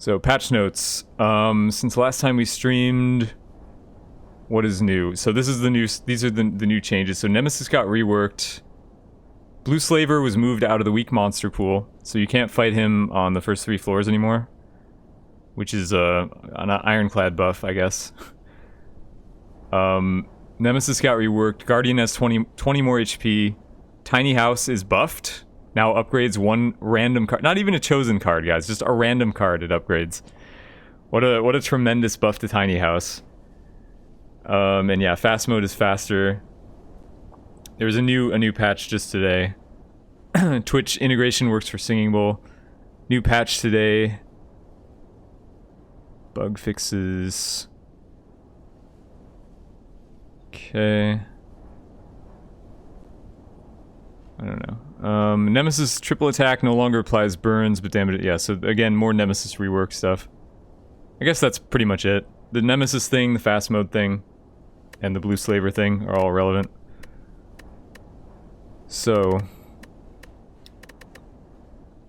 So patch notes. Since last time we streamed, what is new? So this is the new. These are the new changes. So Nemesis got reworked. Blue Slaver was moved out of the weak monster pool, so you can't fight him on the first 3 floors anymore, which is an ironclad buff, I guess. Nemesis got reworked. Guardian has 20 more HP. Tiny House is buffed. Now upgrades 1 random card. Not even a chosen card, guys. Just a random card it upgrades. What a tremendous buff to Tiny House. And yeah, fast mode is faster. There's a new patch just today. Twitch integration works for Singing Bowl. New patch today. Bug fixes. Okay. I don't know. Nemesis triple attack no longer applies burns, but damage. Yeah, so again, more Nemesis rework stuff. I guess that's pretty much it. The Nemesis thing, the fast mode thing, and the Blue Slaver thing are all relevant. So,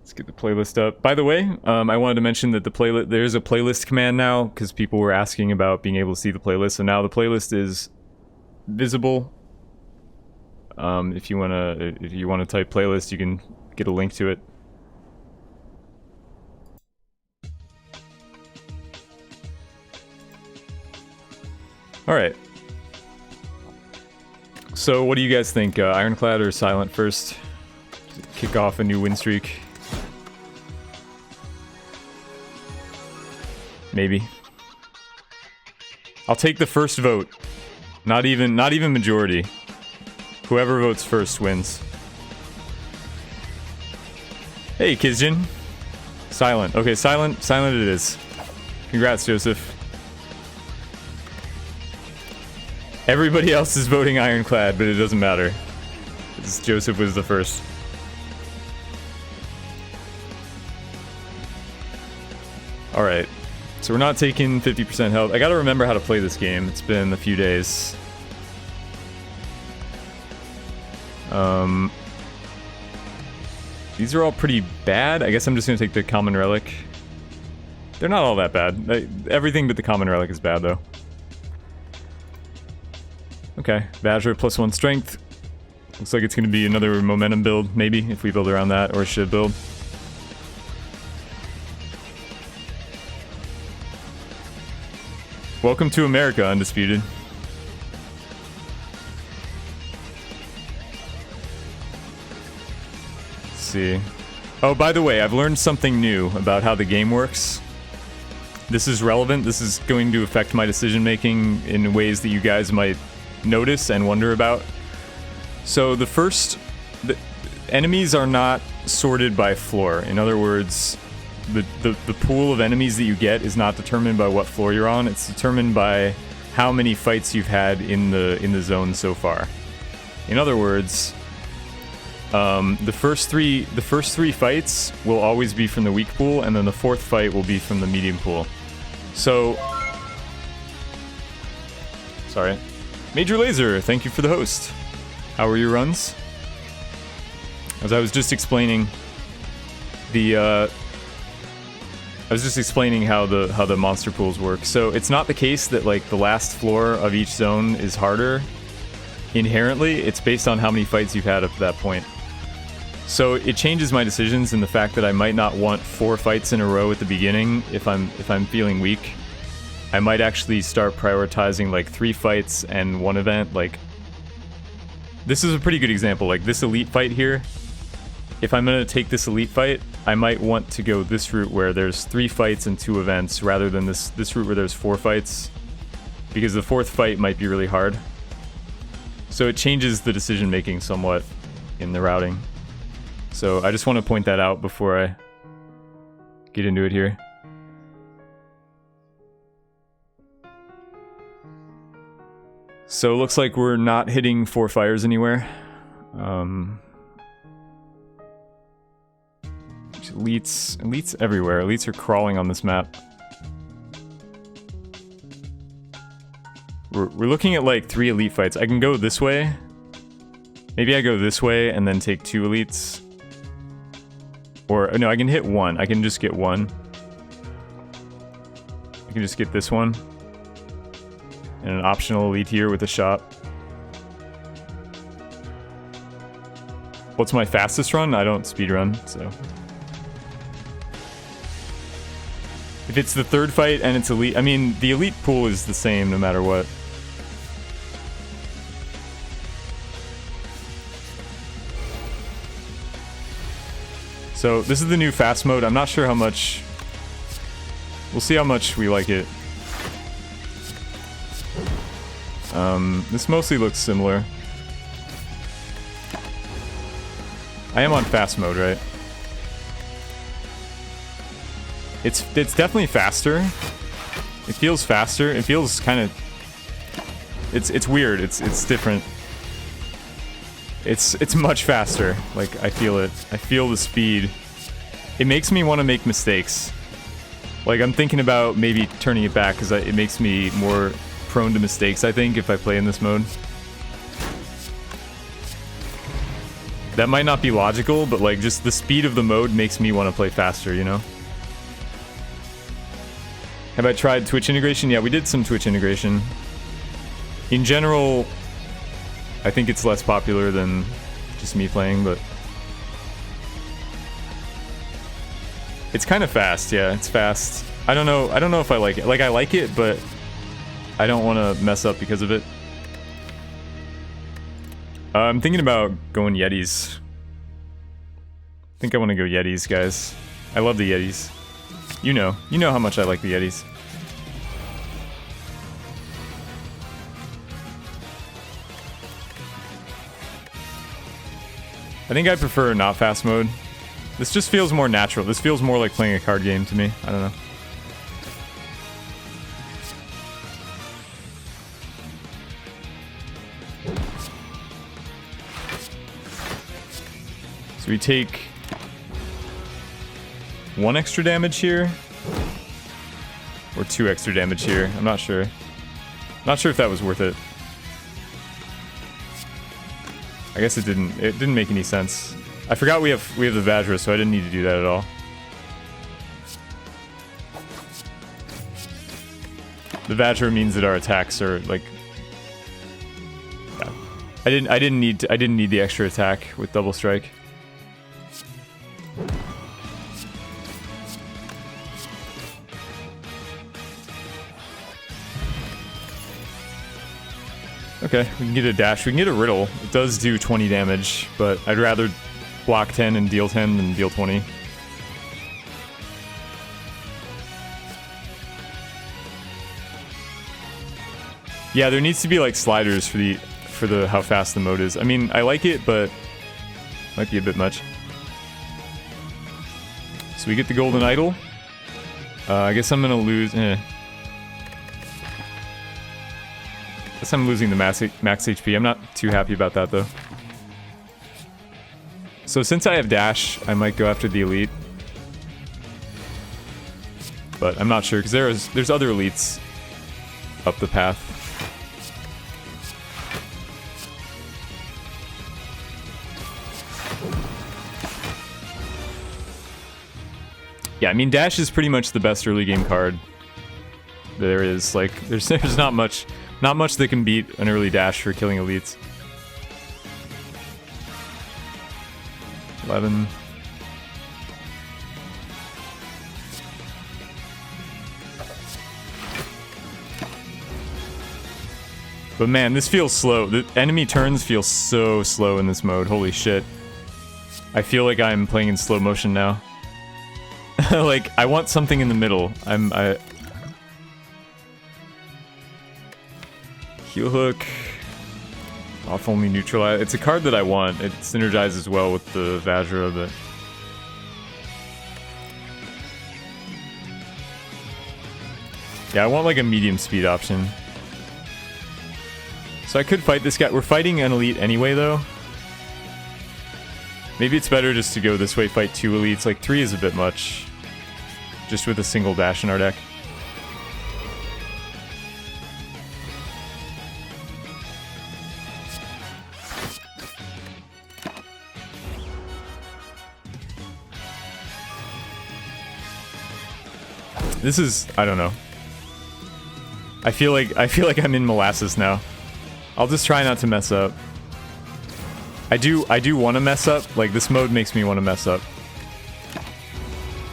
let's get the playlist up. By the way, I wanted to mention that there's a playlist command now, because people were asking about being able to see the playlist. So now the playlist is visible. If you wanna type playlist, you can get a link to it. All right. So what do you guys think? Ironclad or Silent first? Kick off a new win streak. Maybe. I'll take the first vote. Not even majority. Whoever votes first wins. Hey, Kizjin. Silent. Okay, silent it is. Congrats, Joseph. Everybody else is voting Ironclad, but it doesn't matter. Joseph was the first. Alright. So we're not taking 50% health. I gotta remember how to play this game. It's been a few days. These are all pretty bad. I guess I'm just gonna take the Common Relic. They're not all that bad. Everything but the Common Relic is bad, though. Okay, Badger +1 strength. Looks like it's going to be another momentum build, maybe, if we build around that, or should build. Welcome to America, Undisputed. Let's see. Oh, by the way, I've learned something new about how the game works. This is relevant. This is going to affect my decision-making in ways that you guys might notice and wonder about. So the enemies are not sorted by floor. In other words, the pool of enemies that you get is not determined by what floor you're on. It's determined by how many fights you've had in the zone so far. In other words, the first three fights will always be from the weak pool, and then the 4th fight will be from the medium pool. So, sorry. Major Laser, thank you for the host. How are your runs? As I was just explaining how the monster pools work. So it's not the case that like the last floor of each zone is harder inherently. It's based on how many fights you've had up to that point. So it changes my decisions in the fact that I might not want 4 fights in a row at the beginning if I'm feeling weak. I might actually start prioritizing like 3 fights and 1 event. Like, this is a pretty good example. Like this elite fight here. If I'm gonna take this elite fight, I might want to go this route where there's 3 fights and 2 events rather than this route where there's 4 fights, because the 4th fight might be really hard. So it changes the decision making somewhat in the routing. So I just want to point that out before I get into it here. So it looks like we're not hitting 4 fires anywhere. Elites everywhere. Elites are crawling on this map. We're looking at like 3 elite fights. I can go this way. Maybe I go this way and then take 2 elites. Or no, I can hit 1. I can just get 1. can just get this one. And an optional elite here with a shot. What's my fastest run? I don't speedrun, so. If it's the third fight and it's elite, I mean, the elite pool is the same no matter what. So this is the new fast mode. I'm not sure how much. We'll see how much we like it. This mostly looks similar. I am on fast mode, right? It's definitely faster. It feels faster. It feels kind of. It's weird. It's different. It's much faster. Like, I feel it. I feel the speed. It makes me want to make mistakes. Like, I'm thinking about maybe turning it back because it makes me more prone to mistakes, I think, if I play in this mode. That might not be logical, but like, just the speed of the mode makes me want to play faster, you know? Have I tried Twitch integration? Yeah, we did some Twitch integration. In general, I think it's less popular than just me playing, but it's kind of fast. Yeah, it's fast. I don't know if I like it. Like, I like it, but I don't want to mess up because of it. I'm thinking about going Yetis. I think I want to go Yetis, guys. I love the Yetis. You know how much I like the Yetis. I think I prefer not fast mode. This just feels more natural. This feels more like playing a card game to me. I don't know. So we take 1 extra damage here, or 2 extra damage here. I'm not sure. Not sure if that was worth it. I guess it didn't make any sense. I forgot we have the Vajra, so I didn't need to do that at all. The Vajra means that our attacks are like. Yeah. I didn't need the extra attack with double strike. Okay, we can get a dash. We can get a riddle. It does do 20 damage, but I'd rather block 10 and deal 10 than deal 20. Yeah, there needs to be like sliders for the how fast the mode is. I mean, I like it, but might be a bit much. So we get the golden idol. I guess I'm gonna lose. Guess I'm losing the max HP. I'm not too happy about that though. So since I have dash, I might go after the elite. But I'm not sure because there's other elites up the path. Yeah, I mean dash is pretty much the best early game card there is. Like there's not much that can beat an early dash for killing elites. 11. But man, this feels slow. The enemy turns feel so slow in this mode. Holy shit. I feel like I'm playing in slow motion now. Like, I want something in the middle. Heal hook. Off only neutralize. It's a card that I want. It synergizes well with the Vajra, but yeah, I want like a medium speed option. So I could fight this guy. We're fighting an elite anyway, though. Maybe it's better just to go this way, fight 2 elites. Like 3 is a bit much. Just with a single dash in our deck. This is, I don't know. I feel like I'm in molasses now. I'll just try not to mess up. I do want to mess up. Like, this mode makes me want to mess up.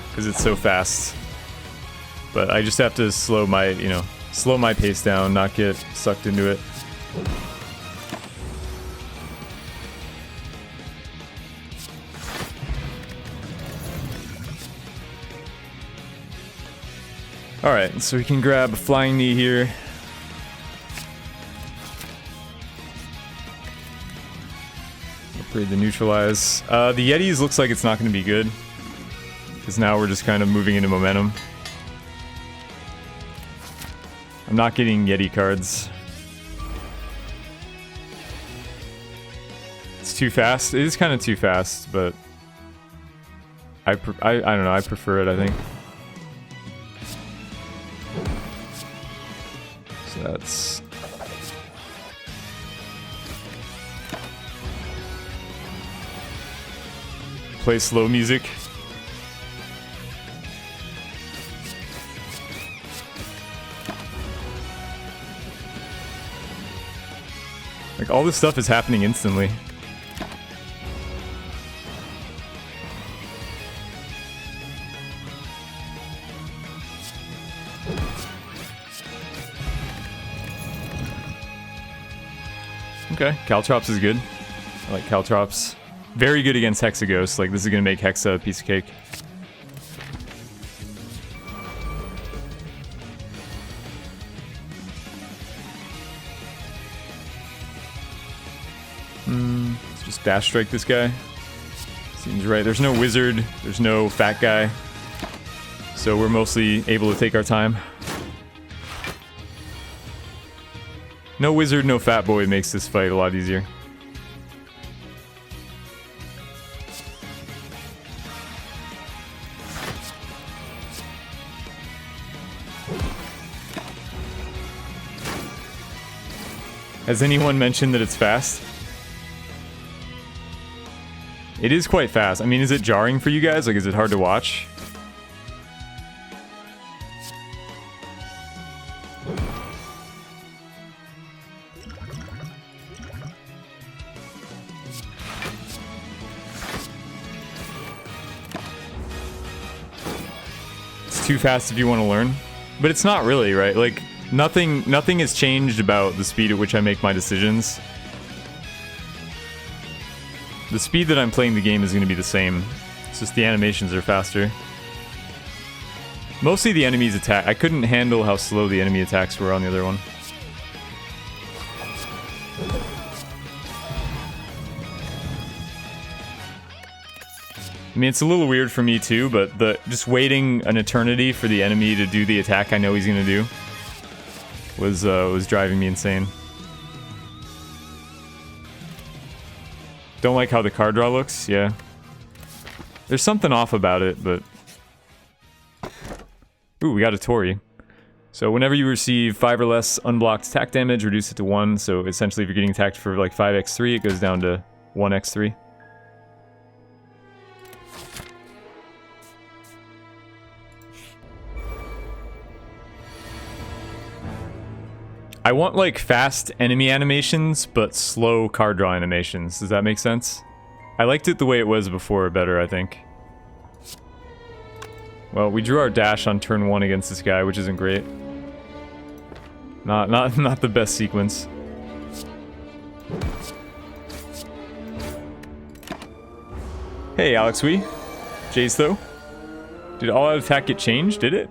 Because it's so fast. But I just have to slow my, you know, slow my pace down, not get sucked into it. Alright, so we can grab a flying knee here. Upgrade the neutralize. The Yetis looks like it's not going to be good. Because now we're just kind of moving into momentum. I'm not getting Yeti cards. It's too fast. It is kind of too fast, but I don't know. I prefer it, I think. So that's... Play slow music. Like, all this stuff is happening instantly. Okay, Caltrops is good. I like Caltrops. Very good against Hexaghost. Like, this is gonna make Hexa a piece of cake. Let's just dash strike this guy. Seems right. There's no wizard. There's no fat guy. So we're mostly able to take our time. No wizard, no fat boy makes this fight a lot easier. Has anyone mentioned that it's fast? It is quite fast. I mean, is it jarring for you guys? Like, is it hard to watch? It's too fast if you want to learn. But it's not really, right? Like, nothing has changed about the speed at which I make my decisions. The speed that I'm playing the game is going to be the same. It's just the animations are faster. Mostly the enemies attack. I couldn't handle how slow the enemy attacks were on the other one. I mean, it's a little weird for me too, but just waiting an eternity for the enemy to do the attack I know he's going to do was driving me insane. Don't like how the card draw looks, yeah. There's something off about it, but... Ooh, we got a Tori. So whenever you receive 5 or less unblocked attack damage, reduce it to 1. So essentially if you're getting attacked for like 5x3, it goes down to 1x3. I want, like, fast enemy animations, but slow card draw animations. Does that make sense? I liked it the way it was before better, I think. Well, we drew our dash on turn 1 against this guy, which isn't great. Not the best sequence. Hey, Alex Wee. Jace, though. Did all out attack get changed? Did it?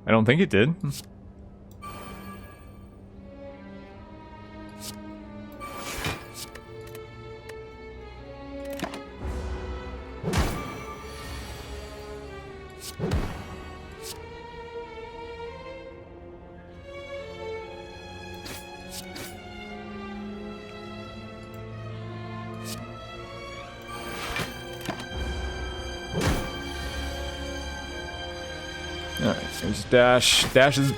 I don't think it did. Alright, there's Dash. Dash is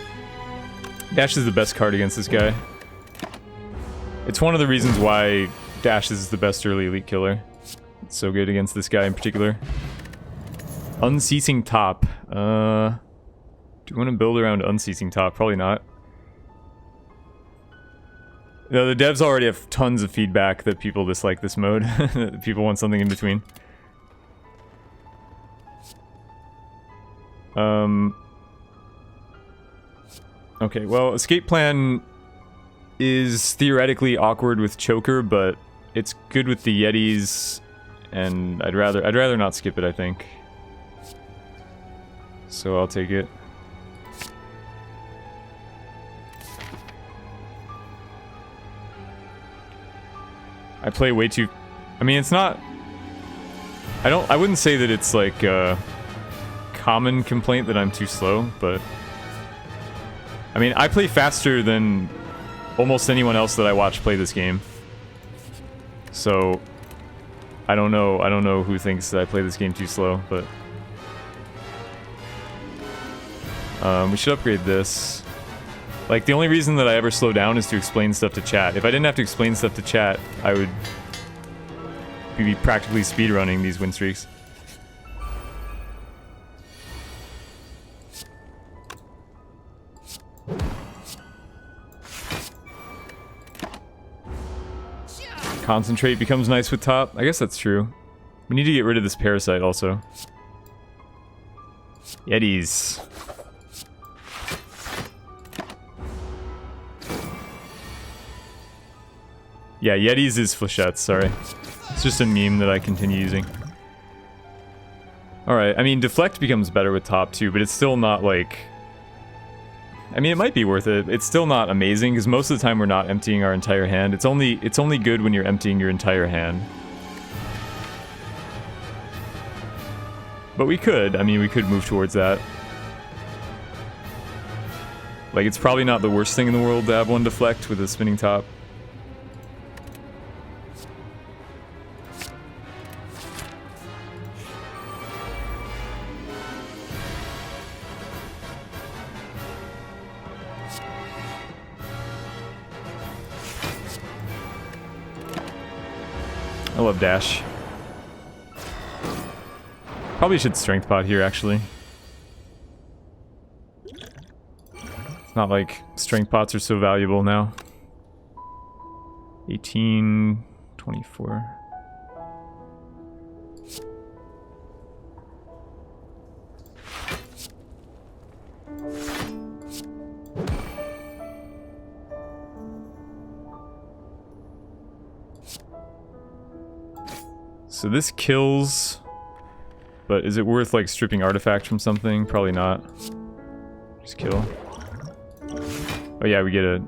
the best card against this guy. It's one of the reasons why Dash is the best early elite killer. It's so good against this guy in particular. Unceasing Top. Do you want to build around Unceasing Top? Probably not. No, the devs already have tons of feedback that people dislike this mode. People want something in between. Okay, well, escape plan is theoretically awkward with choker, but it's good with the Yetis, and I'd rather not skip it, I think. So I'll take it. I play way too... I mean, it's not... I wouldn't say that it's like a common complaint that I'm too slow, but... I mean, I play faster than almost anyone else that I watch play this game. So... I don't know who thinks that I play this game too slow, but... we should upgrade this. Like, the only reason that I ever slow down is to explain stuff to chat. If I didn't have to explain stuff to chat, I would be practically speedrunning these win streaks. Concentrate becomes nice with top. I guess that's true. We need to get rid of this parasite also. Yetis. Yeah, Yetis is flechettes, sorry. It's just a meme that I continue using. Alright, I mean, deflect becomes better with top too, but it's still not like... I mean, it might be worth it. It's still not amazing, because most of the time we're not emptying our entire hand. It's only good when you're emptying your entire hand. But we could. I mean, we could move towards that. Like, it's probably not the worst thing in the world to have one deflect with a spinning top. I love dash. Probably should strength pot here, actually. It's not like strength pots are so valuable now. 18, 24. So this kills, but is it worth like stripping artifact from something? Probably not. Just kill. Oh yeah, we get a...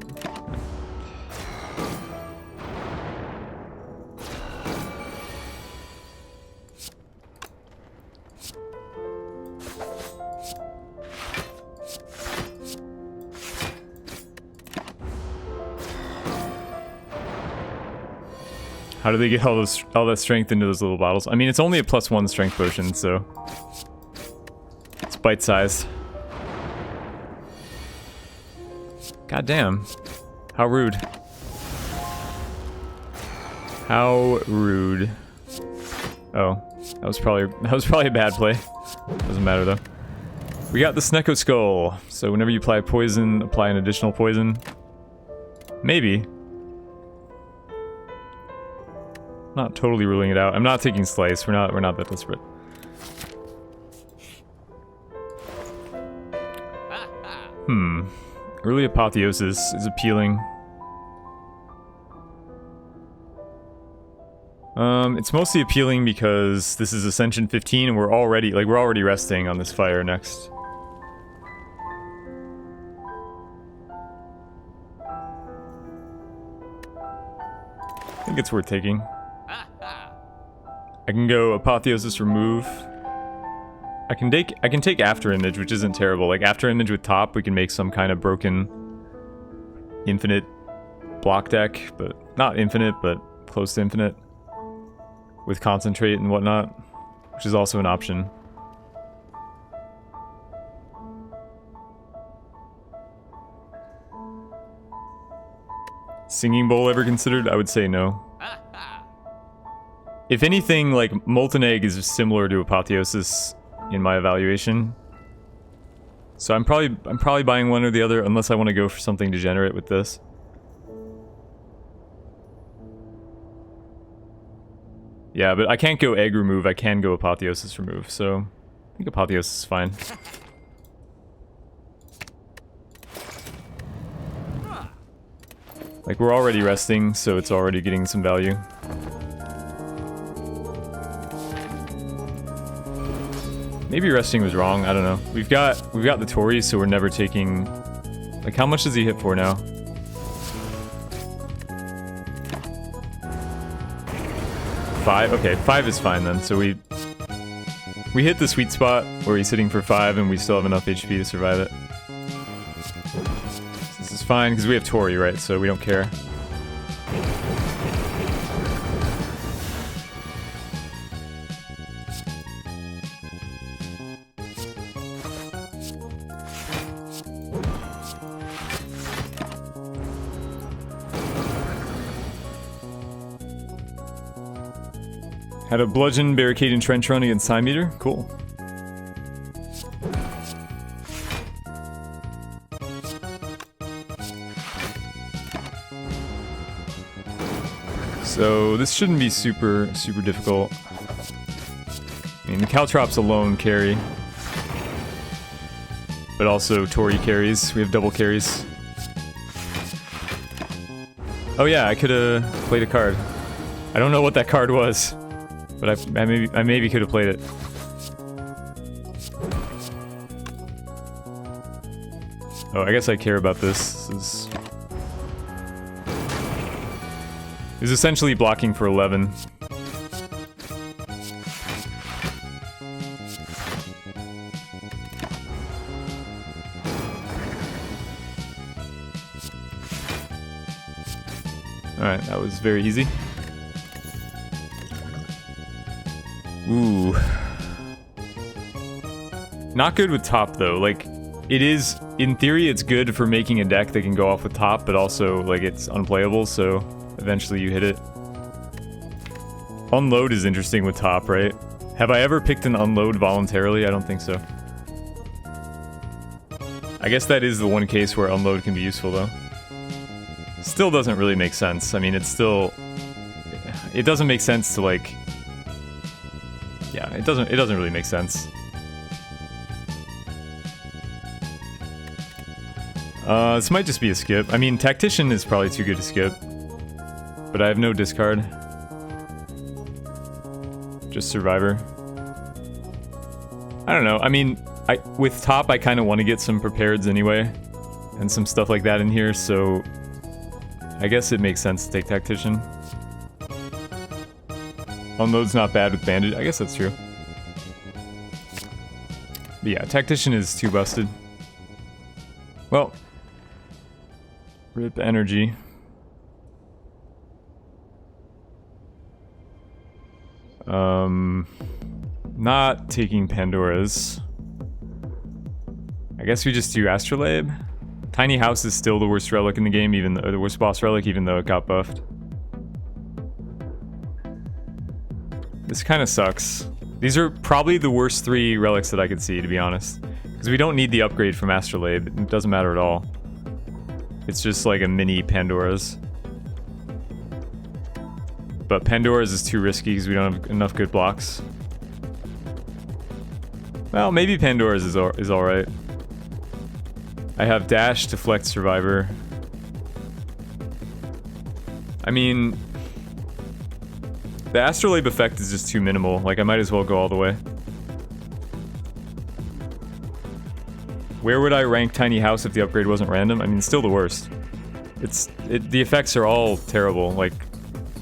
How do they get all that strength into those little bottles? I mean, it's only a +1 strength potion, so... It's bite-sized. God damn. How rude. How rude. Oh. That was probably a bad play. Doesn't matter, though. We got the Snecko Skull. So whenever you apply poison, apply an additional poison. Maybe. Not totally ruling it out. I'm not taking slice. We're not that desperate. Early apotheosis is appealing. It's mostly appealing because this is Ascension 15 and we're already resting on this fire next. I think it's worth taking. I can go Apotheosis remove. I can take After Image, which isn't terrible. Like After Image with top, we can make some kind of broken infinite block deck, but not infinite, but close to infinite. With Concentrate and whatnot, which is also an option. Singing Bowl ever considered? I would say no. If anything, like, Molten Egg is similar to Apotheosis in my evaluation. So I'm probably buying one or the other, unless I want to go for something degenerate with this. Yeah, but I can't go egg remove, I can go apotheosis remove, so I think apotheosis is fine. Like, we're already resting, so it's already getting some value. Maybe resting was wrong, I don't know. We've got the Tory, so we're never taking... Like, how much does he hit for now? 5? Okay, 5 is fine then, so we hit the sweet spot where he's hitting for 5 and we still have enough HP to survive it. This is fine, because we have Tory, right, so we don't care. Had a bludgeon, barricade, and trench run against Time Meter. Cool. So this shouldn't be super difficult. I mean, the Caltrops alone carry. But also Tory carries. We have double carries. Oh yeah, I could have played a card. I don't know what that card was. But I maybe could have played it. Oh, I guess I care about this. This is essentially blocking for 11. Alright, that was very easy. Ooh. Not good with top, though. Like, it is... In theory, it's good for making a deck that can go off with top, but also, like, it's unplayable, so eventually you hit it. Unload is interesting with top, right? Have I ever picked an unload voluntarily? I don't think so. I guess that is the one case where unload can be useful, though. Still doesn't really make sense. I mean, it's still... It doesn't make sense to, like... Yeah, it doesn't really make sense. This might just be a skip. I mean, Tactician is probably too good to skip. But I have no discard. Just Survivor. I don't know. I mean, with top, I kind of want to get some prepareds anyway. And some stuff like that in here, so... I guess it makes sense to take Tactician. Unload's not bad with Bandit. I guess that's true. But yeah, Tactician is too busted. Well. Rip energy. Not taking Pandora's. I guess we just do Astrolabe. Tiny House is still the worst relic in the game, even though, the worst boss relic, even though it got buffed. This kind of sucks. These are probably the worst 3 relics that I could see, to be honest. Because we don't need the upgrade from Astrolabe. It doesn't matter at all. It's just like a mini Pandora's. But Pandora's is too risky because we don't have enough good blocks. Well, maybe Pandora's is alright. I have Dash, Deflect, Survivor. I mean... The Astrolabe effect is just too minimal. Like, I might as well go all the way. Where would I rank Tiny House if the upgrade wasn't random? I mean, it's still the worst. The effects are all terrible. Like,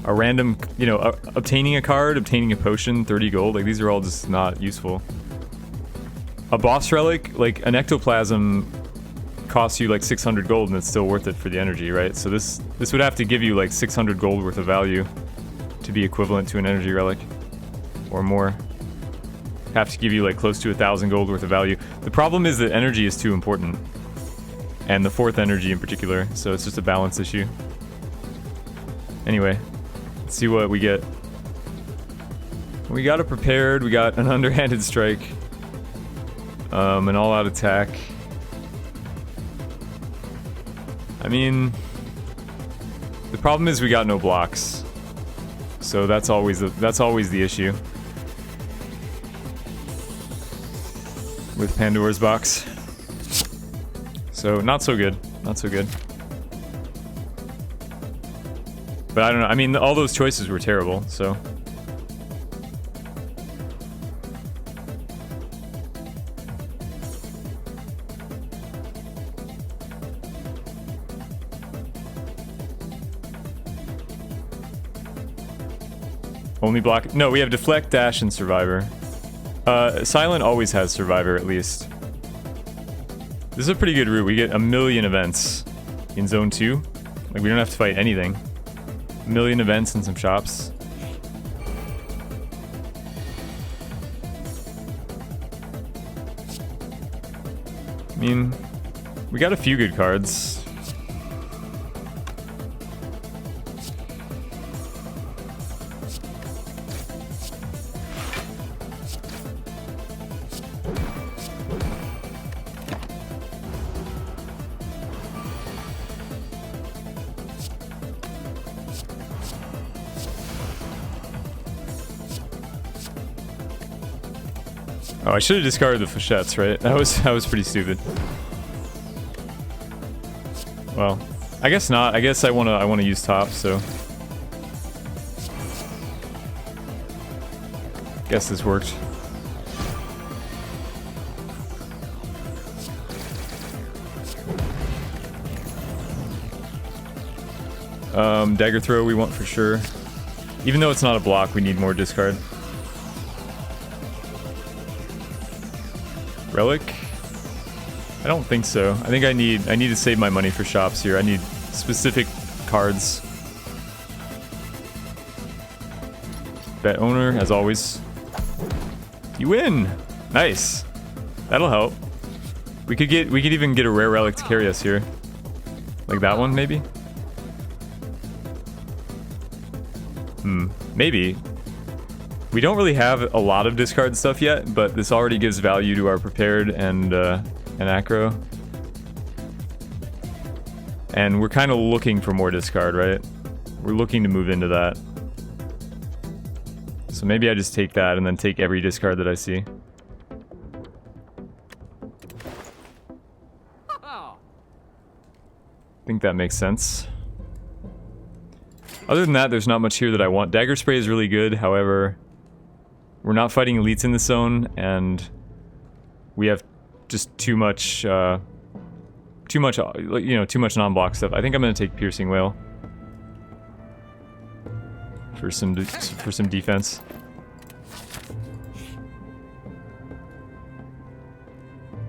a random, you know, obtaining a card, obtaining a potion, 30 gold. Like, these are all just not useful. A boss relic, like, an Ectoplasm costs you like 600 gold and it's still worth it for the energy, right? So this would have to give you like 600 gold worth of value to be equivalent to an energy relic, or more. Have to give you like close to 1,000 gold worth of value. The problem is that energy is too important, and the 4th energy in particular, so it's just a balance issue. Anyway, let's see what we get. We got a prepared, we got an underhanded strike, an all-out attack. I mean, the problem is we got no blocks. So that's always the issue with Pandora's box. So not so good, not so good. But I don't know. I mean, all those choices were terrible. So. Only block. No, we have deflect, dash, and survivor. Silent always has survivor at least. This is a pretty good route. We get 1,000,000 events in zone 2. Like, we don't have to fight anything. 1,000,000 events and some shops. I mean, we got a few good cards. Oh, I should have discarded the flechettes, right? That was pretty stupid. Well, I guess not. I guess I wanna use top, so guess this worked. Dagger throw we want for sure. Even though it's not a block, we need more discard. Relic? I don't think so. I think I need to save my money for shops here. I need specific cards. Bet owner, as always. You win! Nice. That'll help. We could even get a rare relic to carry us here. Like that one, maybe? Maybe. We don't really have a lot of discard stuff yet, but this already gives value to our prepared and acro. And we're kind of looking for more discard, right? We're looking to move into that. So maybe I just take that and then take every discard that I see. I think that makes sense. Other than that, there's not much here that I want. Dagger Spray is really good, however, we're not fighting elites in this zone, and we have just too much non-block stuff. I think I'm gonna take Piercing Whale for some defense.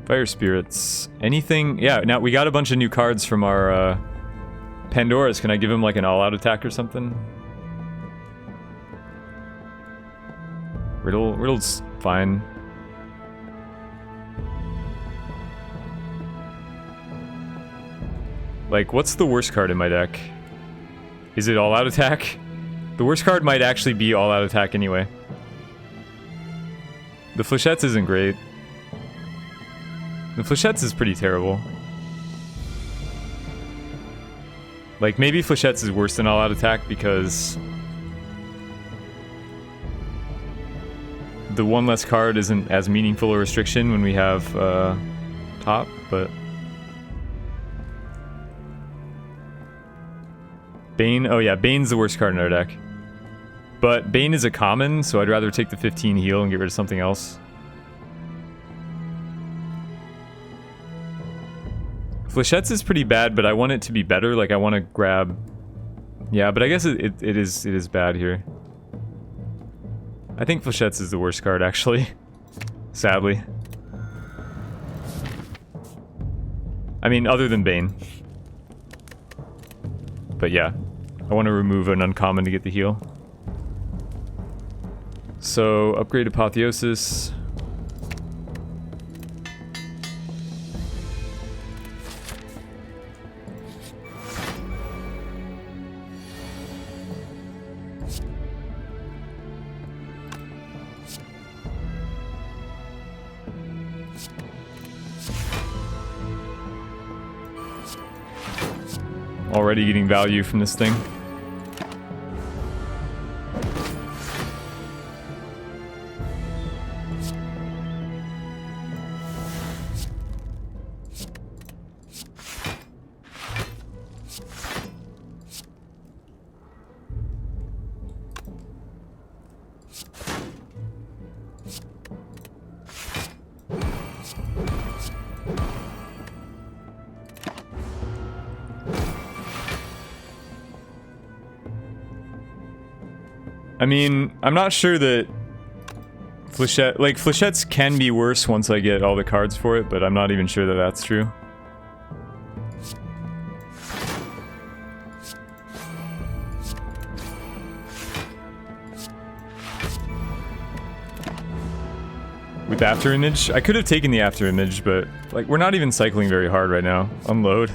Fire Spirits. Anything? Yeah. Now we got a bunch of new cards from our Pandora's. Can I give him like an all-out attack or something? Riddle's fine. Like, what's the worst card in my deck? Is it all-out attack? The worst card might actually be all-out attack anyway. The Flechettes isn't great. The Flechettes is pretty terrible. Like, maybe Flechettes is worse than all-out attack because the one less card isn't as meaningful a restriction when we have top, but Bane, oh yeah, Bane's the worst card in our deck. But Bane is a common, so I'd rather take the 15 heal and get rid of something else. Flechettes is pretty bad, but I want it to be better. Like, I want to grab... Yeah, but I guess it is bad here. I think Flechettes is the worst card, actually. Sadly. I mean, other than Bane. But yeah, I want to remove an uncommon to get the heal. So, upgrade Apotheosis. Already getting value from this thing. I mean, I'm not sure that Flechette, like, Flechettes can be worse once I get all the cards for it, but I'm not even sure that that's true. With after image? I could have taken the after image, but, like, we're not even cycling very hard right now. Unload.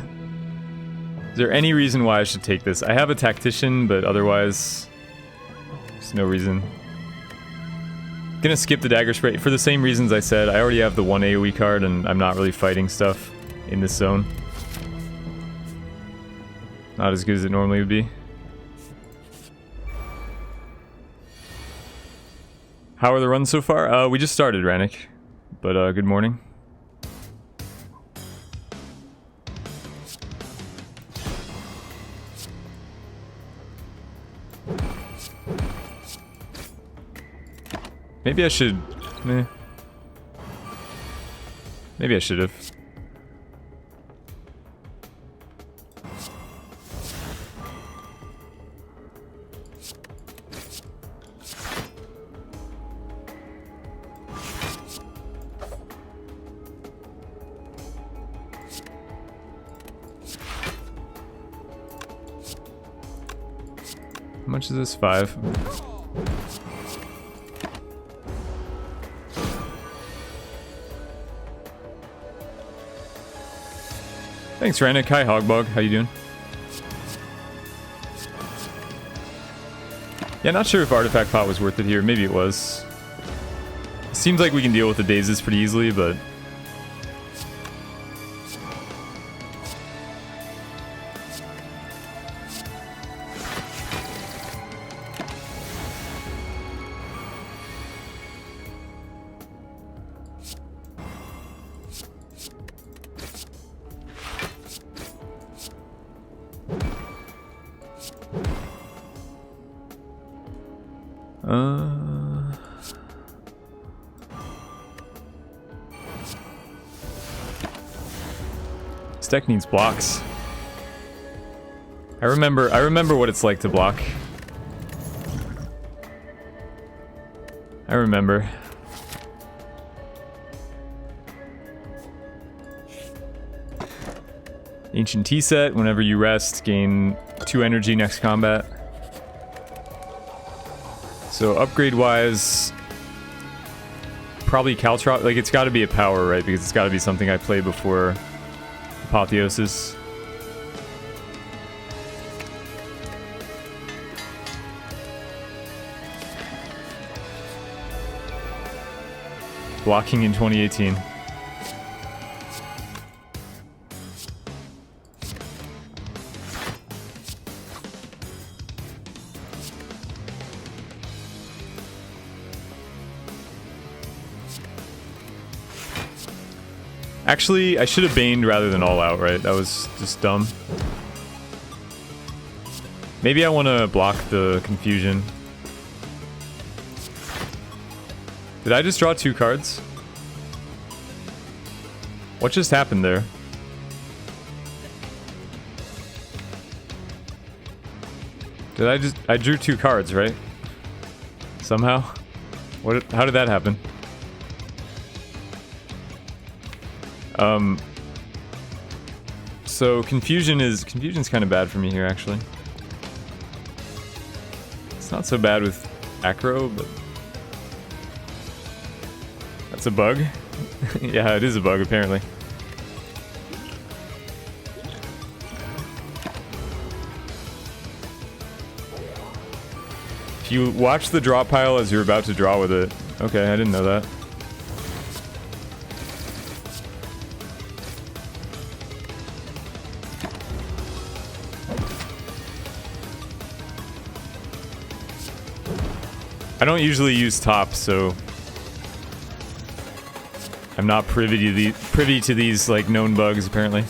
Is there any reason why I should take this? I have a tactician, but otherwise, there's no reason. Gonna skip the dagger spray for the same reasons I said. I already have the 1 AoE card and I'm not really fighting stuff in this zone. Not as good as it normally would be. How are the runs so far? We just started, Rannick. But good morning. Maybe I should... meh. Maybe I should have. How much is this? 5. Thanks, Rannick. Hi, Hogbog. How you doing? Yeah, not sure if Artifact Pot was worth it here. Maybe it was. It seems like we can deal with the dazes pretty easily, but... This deck needs blocks. I remember what it's like to block. I remember. Ancient Tea set, whenever you rest, gain 2 energy next combat. So upgrade-wise, probably Caltrop, like it's gotta be a power, right? Because it's gotta be something I play before Apotheosis. Blocking in 2018. Actually, I should have baned rather than all out, right? That was just dumb. Maybe I want to block the confusion. Did I just draw 2 cards? What just happened there? I drew 2 cards, right? Somehow? How did that happen? So confusion's kind of bad for me here, actually. It's not so bad with acro, but that's a bug. Yeah, it is a bug, apparently. If you watch the draw pile as you're about to draw with it. Okay, I didn't know that. I don't usually use top, so I'm not privy to these like known bugs, apparently.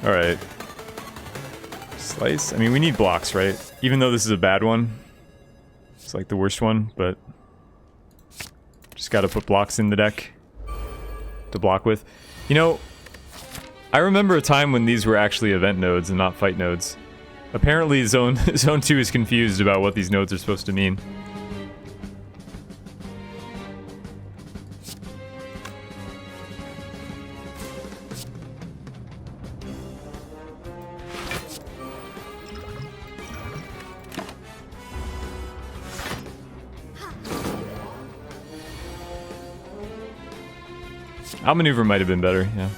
All right, Slice? I mean, we need blocks, right? Even though this is a bad one. It's like the worst one, but... just gotta put blocks in the deck to block with. You know, I remember a time when these were actually event nodes and not fight nodes. Apparently Zone 2 is confused about what these nodes are supposed to mean. Outmaneuver might have been better, yeah.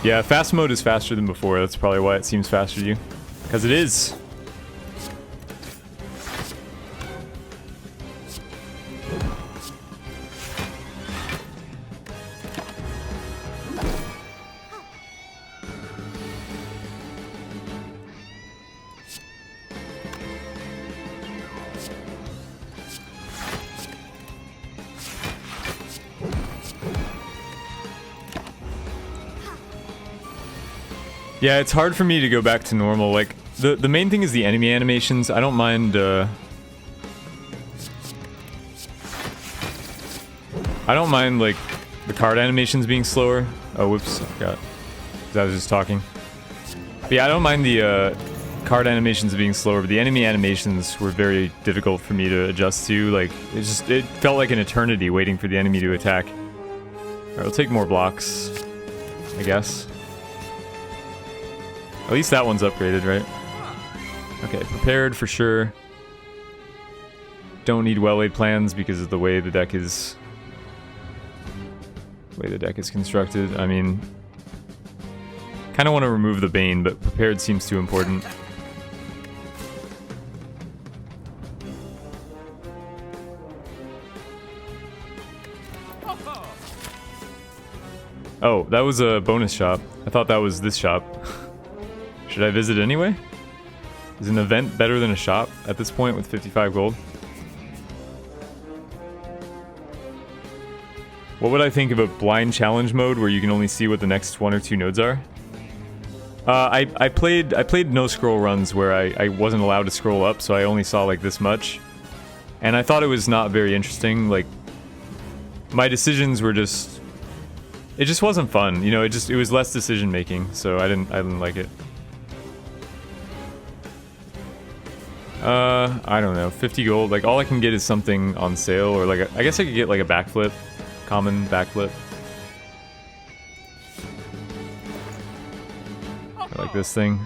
Yeah, fast mode is faster than before. That's probably why it seems faster to you. Because it is. Yeah, it's hard for me to go back to normal. Like, the main thing is the enemy animations. I don't mind, I don't mind, like, the card animations being slower. Oh, whoops, I forgot. 'Cause I was just talking. But yeah, I don't mind the, card animations being slower, but the enemy animations were very difficult for me to adjust to. Like, it felt like an eternity waiting for the enemy to attack. Alright, we'll take more blocks, I guess. At least that one's upgraded, right? Okay, prepared for sure. Don't need well-laid plans because of the way the deck is... constructed. I mean... kind of want to remove the Bane, but prepared seems too important. Oh, that was a bonus shop. I thought that was this shop. Should I visit anyway? Is an event better than a shop at this point with 55 gold? What would I think of a blind challenge mode where you can only see what the next 1 or 2 nodes are? I played no scroll runs where I wasn't allowed to scroll up, so I only saw like this much. And I thought it was not very interesting. Like, my decisions were just... it just wasn't fun, you know, it was less decision making, so I didn't like it. I don't know, 50 gold, like all I can get is something on sale, or like, I guess I could get like a backflip, common backflip. I like this thing.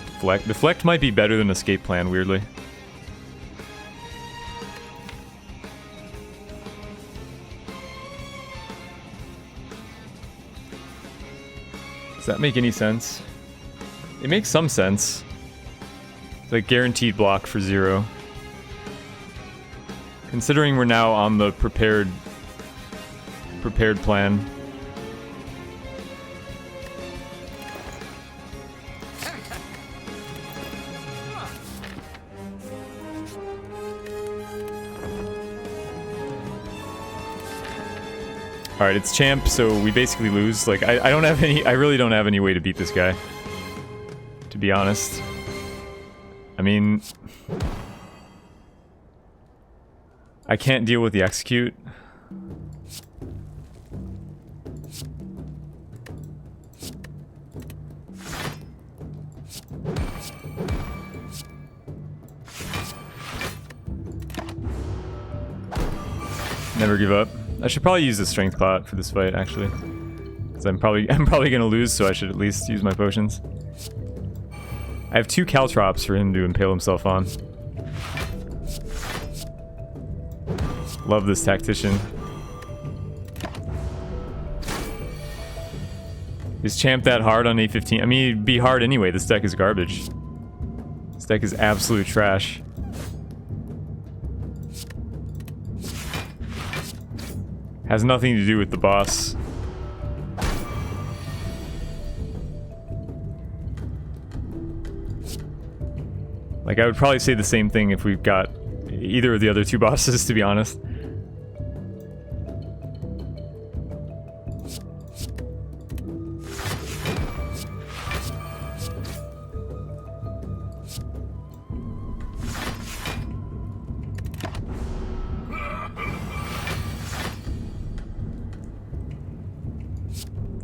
Deflect. Deflect might be better than escape plan, weirdly. Does that make any sense? It makes some sense. It's like guaranteed block for 0. Considering we're now on the prepared plan. Alright, it's champ, so we basically lose. Like, I don't have any... I really don't have any way to beat this guy. To be honest. I mean... I can't deal with the execute. Never give up. I should probably use the strength pot for this fight, actually, because I'm probably gonna lose, so I should at least use my potions. I have 2 caltrops for him to impale himself on. Love this tactician. Is champ that hard on A15? I mean, it'd be hard anyway. This deck is garbage. This deck is absolute trash. Has nothing to do with the boss. Like, I would probably say the same thing if we've got either of the other two bosses, to be honest.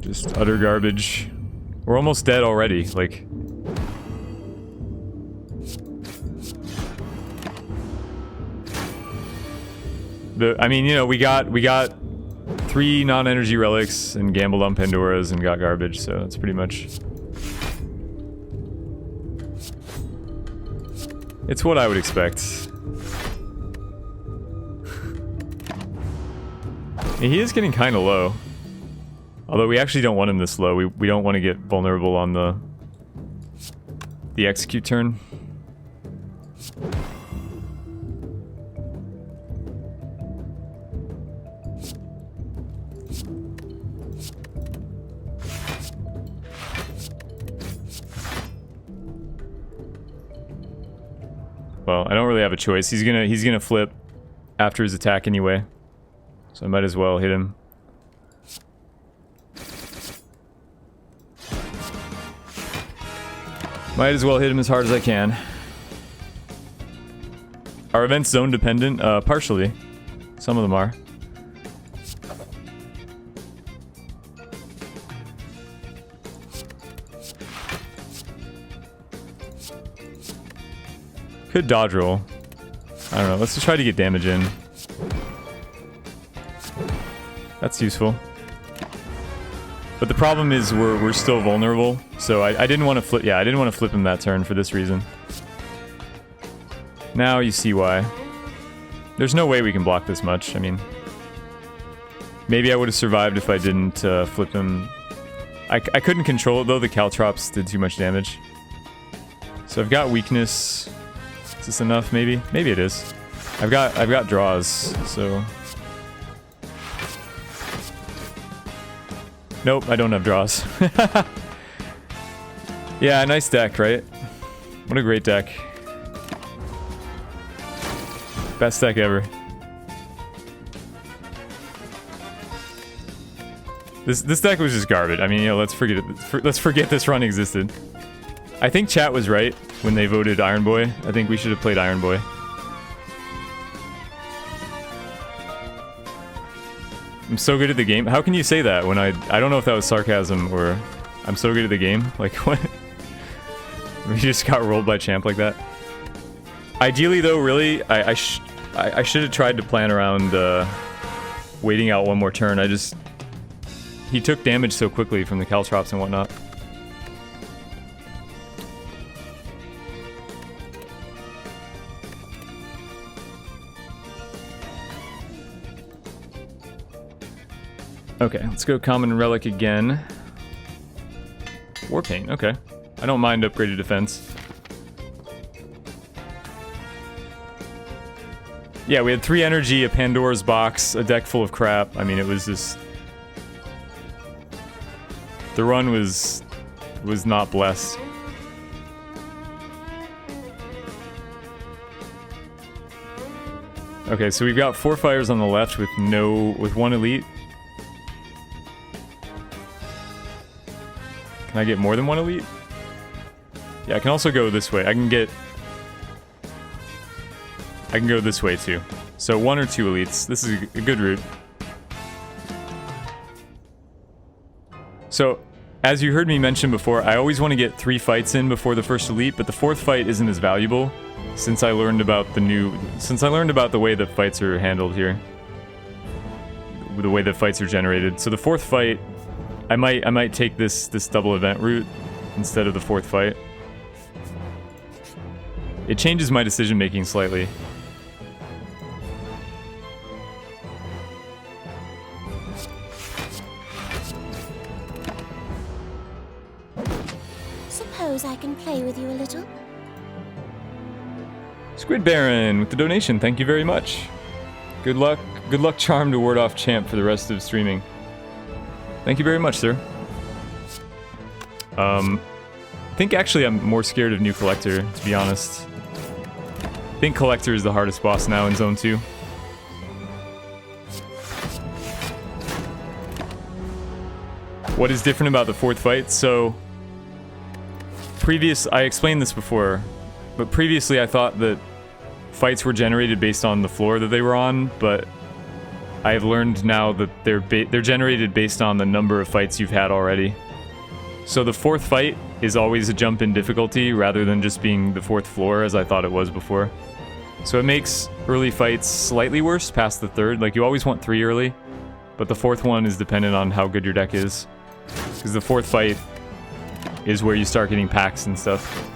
Just utter garbage. We're almost dead already, like... I mean, you know, we got 3 non-energy relics and gambled on Pandoras and got garbage, so that's pretty much... It's what I would expect. He is getting kind of low. Although we actually don't want him this low. We don't want to get vulnerable on the execute turn. Well, I don't really have a choice. He's gonna flip after his attack anyway. So I might as well hit him. Might as well hit him as hard as I can. Are events zone dependent? Partially. Some of them are. Could dodge roll. I don't know. Let's just try to get damage in. That's useful. But the problem is we're still vulnerable, so I didn't want to flip. Yeah, I didn't want to flip him that turn for this reason. Now you see why. There's no way we can block this much. I mean, maybe I would have survived if I didn't flip him. I couldn't control it though. The caltrops did too much damage. So I've got weakness. Is this enough? Maybe. Maybe it is. I've got draws. So. Nope, I don't have draws. Yeah, nice deck, right? What a great deck. Best deck ever. This deck was just garbage. I mean, you know, let's forget it. Let's forget this run existed. I think chat was right when they voted Iron Boy. I think we should have played Iron Boy. I'm so good at the game. How can you say that when I don't know if that was sarcasm or I'm so good at the game? Like, what? We just got rolled by champ like that. Ideally, though, really, I should have tried to plan around waiting out one more turn. He took damage so quickly from the caltrops and whatnot. Okay, let's go Common Relic again. Warpaint, okay. I don't mind upgraded defense. Yeah, we had 3 energy, a Pandora's box, a deck full of crap. I mean, it was just... The run was not blessed. Okay, so we've got 4 fires on the left with 1 elite. Can I get more than 1 elite? Yeah, I can also go this way. I can go this way too. So 1 or 2 elites. This is a good route. So, as you heard me mention before, I always want to get 3 fights in before the first elite, but the 4th fight isn't as valuable since I learned about the way that fights are handled here. The way that fights are generated. So the 4th fight, I might take this double event route instead of the 4th fight. It changes my decision making slightly. Suppose I can play with you a little? Squid Baron with the donation, thank you very much. Good luck, charm to ward off champ for the rest of streaming. Thank you very much, sir. I think actually I'm more scared of new collector, to be honest. I think collector is the hardest boss now in zone 2. What is different about the 4th fight? So, I explained this before, but previously I thought that fights were generated based on the floor that they were on, but I've learned now that they're generated based on the number of fights you've had already. So the 4th fight is always a jump in difficulty rather than just being the 4th floor as I thought it was before. So it makes early fights slightly worse past the 3rd. Like, you always want 3 early, but the 4th one is dependent on how good your deck is. Because the 4th fight is where you start getting packs and stuff.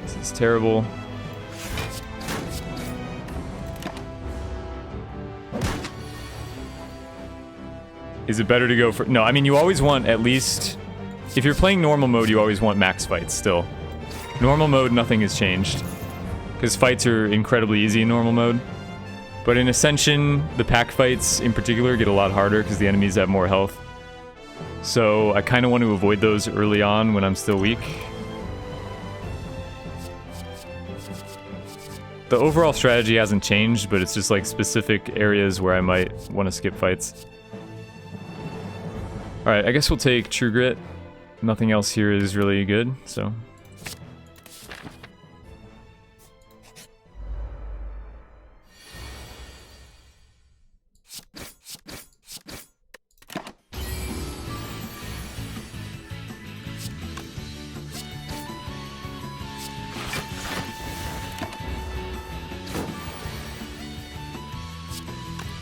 This is terrible. Is it better to go for... No, I mean, you always want at least... If you're playing normal mode, you always want max fights still. Normal mode, nothing has changed. Because fights are incredibly easy in normal mode. But in Ascension, the pack fights in particular get a lot harder because the enemies have more health. So I kind of want to avoid those early on when I'm still weak. The overall strategy hasn't changed, but it's just like specific areas where I might want to skip fights. Alright, I guess we'll take True Grit. Nothing else here is really good, so...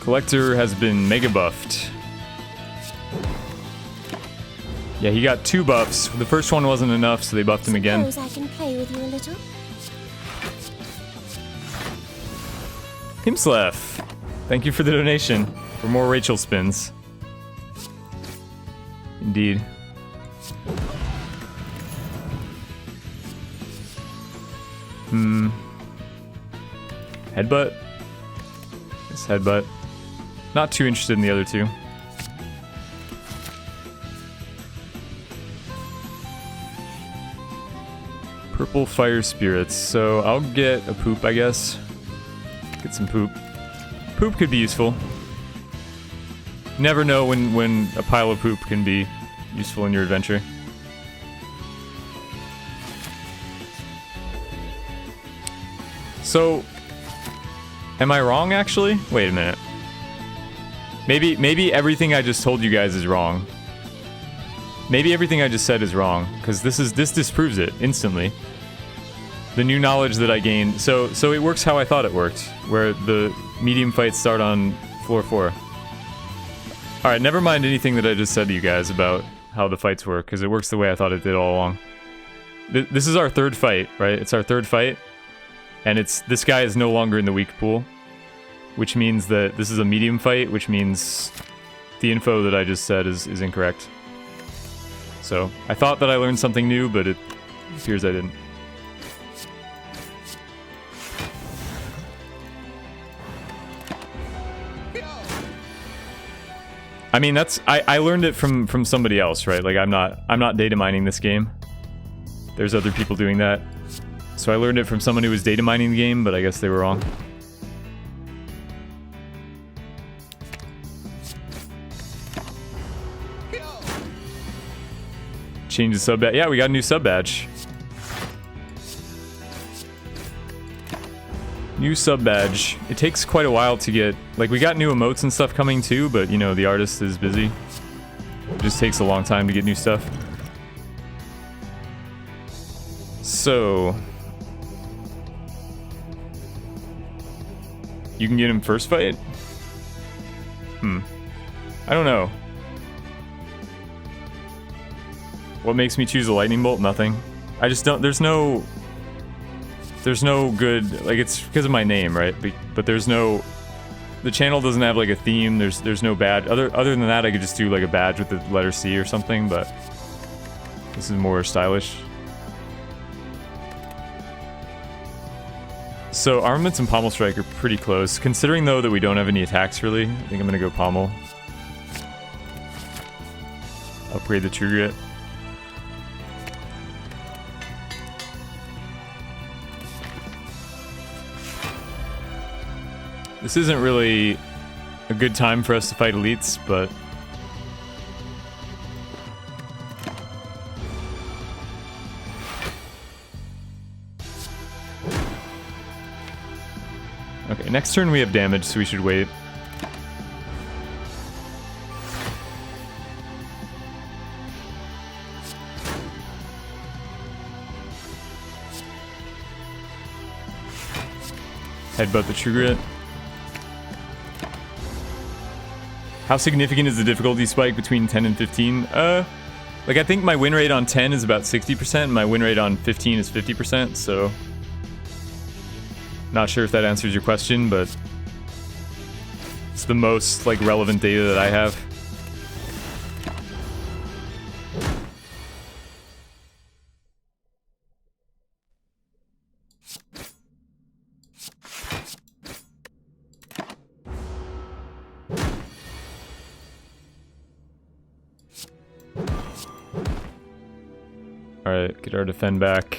Collector has been mega buffed. Yeah, he got 2 buffs. The first one wasn't enough, so they buffed him again. Suppose I can play with you a little? Himslef, thank you for the donation. For more Rachel spins. Indeed. Headbutt? This headbutt. Not too interested in the other two. Purple Fire Spirits. So I'll get a poop, I guess. Get some poop. Poop could be useful. Never know when a pile of poop can be useful in your adventure. So, am I wrong actually? Wait a minute. Maybe everything I just told you guys is wrong. Maybe everything I just said is wrong, because this disproves it instantly. The new knowledge that I gained, so it works how I thought it worked, where the medium fights start on floor 4. Alright, never mind anything that I just said to you guys about how the fights work, because it works the way I thought it did all along. This is our 3rd fight, right? It's our 3rd fight, and this guy is no longer in the weak pool, which means that this is a medium fight, which means the info that I just said is incorrect. So, I thought that I learned something new, but it appears I didn't. I mean, I learned it from somebody else, right? Like, I'm not data mining this game. There's other people doing that. So I learned it from someone who was data mining the game, but I guess they were wrong. Change the sub badge. Yeah, we got a new sub badge. New sub badge. It takes quite a while to get... Like, we got new emotes and stuff coming too, but, you know, the artist is busy. It just takes a long time to get new stuff. So... You can get him first fight? I don't know. What makes me choose a lightning bolt? Nothing. I just don't... There's no good... Like, it's because of my name, right? But there's no... The channel doesn't have, like, a theme. There's no badge. Other than that, I could just do, like, a badge with the letter C or something, but... This is more stylish. So armaments and pommel strike are pretty close. Considering though that we don't have any attacks really, I think I'm gonna go pommel. Upgrade the true grit. This isn't really a good time for us to fight elites, but okay, next turn we have damage, so we should wait. Headbutt the true grit. How significant is the difficulty spike between 10 and 15? Like I think my win rate on 10 is about 60%, and my win rate on 15 is 50%, so not sure if that answers your question, but it's the most like relevant data that I have. Alright, get our defend back.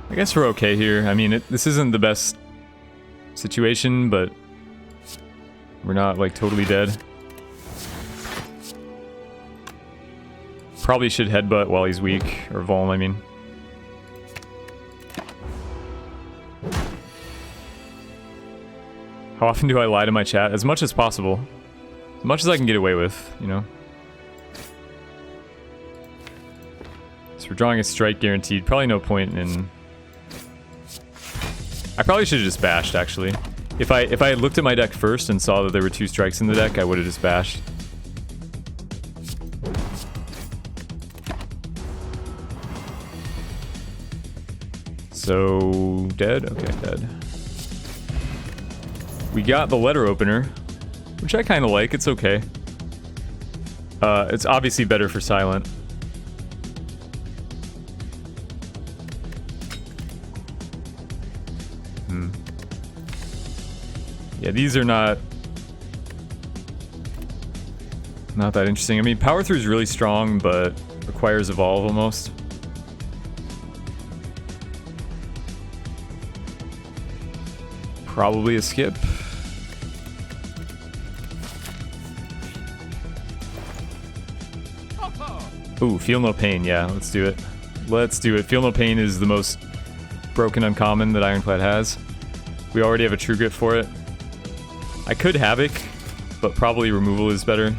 I guess we're okay here. I mean, this isn't the best situation, but we're not like totally dead. Probably should headbutt while he's weak, or Vuln, I mean. How often do I lie to my chat? As much as possible. As much as I can get away with, you know? So we're drawing a strike guaranteed. Probably no point in... I probably should have just bashed, actually. If I had looked at my deck first and saw that there were 2 strikes in the deck, I would have just bashed. So... dead? Okay, dead. We got the letter opener, which I kind of like. It's okay. It's obviously better for silent. Yeah, these are not that interesting. I mean, power through is really strong, but requires evolve almost. Probably a skip. Ooh, feel no pain. Yeah, let's do it. Let's do it. Feel no pain is the most broken uncommon that Ironclad has. We already have a true grit for it. I could Havoc, but probably removal is better.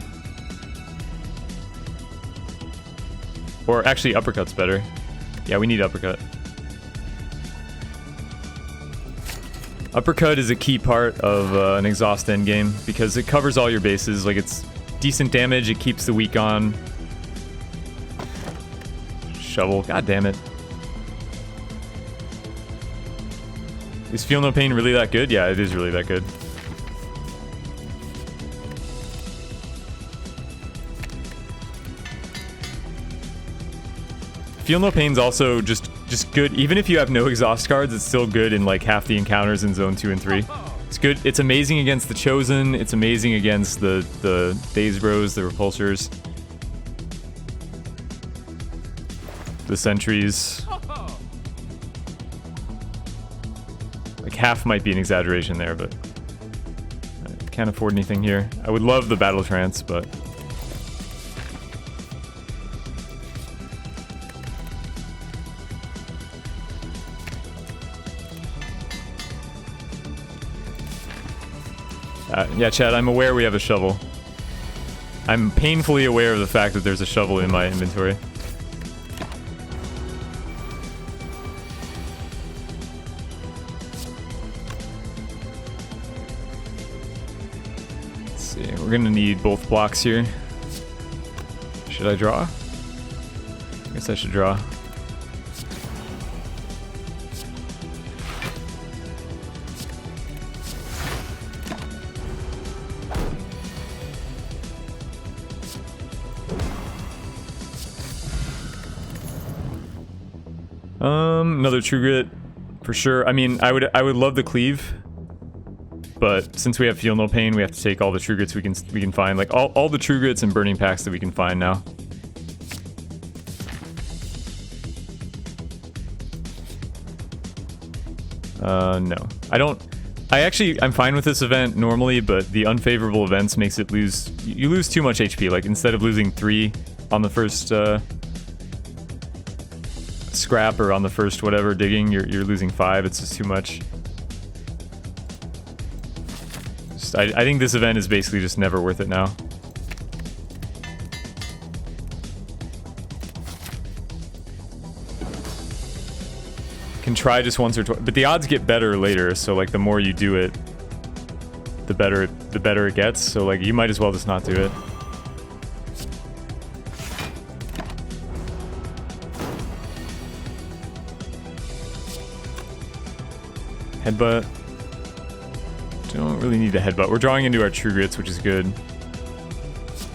Or actually, Uppercut's better. Yeah, we need Uppercut. Uppercut is a key part of an exhaust endgame because it covers all your bases. Like, it's decent damage, it keeps the weak on. Shovel, god damn it. Is Feel No Pain really that good? Yeah, it is really that good. Feel No Pain's also just good. Even if you have no exhaust cards, it's still good in like half the encounters in zone 2 and 3. It's good. It's amazing against the Chosen. It's amazing against the Daze Bros, the Repulsors, the Sentries. Like half might be an exaggeration there, but I can't afford anything here. I would love the Battle Trance, but yeah, Chad, I'm aware we have a shovel. I'm painfully aware of the fact that there's a shovel in my inventory. Let's see, we're gonna need both blocks here. Should I draw? I guess I should draw. Another True Grit For sure. I mean, I would love the cleave, but since we have Feel No Pain, we have to take all the True Grits we can find. Like, all the True Grits and Burning Packs that we can find now. No. I'm fine with this event normally, but the unfavorable events makes it you lose too much HP. Like, instead of losing 3 on the first scrap or on the first whatever digging, you're losing 5. It's just too much. I think this event is basically just never worth it now. Can try just once or twice, but the odds get better later, so like the more you do it, the better it gets, so like you might as well just not do it. Headbutt. Don't really need a headbutt. We're drawing into our True Grits, which is good.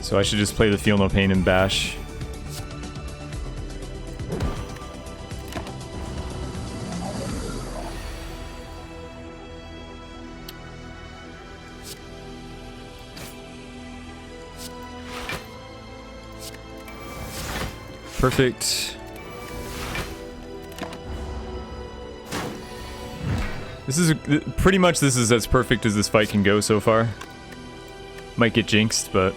So I should just play the Feel No Pain and bash. Perfect. This is pretty much as perfect as this fight can go so far. Might get jinxed, but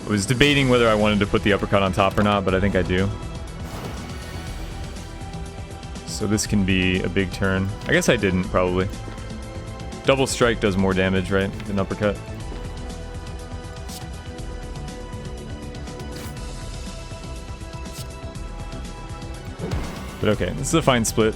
I was debating whether I wanted to put the uppercut on top or not, but I think I do. So this can be a big turn. I guess I didn't, probably. Double strike does more damage, right, than uppercut. But okay, this is a fine split.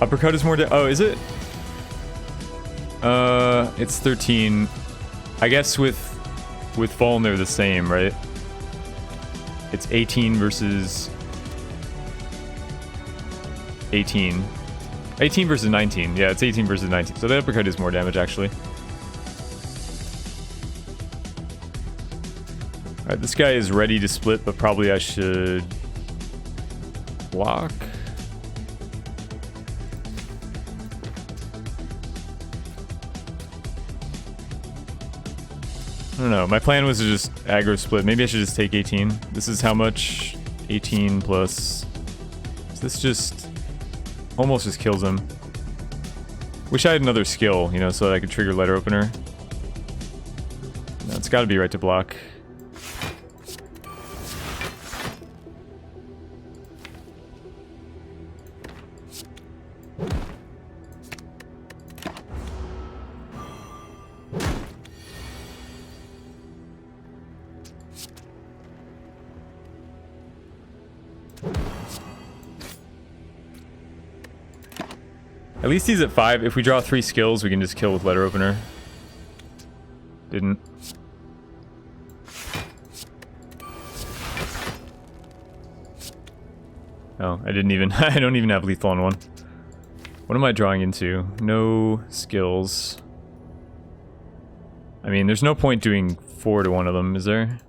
Uppercut is more oh, is it? It's 13. I guess with Fallen they're the same, right? It's 18 versus 18. 18 versus 19. Yeah, it's 18 versus 19. So the uppercut is more damage, actually. Alright, this guy is ready to split, but probably I should block. I don't know. My plan was to just aggro split. Maybe I should just take 18. This is how much? 18 plus... So this just... almost just kills him. Wish I had another skill, you know, so that I could trigger letter opener. No, it's gotta be right to block. At least he's at 5. If we draw 3 skills, we can just kill with letter opener. Didn't. Oh, I didn't even... I don't even have lethal on one. What am I drawing into? No skills. I mean, there's no point doing 4 to one of them, is there?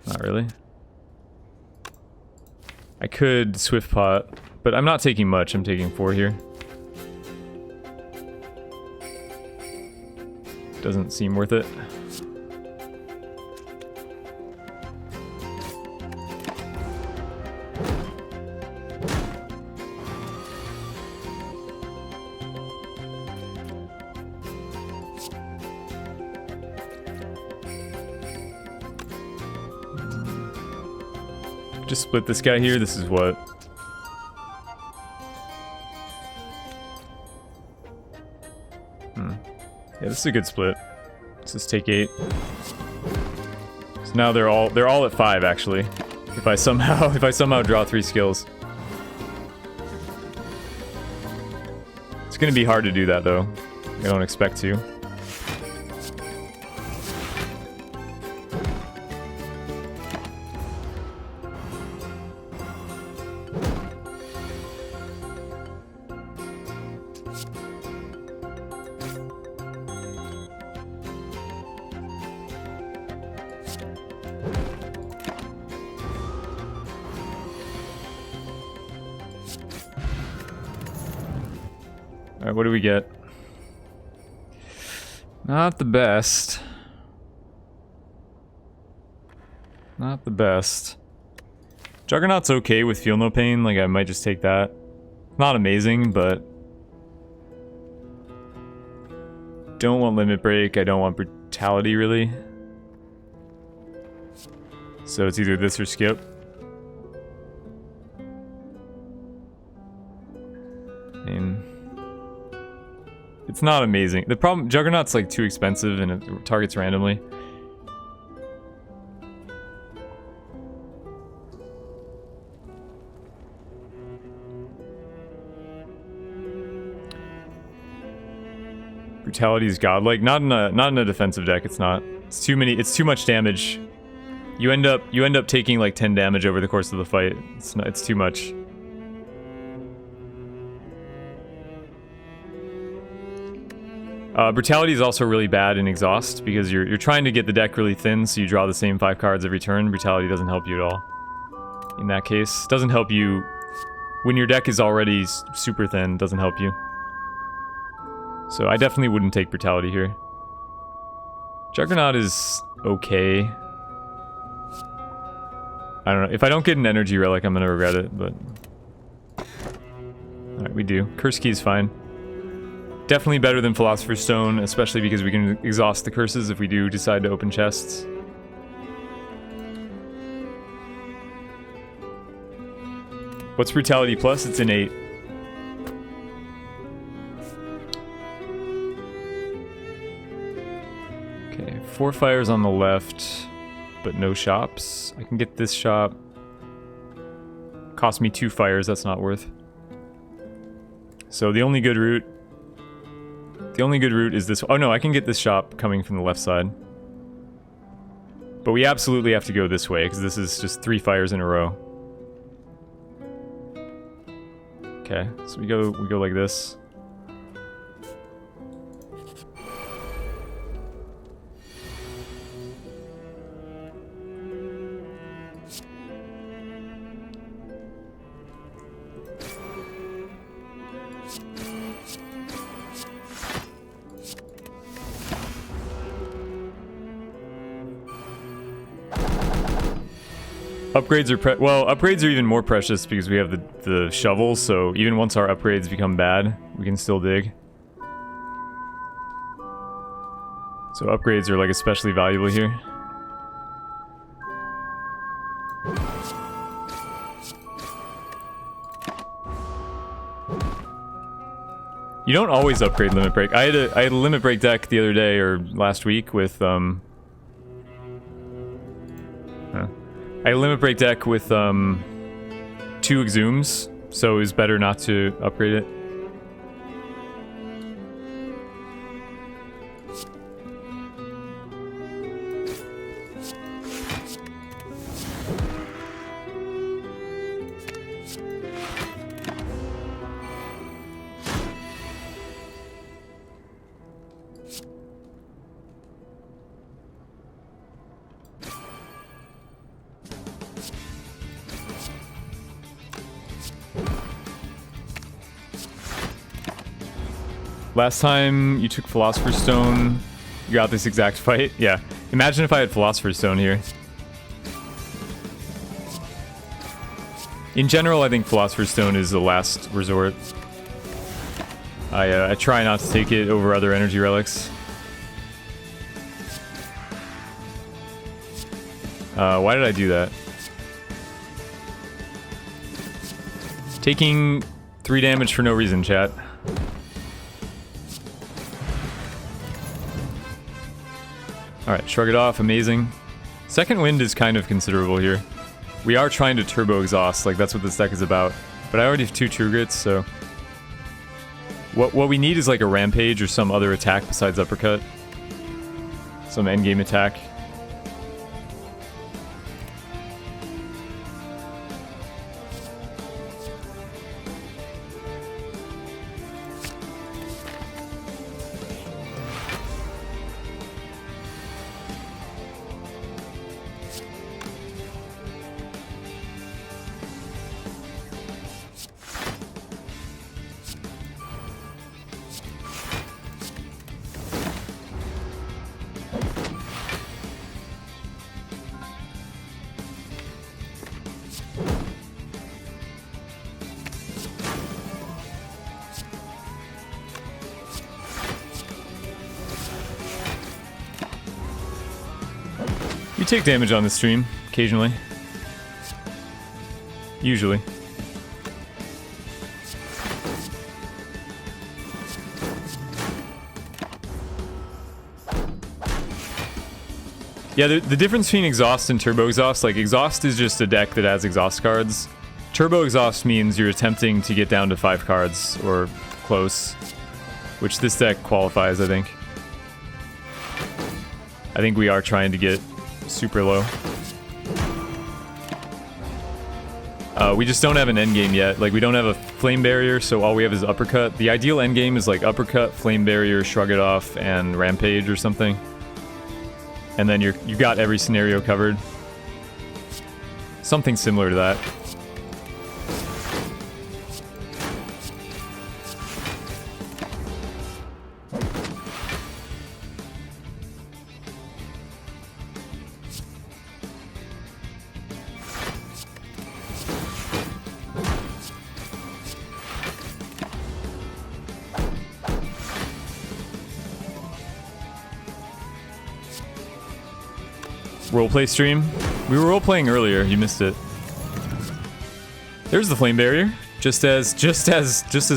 Not really. I could Swift Pot, but I'm not taking much. I'm taking 4 here. Doesn't seem worth it. Just split this guy here. This is what? Yeah, this is a good split. Let's just take 8. So now they're all at 5 actually. If I somehow draw 3 skills. It's gonna be hard to do that though. I don't expect to. Alright, what do we get? Not the best. Not the best. Juggernaut's okay with Feel No Pain, like I might just take that. Not amazing, but... Don't want Limit Break, I don't want Brutality really. So it's either this or skip. I mean... It's not amazing. The problem, Juggernaut's like too expensive and it targets randomly. Brutality is godlike. Not in a defensive deck. It's not. It's too many. It's too much damage. You end up taking like 10 damage over the course of the fight. It's too much. Brutality is also really bad in Exhaust because you're trying to get the deck really thin, so you draw the same 5 cards every turn. Brutality doesn't help you at all. In that case, doesn't help you when your deck is already super thin. Doesn't help you. So I definitely wouldn't take Brutality here. Juggernaut is okay. I don't know. If I don't get an Energy Relic, I'm gonna regret it. But all right, we do. Curse Key is fine. Definitely better than Philosopher's Stone, especially because we can exhaust the curses if we do decide to open chests. What's Brutality Plus? It's an 8. Okay, 4 fires on the left, but no shops. I can get this shop. Cost me 2 fires, that's not worth. So the only good route... The only good route is this. Oh no, I can get this shop coming from the left side. But we absolutely have to go this way, because this is just 3 fires in a row. Okay, so we go like this. Upgrades are upgrades are even more precious because we have the shovels, so even once our upgrades become bad, we can still dig. So upgrades are like especially valuable here. You don't always upgrade Limit Break. I had a Limit Break deck the other day or last week with I had a Limit Break deck with 2 Exhumes, so it was better not to upgrade it. Last time you took Philosopher's Stone, you got this exact fight. Yeah. Imagine if I had Philosopher's Stone here. In general, I think Philosopher's Stone is the last resort. I try not to take it over other energy relics. Why did I do that? Taking 3 damage for no reason, chat. Alright, shrug it off, amazing. Second wind is kind of considerable here. We are trying to turbo exhaust, like that's what this deck is about. But I already have 2 True Grits, so... What we need is like a rampage or some other attack besides uppercut. Some endgame attack. You take damage on the stream, occasionally. Usually. Yeah, the difference between Exhaust and Turbo Exhaust, like Exhaust is just a deck that has Exhaust cards. Turbo Exhaust means you're attempting to get down to 5 cards, or close. Which this deck qualifies, I think. I think we are trying to get super low. We just don't have an endgame yet. Like, we don't have a Flame Barrier, so all we have is Uppercut. The ideal endgame is like Uppercut, Flame Barrier, Shrug It Off, and Rampage or something. And then you got every scenario covered. Something similar to that. Roleplay stream. We were roleplaying earlier. You missed it. There's the Flame Barrier, just as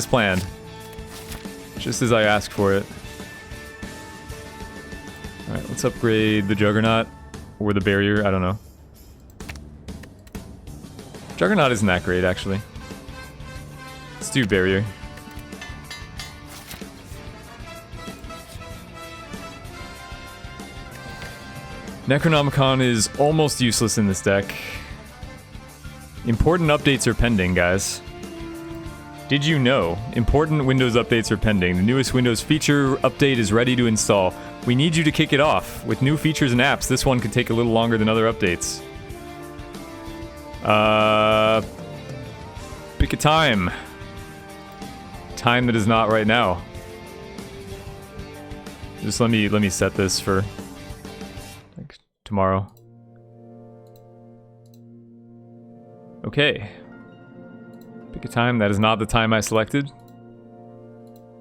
planned. Just as I asked for it. All right, let's upgrade the Juggernaut or the Barrier. I don't know. Juggernaut isn't that great, actually. Let's do Barrier. Necronomicon is almost useless in this deck. Important updates are pending, guys. Did you know? Important Windows updates are pending. The newest Windows feature update is ready to install. We need you to kick it off. With new features and apps, this one could take a little longer than other updates. Pick a time. Time that is not right now. Just let me set this for tomorrow. Okay. Pick a time. That is not the time I selected.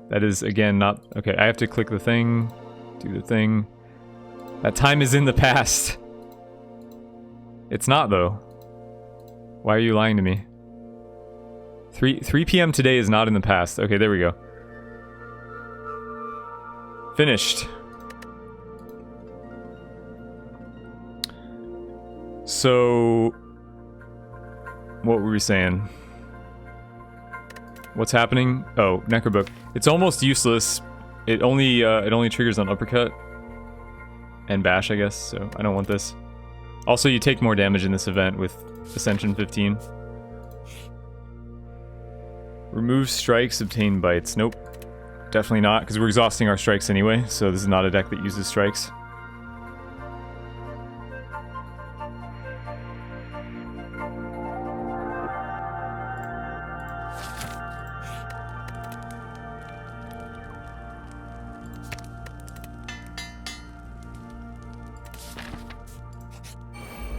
That is, again, not... Okay, I have to click the thing. Do the thing. That time is in the past. It's not, though. Why are you lying to me? 3 p.m. today is not in the past. Okay, there we go. Finished. So, what were we saying? What's happening? Oh, Necrobook. It's almost useless. It only triggers on Uppercut and Bash, I guess. So I don't want this. Also, you take more damage in this event with Ascension 15. Remove strikes, obtain bites. Nope, definitely not, because we're exhausting our strikes anyway. So this is not a deck that uses strikes.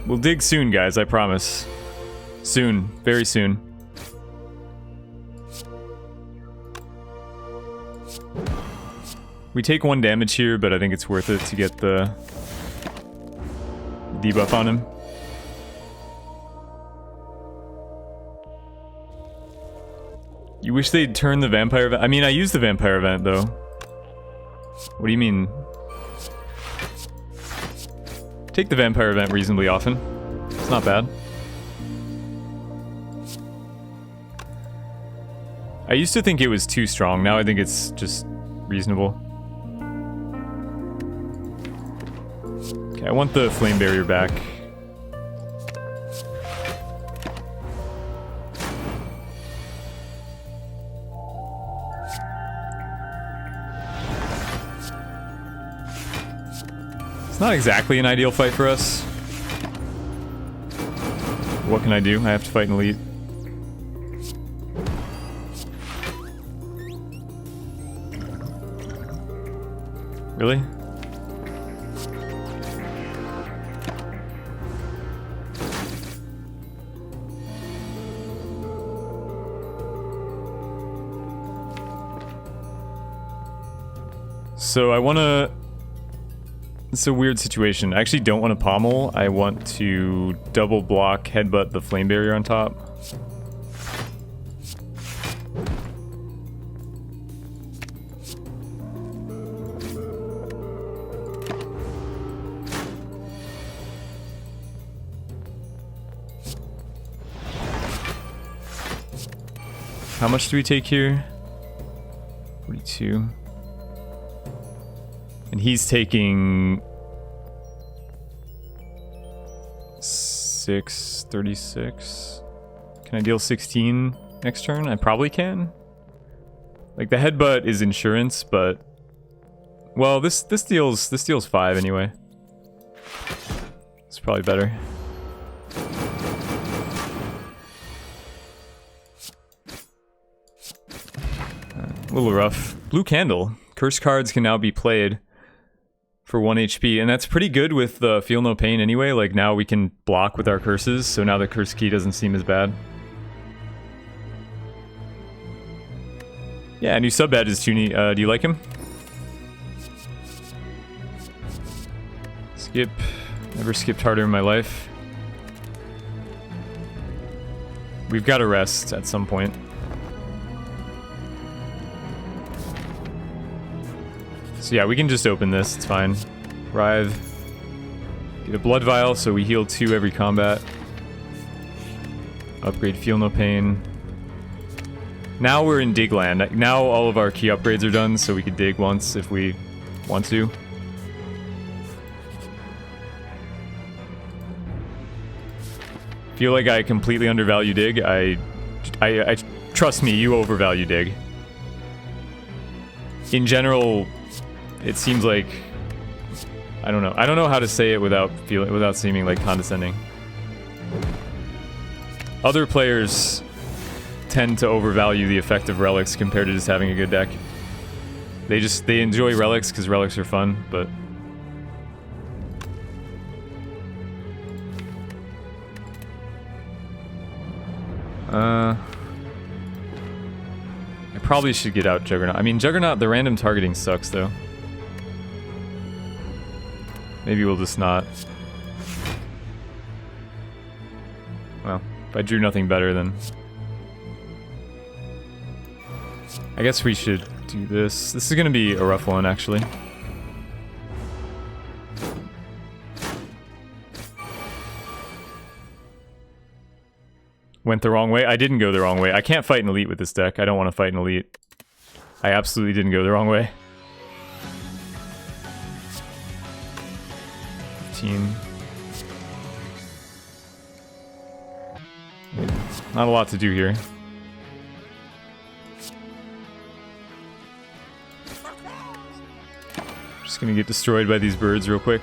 We'll dig soon, guys, I promise. Soon. Very soon. We take 1 damage here, but I think it's worth it to get the debuff on him. You wish they'd turn the vampire event? I mean, I use the vampire event, though. What do you mean? Take the vampire event reasonably often. It's not bad. I used to think it was too strong. Now I think it's just reasonable. Okay, I want the flame barrier back. It's not exactly an ideal fight for us. What can I do? I have to fight an elite. Really? So I want to... It's a weird situation. I actually don't want to pommel. I want to double block, headbutt the flame barrier on top. How much do we take here? 42. And he's taking 36. Can I deal 16 next turn? I probably can. Like the headbutt is insurance, but well, this deals 5 anyway. It's probably better. A little rough. Blue candle. Curse cards can now be played for 1 HP, and that's pretty good with the Feel No Pain anyway. Like now we can block with our curses, so now the curse key doesn't seem as bad. Yeah, new sub badge is Toonie. Do you like him? Skip. Never skipped harder in my life. We've got to rest at some point. So yeah, we can just open this, it's fine. Writhe. Get a blood vial, so we heal 2 every combat. Upgrade Feel No Pain. Now we're in dig land. Now all of our key upgrades are done, so we could dig once if we want to. Feel like I completely undervalue dig. I trust me, you overvalue dig. In general, it seems like I don't know how to say it without seeming like condescending. Other players tend to overvalue the effect of relics compared to just having a good deck. They enjoy relics because relics are fun, but I probably should get out Juggernaut. I mean, Juggernaut, the random targeting sucks though. Maybe we'll just not. Well, if I drew nothing better, then I guess we should do this. This is gonna be a rough one, actually. Went the wrong way? I didn't go the wrong way. I can't fight an elite with this deck. I don't want to fight an elite. I absolutely didn't go the wrong way. 15. Not a lot to do here. Just gonna get destroyed by these birds real quick.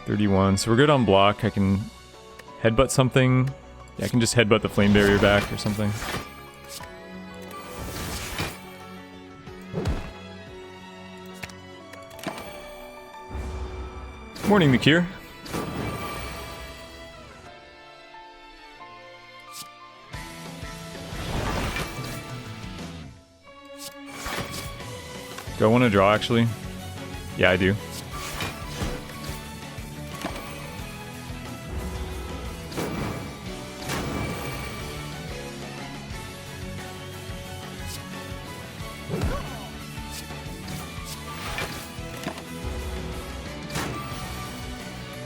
$31. So we're good on block. I can headbutt something. Yeah, I can just headbutt the flame barrier back or something. Morning, Makir. Do I want to draw, actually? Yeah, I do.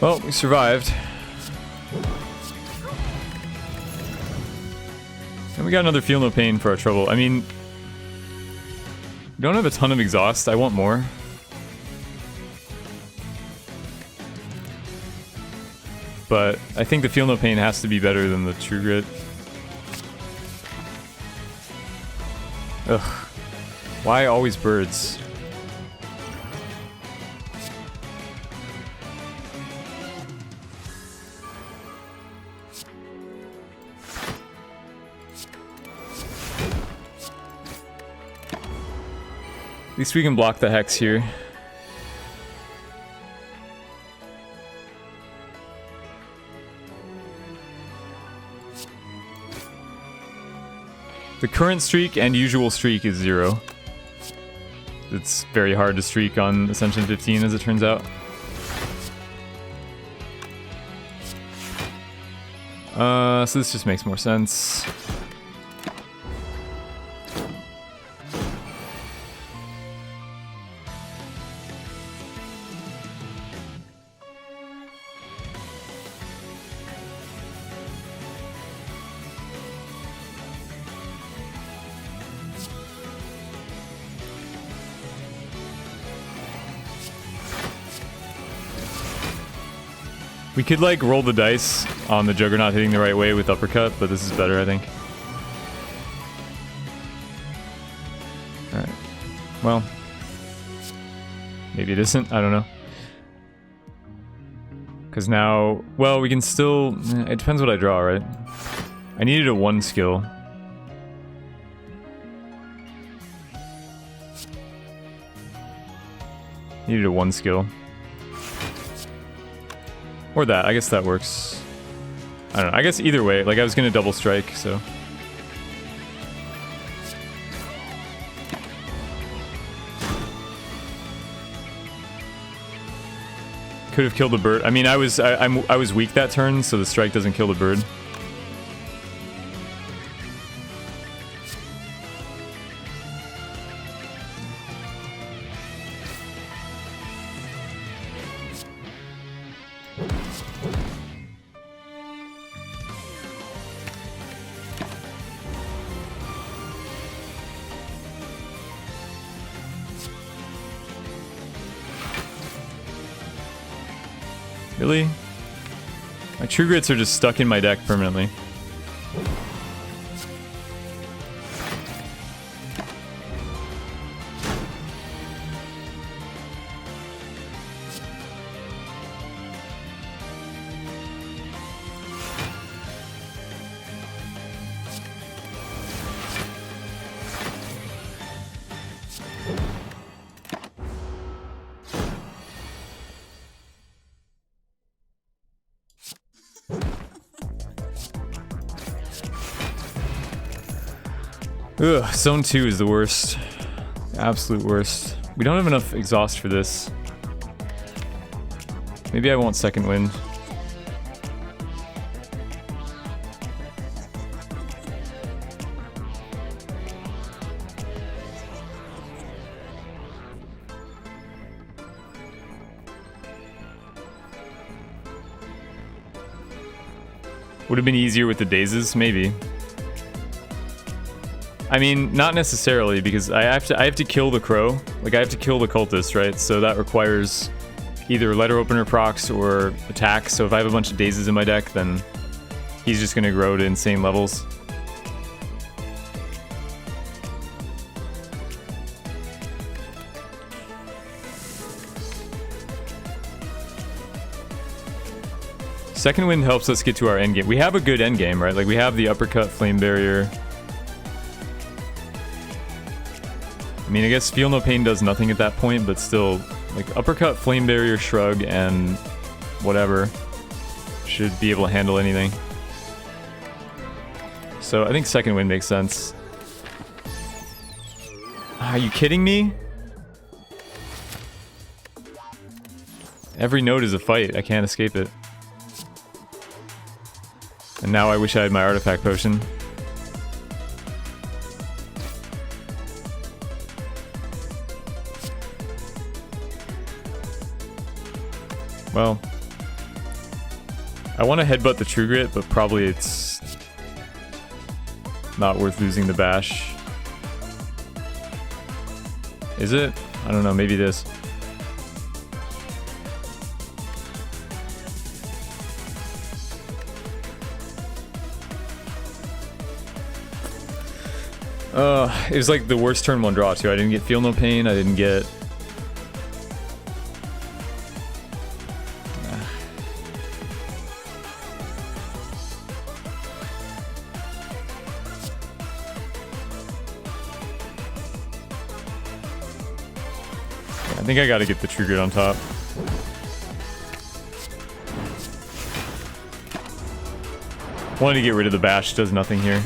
Well, we survived. And we got another Feel No Pain for our trouble. I mean, we don't have a ton of exhaust. I want more. But I think the Feel No Pain has to be better than the True Grit. Ugh. Why always birds? At least we can block the Hex here. The current streak and usual streak is 0. It's very hard to streak on Ascension 15 as it turns out. So this just makes more sense. We could like roll the dice on the Juggernaut hitting the right way with uppercut, but this is better, I think. Alright. Well. Maybe it isn't, I don't know. Because now, well, we can still, it depends what I draw, right? I needed a 1 skill. Needed a 1 skill. Or that, I guess that works. I don't know, I guess either way, like I was gonna double strike, so. Could have killed the bird. I mean, I was weak that turn, so the strike doesn't kill the bird. Really? My True Grits are just stuck in my deck permanently. Ugh, zone 2 is the worst. The absolute worst. We don't have enough exhaust for this. Maybe I want second wind. Would have been easier with the dazes, maybe. I mean, not necessarily, because I have to kill the crow. Like, I have to kill the cultist, right? So that requires either letter opener procs or attack. So if I have a bunch of dazes in my deck, then he's just gonna grow to insane levels. Second wind helps us get to our endgame. We have a good endgame, right? Like, we have the uppercut, flame barrier. I mean, I guess Feel No Pain does nothing at that point, but still, like, uppercut, flame barrier, shrug, and whatever should be able to handle anything. So I think second wind makes sense. Are you kidding me? Every node is a fight. I can't escape it. And now I wish I had my artifact potion. Well, I want to headbutt the True Grit, but probably it's not worth losing the bash. Is it? I don't know, maybe it is. It was like the worst turn 1 draw too. I didn't get Feel No Pain, I didn't get... I think I gotta get the True Grit on top. Wanted to get rid of the bash, does nothing here.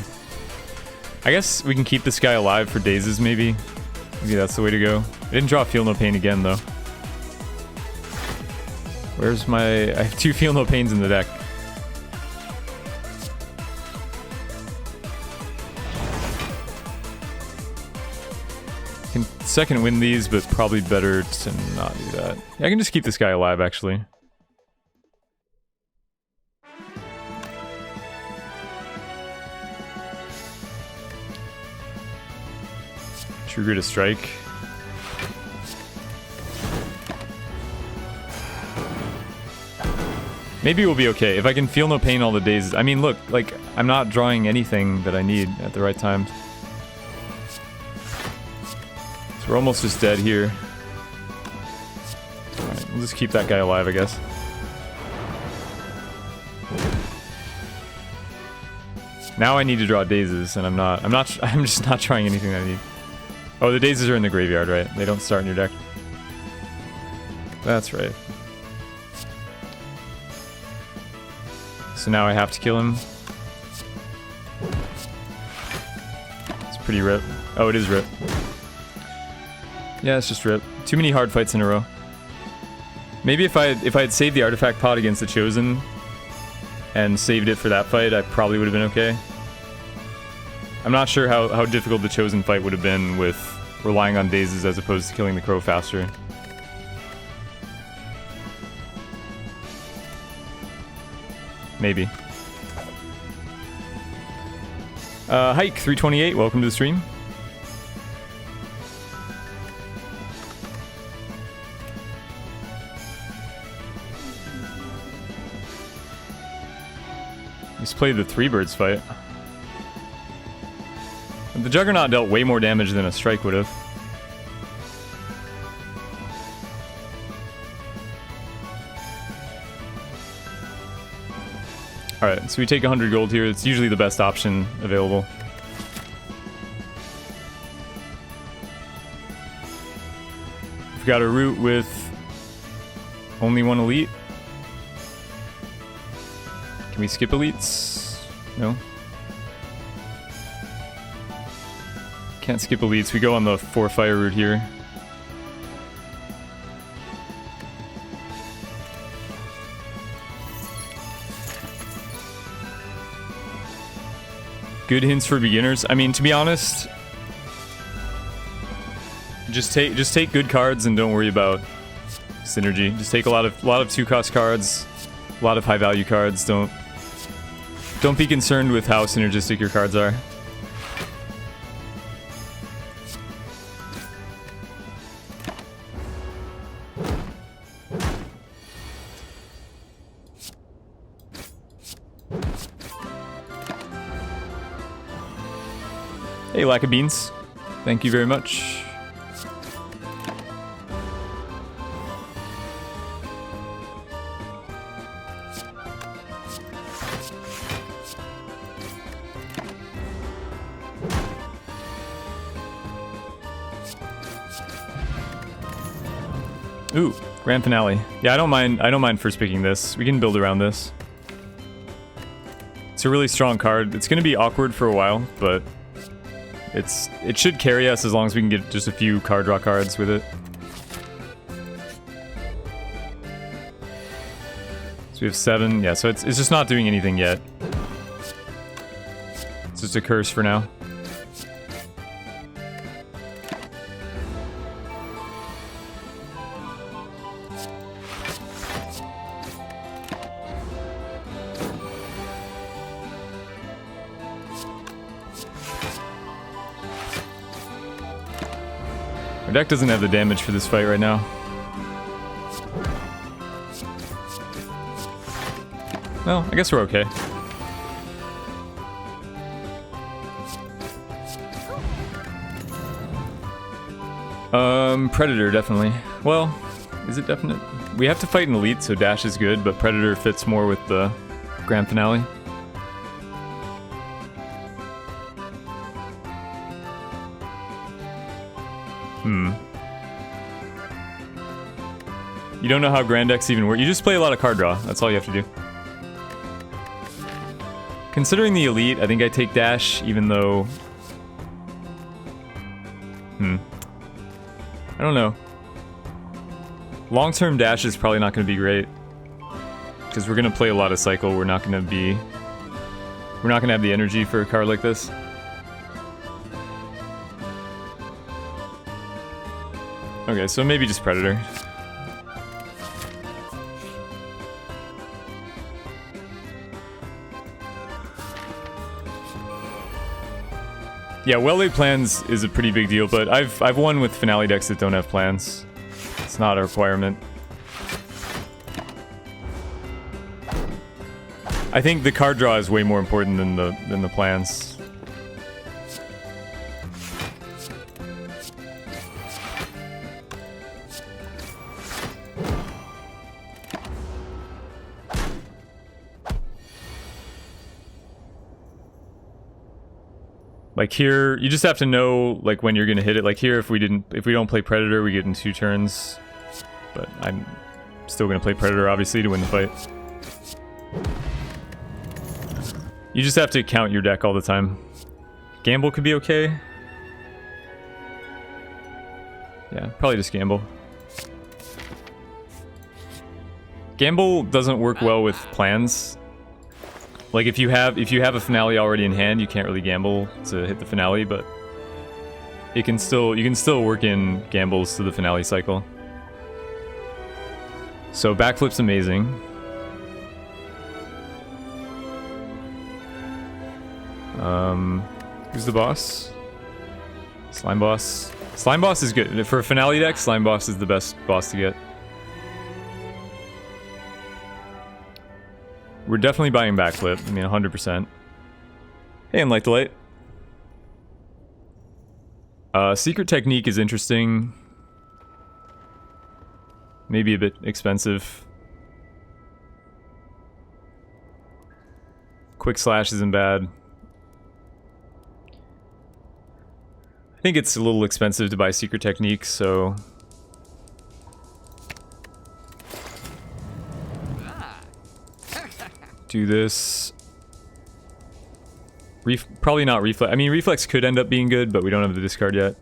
I guess we can keep this guy alive for dazes, maybe. Maybe that's the way to go. I didn't draw Feel No Pain again, though. Where's my... I have 2 Feel No Pains in the deck. Can second win these, but probably better to not do that. Yeah, I can just keep this guy alive, actually. True Grit to strike. Maybe we'll be okay. If I can Feel No Pain all the days. I mean, look, like, I'm not drawing anything that I need at the right time. So we're almost just dead here. Alright, we'll just keep that guy alive, I guess. Now I need to draw dazes, and I'm just not trying anything that I need. Oh, the dazes are in the graveyard, right? They don't start in your deck. That's right. So now I have to kill him. It's pretty rip. Oh, it is rip. Yeah, it's just rip. Too many hard fights in a row. Maybe if I had saved the artifact pod against the Chosen and saved it for that fight, I probably would have been okay. I'm not sure how difficult the Chosen fight would have been with relying on dazes as opposed to killing the crow faster. Maybe. Hike 328, welcome to the stream. Let's play the Three Birds fight. The Juggernaut dealt way more damage than a strike would have. Alright, so we take 100 gold here. It's usually the best option available. We've got a route with only 1 elite. Can we skip elites? No. Can't skip elites. We go on the 4 fire route here. Good hints for beginners. I mean, to be honest, just take good cards and don't worry about synergy. Just take a lot of 2-cost cards, a lot of high value cards. Don't be concerned with how synergistic your cards are. Hey, Lack of Beans. Thank you very much. Ooh, grand finale. Yeah, I don't mind first picking this. We can build around this. It's a really strong card. It's gonna be awkward for a while, but it should carry us as long as we can get just a few card draw cards with it. So we have 7. Yeah, so it's just not doing anything yet. It's just a curse for now. Our deck doesn't have the damage for this fight right now. Well, I guess we're okay. Predator, definitely. Well, is it definite? We have to fight an elite, so dash is good, but Predator fits more with the grand finale. You don't know how grand decks even work. You just play a lot of card draw. That's all you have to do. Considering the elite, I think I take dash, even though... I don't know. Long-term dash is probably not going to be great. Because we're going to play a lot of cycle. We're not going to be... We're not going to have the energy for a card like this. Okay, so maybe just Predator. Yeah, well-laid plans is a pretty big deal, but I've won with finale decks that don't have plans. It's not a requirement. I think the card draw is way more important than the plans. Like here, you just have to know like when you're gonna hit it. Like here, if we don't play Predator, we get in 2 turns. But I'm still gonna play Predator, obviously, to win the fight. You just have to count your deck all the time. Gamble could be okay. Yeah, probably just gamble. Gamble doesn't work well with plans. Like if you have a finale already in hand, you can't really gamble to hit the finale, but you can still work in gambles to the finale cycle. So backflip's amazing. Who's the boss? Slime boss. Slime boss is good. For a finale deck, slime boss is the best boss to get. We're definitely buying backflip. I mean, 100%. Hey, and light the light. Secret technique is interesting. Maybe a bit expensive. Quick slash isn't bad. I think it's a little expensive to buy secret technique, so... do this. Probably not reflex. I mean, reflex could end up being good, but we don't have the discard yet.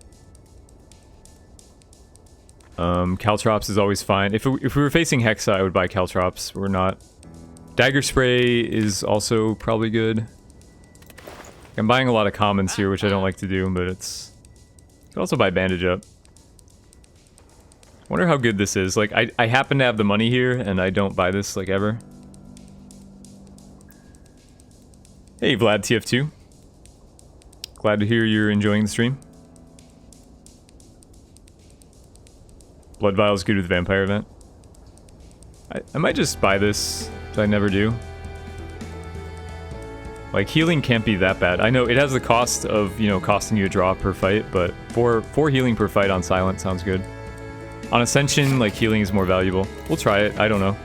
Caltrops is always fine. If we were facing Hexa, I would buy Caltrops. We're not. Dagger Spray is also probably good. I'm buying a lot of commons here, which I don't like to do, but it's... You can also buy Bandage Up. I wonder how good this is. Like, I happen to have the money here, and I don't buy this, like, ever. Hey, Vlad TF2. Glad to hear you're enjoying the stream. Blood Vial is good with Vampire Event. I might just buy this, but I never do. Like, healing can't be that bad. I know it has the cost of, you know, costing you a draw per fight, but four healing per fight on Silent sounds good. On Ascension, like, healing is more valuable. We'll try it. I don't know.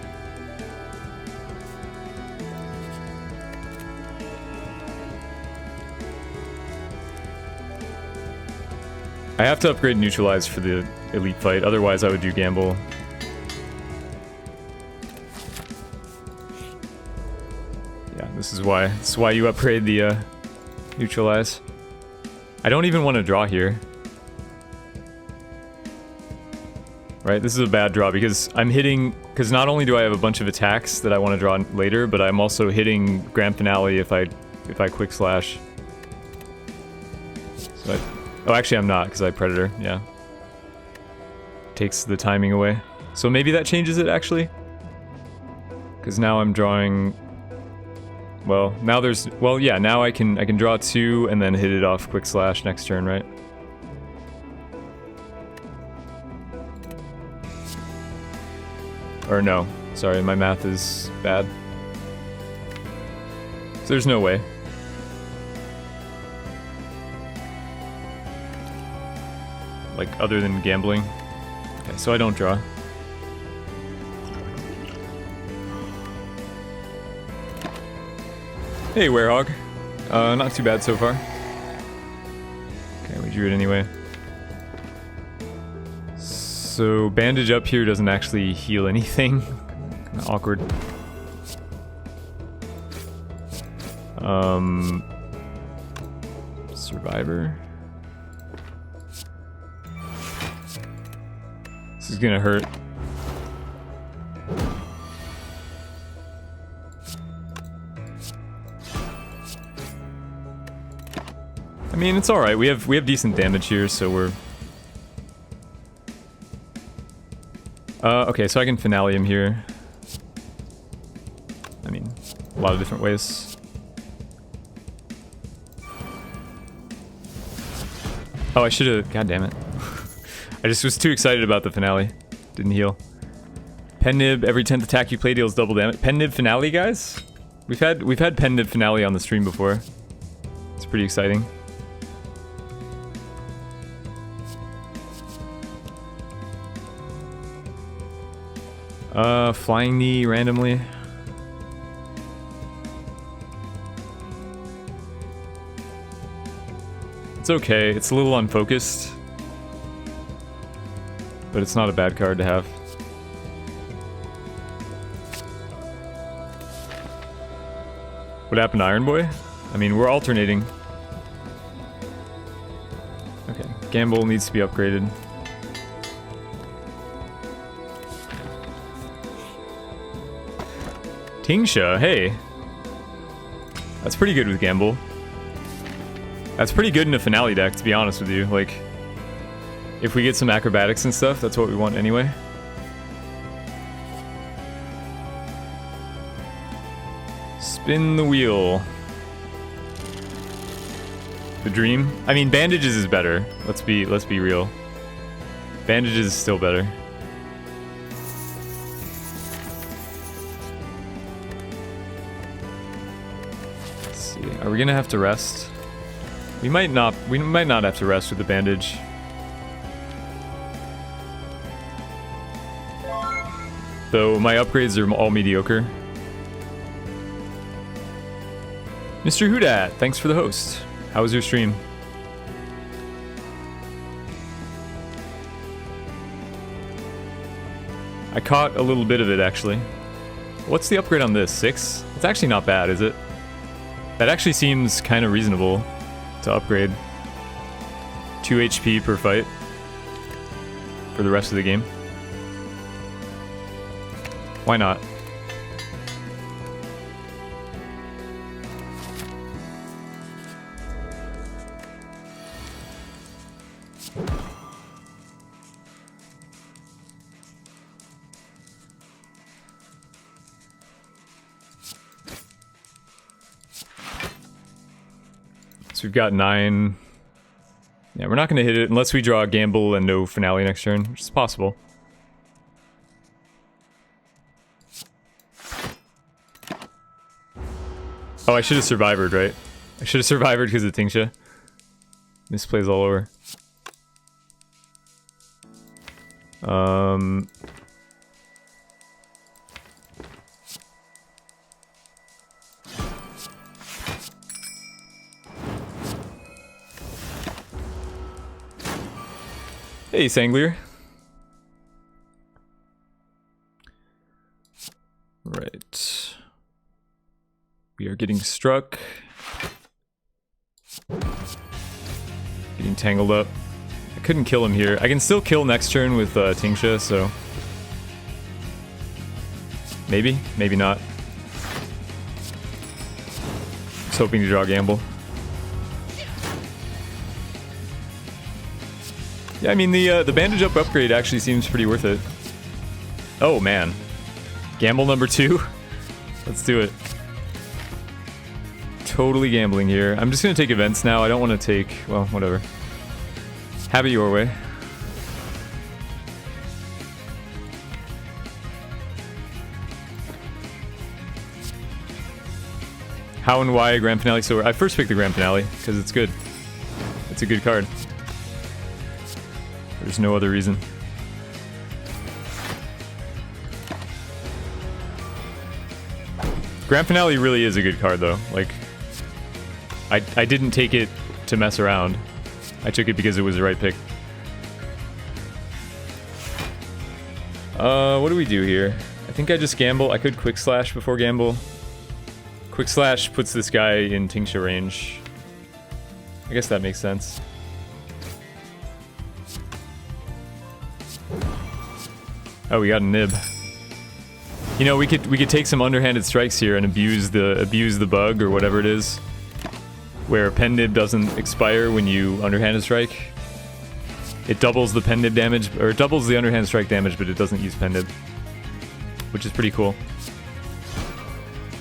I have to upgrade Neutralize for the elite fight, otherwise I would do Gamble. Yeah, this is why you upgrade the Neutralize. I don't even want to draw here. Right, this is a bad draw because I'm hitting... Because not only do I have a bunch of attacks that I want to draw later, but I'm also hitting Grand Finale if I Quick Slash. So oh, actually I'm not, because I Predator, yeah. Takes the timing away. So maybe that changes it, actually? Because now I'm drawing... Well, now there's... Well, yeah, now I can draw 2 and then hit it off Quick Slash next turn, right? Or no, sorry, my math is bad. So there's no way. Like, other than gambling. Okay, so I don't draw. Hey, Werehog. Not too bad so far. Okay, we drew it anyway. So, bandage up here doesn't actually heal anything. Kinda awkward. Survivor. This is gonna hurt. I mean, it's alright. We have decent damage here, so we're... okay, so I can finale him here. I mean, a lot of different ways. Oh, I should've... God damn it. I just was too excited about the finale. Didn't heal. Pen nib, every 10th attack you play deals double damage. Pen nib finale, guys? We've had pen nib finale on the stream before. It's pretty exciting. Flying knee randomly. It's okay, it's a little unfocused. But it's not a bad card to have. What happened to Iron Boy? I mean, we're alternating. Okay, Gamble needs to be upgraded. Tingsha, hey. That's pretty good with Gamble. That's pretty good in a finale deck, to be honest with you. Like, if we get some acrobatics and stuff, that's what we want anyway. Spin the wheel. The dream? I mean, bandages is better. Let's be real. Bandages is still better. Let's see. Are we gonna have to rest? We might not have to rest with the bandage. Though my upgrades are all mediocre. Mr. Hoodat, thanks for the host. How was your stream? I caught a little bit of it, actually. What's the upgrade on this? 6? It's actually not bad, is it? That actually seems kind of reasonable to upgrade. 2 HP per fight for the rest of the game. Why not? So we've got 9. Yeah, we're not going to hit it unless we draw a gamble and no finale next turn, which is possible. Oh, I should have survived, right? I should have survived because of Tingsha. Misplays all over. Hey, Sanglier. Right. We are getting struck. Getting tangled up. I couldn't kill him here. I can still kill next turn with Tingsha, so... Maybe? Maybe not. Just hoping to draw a gamble. Yeah, I mean, the bandage up upgrade actually seems pretty worth it. Oh, man. Gamble number 2? Let's do it. Totally gambling here. I'm just gonna take events now. I don't want to take... Well, whatever. Have it your way. How and why Grand Finale? So I first picked the Grand Finale because it's good. It's a good card. There's no other reason. Grand Finale really is a good card though. Like, I didn't take it to mess around. I took it because it was the right pick. What do we do here? I think I just gamble. I could Quick Slash before gamble. Quick Slash puts this guy in Tingsha range. I guess that makes sense. Oh, we got a nib. You know, we could take some underhanded strikes here and abuse the bug or whatever it is, where pen nib doesn't expire when you underhanded strike. It doubles the pen nib damage, or it doubles the underhand strike damage, but it doesn't use pen nib, which is pretty cool.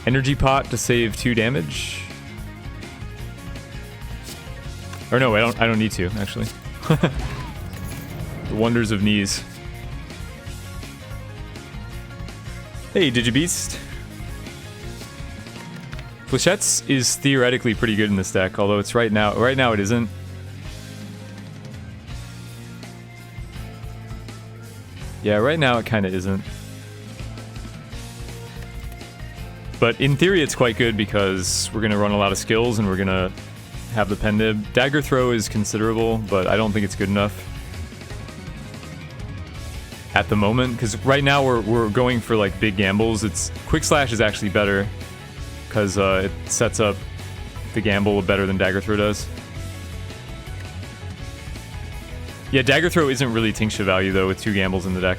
Energy pot to save 2 damage. Or no, I don't need to actually. The wonders of knees. Hey, Digibeast. Flechette's is theoretically pretty good in this deck, although it's right now it isn't. Yeah, right now it kind of isn't. But in theory it's quite good because we're going to run a lot of skills and we're going to have the pen nib. Dagger throw is considerable, but I don't think it's good enough at the moment, because right now we're going for like big gambles. It's Quick Slash is actually better because it sets up the gamble better than Dagger Throw does. Yeah, Dagger Throw isn't really Tingsha value though with 2 gambles in the deck.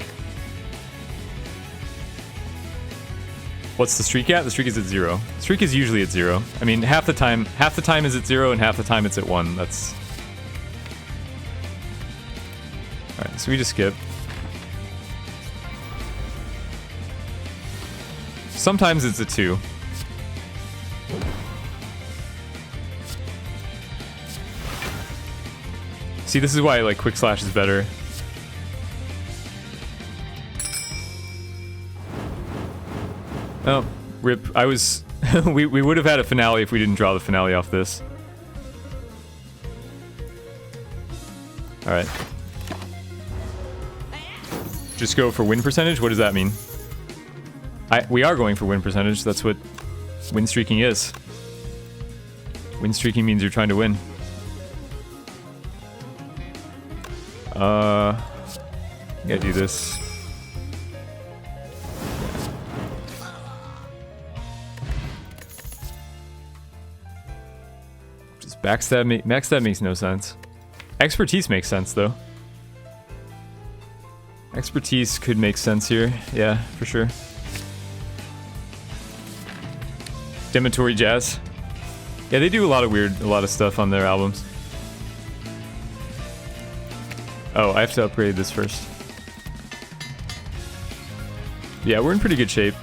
What's the streak at? The streak is at 0. Streak is usually at 0. I mean, half the time is at 0 and half the time it's at 1. That's... Alright, so we just skip. Sometimes it's a 2. See, this is why like Quick Slash is better. Oh, rip. I was... we would have had a finale if we didn't draw the finale off this. Alright. Just go for win percentage? What does that mean? We are going for win percentage. That's what win streaking is. Win streaking means you're trying to win. Gotta do this. Just backstab makes no sense. Expertise makes sense though. Expertise could make sense here. Yeah, for sure. Dematory Jazz. Yeah, they do a lot of stuff on their albums. Oh, I have to upgrade this first. Yeah, we're in pretty good shape.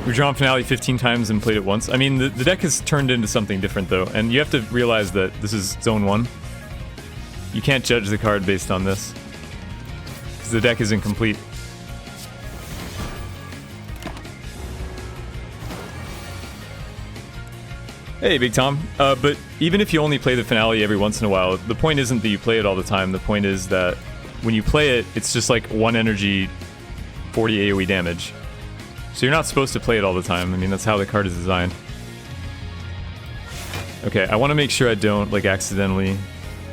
We've drawn Finale 15 times and played it once. I mean, the deck has turned into something different though, and you have to realize that this is Zone 1. You can't judge the card based on this, because the deck is incomplete. Hey, Big Tom. But even if you only play the finale every once in a while, the point isn't that you play it all the time. The point is that when you play it, it's just like 1 energy, 40 AoE damage. So you're not supposed to play it all the time. I mean, that's how the card is designed. Okay, I want to make sure I don't, like, accidentally...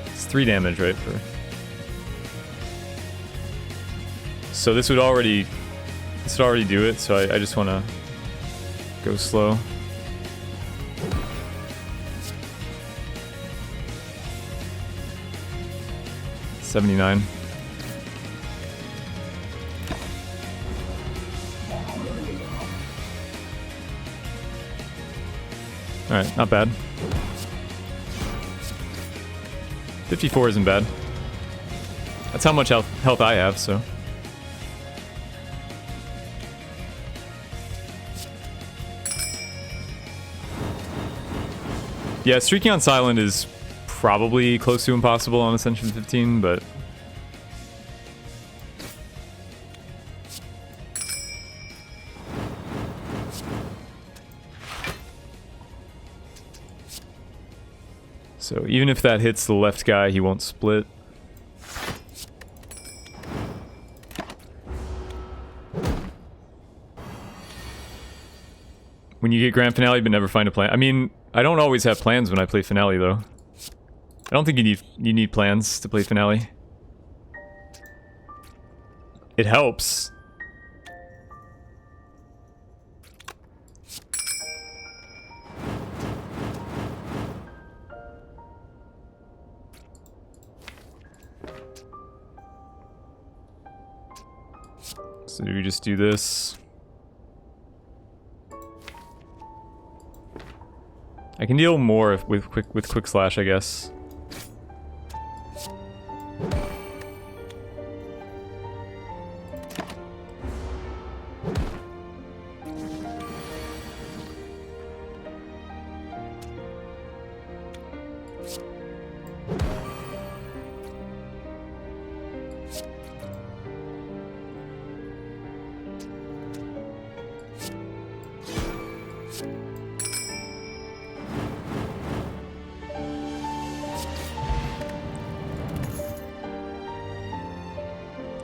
It's 3 damage, right? So this would already do it, so I just want to go slow. $79. Alright, not bad. 54 isn't bad. That's how much health I have, so... Yeah, streaking on silent is probably close to impossible on Ascension 15, but... So even if that hits the left guy, he won't split. When you get Grand Finale but never find a plan. I mean, I don't always have plans when I play Finale though. I don't think you need plans to play Finale. It helps. So do we just do this? I can deal more with quick slash, I guess.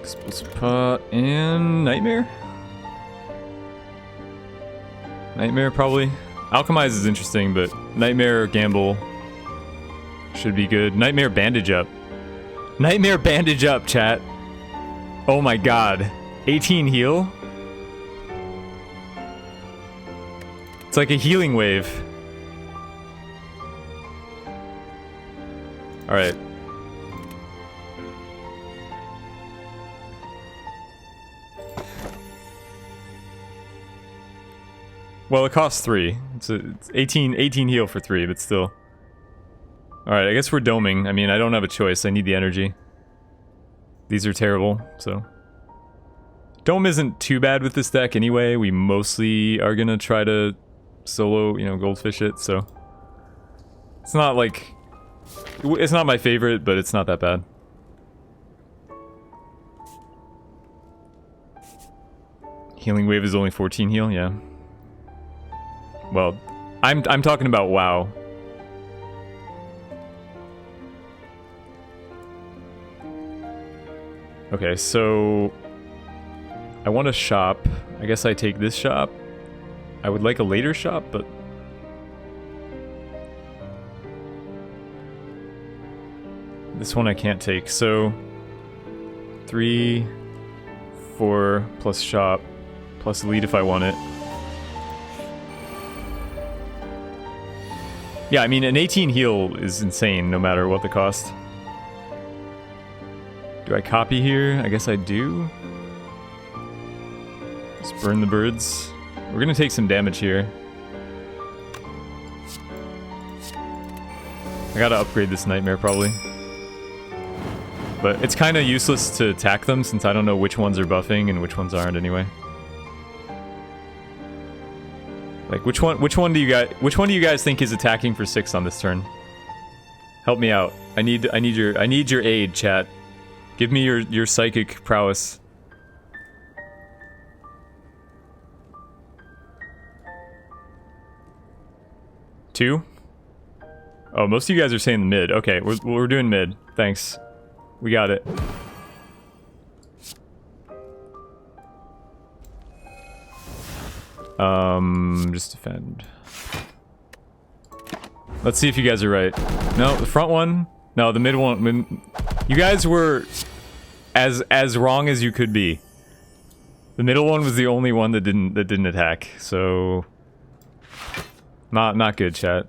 Explosive Pot and Nightmare? Nightmare, probably. Alchemize is interesting, but Nightmare Gamble should be good. Nightmare Bandage Up. Nightmare Bandage Up, chat. Oh my god. 18 heal? It's like a healing wave. Alright. Well, it costs 3. It's 18 heal for 3, but still. Alright, I guess we're doming. I mean, I don't have a choice. I need the energy. These are terrible, so. Dome isn't too bad with this deck anyway. We mostly are gonna try to solo, you know, goldfish it, so. It's not like... It's not my favorite, but it's not that bad. Healing Wave is only 14 heal, yeah. Well, I'm talking about WoW. Okay, so I want a shop. I guess I take this shop. I would like a later shop, but this one I can't take. So 3, 4 plus shop plus elite if I want it. Yeah, I mean, an 18 heal is insane no matter what the cost. Do I copy here? I guess I do. Just burn the birds. We're gonna take some damage here. I gotta upgrade this Nightmare probably. But it's kind of useless to attack them since I don't know which ones are buffing and which ones aren't anyway. Like which one do you guys think is attacking for 6 on this turn? Help me out. I need your aid, chat. Give me your psychic prowess. Two? Oh, most of you guys are saying the mid. Okay, we're doing mid. Thanks. We got it. Just defend. Let's see if you guys are right. No, the front one. No, the mid one. You guys were as wrong as you could be. The middle one was the only one that didn't attack. So not good, chat.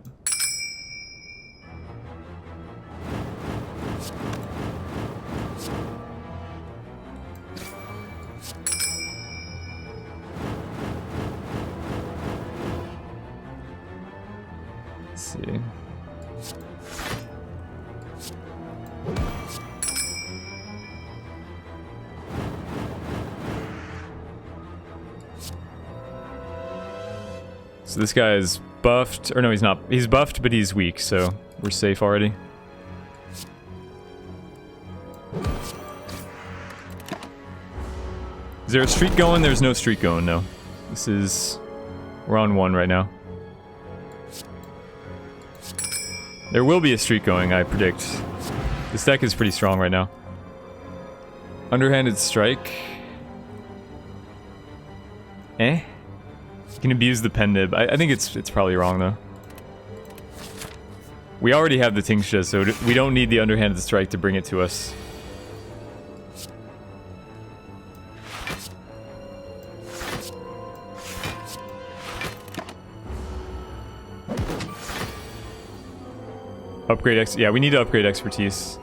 See. So this guy is buffed, or no, he's not. He's buffed, but he's weak, so we're safe already. Is there a streak going? There's no streak going, no. This is... We're on 1 right now. There will be a streak going, I predict. This deck is pretty strong right now. Underhanded strike. Eh? You can abuse the pen nib. I think it's probably wrong though. We already have the Tingsha, so we don't need the underhanded strike to bring it to us. Upgrade yeah, we need to upgrade expertise.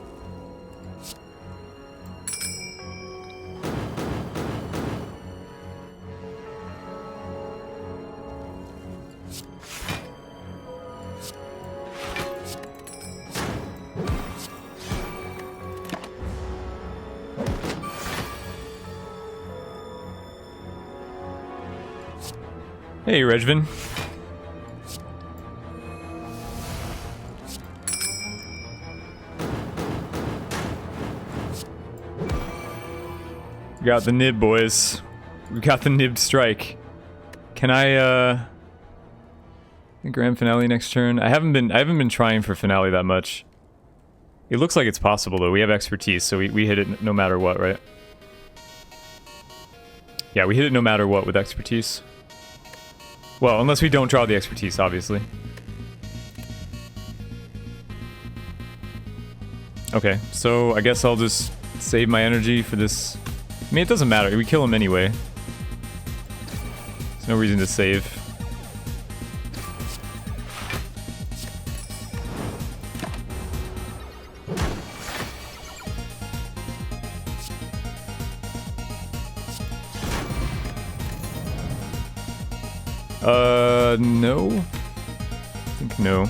Hey, Regvin. We got the nib, boys. We got the nib strike. Can I grand finale next turn? I haven't been trying for finale that much. It looks like it's possible though. We have expertise, so we hit it no matter what, right? Yeah, we hit it no matter what with expertise. Well, unless we don't draw the expertise, obviously. Okay, so I guess I'll just save my energy for this. I mean, it doesn't matter. We kill him anyway. There's no reason to save. No. I think no.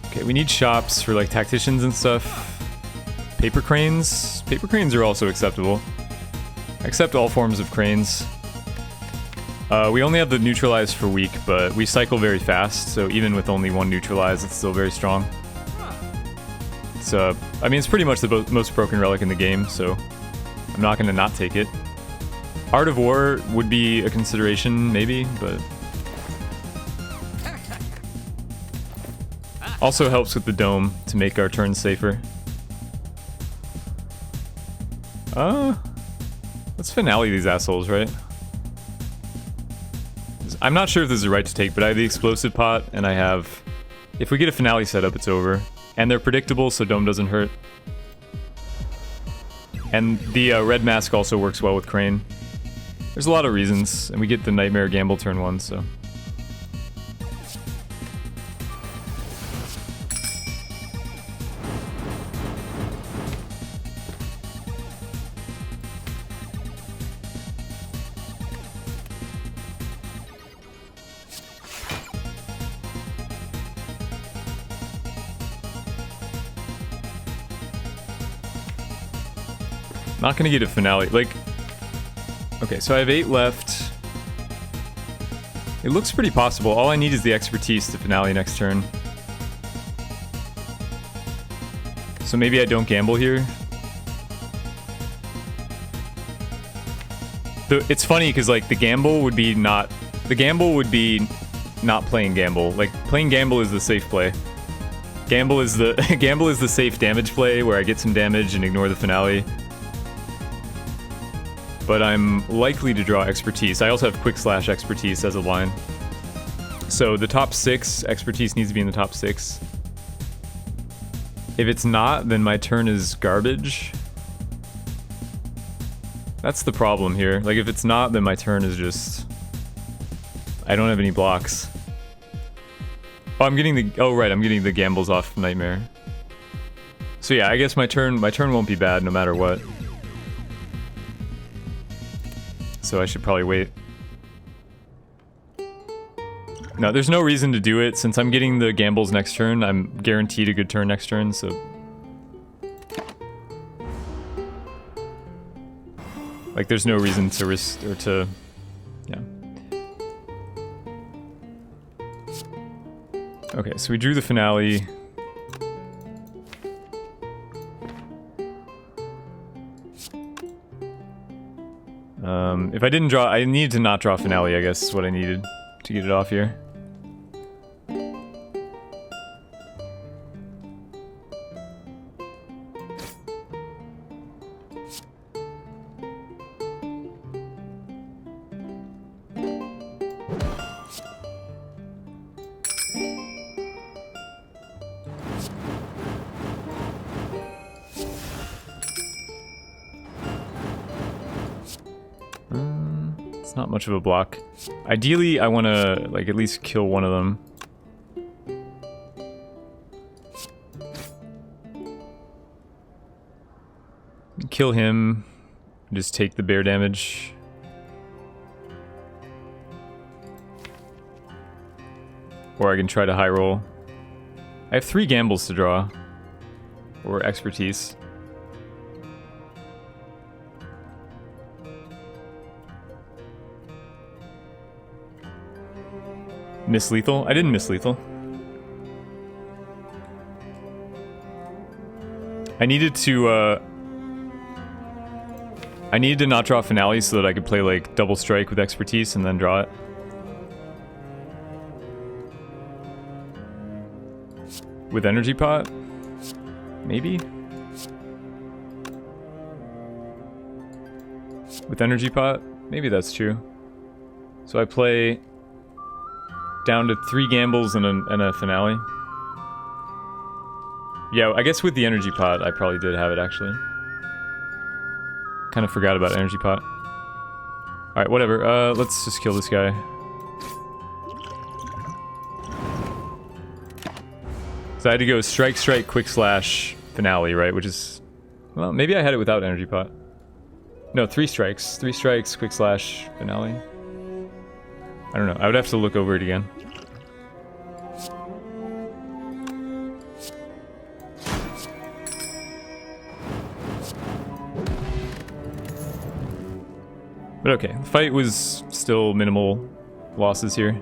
Okay, we need shops for like tacticians and stuff. Paper cranes. Paper cranes are also acceptable. Accept all forms of cranes. We only have the neutralize for weak, but we cycle very fast, so even with only 1 neutralize, it's still very strong. It's I mean, it's pretty much the most broken relic in the game, so I'm not going to not take it. Art of War would be a consideration, maybe, but... Also helps with the dome to make our turns safer. Let's finale these assholes, right? I'm not sure if this is the right to take, but I have the explosive pot, and I have... If we get a finale set up, it's over. And they're predictable, so dome doesn't hurt. And the red mask also works well with Crane. There's a lot of reasons, and we get the Nightmare Gamble turn 1, so... Not gonna get a finale. Like, okay, so I have 8 left. It looks pretty possible. All I need is the expertise to finale next turn. So maybe I don't gamble here. It's funny because like the gamble would be not playing gamble. Like playing gamble is the safe play. Gamble is the safe damage play where I get some damage and ignore the finale. But I'm likely to draw expertise. I also have quick slash expertise as a line. So the top 6, expertise needs to be in the top 6. If it's not, then my turn is garbage. That's the problem here. Like if it's not, then my turn is just... I don't have any blocks. Oh, I'm getting the... Oh, right, I'm getting the gambles off Nightmare. So yeah, I guess my turn won't be bad no matter what. So I should probably wait. No, there's no reason to do it. Since I'm getting the gambles next turn, I'm guaranteed a good turn next turn, so... Like, there's no reason to risk, or to... Yeah. Okay, so we drew the finale. If I didn't draw, I needed to not draw Finale, I guess is what I needed to get it off here. It's not much of a block. Ideally, I want to like at least kill one of them. Kill him. Just take the bear damage. Or I can try to high roll. I have 3 gambles to draw. Or expertise. Miss lethal? I didn't miss lethal. I needed to not draw Finale so that I could play like double strike with expertise and then draw it. With energy pot? Maybe? With energy pot? Maybe that's true. So I play down to 3 gambles and a Finale. Yeah, I guess with the energy pot, I probably did have it actually. Kind of forgot about energy pot. Alright, whatever. Let's just kill this guy. So I had to go strike, strike, quick slash, Finale, right? Which is... Well, maybe I had it without energy pot. No, 3 strikes. 3 strikes, quick slash, Finale. I don't know. I would have to look over it again. But okay, the fight was still minimal losses here.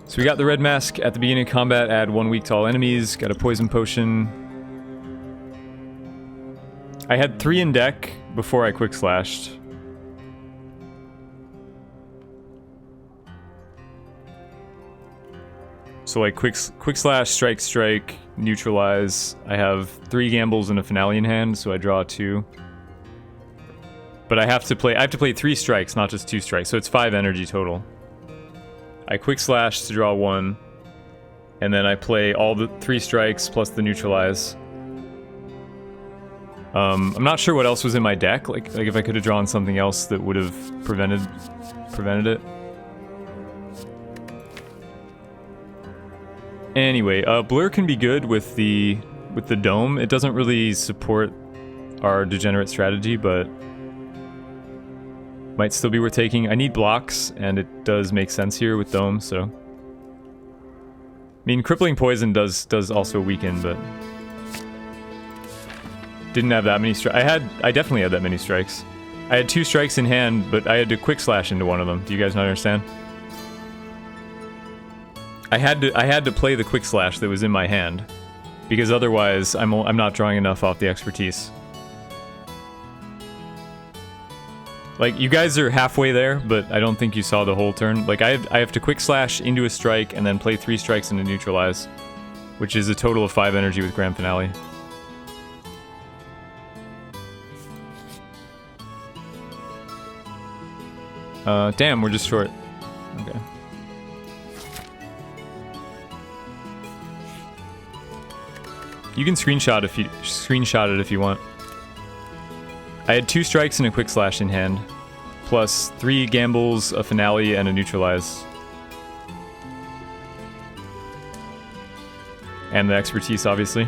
So we got the red mask at the beginning of combat, add 1 weak to all enemies, got a poison potion. I had 3 in deck before I quick slashed. So like quick slash, strike, strike, neutralize. I have 3 gambles and a Finale in hand, so I draw 2. But I have to play 3 strikes, not just 2 strikes, so it's 5 energy total. I quick slash to draw 1, and then I play all the 3 strikes plus the neutralize. I'm not sure what else was in my deck, like if I could have drawn something else that would have prevented it. Anyway, Blur can be good with the dome. It doesn't really support our degenerate strategy, but might still be worth taking. I need blocks, and it does make sense here with dome, so... I mean, crippling poison does also weaken, but... Didn't have that many strikes. I definitely had that many strikes. I had 2 strikes in hand, but I had to quick slash into one of them. Do you guys not understand? I had to play the quick slash that was in my hand, because otherwise I'm not drawing enough off the expertise. Like, you guys are halfway there, but I don't think you saw the whole turn. Like, I have to quick slash into a strike and then play 3 strikes into neutralize, which is a total of 5 energy with Grand Finale. Damn, we're just short. Okay. You can screenshot it if you want. I had 2 strikes and a quick slash in hand, plus 3 gambles, a Finale, and a neutralize. And the expertise, obviously.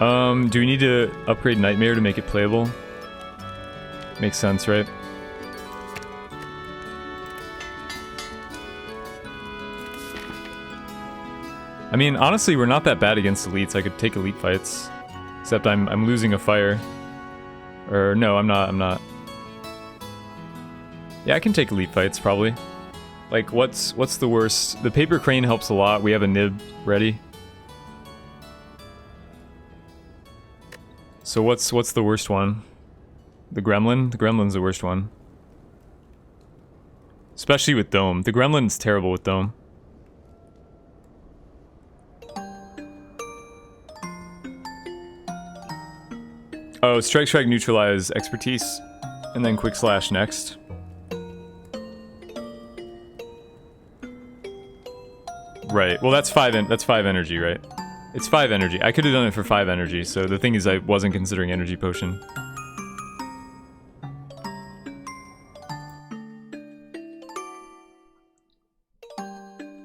Do we need to upgrade Nightmare to make it playable? Makes sense, right? I mean, honestly, we're not that bad against elites. I could take elite fights. Except I'm losing a fire. Or, no, I'm not. Yeah, I can take elite fights, probably. Like, what's the worst? The paper crane helps a lot. We have a nib ready. So what's the worst one? The Gremlin? The Gremlin's the worst one. Especially with Dome. The Gremlin's terrible with Dome. Oh, strike, strike, neutralize, expertise, and then quick slash next. Right. Well, that's 5 energy, right? It's 5 energy. I could have done it for 5 energy, so the thing is I wasn't considering energy potion.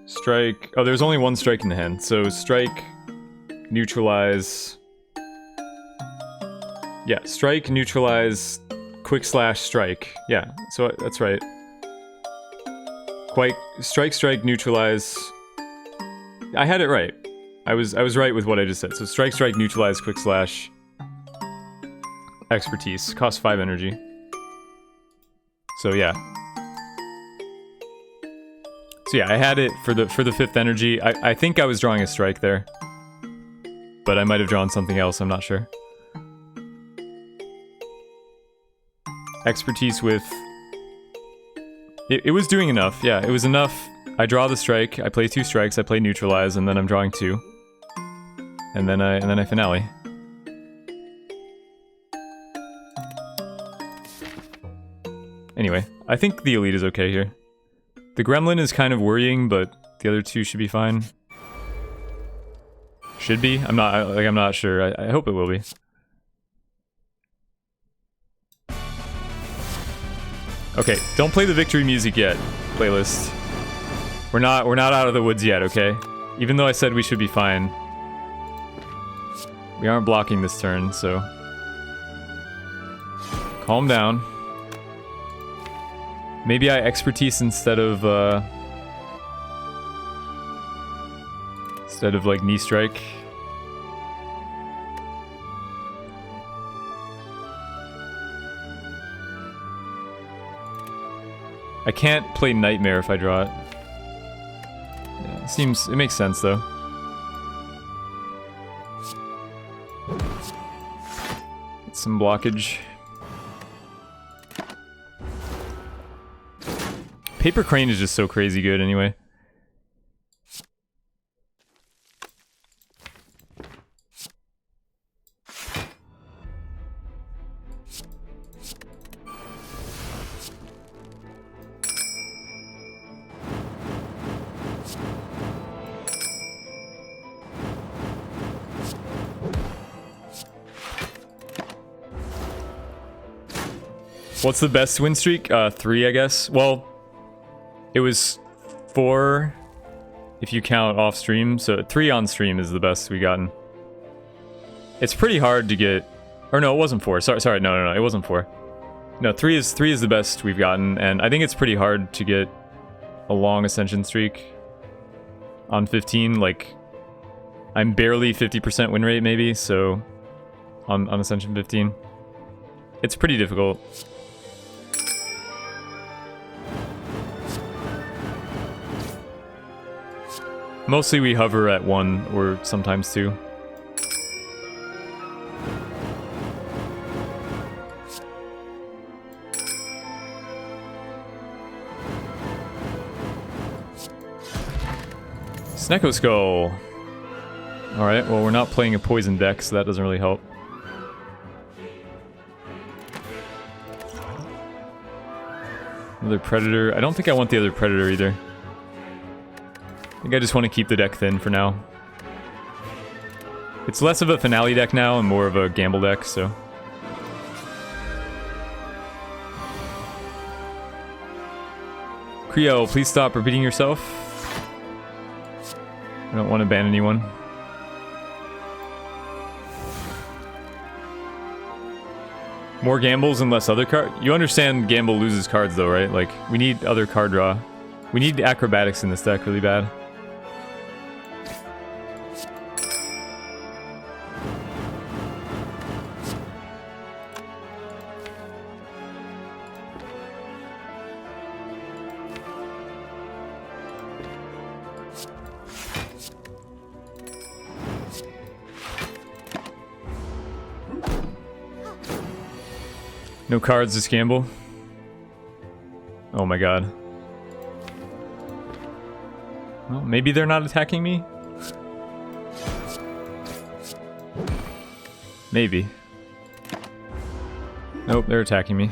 Strike. Oh, there's only one strike in the hand. So strike, neutralize. Yeah, strike, neutralize, quick slash, strike. Yeah, so that's right. Quite strike, strike, neutralize. I had it right. I was right with what I just said. So strike, strike, neutralize, quick slash, expertise. Costs 5 energy. So yeah. So yeah, I had it for the 5th energy. I think I was drawing a strike there. But I might have drawn something else, I'm not sure. Expertise with... It was doing enough, yeah, it was enough. I draw the strike, I play 2 strikes, I play neutralize, and then I'm drawing 2. And then I finale. Anyway, I think the elite is okay here. The Gremlin is kind of worrying, but the other 2 should be fine. Should be? I'm not sure. I hope it will be. Okay, don't play the victory music yet, playlist. We're not out of the woods yet, okay? Even though I said we should be fine. We aren't blocking this turn, so... Calm down. Maybe I expertise instead of like knee strike. I can't play Nightmare if I draw it. Yeah, it makes sense though. Get some blockage. Paper Crane is just so crazy good anyway. What's the best win streak? 3, I guess. Well, it was 4 if you count off stream, so 3 on stream is the best we gotten. It's pretty hard to get, or no, it wasn't 4. Sorry, no, it wasn't 4. No, 3 is the best we've gotten, and I think it's pretty hard to get a long Ascension streak on 15. Like, I'm barely 50% win rate maybe, so on Ascension 15, it's pretty difficult. Mostly we hover at 1 or sometimes 2. Snecko Skull. Alright, well we're not playing a poison deck, so that doesn't really help. Another Predator. I don't think I want the other Predator either. I think I just want to keep the deck thin for now. It's less of a finale deck now and more of a gamble deck, so... Creo, please stop repeating yourself. I don't want to ban anyone. More gambles and less other card. You understand gamble loses cards though, right? Like, we need other card draw. We need acrobatics in this deck really bad. No cards to scamble. Oh my god. Well, maybe they're not attacking me? Maybe. Nope, they're attacking me.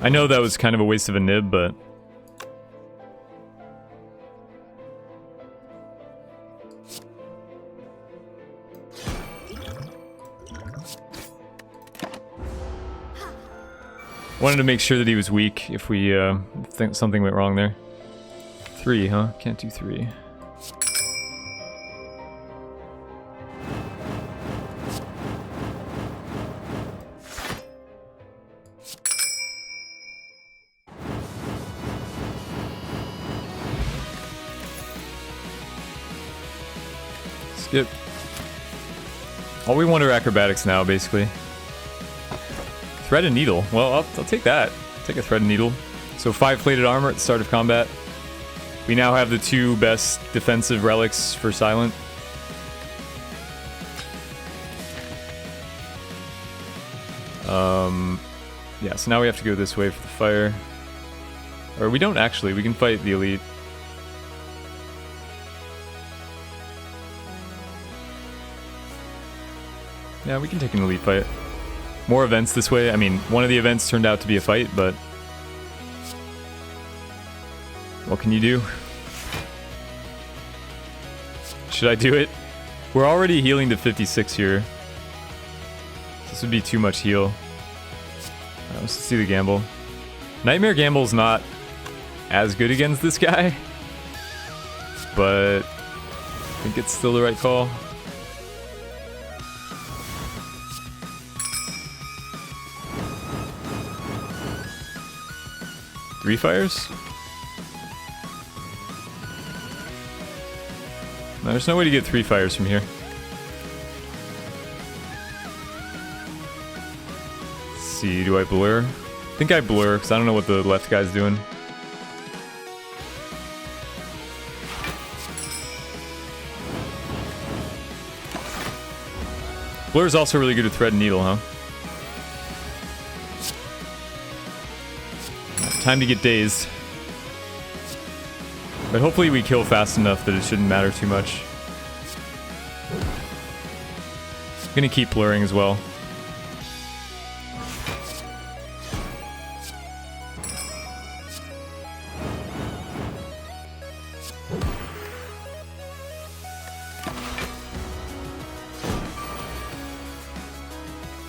I know that was kind of a waste of a nib, but... wanted to make sure that he was weak if we think something went wrong there. 3, huh? Can't do 3. Skip. All we want are acrobatics now, basically. Thread and needle. Well, I'll take that. Take a thread and needle. So 5 plated armor at the start of combat. We now have the 2 best defensive relics for silent. Yeah, so now we have to go this way for the fire. Or we don't actually, we can fight the elite. Yeah, we can take an elite fight. More events this way. I mean, one of the events turned out to be a fight, but... what can you do? Should I do it? We're already healing to 56 here. This would be too much heal. Alright, let's see the gamble. Nightmare Gamble's not as good against this guy, but I think it's still the right call. Three fires? No, there's no way to get 3 fires from here. Let's see, do I blur? I think I blur, because I don't know what the left guy's doing. Blur's also really good with thread and needle, huh? Time to get dazed. But hopefully we kill fast enough that it shouldn't matter too much. I'm gonna keep blurring as well.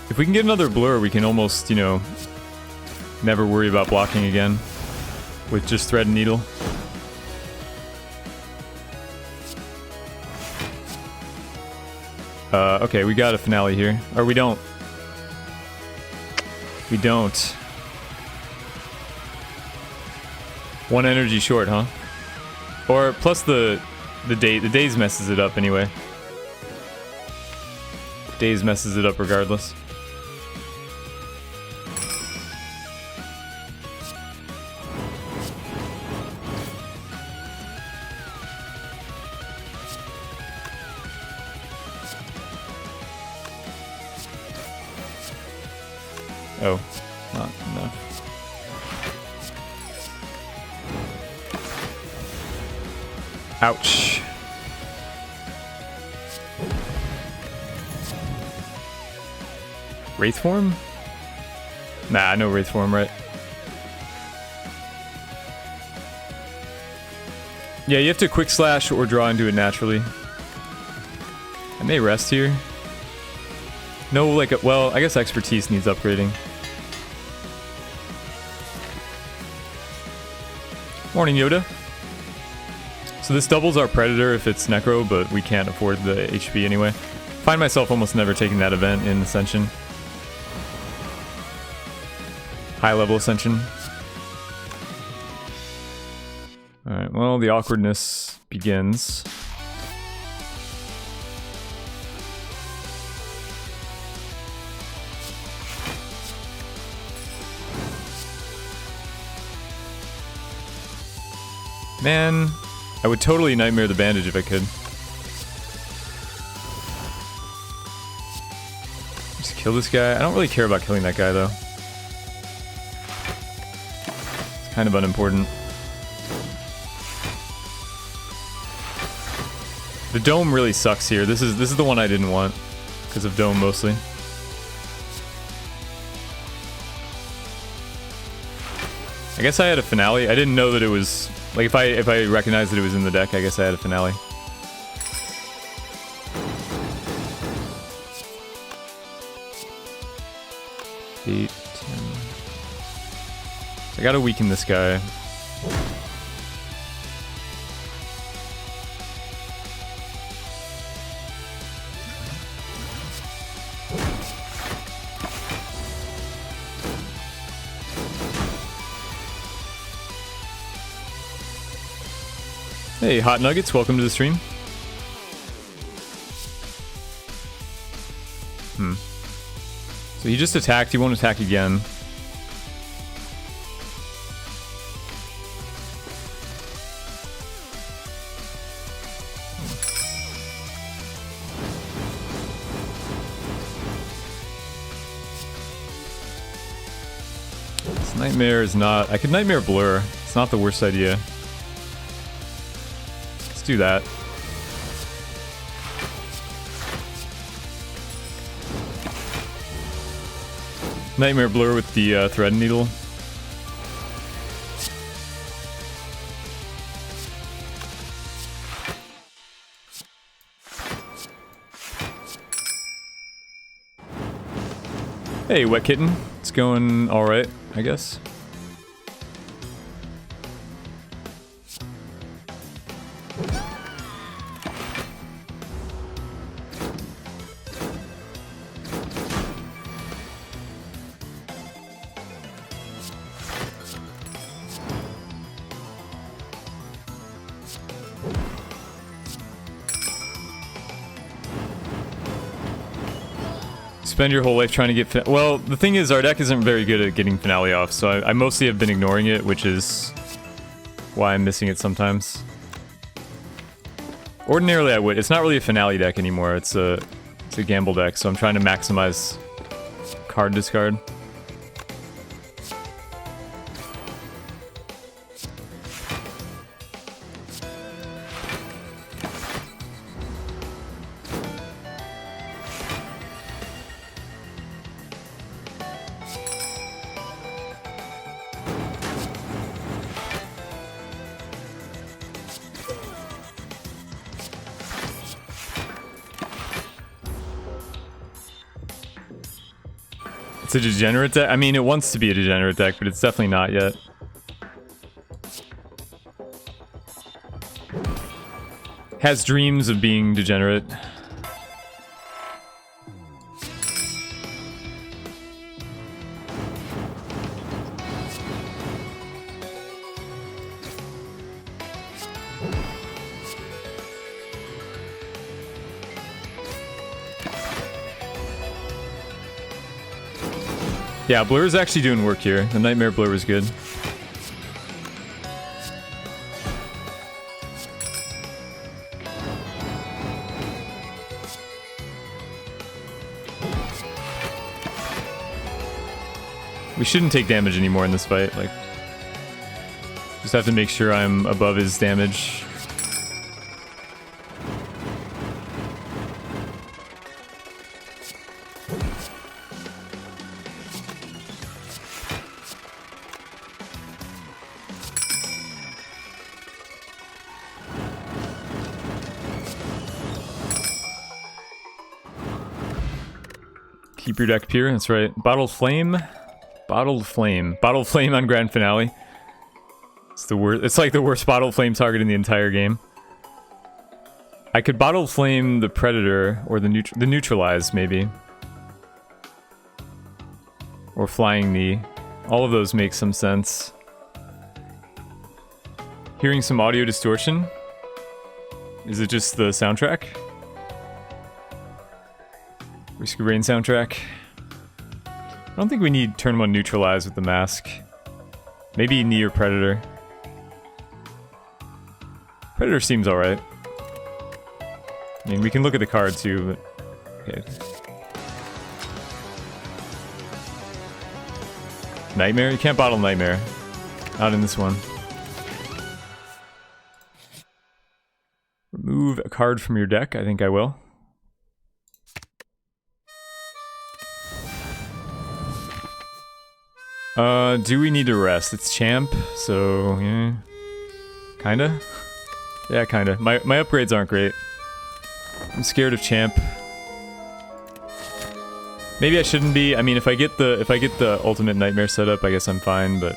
If we can get another blur, we can almost, you know, never worry about blocking again with just thread and needle. Okay, we got a finale here. Or we don't. We don't. 1 energy short, huh? Or plus the daze messes it up anyway. Daze messes it up regardless. Oh, not enough. Ouch. Wraith form? Nah, no Wraith form, right? Yeah, you have to quick slash or draw into it naturally. I may rest here. No, like, well, I guess expertise needs upgrading. Morning, Yoda. So this doubles our Predator if it's Necro, but we can't afford the HP anyway. Find myself almost never taking that event in Ascension. High level Ascension. Alright, well, the awkwardness begins. Man, I would totally Nightmare the Bandage if I could. Just kill this guy. I don't really care about killing that guy, though. It's kind of unimportant. The dome really sucks here. This is the one I didn't want because of dome mostly. I guess I had a finale. I didn't know that it was like if I recognized that it was in the deck, I guess I had a finale. Eight, 10. I gotta weaken this guy. Hey, Hot Nuggets, welcome to the stream. So he just attacked, he won't attack again. This Nightmare is not... I could Nightmare Blur. It's not the worst idea. Let's do that. Nightmare Blur with the Thread Needle. Hey, Wet Kitten. It's going alright, I guess. Spend your whole life trying to get... Well, the thing is, our deck isn't very good at getting Finale off, so I mostly have been ignoring it, which is why I'm missing it sometimes. Ordinarily, I would. It's not really a Finale deck anymore. It's a gamble deck, so I'm trying to maximize card discard. It's a degenerate deck? I mean, it wants to be a degenerate deck, but it's definitely not yet. Has dreams of being degenerate. Yeah, Blur is actually doing work here. The Nightmare Blur is good. We shouldn't take damage anymore in this fight. Like, just have to make sure I'm above his damage. Keep your deck pure, that's right. Bottled Flame. Bottled Flame. Bottled Flame on Grand Finale. It's the worst. It's like the worst Bottled Flame target in the entire game. I could Bottled Flame the Predator, or the Neutralize, maybe. Or Flying Knee. All of those make some sense. Hearing some audio distortion. Is it just the soundtrack? Whiskey Rain soundtrack. I don't think we need turn 1 neutralize with the mask. Maybe Knee or Predator. Predator seems alright. I mean, we can look at the card too, but... Okay. Nightmare? You can't bottle Nightmare. Not in this one. Remove a card from your deck. I think I will. Do we need to rest? It's champ, so yeah. Kinda? Yeah, kinda. My upgrades aren't great. I'm scared of champ. Maybe I shouldn't be. I mean, if I get the ultimate nightmare setup, I guess I'm fine, but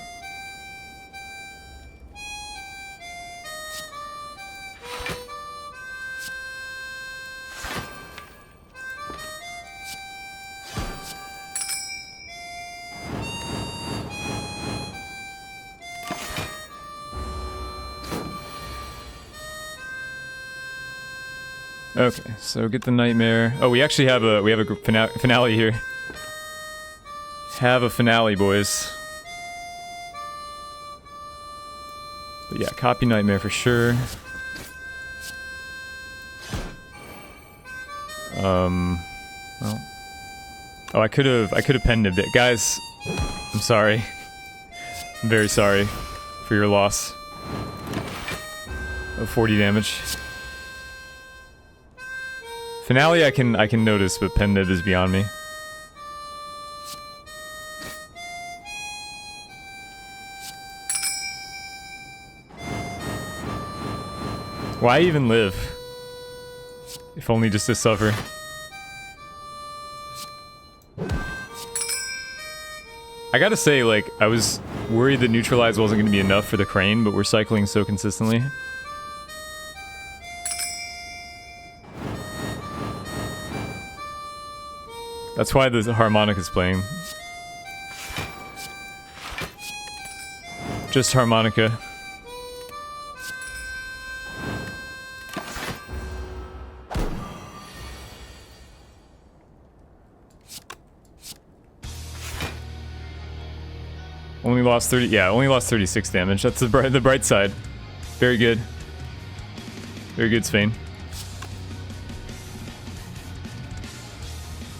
okay, so get the nightmare. Oh, we actually have a finale here. Have a finale, boys. But yeah, copy nightmare for sure. Well, oh, I could have pen nibbed it, guys. I'm sorry. I'm very sorry for your loss of 40 damage. Finale I can notice, but pen nib is beyond me. Why even live? If only just to suffer. I gotta say, like, I was worried that neutralize wasn't gonna be enough for the crane, but we're cycling so consistently. That's why the harmonica's playing. Just harmonica. Only lost 30, yeah, only lost 36 damage. That's the bright side. Very good. Very good, Svein.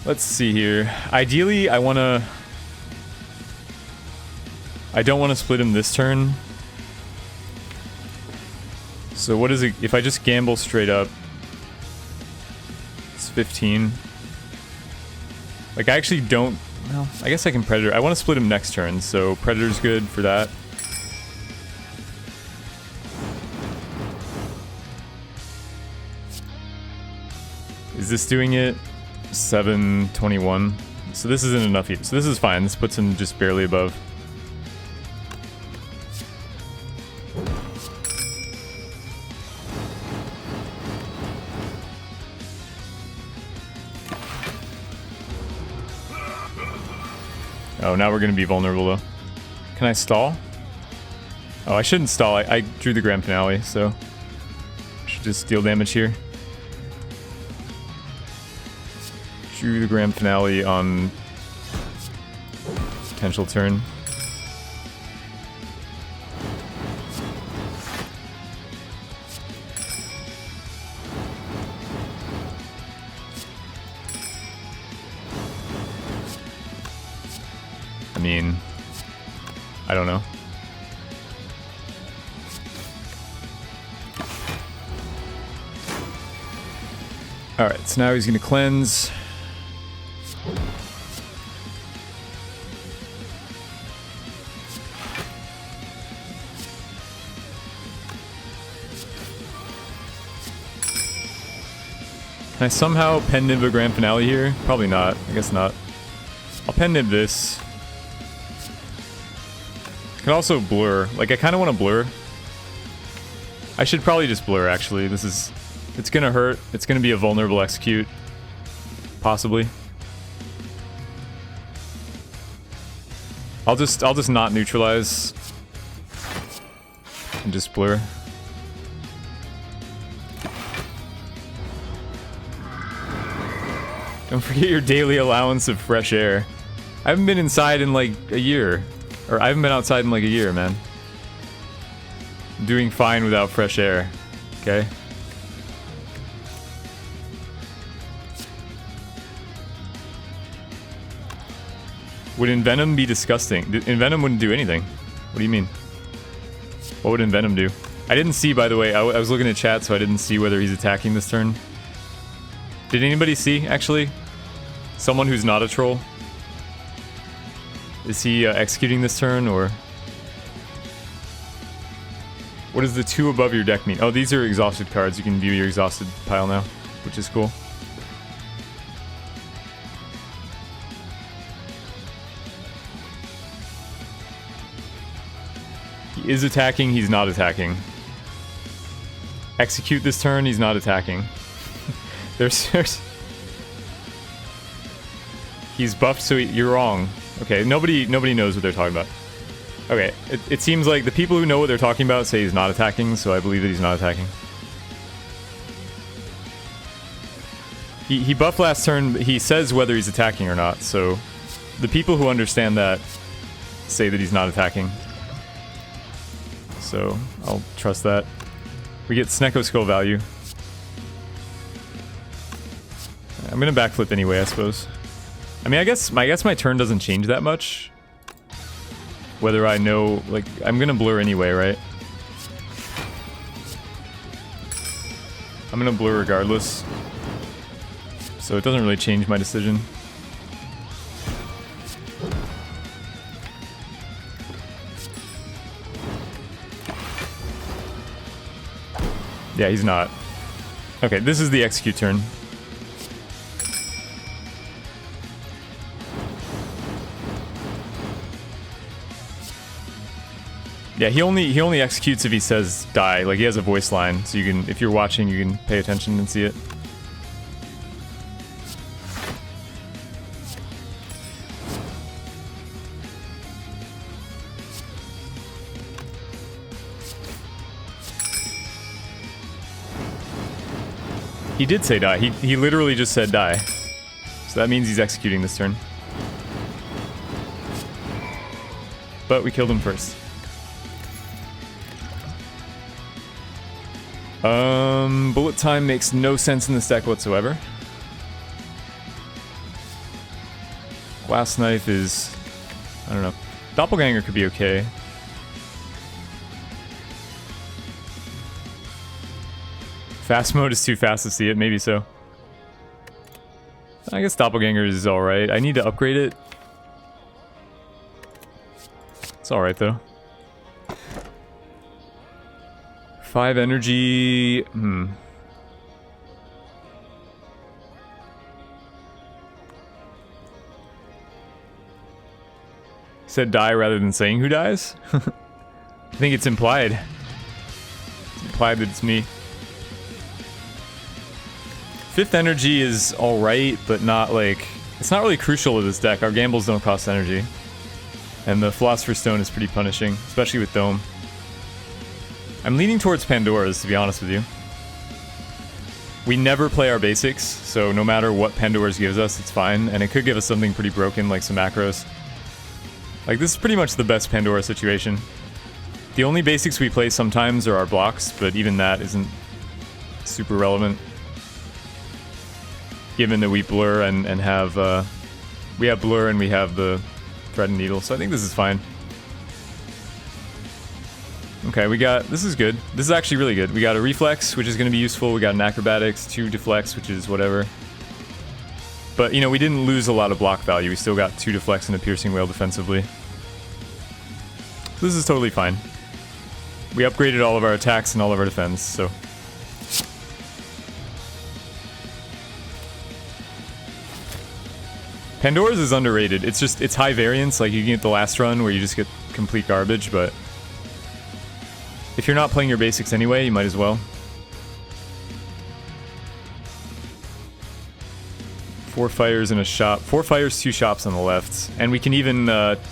Let's see here. Ideally, I don't want to split him this turn. So what is it? If I just gamble straight up, it's 15. Like, I actually don't... Well, I guess I can Predator. I want to split him next turn, so Predator's good for that. Is this doing it? 721. So this isn't enough either. So this is fine. This puts him just barely above. Oh, now we're gonna be vulnerable though. Can I stall? Oh, I shouldn't stall. I drew the grand finale, so I should just deal damage here. Drew the grand finale on potential turn. I mean, I don't know. Alright, so now he's gonna cleanse. Can I somehow pen nib a grand finale here? Probably not. I guess not. I'll pen nib this. I can also blur. Like, I kind of want to blur. I should probably just blur, actually. This is... It's gonna hurt. It's gonna be a vulnerable execute. Possibly. I'll just not neutralize. And just blur. Don't forget your daily allowance of fresh air. I haven't been inside in like a year. Or I haven't been outside in like a year, man. I'm doing fine without fresh air. Okay? Would Envenom be disgusting? Envenom wouldn't do anything. What do you mean? What would Envenom do? I didn't see, by the way. I was looking at chat, so I didn't see whether he's attacking this turn. Did anybody see, actually? Someone who's not a troll? Is he executing this turn, or... What does the 2 above your deck mean? Oh, these are exhausted cards. You can view your exhausted pile now, which is cool. He is attacking, he's not attacking. Execute this turn, he's not attacking. There's... He's buffed, so you're wrong. Okay, nobody knows what they're talking about. Okay, it seems like the people who know what they're talking about say he's not attacking, so I believe that he's not attacking. He buffed last turn, but he says whether he's attacking or not, so the people who understand that say that he's not attacking. So I'll trust that. We get Snecko Skull value. I'm gonna backflip anyway, I suppose. I mean, I guess my turn doesn't change that much. Whether I know, like, I'm gonna blur anyway, right? I'm gonna blur regardless. So it doesn't really change my decision. Yeah, he's not. Okay, this is the execute turn. Yeah, he only executes if he says die. Like, he has a voice line, so you can, if you're watching, you can pay attention and see it. He did say die. He literally just said die. So that means he's executing this turn. But we killed him first. Bullet time makes no sense in this deck whatsoever. Glass Knife is... I don't know. Doppelganger could be okay. Fast mode is too fast to see it, maybe so. I guess Doppelganger is alright. I need to upgrade it. It's alright though. 5 energy... Said die rather than saying who dies? I think it's implied. It's implied that it's me. 5th energy is alright, but not like... It's not really crucial to this deck. Our gambles don't cost energy. And the Philosopher's Stone is pretty punishing, especially with Dome. I'm leaning towards Pandora's, to be honest with you. We never play our basics, so no matter what Pandora's gives us, it's fine. And it could give us something pretty broken, like some macros. Like, this is pretty much the best Pandora situation. The only basics we play sometimes are our blocks, but even that isn't super relevant. Given that we blur and have, we have blur and we have the thread and needle, so I think this is fine. Okay, we got, this is good. This is actually really good. We got a reflex, which is going to be useful. We got an acrobatics, 2 deflects, which is whatever. But, you know, we didn't lose a lot of block value. We still got 2 deflects and a piercing whale defensively. So this is totally fine. We upgraded all of our attacks and all of our defense, so... Pandora's is underrated. It's just, it's high variance. Like, you can get the last run where you just get complete garbage, but... If you're not playing your basics anyway, you might as well. 4 fires in a shop. 4 fires, 2 shops on the left. And we can even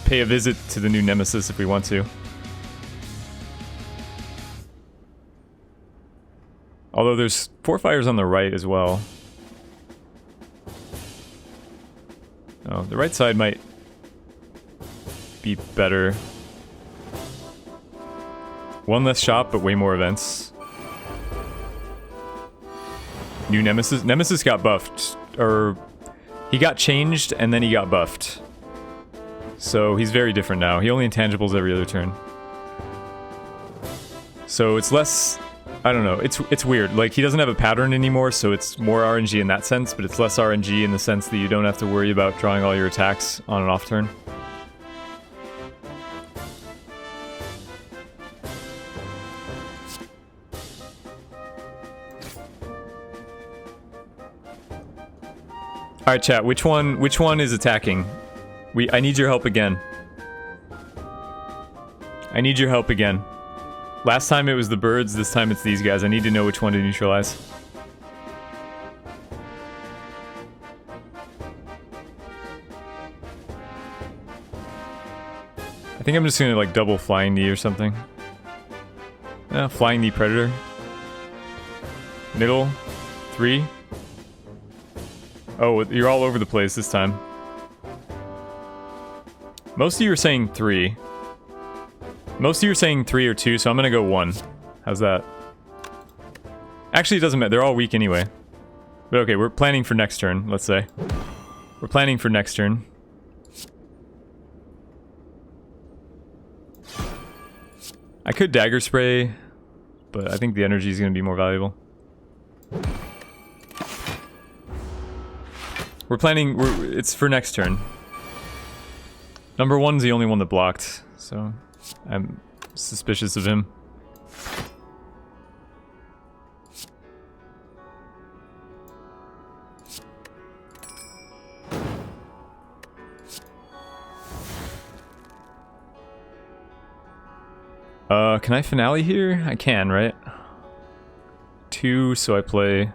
pay a visit to the new Nemesis if we want to. Although there's 4 fires on the right as well. Oh, the right side might be better. 1 less shop, but way more events. New Nemesis. Nemesis got buffed. Or, he got changed and then he got buffed. So he's very different now. He only intangibles every other turn. So it's less... I don't know. It's weird. Like, he doesn't have a pattern anymore, so it's more RNG in that sense, but it's less RNG in the sense that you don't have to worry about drawing all your attacks on an off turn. Alright, chat, which one is attacking? I need your help again. I need your help again. Last time it was the birds, this time it's these guys. I need to know which one to neutralize. I think I'm just gonna like double flying knee or something. Yeah, flying knee predator. Middle. 3. Oh, you're all over the place this time. Most of you are saying 3. Most of you are saying 3 or 2, so I'm gonna go 1. How's that? Actually, it doesn't matter. They're all weak anyway. But okay, we're planning for next turn, let's say. We're planning for next turn. I could dagger spray, but I think the energy is gonna be more valuable. We're planning... it's for next turn. Number 1's the only one that blocked, so... I'm suspicious of him. Can I finale here? I can, right? 2, so I play...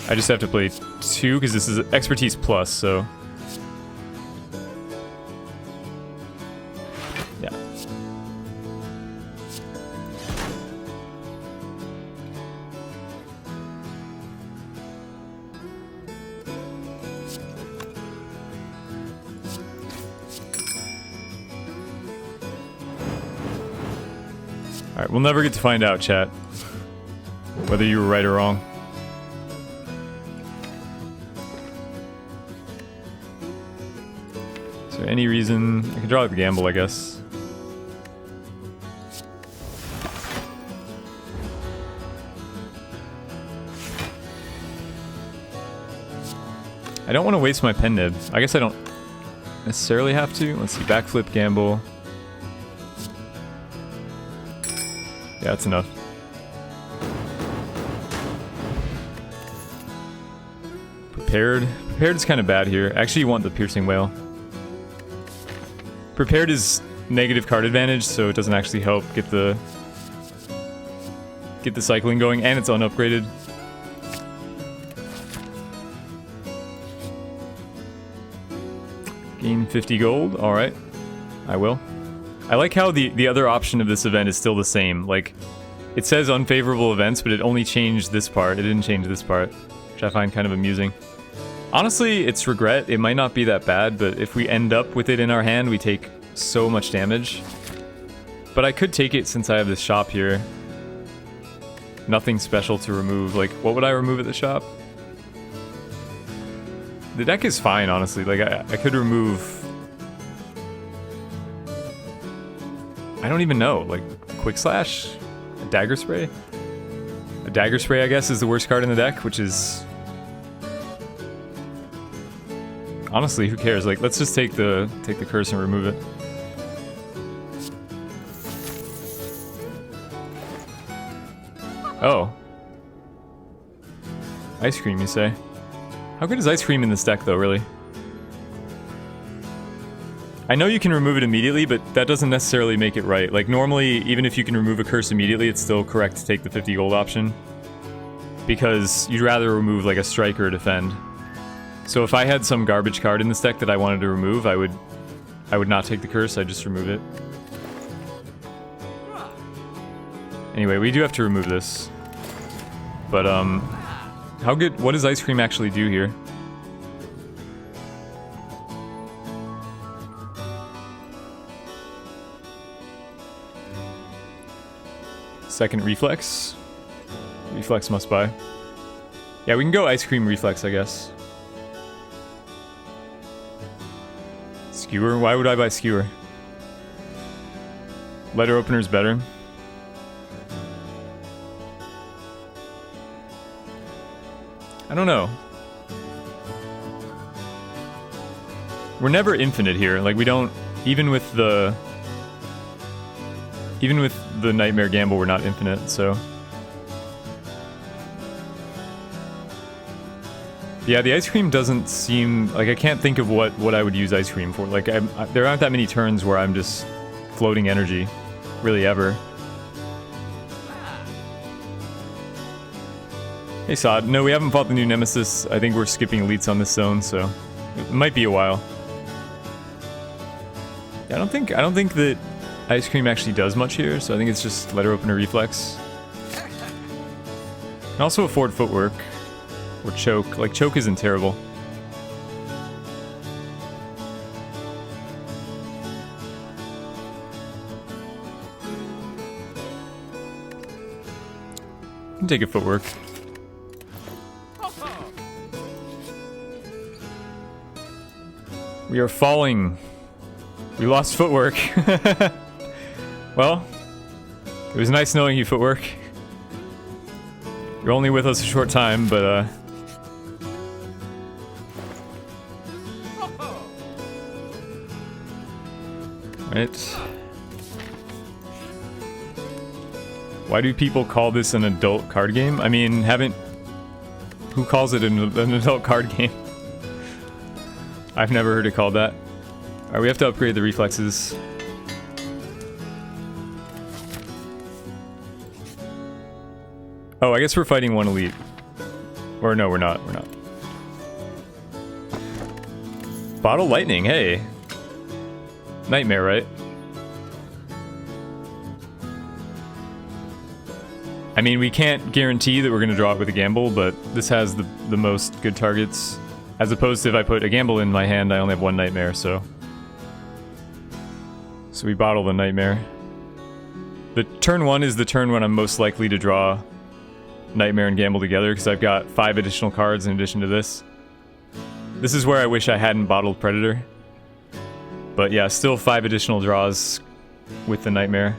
I just have to play 2 because this is expertise plus, so... Yeah. Alright, we'll never get to find out, chat. Whether you were right or wrong. Is there any reason... I can draw the gamble, I guess. I don't want to waste my pen nib. I guess I don't necessarily have to. Let's see, backflip, gamble. Yeah, that's enough. Prepared. Prepared is kind of bad here. Actually, you want the piercing whale. Prepared is negative card advantage, so it doesn't actually help get the cycling going, and it's unupgraded. Gain 50 gold. All right, I will. I like how the other option of this event is still the same. Like, it says unfavorable events, but it only changed this part. It didn't change this part, which I find kind of amusing. Honestly, it's regret. It might not be that bad, but if we end up with it in our hand, we take so much damage. But I could take it since I have this shop here. Nothing special to remove. Like, what would I remove at the shop? The deck is fine, honestly. Like, I could remove... I don't even know. Like, Quick Slash? A Dagger Spray? A Dagger Spray, I guess, is the worst card in the deck, which is... Honestly, who cares? Like, let's just take the curse and remove it. Oh. Ice cream, you say? How good is ice cream in this deck, though, really? I know you can remove it immediately, but that doesn't necessarily make it right. Like, normally, even if you can remove a curse immediately, it's still correct to take the 50 gold option. Because you'd rather remove, like, a strike or a defend. So if I had some garbage card in this deck that I wanted to remove, I would not take the curse, I'd just remove it. Anyway, we do have to remove this. But, what does Ice Cream actually do here? Second Reflex. Reflex must buy. Yeah, we can go Ice Cream Reflex, I guess. Skewer? Why would I buy Skewer? Letter Opener's better. I don't know. We're never infinite here. Like, we don't... Even with the Nightmare Gamble, we're not infinite, so... Yeah, the Ice Cream doesn't seem... Like, I can't think of what I would use Ice Cream for. Like, there aren't that many turns where I'm just floating energy. Really, ever. Hey, Sod. No, we haven't fought the new Nemesis. I think we're skipping elites on this zone, so... It might be a while. Yeah, I don't think that Ice Cream actually does much here, so I think it's just Letter Opener Reflex. Can also afford Footwork. Or Choke. Like, Choke isn't terrible. You can take a Footwork. We are falling. We lost Footwork. Well, it was nice knowing you, Footwork. You're only with us a short time, but Right. Why do people call this an adult card game? I mean, who calls it an adult card game? I've never heard it called that. Alright, we have to upgrade the reflexes. Oh, I guess we're fighting one elite. Or no, we're not. We're not. Bottle Lightning, hey. Nightmare, right? I mean, we can't guarantee that we're going to draw it with a gamble, but this has the most good targets. As opposed to if I put a gamble in my hand, I only have one Nightmare, so... So we bottle the Nightmare. The turn 1 is the turn when I'm most likely to draw Nightmare and Gamble together, because I've got 5 additional cards in addition to this. This is where I wish I hadn't bottled Predator. But yeah, still 5 additional draws with the Nightmare.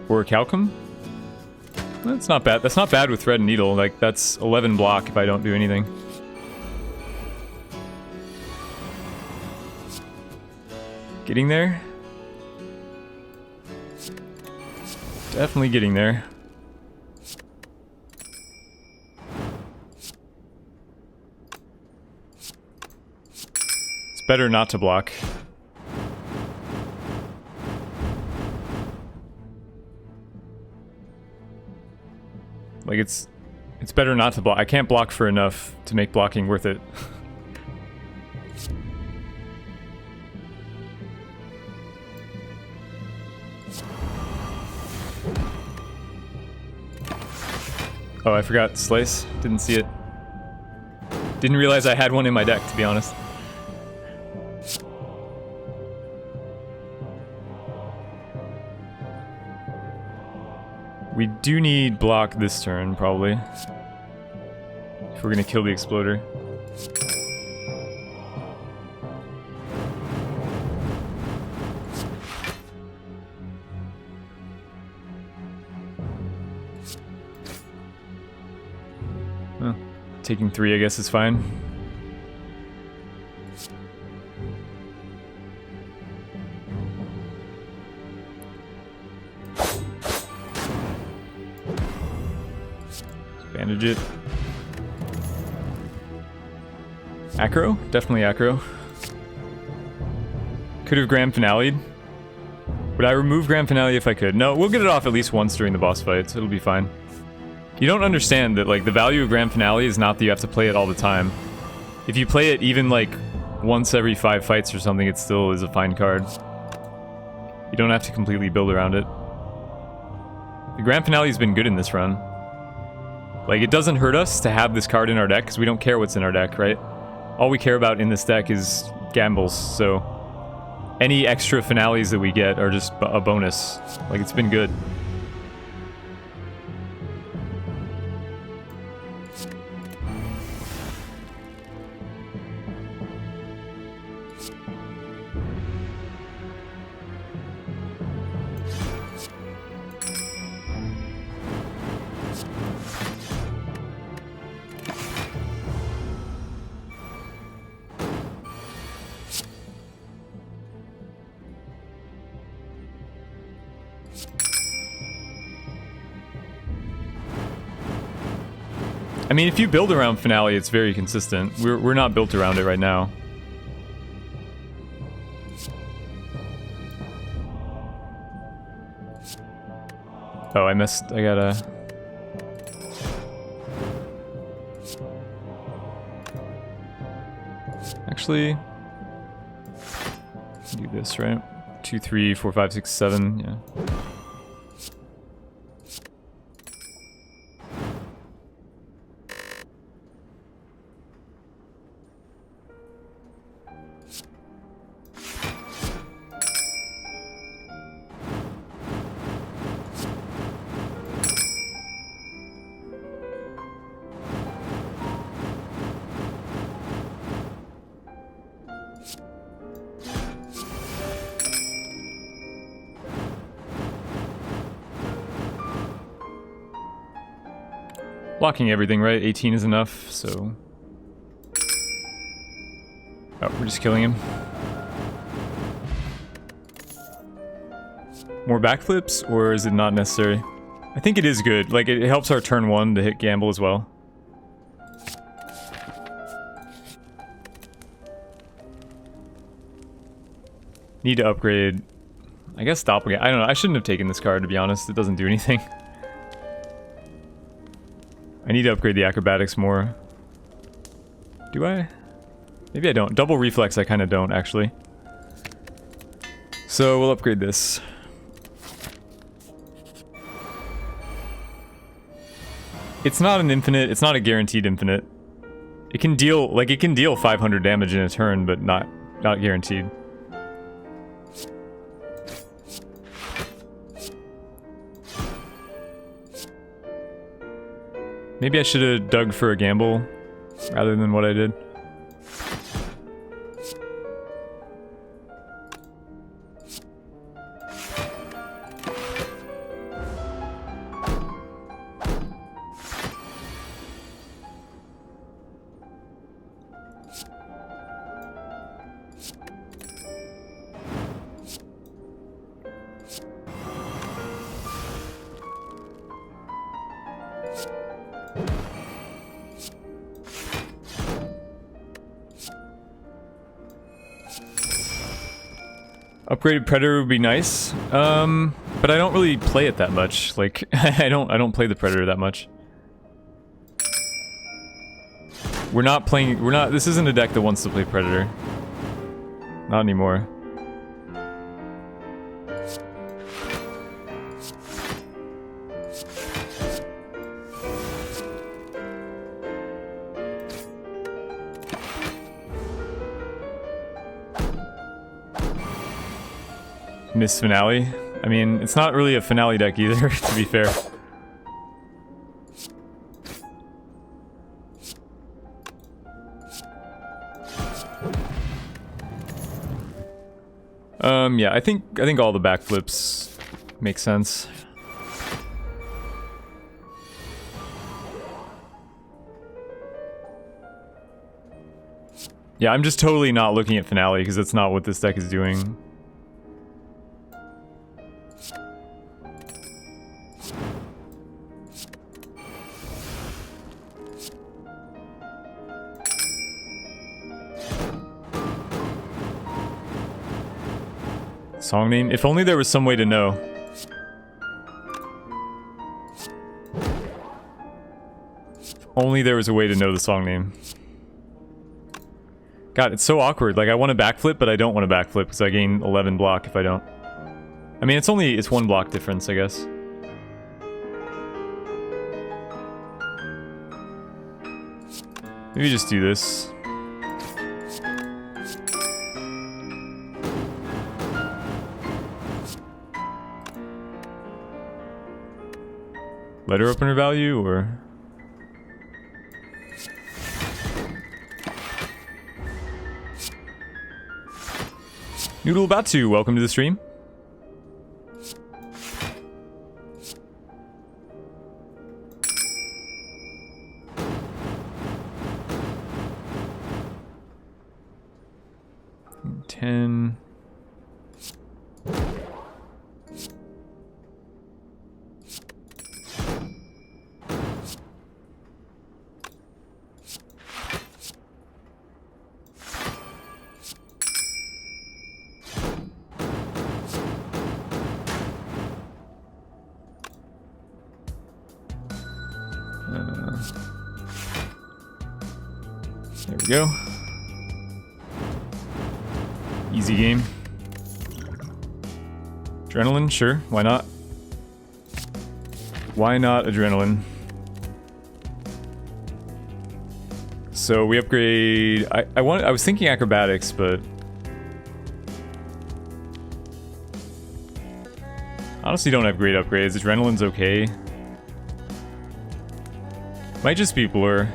Or Calcum? That's not bad. That's not bad with Thread and Needle. Like, that's 11 block if I don't do anything. Getting there? Definitely getting there. It's better not to block. Like, it's better not to block. I can't block for enough to make blocking worth it. Oh, I forgot Slice. Didn't see it. Didn't realize I had one in my deck, to be honest. We do need block this turn, probably. If we're gonna kill the Exploder. Well, taking 3, I guess, is fine. Bandage it. Acro? Definitely acro. Could have grand finale'd. Would I remove grand finale if I could? No, we'll get it off at least once during the boss fight, so it'll be fine. You don't understand that, like, the value of grand finale is not that you have to play it all the time. If you play it even, like, once every 5 fights or something, it still is a fine card. You don't have to completely build around it. The grand finale's been good in this run. Like, it doesn't hurt us to have this card in our deck, because we don't care what's in our deck, right? All we care about in this deck is gambles, so any extra finales that we get are just a bonus. Like, it's been good. I mean, if you build around finale, it's very consistent. We're not built around it right now. Oh, I missed. I gotta... Actually... do this, right? 2, 3, 4, 5, 6, 7, yeah. Blocking everything, right? 18 is enough, so... Oh, we're just killing him. More backflips, or is it not necessary? I think it is good. Like, it helps our turn 1 to hit gamble as well. Need to upgrade... I guess Doppelganger. I don't know. I shouldn't have taken this card, to be honest. It doesn't do anything. I need to upgrade the acrobatics more. Do I? Maybe I don't. Double reflex I kind of don't, actually. So we'll upgrade this. It's not an infinite. It's not a guaranteed infinite. It can deal, like, it can deal 500 damage in a turn, but not guaranteed. Maybe I should have dug for a gamble rather than what I did. Upgraded Predator would be nice, but I don't really play it that much. Like, I don't play the Predator that much. This isn't a deck that wants to play Predator. Not anymore. Miss Finale. I mean, it's not really a finale deck either, to be fair. Yeah, I think all the backflips make sense. Yeah, I'm just totally not looking at finale because that's not what this deck is doing. Song name? If only there was some way to know. If only there was a way to know the song name. God, it's so awkward. Like, I want to backflip, but I don't want to backflip because I gain 11 block if I don't. I mean, it's one block difference, I guess. Maybe just do this. Letter opener value, or... Noodle Batu, welcome to the stream. $10. There we go. Easy game. Adrenaline, sure, why not? Why not adrenaline? So we upgrade. I was thinking acrobatics, but honestly don't have great upgrades. Adrenaline's okay. Might just be blur.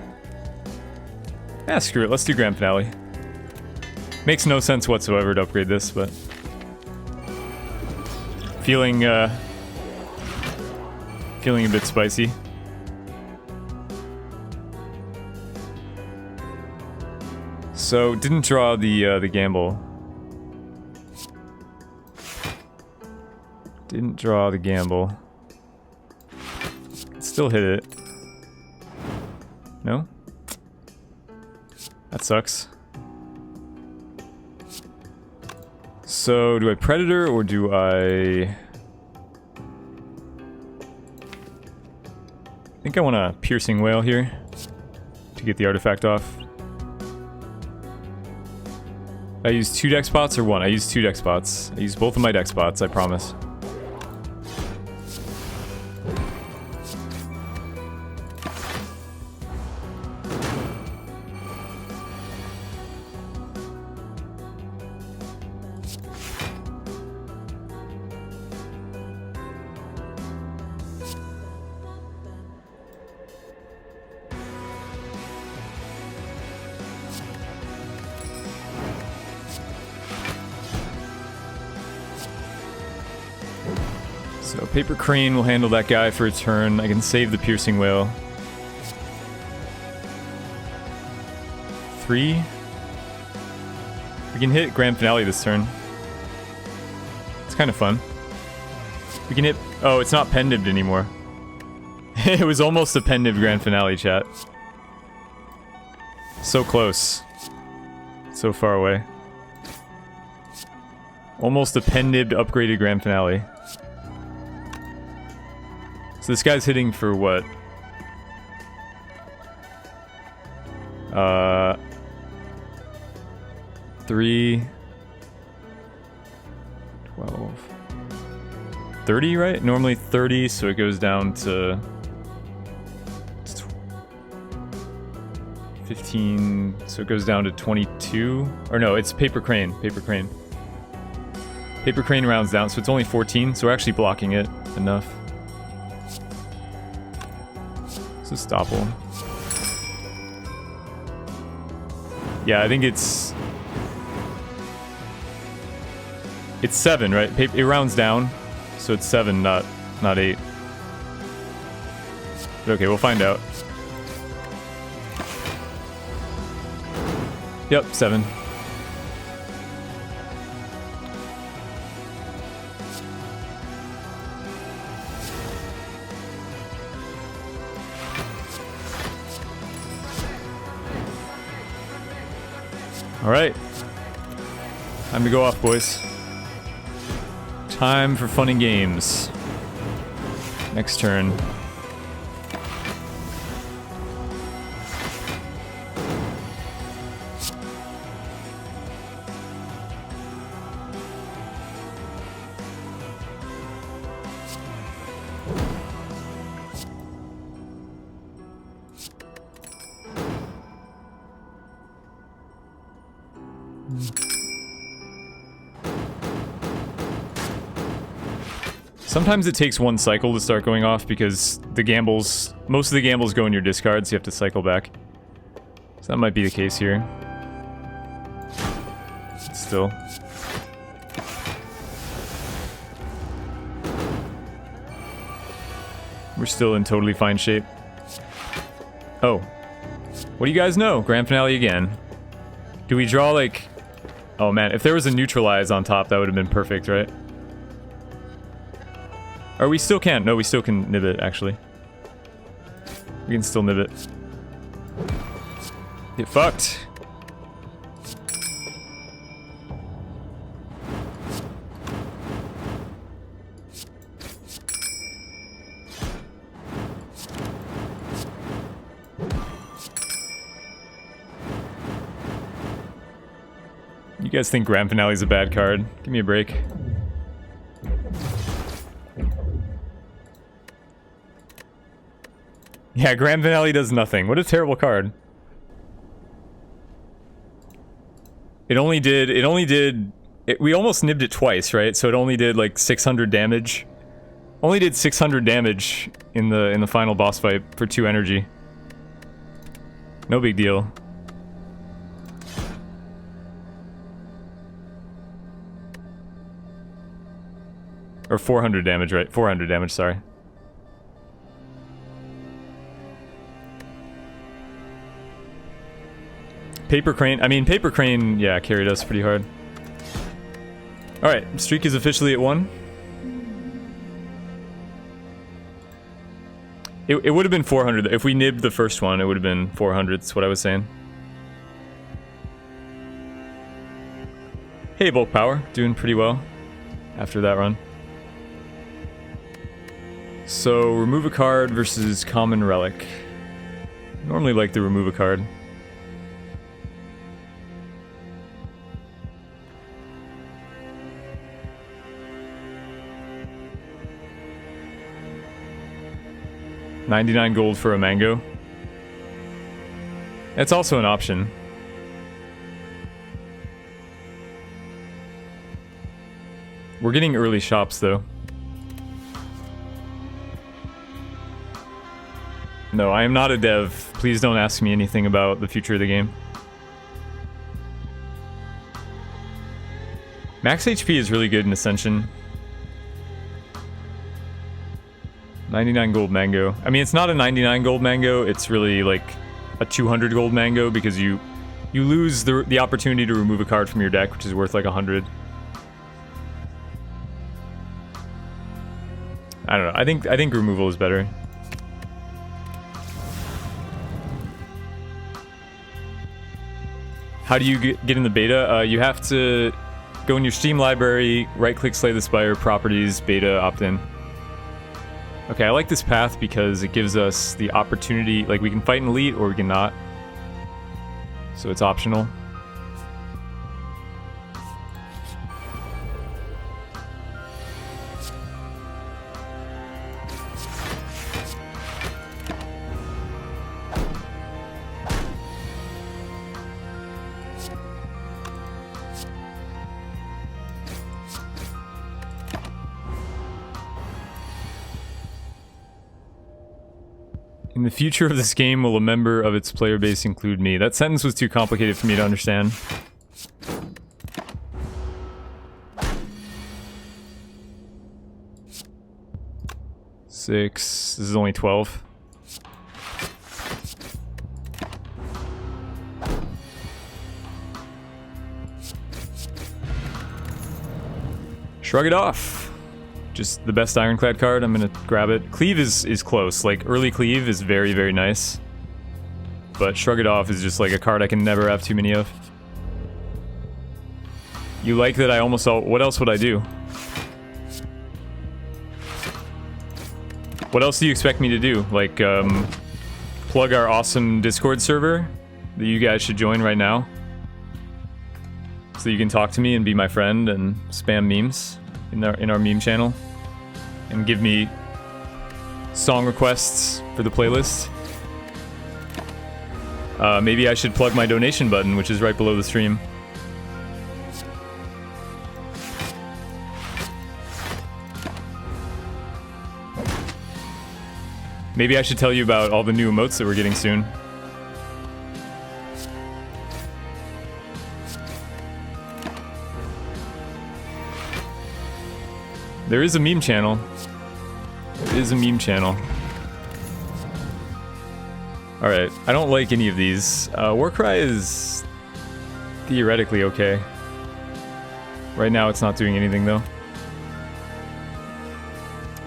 Yeah, screw it. Let's do grand finale. Makes no sense whatsoever to upgrade this, but feeling a bit spicy. So didn't draw the gamble. Didn't draw the gamble. Still hit it. No? That sucks. So, do I Predator or do I think I want a Piercing Whale here to get the artifact off. I use 2 deck spots or 1? I use 2 deck spots. I use both of my deck spots, I promise. So Paper Crane will handle that guy for a turn. I can save the Piercing Whale. 3. We can hit Grand Finale this turn. It's kind of fun. We can hit... Oh, it's not Pendived anymore. It was almost a Pendived Grand Finale, chat. So close. So far away. Almost a Pendived upgraded Grand Finale. So this guy's hitting for what? 3... 12... 30, right? Normally 30, so it goes down to 15, so it goes down to 22. Or no, it's Paper Crane. Paper Crane. Paper Crane rounds down, so it's only 14, so we're actually blocking it enough. So Stopple. Yeah, I think it's 7, right? It rounds down, so it's 7, not 8. But okay, we'll find out. Yep, 7. All right, time to go off, boys. Time for fun and games. Next turn. Sometimes it takes one cycle to start going off because the gambles, most of the gambles go in your discard, so you have to cycle back. So that might be the case here. Still. We're still in totally fine shape. Oh. What do you guys know? Grand finale again. Do we draw like... Oh man, if there was a neutralize on top, that would have been perfect, right? Or we still can't. No, we still can nib it, actually. We can still nib it. Get fucked. You guys think Grand Finale's a bad card? Give me a break. Yeah, Grand Finale does nothing. What a terrible card. We almost nibbed it twice, right? So it only did like 600 damage. Only did 600 damage in the final boss fight for 2 energy. No big deal. Or 400 damage, right? 400 damage, sorry. Paper Crane, yeah, carried us pretty hard. Alright, streak is officially at 1. It would have been 400. If we nibbed the first one, it would have been 400, that's what I was saying. Hey, Bulk Power, doing pretty well after that run. So, remove a card versus Common Relic. Normally like to remove a card. $99 gold for a mango. That's also an option. We're getting early shops though. No, I am not a dev. Please don't ask me anything about the future of the game. Max HP is really good in Ascension. 99 gold mango. I mean, it's not a 99 gold mango. It's really like a 200 gold mango because you lose the opportunity to remove a card from your deck, which is worth like 100. I don't know. I think removal is better. How do you get in the beta? You have to go in your Steam library, right-click Slay the Spire, Properties, Beta, Opt-in. Okay, I like this path because it gives us the opportunity, like we can fight in Elite or we can not. So it's optional. In the future of this game, will a member of its player base include me? That sentence was too complicated for me to understand. Six. This is only 12. Shrug it off. Just the best Ironclad card. I'm gonna grab it. Cleave is close. Like, early Cleave is very, very nice. But Shrug It Off is just like a card I can never have too many of. You like that I almost all... What else would I do? What else do you expect me to do? Like, plug our awesome Discord server that you guys should join right now? So you can talk to me and be my friend and spam memes in our meme channel. And give me song requests for the playlist. Maybe I should plug my donation button, which is right below the stream. Maybe I should tell you about all the new emotes that we're getting soon. There is a meme channel. There is a meme channel. Alright, I don't like any of these. Warcry is theoretically okay. Right now it's not doing anything though.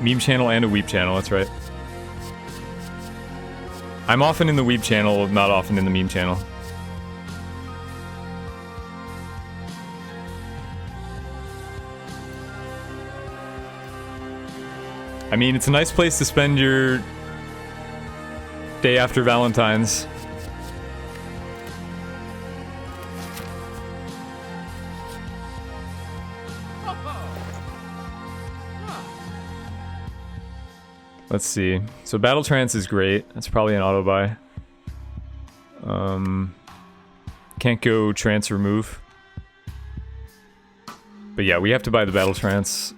Meme channel and a weep channel, that's right. I'm often in the weep channel, not often in the meme channel. I mean, it's a nice place to spend your day after Valentine's. Let's see. So Battle Trance is great. That's probably an auto buy. Can't go trance remove. But yeah, we have to buy the Battle Trance.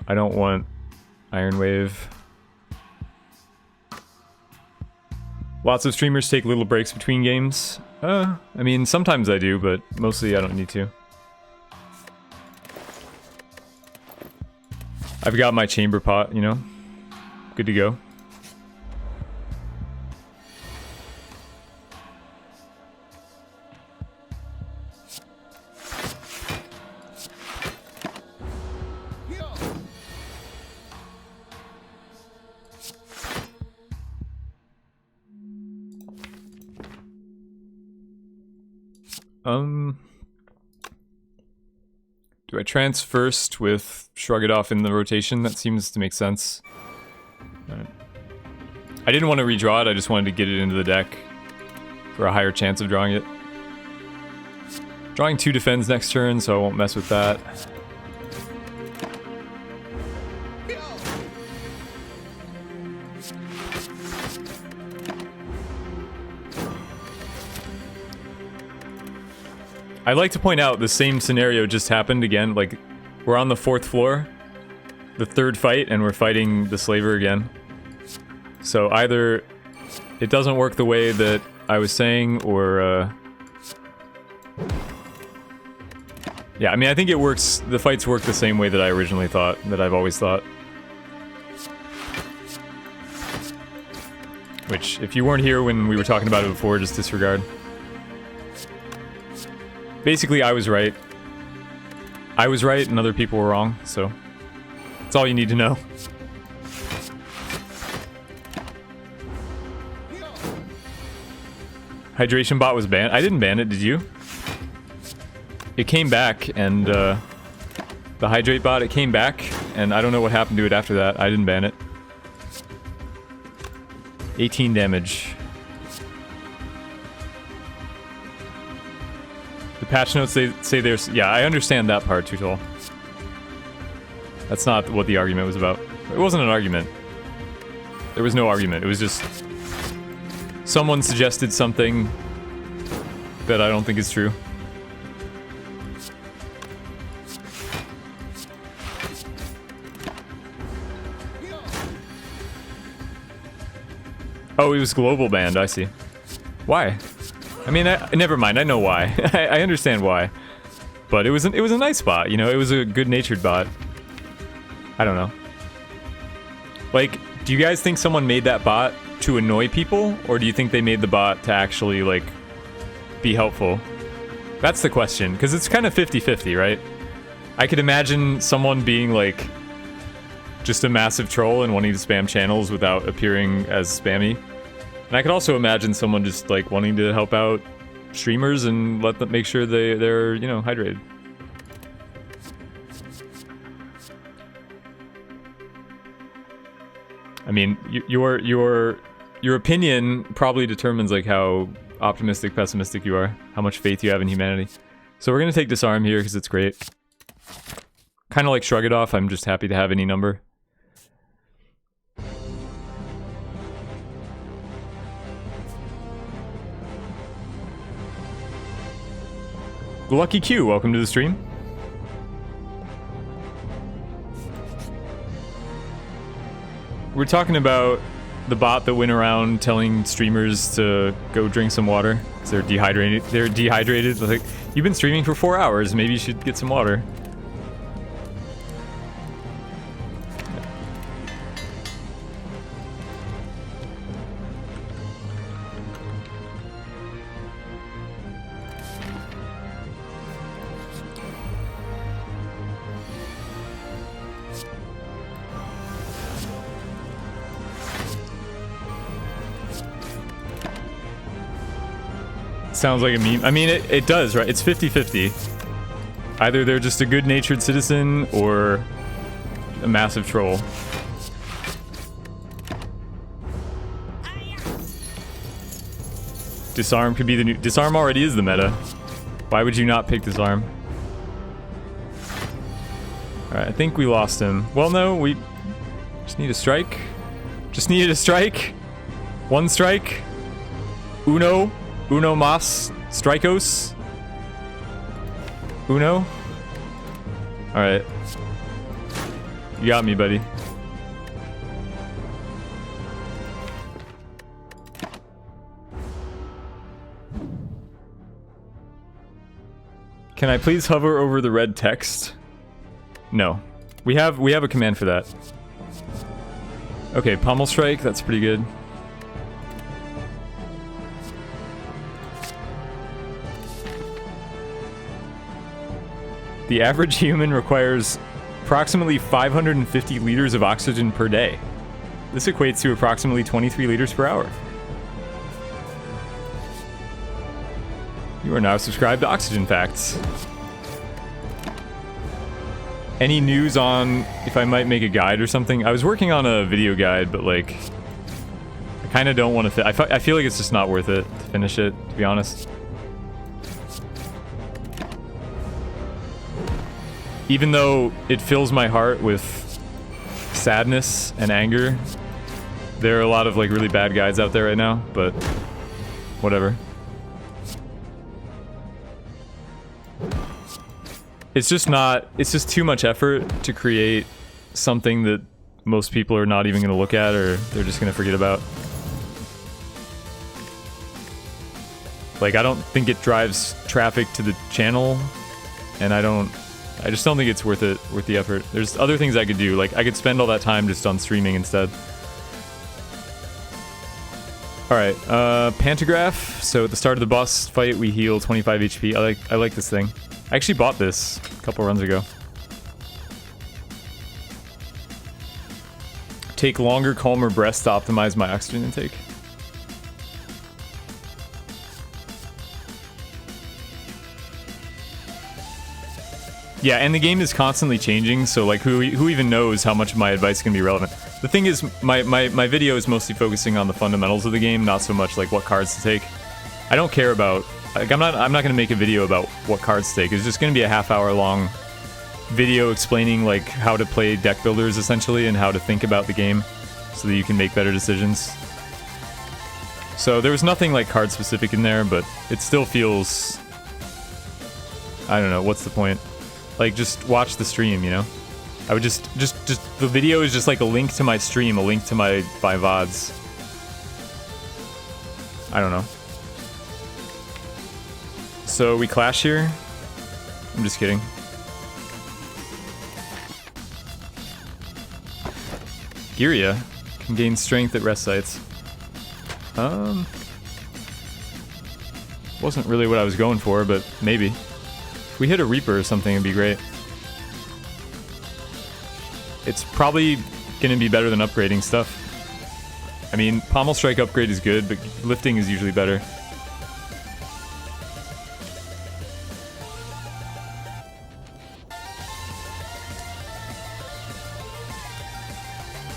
I don't want Iron Wave. Lots of streamers take little breaks between games. I mean, sometimes I do, but mostly I don't need to. I've got my chamber pot, you know? Good to go. Do I trance first with Shrug It Off in the rotation? That seems to make sense. Alright. I didn't want to redraw it, I just wanted to get it into the deck for a higher chance of drawing it. Drawing 2 defends next turn, so I won't mess with that. I'd like to point out the same scenario just happened again. Like, we're on the 4th floor, the 3rd fight, and we're fighting the Slaver again. So either it doesn't work the way that I was saying, or yeah, I mean, I think it works, the fights work the same way that I originally thought, that I've always thought. Which, if you weren't here when we were talking about it before, just disregard. Basically, I was right. I was right and other people were wrong, so that's all you need to know. Hydration bot was banned. I didn't ban it, did you? It came back, and the hydrate bot, it came back, and I don't know what happened to it after that. I didn't ban it. 18 damage. The patch notes, they say there's... Yeah, I understand that part, Tutal. That's not what the argument was about. It wasn't an argument. There was no argument. It was just... someone suggested something that I don't think is true. Oh, it was global banned, I see. Why? I mean, never mind, I know why. I understand why. But it was a nice bot, you know, it was a good-natured bot. I don't know. Like, do you guys think someone made that bot to annoy people? Or do you think they made the bot to actually, like, be helpful? That's the question, because it's kind of 50-50, right? I could imagine someone being, like, just a massive troll and wanting to spam channels without appearing as spammy. And I could also imagine someone just, like, wanting to help out streamers and let them make sure they're, you know, hydrated. I mean, your opinion probably determines like how optimistic, pessimistic you are, how much faith you have in humanity. So we're gonna take disarm here because it's great. Kind of like shrug it off. I'm just happy to have any number. Lucky Q, welcome to the stream. We're talking about the bot that went around telling streamers to go drink some water because they're dehydrated. They're dehydrated. Like, you've been streaming for 4 hours. Maybe you should get some water. Sounds like a meme. I mean, it does, right? It's 50-50. Either they're just a good-natured citizen or a massive troll. Disarm could be the new... Disarm already is the meta. Why would you not pick disarm? Alright, I think we lost him. Well, no, we just need a strike. Just needed a strike. One strike. Uno mas strikos. Uno. Alright. You got me, buddy. Can I please hover over the red text? No. We have a command for that. Okay, pommel strike, that's pretty good. The average human requires approximately 550 liters of oxygen per day. This equates to approximately 23 liters per hour. You are now subscribed to Oxygen Facts. Any news on if I might make a guide or something? I was working on a video guide, but like, I kind of don't want to. I feel like it's just not worth it to finish it, to be honest. Even though it fills my heart with sadness and anger, there are a lot of like really bad guides out there right now, but whatever. It's just too much effort to create something that most people are not even going to look at, or they're just going to forget about. Like, I don't think it drives traffic to the channel, and I just don't think it's worth the effort. There's other things I could do. Like, I could spend all that time just on streaming instead. Alright, Pantograph. So at the start of the boss fight, we heal 25 HP. I like this thing. I actually bought this a couple runs ago. Take longer, calmer breaths to optimize my oxygen intake. Yeah, and the game is constantly changing, so like who even knows how much of my advice can be relevant. The thing is, my video is mostly focusing on the fundamentals of the game, not so much like what cards to take. I don't care about, like, I'm not gonna make a video about what cards to take. It's just gonna be a half-hour long video explaining like how to play deck builders essentially and how to think about the game so that you can make better decisions. So there was nothing like card specific in there, but it still feels, I don't know, what's the point? Like, just watch the stream, you know? I would just the video is just like a link to my stream, a link to my VODs. I don't know. So we clash here? I'm just kidding. Giria can gain strength at rest sites. Wasn't really what I was going for, but maybe. If we hit a Reaper or something, it'd be great. It's probably gonna be better than upgrading stuff. I mean, Pommel Strike upgrade is good, but lifting is usually better.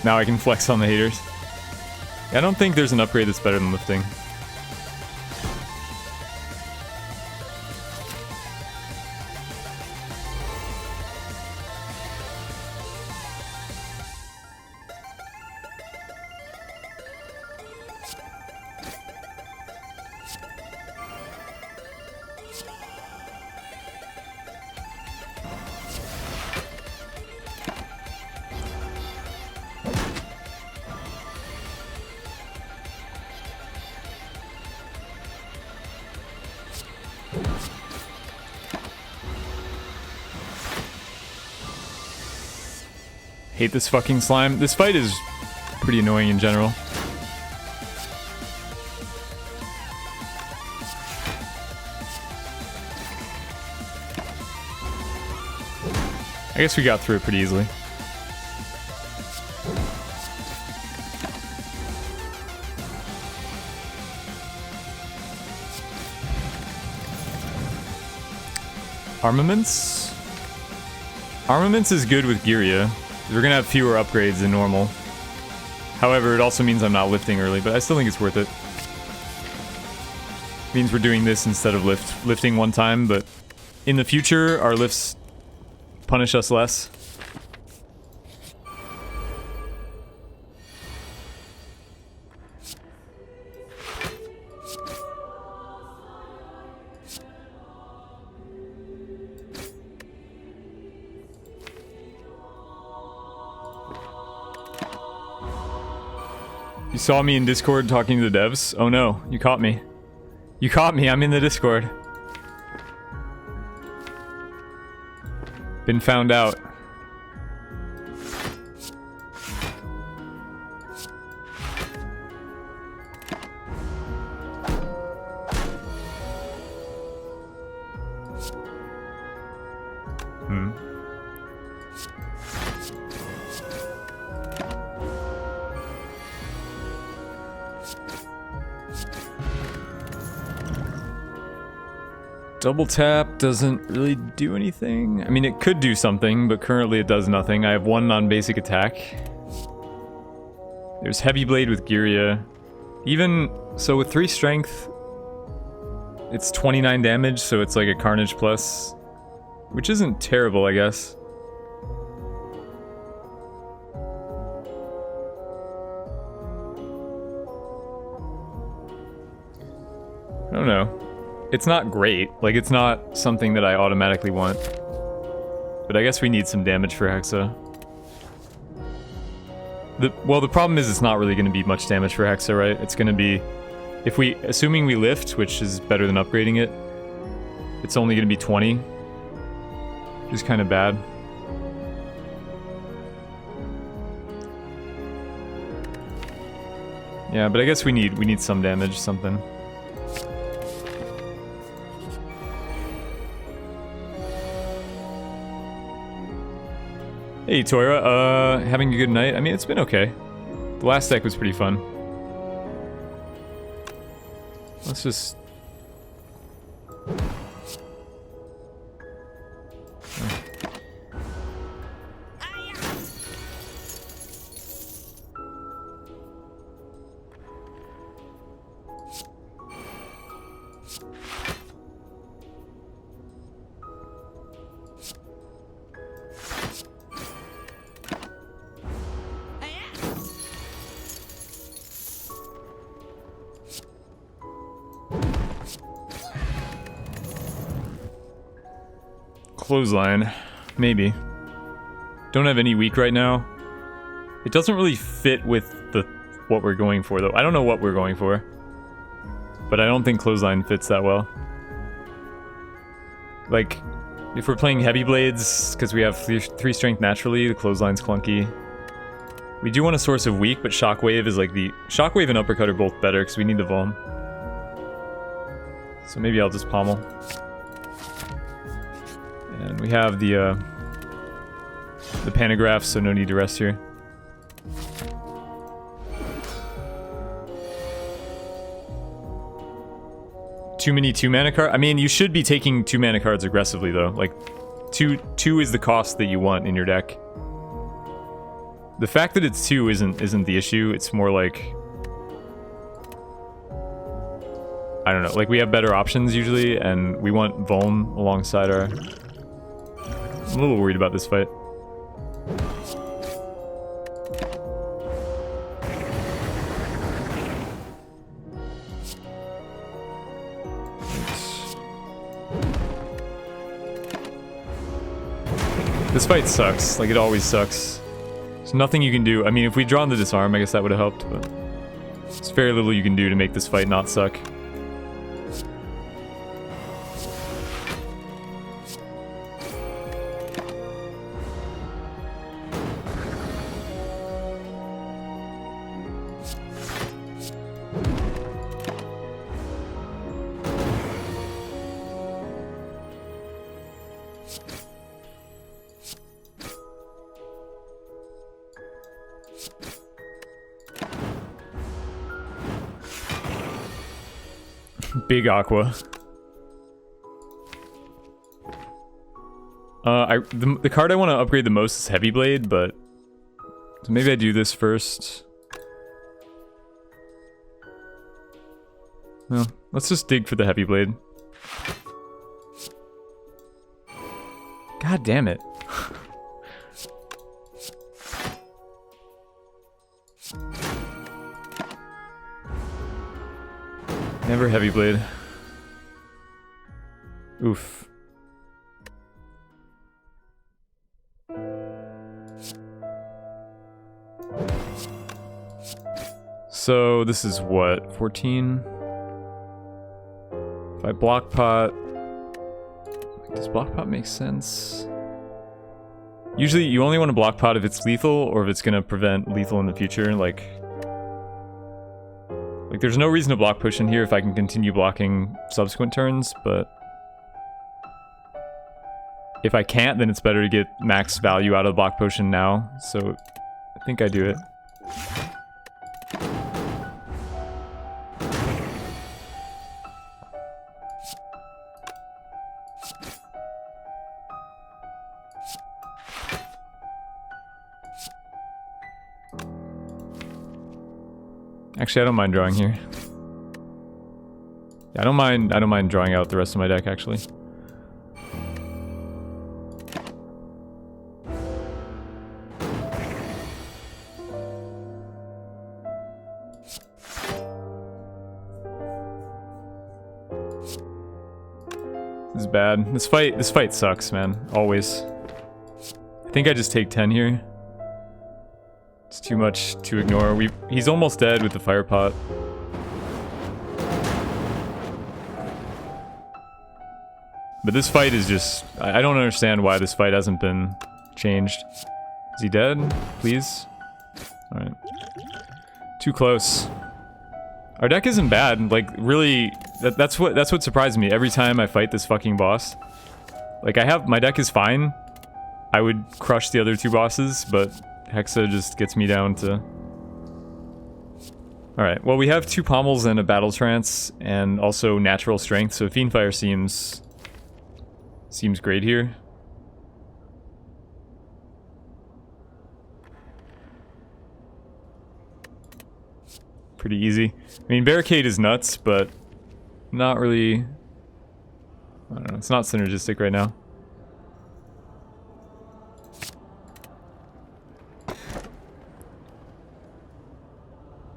Now I can flex on the haters. I don't think there's an upgrade that's better than lifting. Hate this fucking slime. This fight is pretty annoying in general. I guess we got through it pretty easily. Armaments? Armaments is good with Giria. We're gonna have fewer upgrades than normal. However, it also means I'm not lifting early, but I still think it's worth it. Means we're doing this instead of lifting one time, but in the future, our lifts punish us less. You saw me in Discord talking to the devs? Oh no, you caught me. You caught me, I'm in the Discord. Been found out. Double tap doesn't really do anything. I mean, it could do something, but currently it does nothing. I have one non-basic attack. There's Heavy Blade with Giria. Even so, with 3 strength, it's 29 damage, so it's like a Carnage plus, which isn't terrible, I guess. I don't know. It's not great. Like, it's not something that I automatically want. But I guess we need some damage for Hexa. Well, the problem is it's not really going to be much damage for Hexa, right? It's going to be... assuming we lift, which is better than upgrading it, it's only going to be 20. Which is kind of bad. Yeah, but I guess we need some damage, something. Hey Tora, having a good night? I mean, it's been okay. The last deck was pretty fun. Let's just... Clothesline, maybe. Don't have any weak right now. It doesn't really fit with what we're going for, though. I don't know what we're going for, but I don't think Clothesline fits that well. Like, if we're playing Heavy Blades, because we have 3 strength naturally, the Clothesline's clunky. We do want a source of weak, but Shockwave is like the... Shockwave and Uppercut are both better, because we need the Vuln. So maybe I'll just pommel. And we have the Panagraph, so no need to rest here. Too many 2-mana cards? I mean, you should be taking 2-mana cards aggressively, though. Like, two is the cost that you want in your deck. The fact that it's 2 isn't the issue. It's more like, I don't know, like we have better options usually, and we want Vuln alongside our... I'm a little worried about this fight. This fight sucks, like it always sucks. There's nothing you can do. I mean, if we'd drawn the disarm, I guess that would have helped, but there's very little you can do to make this fight not suck. Big Aqua. The card I want to upgrade the most is Heavy Blade, but so maybe I do this first. No, let's just dig for the Heavy Blade. God damn it. Never Heavy Blade. Oof. So this is what, 14? If I block pot, does block pot make sense? Usually you only want to block pot if it's lethal or if it's gonna prevent lethal in the future, like there's no reason to block push in here if I can continue blocking subsequent turns, but if I can't, then it's better to get max value out of the block potion now, so I think I do it. Actually, I don't mind drawing here. Yeah, I don't mind drawing out the rest of my deck, actually. This is bad. This fight sucks, man. Always. I think I just take 10 here. It's too much to ignore. He's almost dead with the fire pot. But this fight is just... I don't understand why this fight hasn't been changed. Is he dead? Please? Alright. Too close. Our deck isn't bad. Like, really... That's what surprised me every time I fight this fucking boss. Like, my deck is fine. I would crush the other two bosses, but... Hexa just gets me down to... Alright, well we have 2 pommels and a battle trance, and also natural strength, so Fiendfire seems great here. Pretty easy. I mean, Barricade is nuts, but not really... I don't know, it's not synergistic right now.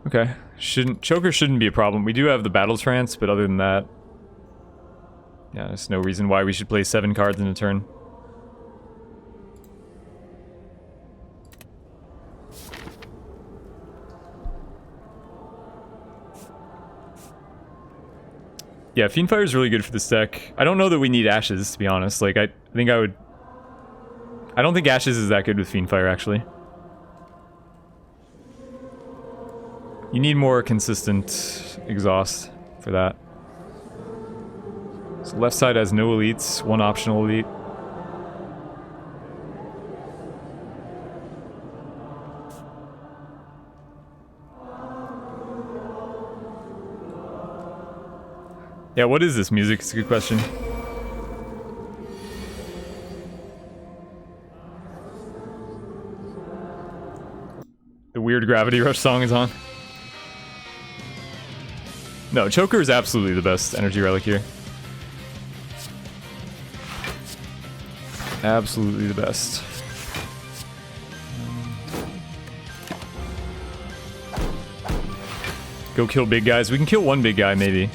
Okay, Choker shouldn't be a problem. We do have the battle trance, but other than that, yeah, there's no reason why we should play 7 cards in a turn. Yeah, Fiendfire is really good for this deck. I don't know that we need Ashes, to be honest. Like, I don't think Ashes is that good with Fiendfire, actually. You need more consistent exhaust for that. So left side has no elites, 1 optional elite. Yeah, what is this music? It's a good question. The weird Gravity Rush song is on. No, Choker is absolutely the best energy relic here. Absolutely the best. Go kill big guys. We can kill one big guy, maybe.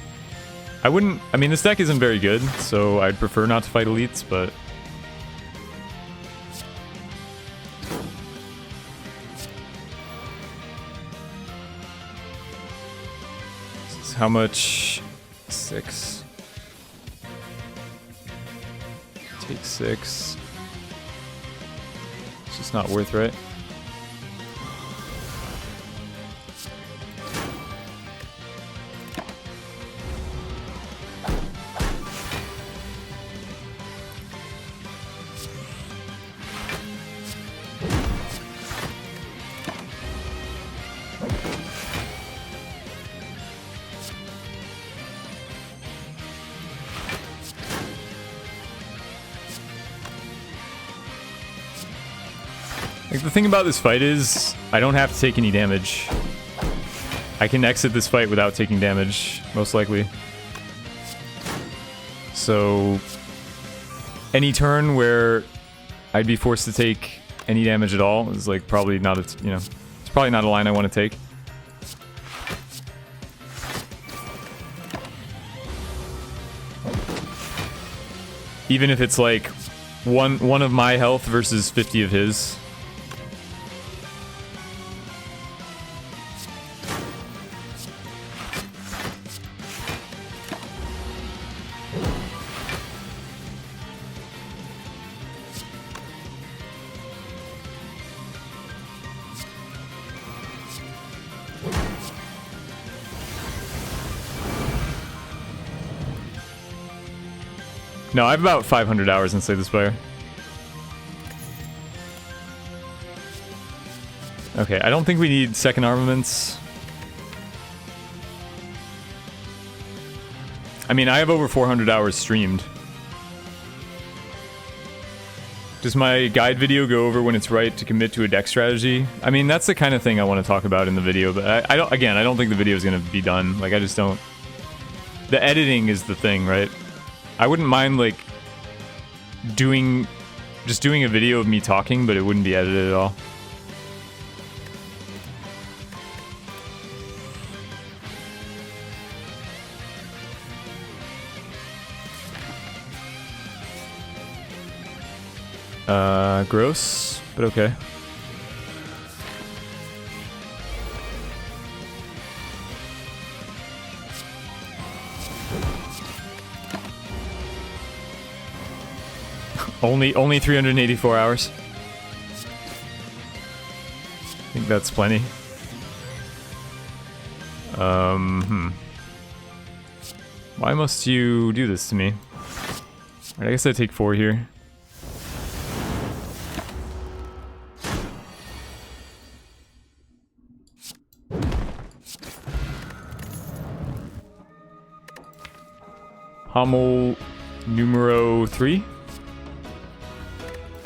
I wouldn't... I mean, this deck isn't very good, so I'd prefer not to fight elites, but... This is how much? 6. Take 6. It's just not worth, right? Like, the thing about this fight is, I don't have to take any damage. I can exit this fight without taking damage, most likely. So, any turn where I'd be forced to take any damage at all is like probably not a, you know, it's probably not a line I want to take. Even if it's like one of my health versus 50 of his. No, I have about 500 hours in Slay the Spire. Okay, I don't think we need second armaments. I mean, I have over 400 hours streamed. Does my guide video go over when it's right to commit to a deck strategy? I mean, that's the kind of thing I want to talk about in the video, but I don't, again, I don't think the video is going to be done. Like, I just don't... The editing is the thing, right? I wouldn't mind, like, just doing a video of me talking, but it wouldn't be edited at all. Gross, but okay. Only 384 hours. I think that's plenty. Why must you do this to me? Alright, I guess I take 4 here. Pommel numero 3.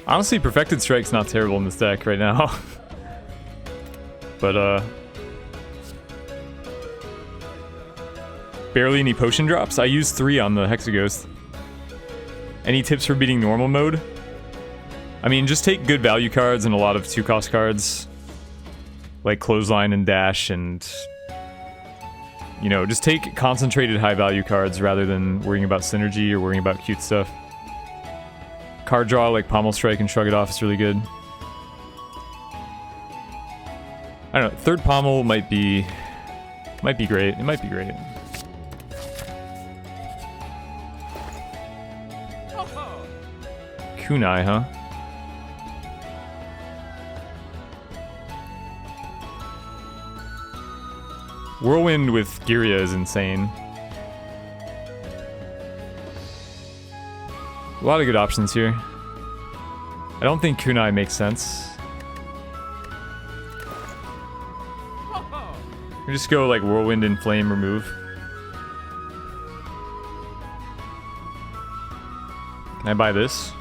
Honestly, Perfected Strike's not terrible in this deck right now. But, barely any potion drops. I used 3 on the Hexaghost. Any tips for beating normal mode? I mean, just take good value cards and a lot of 2-cost cards. Like Clothesline and Dash and... You know, just take concentrated high-value cards rather than worrying about synergy or worrying about cute stuff. Card draw like Pommel Strike and Shrug It Off is really good. I don't know, third Pommel might be great. It might be great. Kunai, huh? Whirlwind with Giria is insane. A lot of good options here. I don't think Kunai makes sense. We just go like Whirlwind and Flame remove. Can I buy this?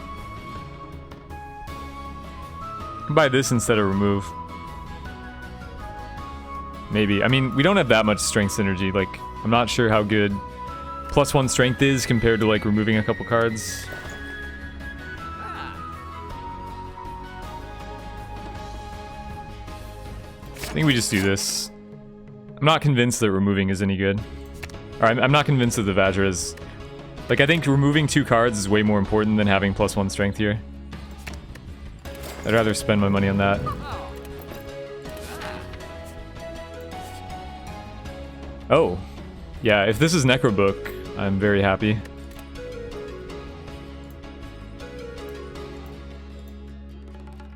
I can buy this instead of remove. Maybe. I mean, we don't have that much strength synergy. Like, I'm not sure how good +1 strength is compared to, like, removing a couple cards. I think we just do this. I'm not convinced that removing is any good. Or I'm not convinced that the Vajra is... Like, I think removing 2 cards is way more important than having +1 strength here. I'd rather spend my money on that. Oh. Yeah, if this is Necrobook, I'm very happy.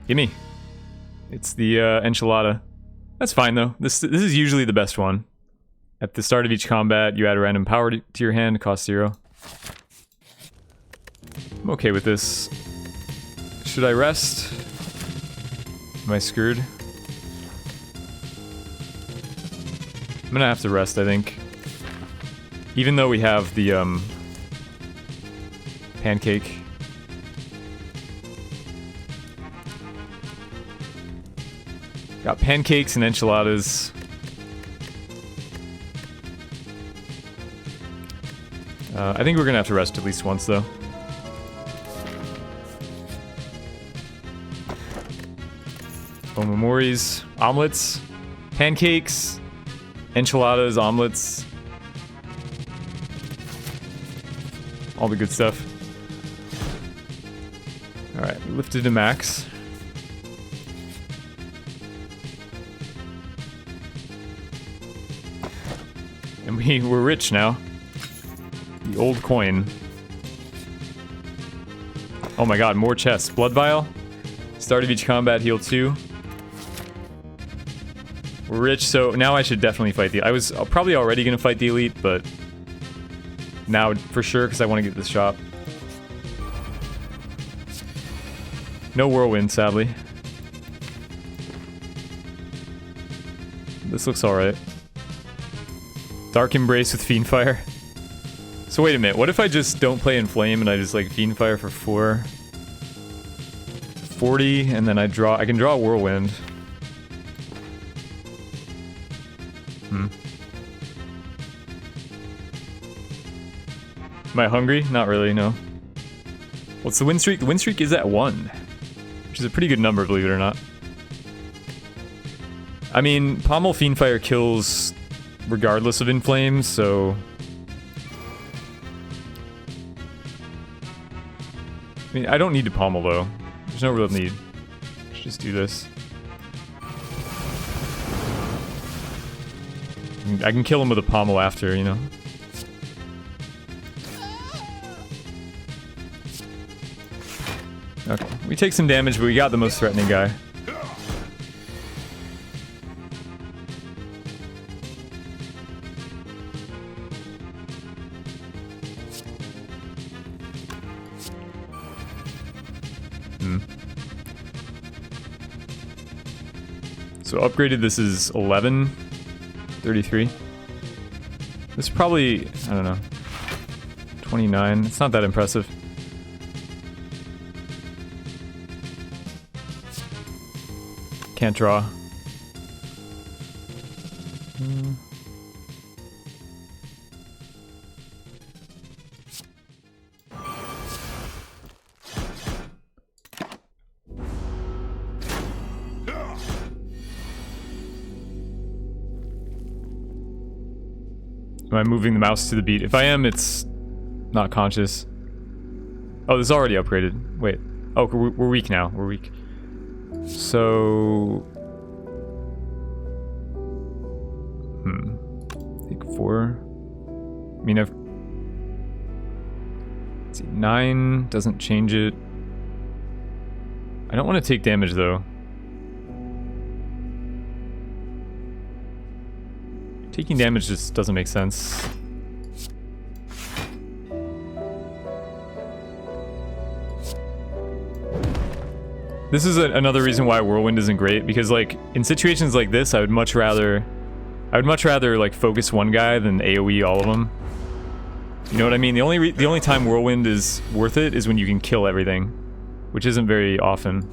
Gimme. It's the enchilada. That's fine though. This is usually the best one. At the start of each combat, you add a random power to your hand, cost 0. I'm okay with this. Should I rest? Am I screwed? I'm gonna have to rest, I think. Even though we have the pancake. Got pancakes and enchiladas. I think we're gonna have to rest at least once, though. Omemoris, omelets, pancakes, enchiladas, omelets. All the good stuff. Alright, we lifted to max. And we're rich now. The old coin. Oh my god, more chests. Blood Vial. Start of each combat, heal 2. We're rich, so now I should definitely fight the... I was probably already going to fight the Elite, but... Now, for sure, because I want to get this shop. No Whirlwind, sadly. This looks alright. Dark Embrace with Fiendfire. So wait a minute, what if I just don't play Inflame and I just like Fiendfire for 40, and then I can draw a Whirlwind. Am I hungry? Not really, no. What's the win streak? The win streak is at 1, which is a pretty good number, believe it or not. I mean, Pommel Fiendfire kills regardless of Inflames, so... I mean, I don't need to Pommel, though. There's no real need. Let's just do this. I can kill him with a Pommel after, you know? Okay, we take some damage, but we got the most threatening guy. So upgraded, this is 11, 33. This is probably, I don't know, 29. It's not that impressive. Can't draw. Am I moving the mouse to the beat? If I am, it's not conscious. Oh, this is already upgraded. Wait. Oh, we're weak now. We're weak. So... Take 4. I mean, let's see, 9 doesn't change it. I don't want to take damage, though. Taking damage just doesn't make sense. This is another reason why Whirlwind isn't great, because like in situations like this, I would much rather like focus one guy than AoE all of them. You know what I mean? The only time Whirlwind is worth it is when you can kill everything, which isn't very often.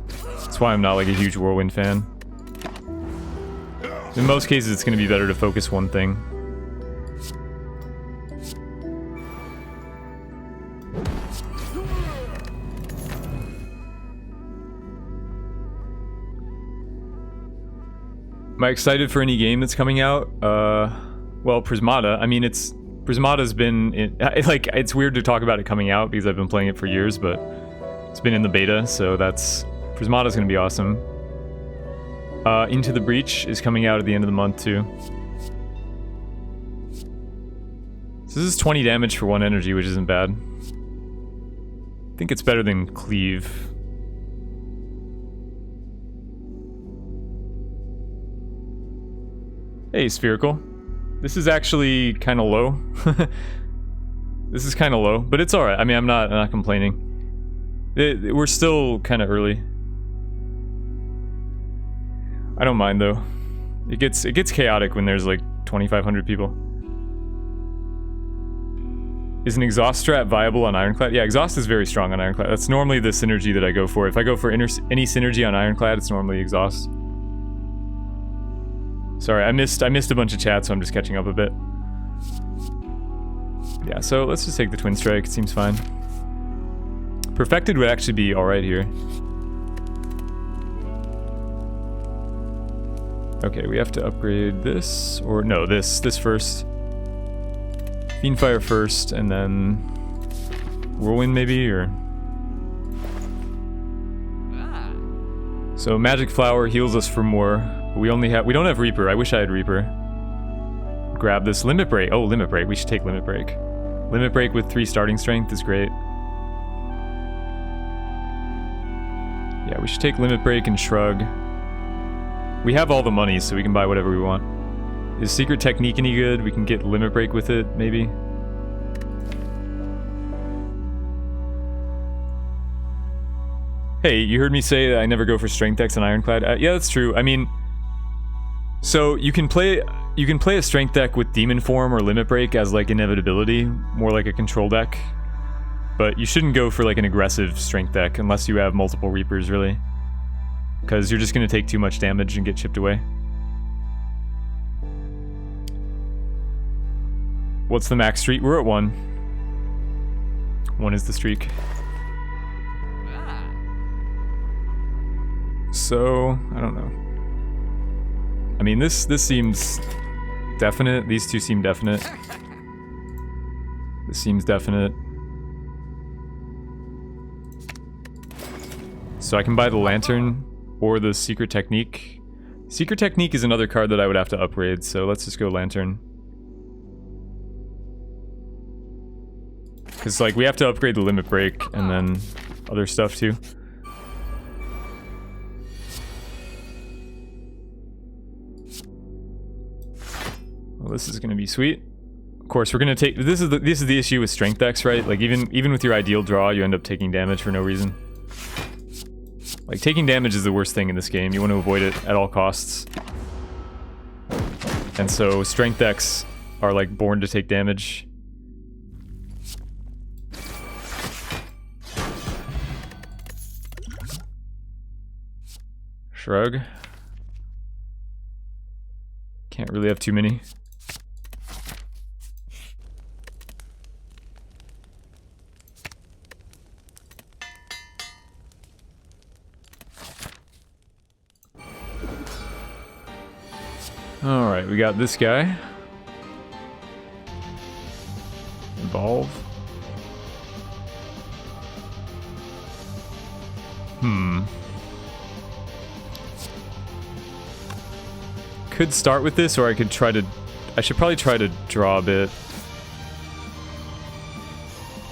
That's why I'm not like a huge Whirlwind fan. In most cases, it's going to be better to focus one thing. Am I excited for any game that's coming out? Well, Prismata. I mean, Prismata's been like, it's weird to talk about it coming out because I've been playing it for years, but it's been in the beta, so Prismata's gonna be awesome. Into the Breach is coming out at the end of the month too. So this is 20 damage for 1 energy, which isn't bad. I think it's better than Cleave. Hey, Spherical. This is actually kind of low. This is kind of low, but it's alright. I mean, I'm not complaining. We're still kind of early. I don't mind though. It gets chaotic when there's like 2,500 people. Is an exhaust strat viable on Ironclad? Yeah, exhaust is very strong on Ironclad. That's normally the synergy that I go for. If I go for any synergy on Ironclad, it's normally exhaust. Sorry, I missed a bunch of chat, so I'm just catching up a bit. Yeah, so let's just take the Twin Strike. It seems fine. Perfected would actually be alright here. Okay, we have to upgrade this, or no, this first. Fiendfire first, and then Whirlwind maybe, or... So Magic Flower heals us for more. We don't have Reaper. I wish I had Reaper. Grab this Limit Break. Oh, Limit Break. We should take Limit Break. Limit Break with 3 starting strength is great. Yeah, we should take Limit Break and Shrug. We have all the money, so we can buy whatever we want. Is Secret Technique any good? We can get Limit Break with it, maybe. Hey, you heard me say that I never go for Strength decks on Ironclad? Yeah, that's true. I mean... So, you can play a Strength deck with Demon Form or Limit Break as, like, Inevitability, more like a control deck. But you shouldn't go for, like, an aggressive Strength deck unless you have multiple Reapers, really. Because you're just going to take too much damage and get chipped away. What's the max streak? We're at 1. 1 is the streak. So, I don't know. I mean, this seems definite. These two seem definite. This seems definite. So I can buy the Lantern or the Secret Technique. Secret Technique is another card that I would have to upgrade, so let's just go Lantern. Because, like, we have to upgrade the Limit Break and then other stuff too. Well, this is gonna be sweet. Of course, we're gonna take. This is the issue with Strength decks, right? Like even with your ideal draw, you end up taking damage for no reason. Like taking damage is the worst thing in this game. You want to avoid it at all costs. And so Strength decks are like born to take damage. Shrug. Can't really have too many. Alright, we got this guy. Evolve. Could start with this, or I could try to... I should probably try to draw a bit.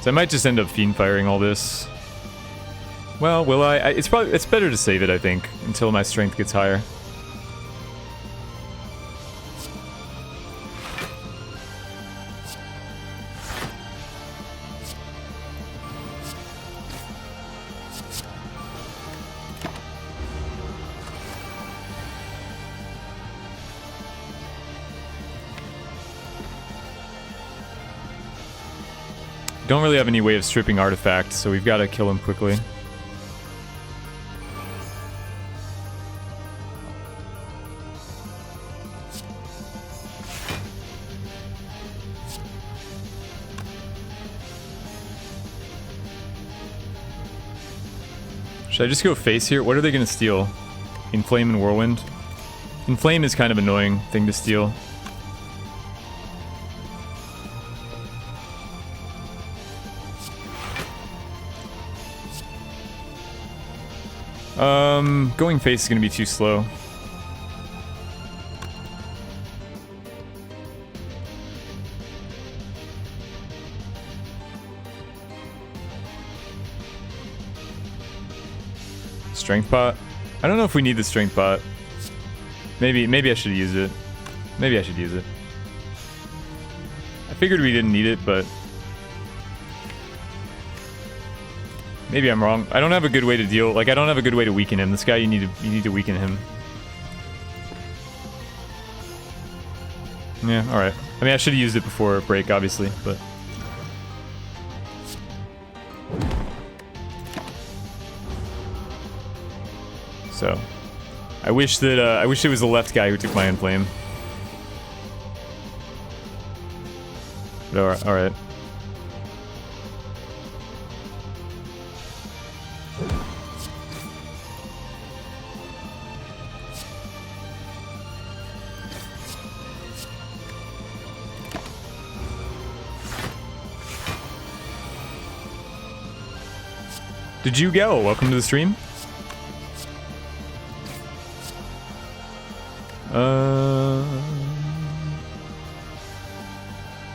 So I might just end up Fiendfiring all this. Well, will I? It's better to save it, I think, until my strength gets higher. Don't really have any way of stripping Artifact, so we've got to kill him quickly. Should I just go face here? What are they going to steal? Inflame and Whirlwind? Inflame is kind of annoying thing to steal. Going face is going to be too slow. Strength pot? I don't know if we need the strength pot. Maybe I should use it. Maybe I should use it. I figured we didn't need it, but maybe I'm wrong. I don't have a good way to deal. Like, I don't have a good way to weaken him. This guy, you need to weaken him. Yeah, all right. I mean, I should have used it before break, obviously, but. So, I wish it was the left guy who took my Inflame. But all right. Did you go? Welcome to the stream.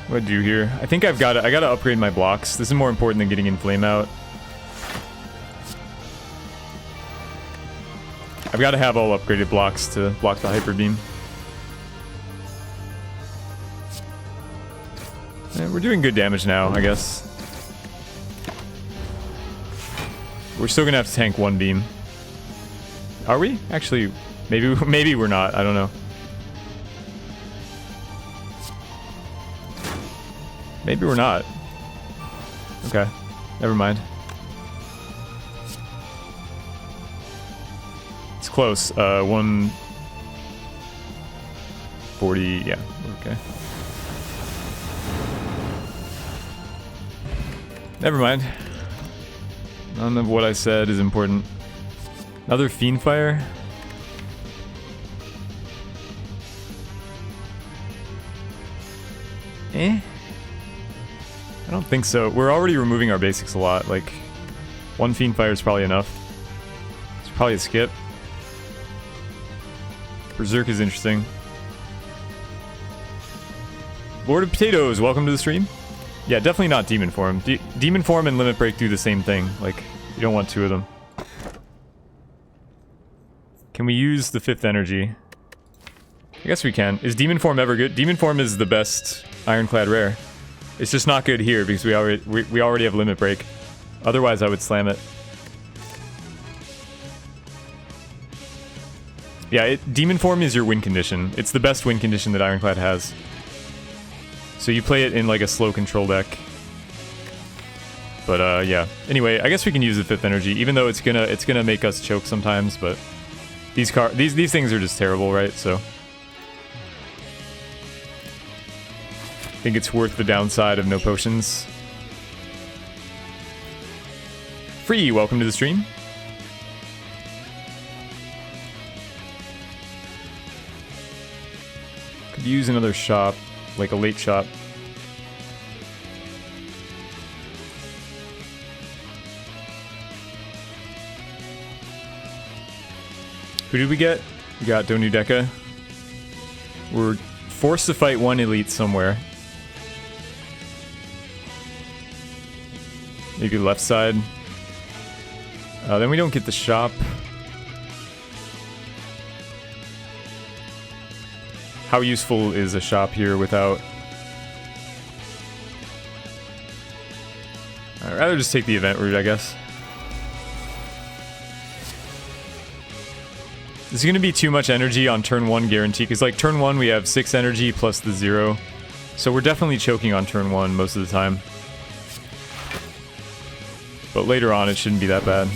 What do I do here? I think I gotta upgrade my blocks. This is more important than getting Inflame out. I've got to have all upgraded blocks to block the Hyper Beam. Yeah, we're doing good damage now, I guess. We're still gonna have to tank one beam. Are we? Actually, maybe we're not. I don't know. Maybe we're not. Okay, never mind. It's close. 140. Yeah. Okay. Never mind. None of what I said is important. Another Fiendfire. I don't think so. We're already removing our basics a lot. Like, one Fiendfire is probably enough. It's probably a skip. Berserk is interesting. Lord of Potatoes, welcome to the stream. Yeah, definitely not Demon Form. Demon Form and Limit Break do the same thing. Like, you don't want two of them. Can we use the 5th energy? I guess we can. Is Demon Form ever good? Demon Form is the best Ironclad rare. It's just not good here because we already have Limit Break. Otherwise, I would slam it. Yeah, Demon Form is your win condition. It's the best win condition that Ironclad has. So you play it in like a slow control deck. But yeah. Anyway, I guess we can use the 5th energy, even though it's gonna make us choke sometimes. But these things are just terrible, right? So I think it's worth the downside of no potions. Free, welcome to the stream. Could use another shop, like a late shop. Who did we get? We got Donu Deka. We're forced to fight one elite somewhere. Maybe left side. Then we don't get the shop. How useful is a shop here without... I'd rather just take the event route, I guess. This is going to be too much energy on turn 1 guarantee, because like turn 1 we have 6 energy plus the 0. So we're definitely choking on turn 1 most of the time. But later on it shouldn't be that bad.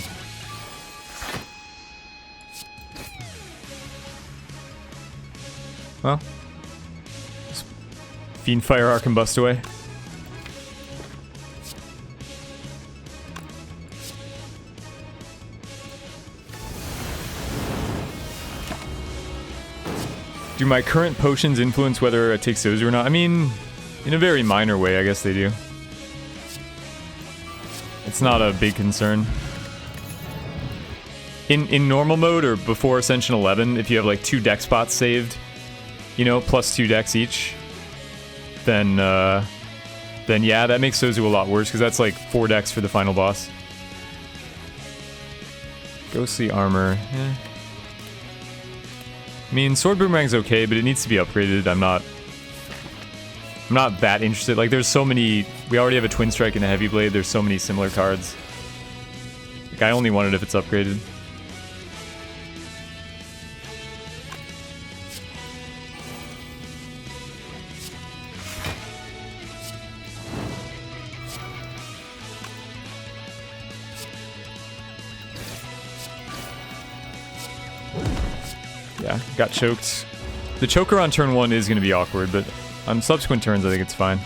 Well, Fiendfire our combust away. Do my current potions influence whether I take Sozu or not? I mean, in a very minor way, I guess they do. It's not a big concern. In normal mode or before Ascension 11, if you have like 2 deck spots saved, you know, plus 2 decks each, then yeah, that makes Sozu a lot worse because that's like 4 decks for the final boss. Ghostly armor. I mean, Sword Boomerang's okay, but it needs to be upgraded. I'm not that interested. Like, there's so many... We already have a Twin Strike and a Heavy Blade. There's so many similar cards. Like, I only want it if it's upgraded. Yeah, got choked. The choker on turn 1 is going to be awkward, but on subsequent turns I think it's fine.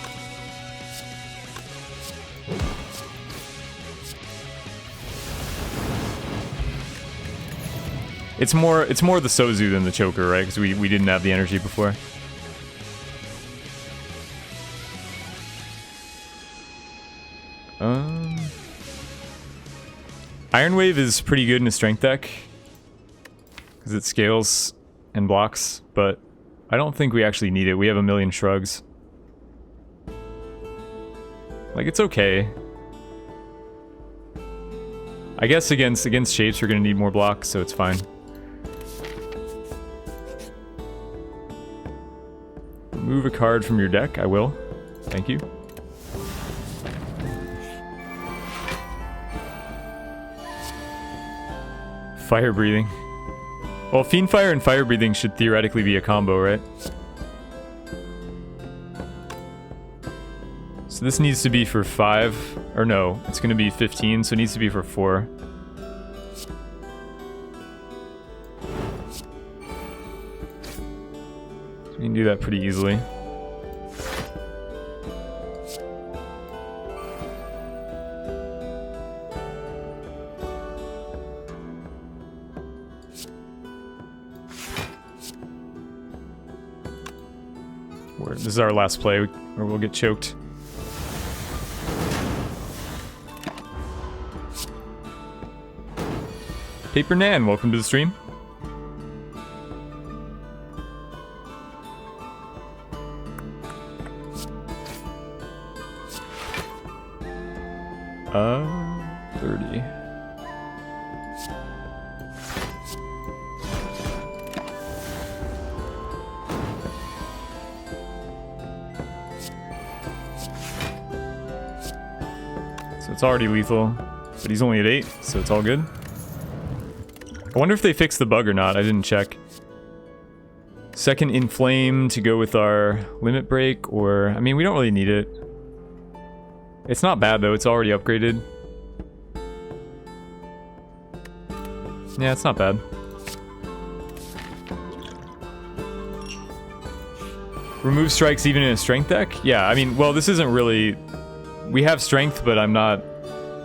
It's more the Sozu than the choker, right? Because we didn't have the energy before. Iron Wave is pretty good in a strength deck. Because it scales and blocks, but I don't think we actually need it. We have a million shrugs. Like, it's okay. I guess against shapes you're gonna need more blocks, so it's fine. Remove a card from your deck, I will. Thank you. Fire breathing. Well, Fiend Fire and Fire Breathing should theoretically be a combo, right? So this needs to be for 5, or no, it's going to be 15, so it needs to be for 4. So we can do that pretty easily. This is our last play, or we'll get choked. Paper Nan, welcome to the stream. Uh, 30. It's already lethal, but he's only at 8, so it's all good. I wonder if they fixed the bug or not. I didn't check. Second Inflame to go with our Limit Break, or... I mean, we don't really need it. It's not bad, though. It's already upgraded. Yeah, it's not bad. Remove strikes even in a strength deck? Yeah, I mean, well, this isn't really... We have strength, but I'm not...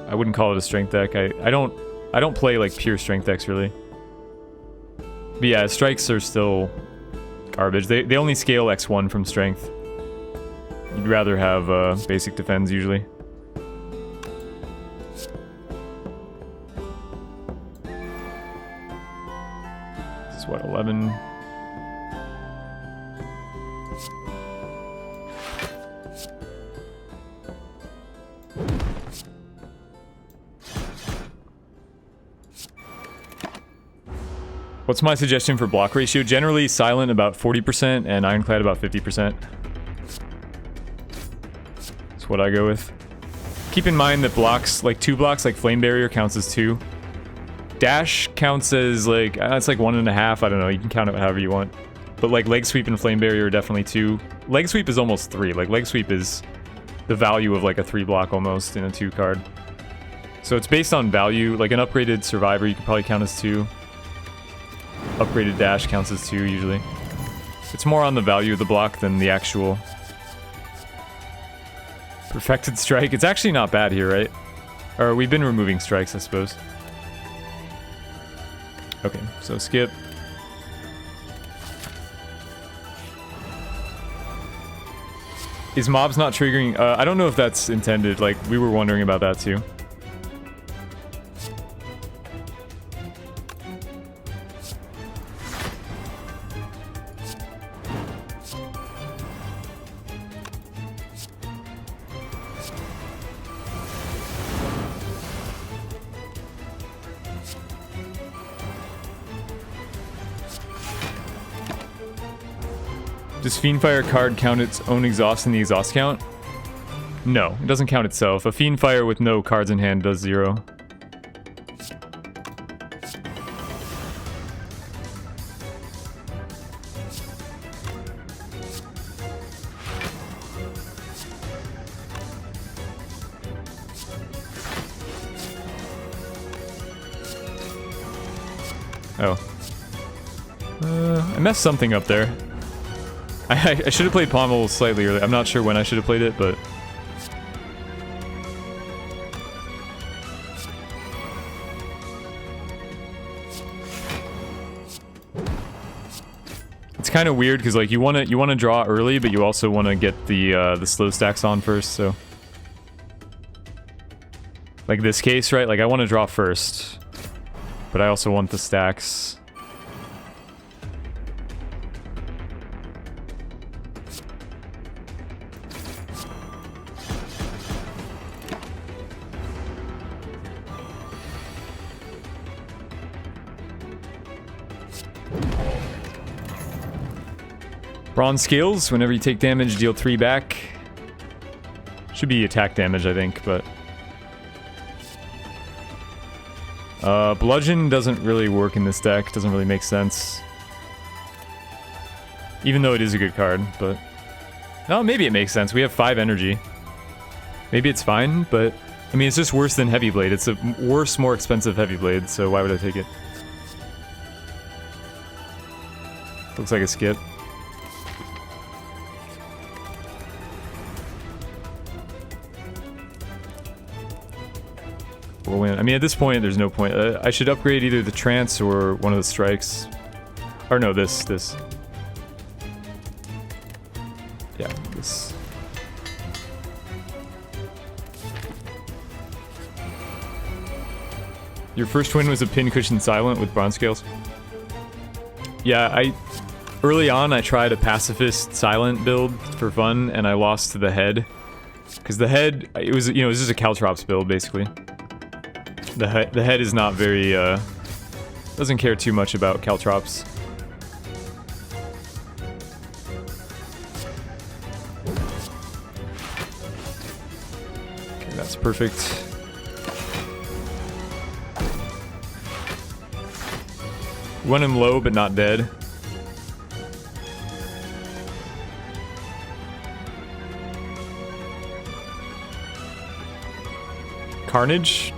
I wouldn't call it a strength deck. I don't play like pure strength decks really. But yeah, strikes are still garbage. They only scale X1 from strength. You'd rather have basic defense usually. This is what, 11? What's my suggestion for block ratio? Generally Silent about 40% and Ironclad about 50%. That's what I go with. Keep in mind that blocks, like 2 blocks, like Flame Barrier counts as 2. Dash counts as like, it's like 1.5, I don't know, you can count it however you want. But like Leg Sweep and Flame Barrier are definitely 2. Leg Sweep is almost 3, like Leg Sweep is the value of like a 3 block almost in a 2 card. So it's based on value, like an upgraded Survivor you could probably count as 2. Upgraded Dash counts as 2 usually. It's more on the value of the block than the actual Perfected Strike. It's actually not bad here, right? Or we've been removing strikes, I suppose. Okay, so skip. Is mobs not triggering? I don't know if that's intended. Like, we were wondering about that too. Does Fiendfire card count its own exhaust in the exhaust count? No, it doesn't count itself. A Fiendfire with no cards in hand does 0. Oh. I messed something up there. I should have played Pommel slightly earlier. I'm not sure when I should have played it, but... It's kind of weird, because like you want to draw early, but you also want to get the slow stacks on first, so... Like this case, right? Like I want to draw first, but I also want the stacks. Bronze scales, whenever you take damage, deal 3 back. Should be attack damage, I think, but... Bludgeon doesn't really work in this deck, doesn't really make sense. Even though it is a good card, but... No, maybe it makes sense. We have 5 energy. Maybe it's fine, but... I mean, it's just worse than Heavy Blade. It's a worse, more expensive Heavy Blade, so why would I take it? Looks like a skip. We'll win. I mean, at this point, there's no point. I should upgrade either the Trance or one of the strikes. Or no, this. Yeah, this. Your first win was a Pincushion Silent with Bronze Scales? Yeah, early on, I tried a Pacifist Silent build for fun, and I lost to the Head. Because the Head, it was just a Caltrops build, basically. The head is not very, doesn't care too much about Caltrops. Okay, that's perfect. Run him low, but not dead. Carnage?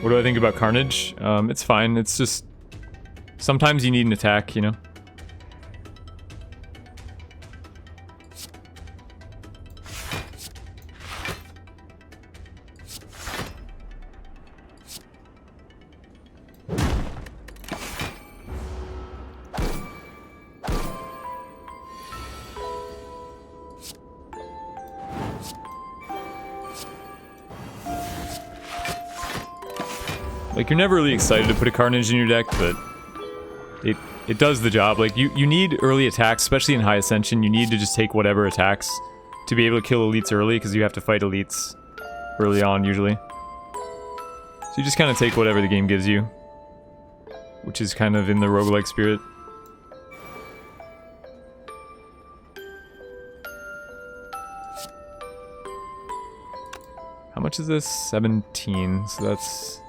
What do I think about Carnage? It's fine. It's just... Sometimes you need an attack, you know? Like, you're never really excited to put a Carnage in your deck, but it does the job. Like, you need early attacks, especially in High Ascension. You need to just take whatever attacks to be able to kill elites early, because you have to fight elites early on, usually. So you just kind of take whatever the game gives you, which is kind of in the roguelike spirit. How much is this? 17, so that's...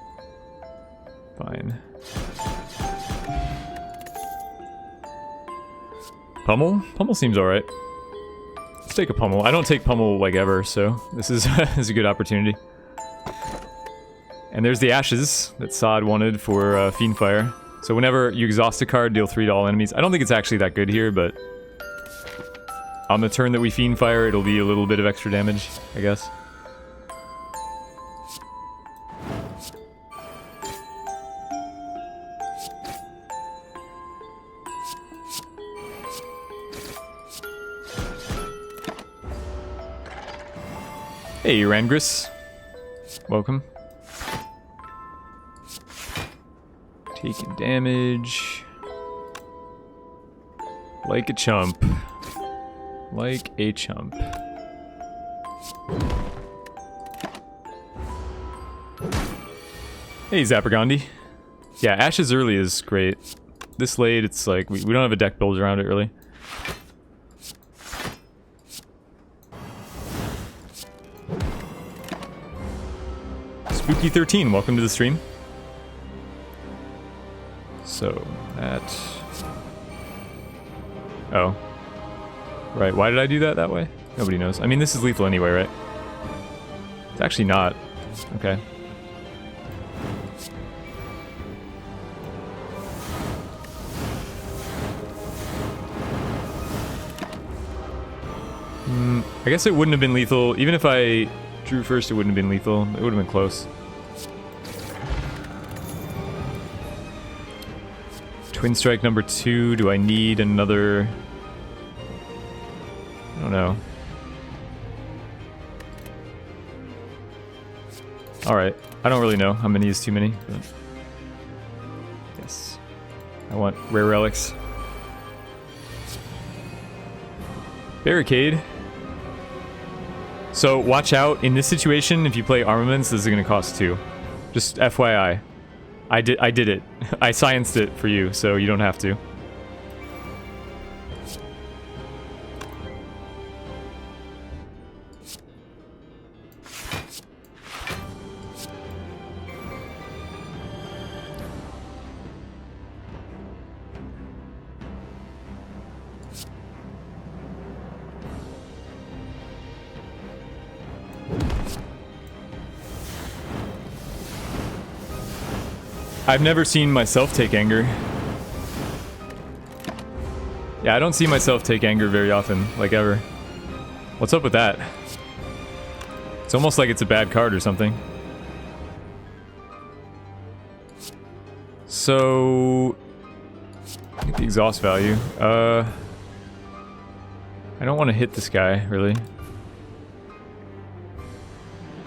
fine. Pummel? Pummel seems alright. Let's take a Pummel. I don't take Pummel, like, ever, so this is, this is a good opportunity. And there's the Ashes that Sod wanted for Fiendfire. So whenever you exhaust a card, deal 3 to all enemies. I don't think it's actually that good here, but... on the turn that we Fiendfire, it'll be a little bit of extra damage, I guess. Hey, Rangris. Welcome. Taking damage. Like a chump. Like a chump. Hey, Zappergondi. Yeah, Ashes early is great. This late, it's like, we don't have a deck build around it, really. Spooky13, welcome to the stream. So, that... Oh. Right, why did I do that way? Nobody knows. I mean, this is lethal anyway, right? It's actually not. Okay. I guess it wouldn't have been lethal. Even if I drew first, it wouldn't have been lethal. It would have been close. Twin strike number 2. Do I need another... I don't know. Alright. I don't really know how many is too many, but... Yes. I want rare relics. Barricade. So watch out, in this situation, if you play armaments, this is going to cost 2. Just FYI. I did it. I scienced it for you, so you don't have to. I've never seen myself take anger. Yeah, I don't see myself take anger very often, like ever. What's up with that? It's almost like it's a bad card or something. So... Get the exhaust value. I don't want to hit this guy, really.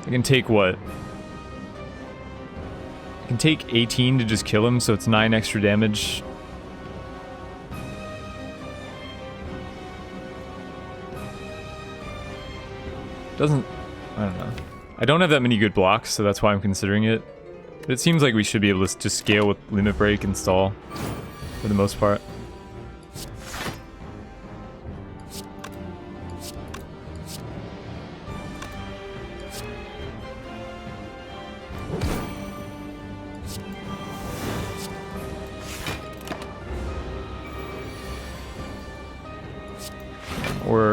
I can take what? I can take 18 to just kill him, so it's 9 extra damage. Doesn't... I don't know. I don't have that many good blocks, so that's why I'm considering it. But it seems like we should be able to just scale with Limit Break and stall, for the most part.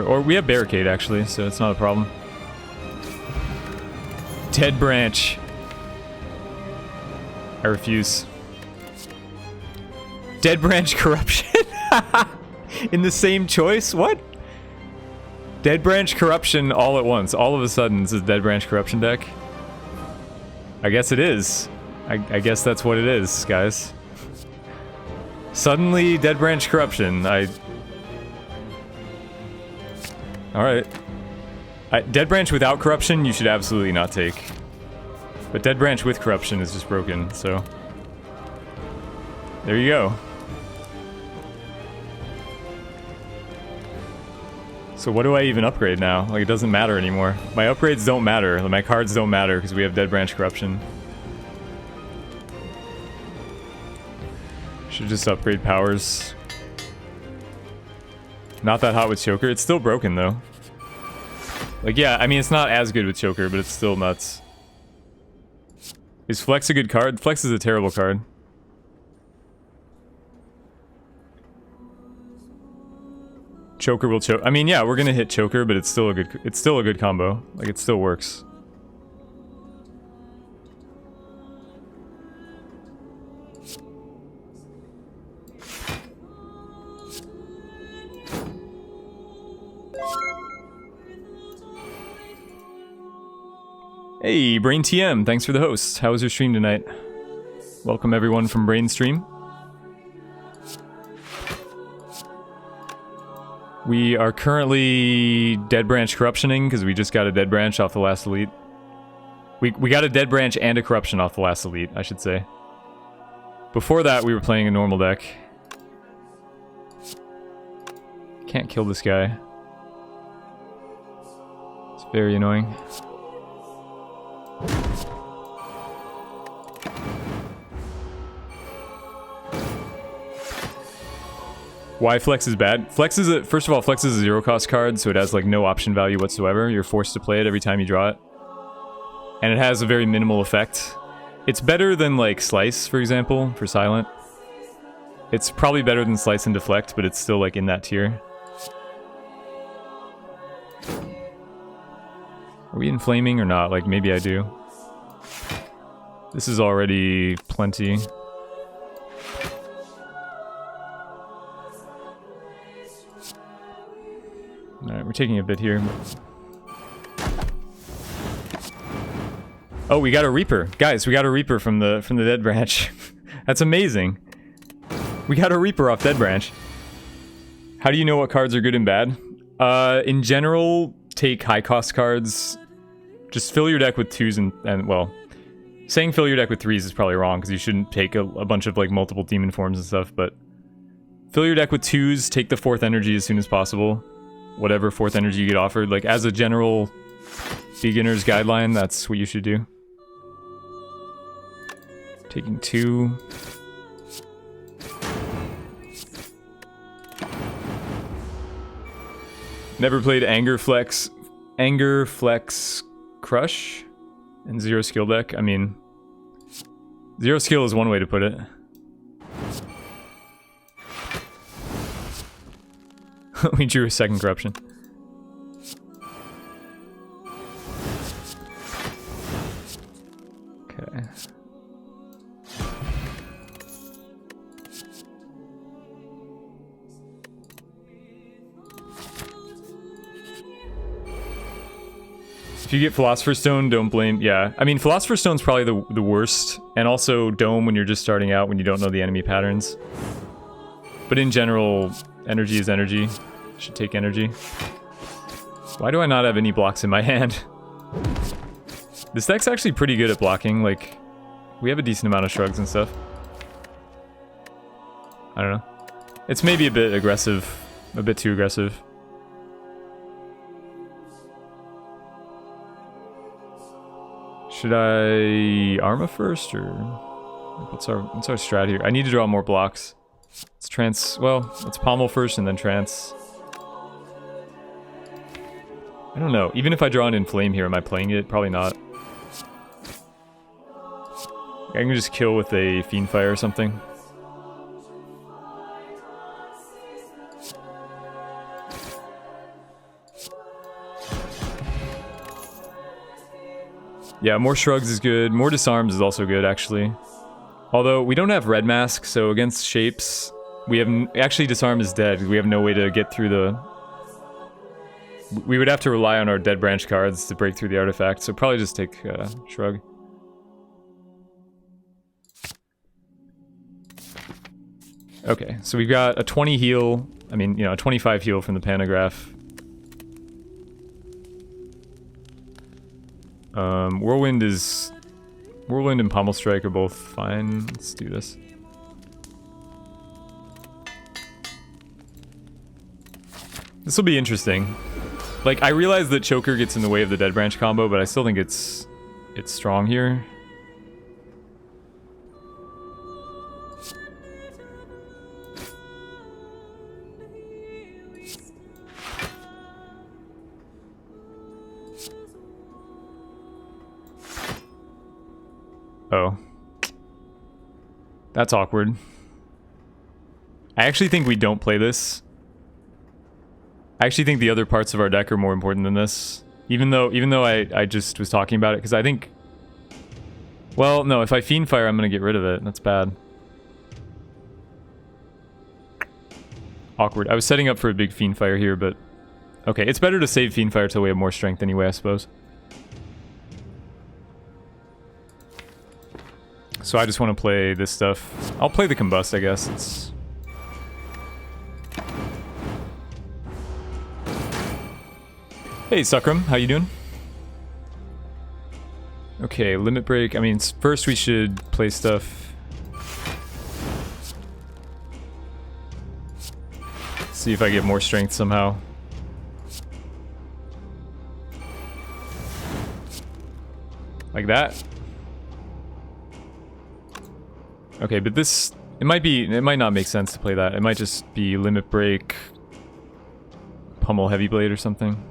Or we have Barricade, actually, so it's not a problem. Dead Branch. I refuse. Dead Branch Corruption? In the same choice? What? Dead Branch Corruption all at once. All of a sudden, this is Dead Branch Corruption deck? I guess it is. I guess that's what it is, guys. Suddenly, Dead Branch Corruption. Alright. Dead Branch without Corruption, you should absolutely not take. But Dead Branch with Corruption is just broken, so... There you go. So what do I even upgrade now? Like, it doesn't matter anymore. My upgrades don't matter. My cards don't matter because we have Dead Branch Corruption. Should just upgrade powers. Not that hot with Choker. It's still broken, though. Like, yeah, I mean, it's not as good with Choker, but it's still nuts. Is Flex a good card? Flex is a terrible card. Choker will choke. I mean, yeah, we're gonna hit Choker, but it's still a good combo. Like, it still works. Hey, Brain TM, thanks for the host. How was your stream tonight? Welcome everyone from Brain Stream. We are currently Dead Branch Corruptioning because we just got a Dead Branch off the last Elite. We got a Dead Branch and a Corruption off the last Elite, I should say. Before that, we were playing a normal deck. Can't kill this guy. It's very annoying. Why Flex is bad? Flex is a, first of all, Flex is a zero cost card, so it has like no option value whatsoever. You're forced to play it every time you draw it. And it has a very minimal effect. It's better than like Slice, for example, for Silent. It's probably better than Slice and Deflect, but it's still like in that tier. Are we inflaming or not? Like maybe I do. This is already plenty. Alright, we're taking a bit here. Oh, we got a Reaper. Guys, we got a Reaper from the Dead Branch. That's amazing. We got a Reaper off Dead Branch. How do you know what cards are good and bad? In general, take high cost cards. Just fill your deck with 2s and well, saying fill your deck with 3s is probably wrong because you shouldn't take a bunch of like multiple demon forms and stuff, but fill your deck with 2s, take the 4th energy as soon as possible. Whatever 4th energy you get offered, like as a general beginner's guideline, that's what you should do. Taking 2. Never played Anger Flex Crush in 0 skill deck. I mean, 0 skill is one way to put it. We drew a second corruption. Okay. If you get Philosopher's Stone, don't blame... Yeah, I mean, Philosopher's Stone's probably the worst. And also Dome when you're just starting out, when you don't know the enemy patterns. But in general, energy is energy. Should take energy. Why do I not have any blocks in my hand? This deck's actually pretty good at blocking. Like, we have a decent amount of shrugs and stuff. I don't know. It's maybe a bit aggressive. A bit too aggressive. Should I Arma first, or what's our strat here? I need to draw more blocks. Let's trance. Well, let's Pommel first and then trance. I don't know. Even if I draw an Inflame here, am I playing it? Probably not. I can just kill with a Fiendfire or something. Yeah, more Shrugs is good. More Disarms is also good, actually. Although, we don't have Red Mask, so against Shapes, we have... Actually, Disarm is dead. We have no way to get through the... We would have to rely on our Dead Branch cards to break through the artifact, so probably just take Shrug. Okay, so we've got a 20 heal. I mean, you know, a 25 heal from the Pantograph. Whirlwind and Pommel Strike are both fine. Let's do this. This will be interesting. Like, I realize that Choker gets in the way of the Dead Branch combo, but I still think it's strong here. Oh. That's awkward. I actually think we don't play this. I actually think the other parts of our deck are more important than this. Even though I just was talking about it, because I think... Well, no, if I Fiendfire, I'm going to get rid of it. That's bad. Awkward. I was setting up for a big Fiendfire here, but... Okay, it's better to save Fiendfire till we have more strength anyway, I suppose. So I just want to play this stuff. I'll play the Combust, I guess. It's... Hey, Suckram, how you doing? Okay, limit break. I mean, first we should play stuff. See if I get more strength somehow. Like that. Okay, but this... it might not make sense to play that. It might just be limit break, pummel heavy blade or something.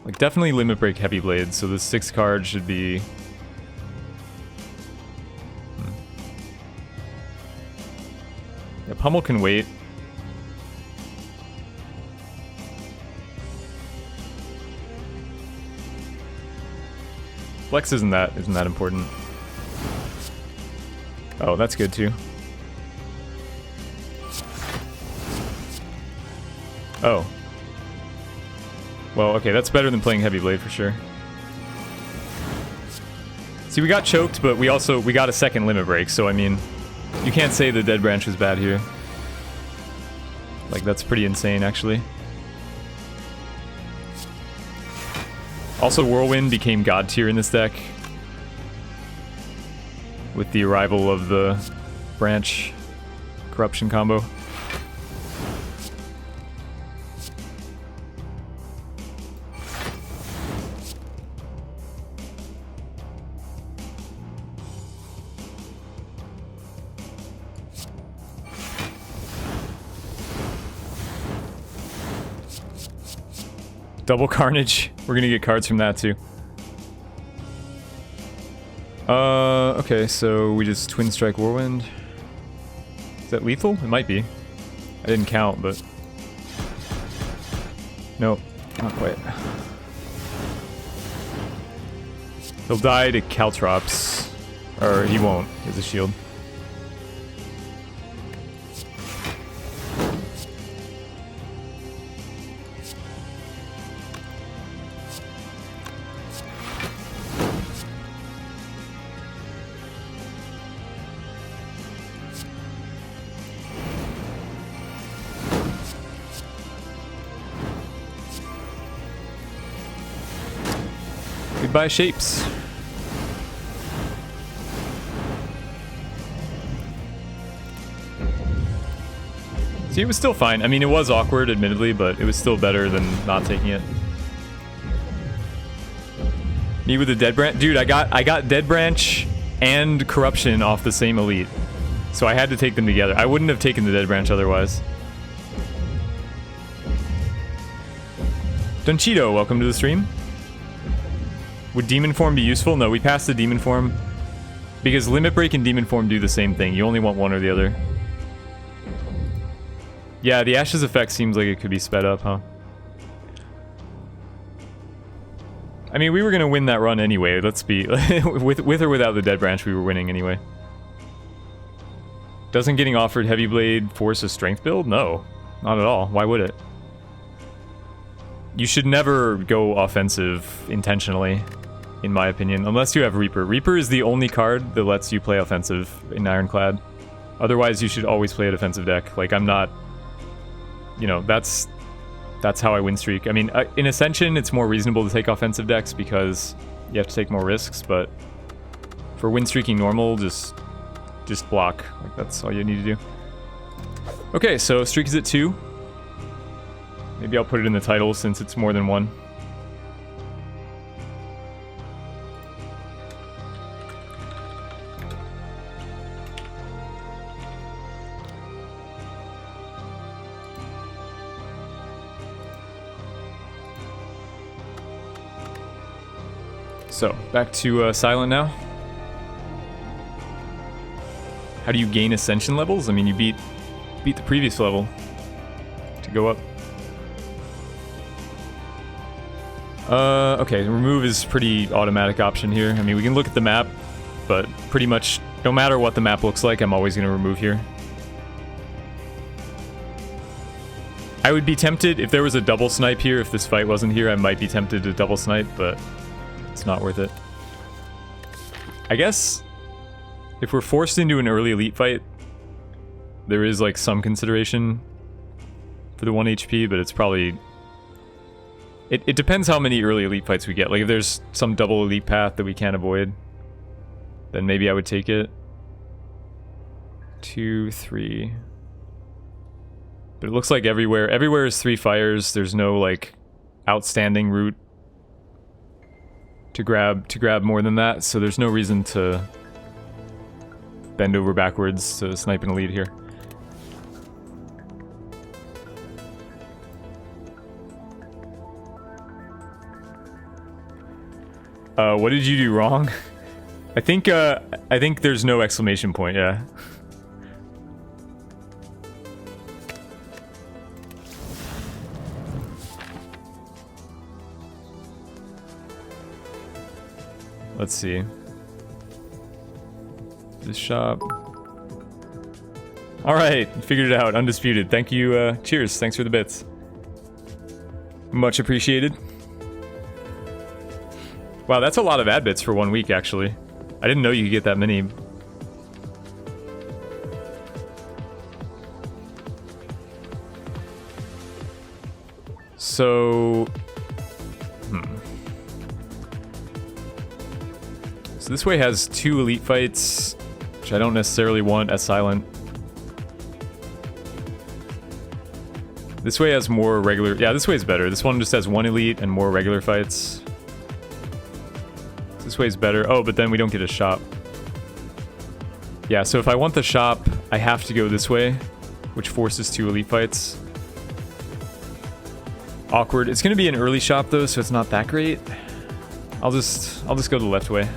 Like, definitely limit break heavy blade, so the 6 card should be... Yeah, pummel can wait. Flex isn't that important. Oh, that's good too. Oh. Well, okay, that's better than playing heavy blade for sure. See, we got choked, but we got a second limit break, so I mean, you can't say the dead branch was bad here. Like, that's pretty insane, actually. Also, Whirlwind became god tier in this deck with the arrival of the branch corruption combo. Double Carnage. We're gonna get cards from that too. Okay, so we just Twin Strike Whirlwind. Is that lethal? It might be. I didn't count, but... nope, not quite. He'll die to Caltrops. Or he won't. He has a shield. Goodbye, shapes. See, it was still fine. I mean, it was awkward, admittedly, but it was still better than not taking it. Me with the Dead Branch? Dude, I got Dead Branch and Corruption off the same elite. So I had to take them together. I wouldn't have taken the Dead Branch otherwise. Donchito, welcome to the stream. Would Demon Form be useful? No, we passed the Demon Form. Because Limit Break and Demon Form do the same thing. You only want one or the other. Yeah, the Ashes effect seems like it could be sped up, huh? I mean, we were gonna win that run anyway. Let's be... with or without the Dead Branch, we were winning anyway. Doesn't getting offered Heavy Blade force a strength build? No. Not at all. Why would it? You should never go offensive intentionally, in my opinion, unless you have Reaper. Reaper is the only card that lets you play offensive in Ironclad. Otherwise, you should always play a defensive deck. Like, I'm not... You know, that's how I win streak. I mean, in Ascension, it's more reasonable to take offensive decks because you have to take more risks, but for win streaking normal, just block. Like, that's all you need to do. Okay, so streak is at 2. Maybe I'll put it in the title since it's more than 1. So, back to Silent now. How do you gain Ascension levels? I mean, you beat the previous level to go up. Okay, remove is pretty automatic option here. I mean, we can look at the map, but pretty much no matter what the map looks like, I'm always going to remove here. I would be tempted, if there was a double snipe here, if this fight wasn't here, I might be tempted to double snipe, but it's not worth it. I guess if we're forced into an early elite fight, there is like some consideration for the 1 HP, but it's probably It depends how many early elite fights we get. Like if there's some double elite path that we can't avoid, then maybe I would take it. 2, 3. But it looks like everywhere is 3 fires. There's no like outstanding route to grab more than that, so there's no reason to bend over backwards to snipe an elite here. What did you do wrong? I think there's no exclamation point, yeah. Let's see. This shop. Alright, figured it out. Undisputed. Thank you, cheers. Thanks for the bits. Much appreciated. Wow, that's a lot of ad bits for 1 week, actually. I didn't know you could get that many. So... So this way has 2 elite fights, which I don't necessarily want as silent. This way has more regular... Yeah, this way is better. This one just has 1 elite and more regular fights. This way is better. Oh, but then we don't get a shop. Yeah, so if I want the shop, I have to go this way, which forces 2 elite fights. Awkward. It's going to be an early shop, though, so it's not that great. I'll just go the left way.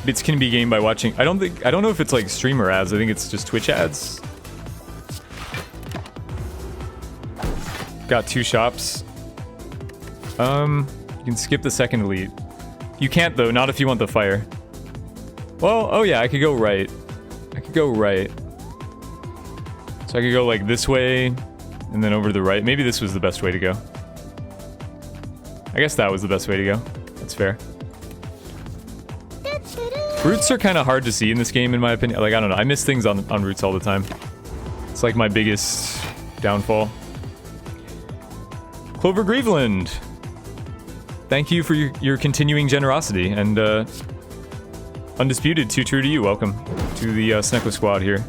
Bits can be gained by watching. I don't know if it's like streamer ads. I think it's just Twitch ads. Got 2 shops. You can skip the second elite. You can't though, not if you want the fire. Well, oh yeah, I could go right. I could go right. So I could go like this way and then over to the right. Maybe this was the best way to go. I guess that was the best way to go. That's fair. Routes are kind of hard to see in this game, in my opinion. Like, I don't know. I miss things on routes all the time. It's like my biggest downfall. Clover Grieveland. Thank you for your continuing generosity. And, Undisputed, too true to you. Welcome to the Sneckle Squad here.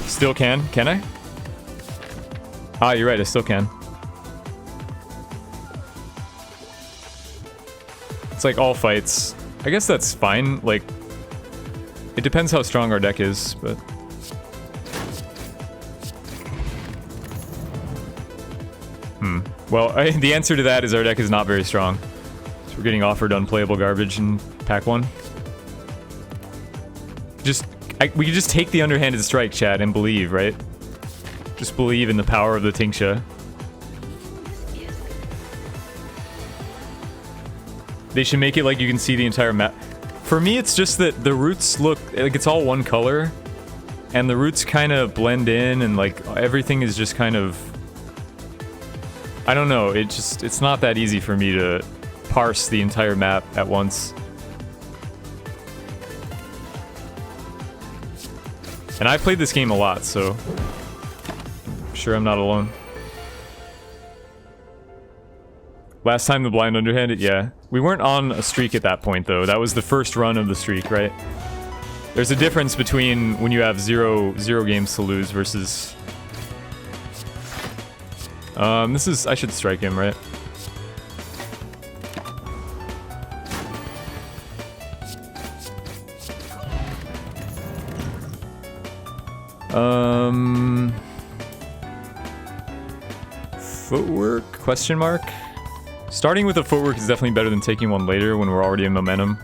Still can I? Ah, you're right. I still can. It's like all fights. I guess that's fine. Like, it depends how strong our deck is, but... Well, the answer to that is our deck is not very strong. So we're getting offered unplayable garbage in pack 1. We could just take the underhanded strike, chat, and believe, right? Just believe in the power of the Tingsha. They should make it like you can see the entire map. For me, it's just that the roots look like it's all one color, and the roots kind of blend in, and like everything is just kind of... I don't know, it's not that easy for me to parse the entire map at once. And I've played this game a lot, so I'm sure I'm not alone. Last time the blind underhanded, yeah. We weren't on a streak at that point, though. That was the first run of the streak, right? There's a difference between when you have zero games to lose versus... this is... I should strike him, right? Footwork? Question mark? Starting with a footwork is definitely better than taking one later when we're already in momentum.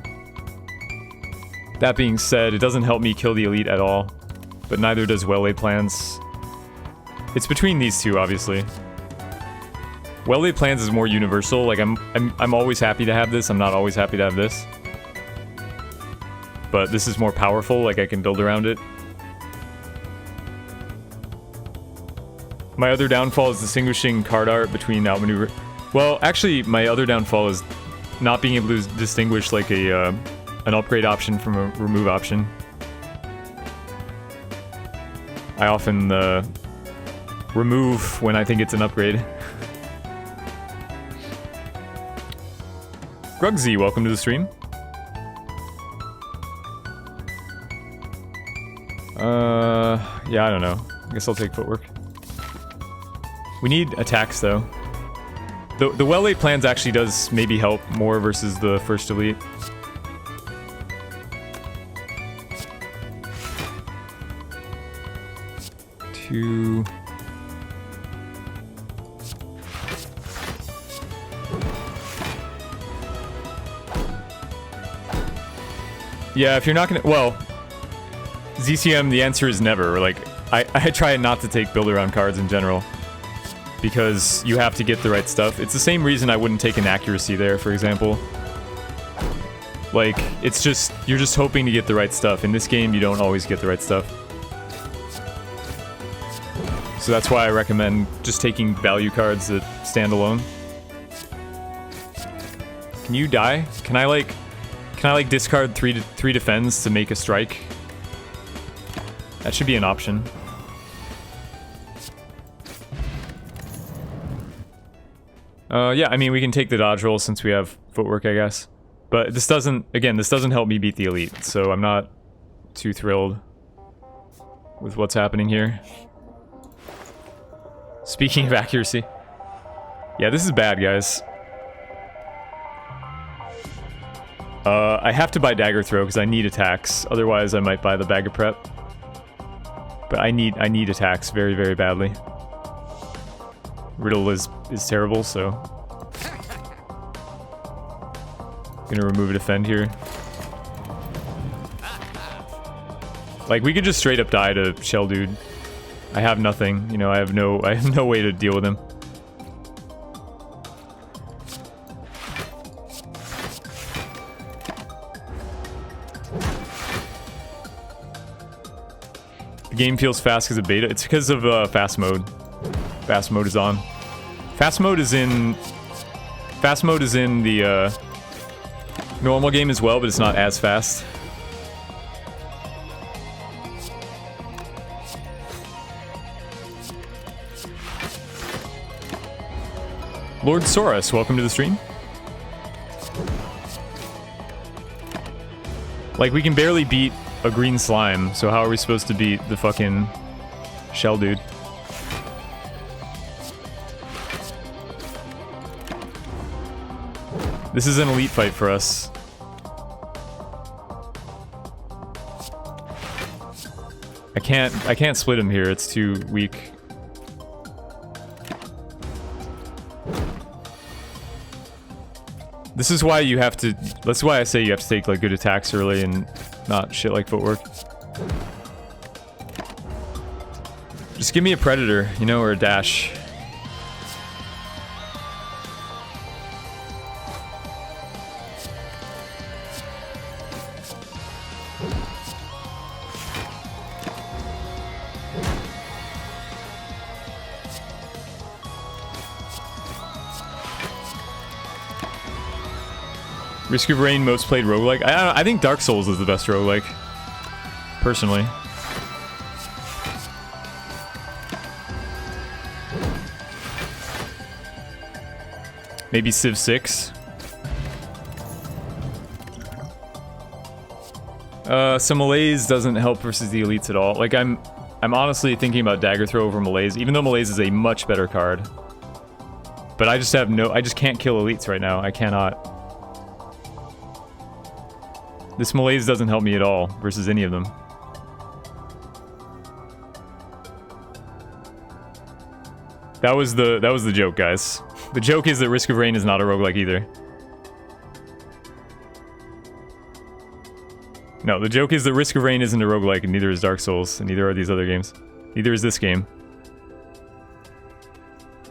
That being said, it doesn't help me kill the elite at all, but neither does well-laid plans. It's between these two, obviously. Well-laid plans is more universal. Like I'm always happy to have this. I'm not always happy to have this. But this is more powerful. Like I can build around it. My other downfall is distinguishing card art between outmaneuver. Well, actually, my other downfall is not being able to distinguish like an upgrade option from a remove option. I often remove when I think it's an upgrade. Grugzy, welcome to the stream. Yeah, I don't know. I guess I'll take footwork. We need attacks, though. The well-laid plans actually does maybe help more versus the first elite. Two... Yeah, if you're not gonna... Well, ZCM, the answer is never. Like, I try not to take build-around cards in general. Because you have to get the right stuff. It's the same reason I wouldn't take an accuracy there, for example. Like, it's just... You're just hoping to get the right stuff. In this game, you don't always get the right stuff. So that's why I recommend just taking value cards that stand alone. Can you die? Can I discard three defense to make a strike? That should be an option. Yeah, I mean, we can take the dodge roll since we have footwork, I guess. But this doesn't, again, this doesn't help me beat the elite, so I'm not too thrilled with what's happening here. Speaking of accuracy. Yeah, this is bad, guys. I have to buy Dagger Throw because I need attacks. Otherwise, I might buy the Bag of Prep. But I need attacks very, very badly. Riddle is terrible, so... Gonna remove a defend here. Like, we could just straight up die to Shell Dude. I have nothing, you know, I have no way to deal with him. The game feels fast because of beta. It's because of fast mode. Fast mode is on. Fast mode is in the normal game as well, but it's not as fast. Lord Soros, welcome to the stream. Like, we can barely beat a green slime, so how are we supposed to beat the fucking Shell Dude? This is an elite fight for us. I can't split him here, it's too weak. This is why you have to... That's why I say you have to take, like, good attacks early and not shit like footwork. Just give me a Predator, you know, or a Dash. Risk of Rain most played roguelike. I think Dark Souls is the best roguelike. Personally. Maybe Civ 6. So Malaise doesn't help versus the elites at all. Like, I'm honestly thinking about Dagger Throw over Malaise, even though Malaise is a much better card. But I just can't kill elites right now. I cannot. This Malaise doesn't help me at all versus any of them. That was the joke, guys. The joke is that Risk of Rain is not a roguelike either. No, the joke is that Risk of Rain isn't a roguelike, and neither is Dark Souls, and neither are these other games. Neither is this game.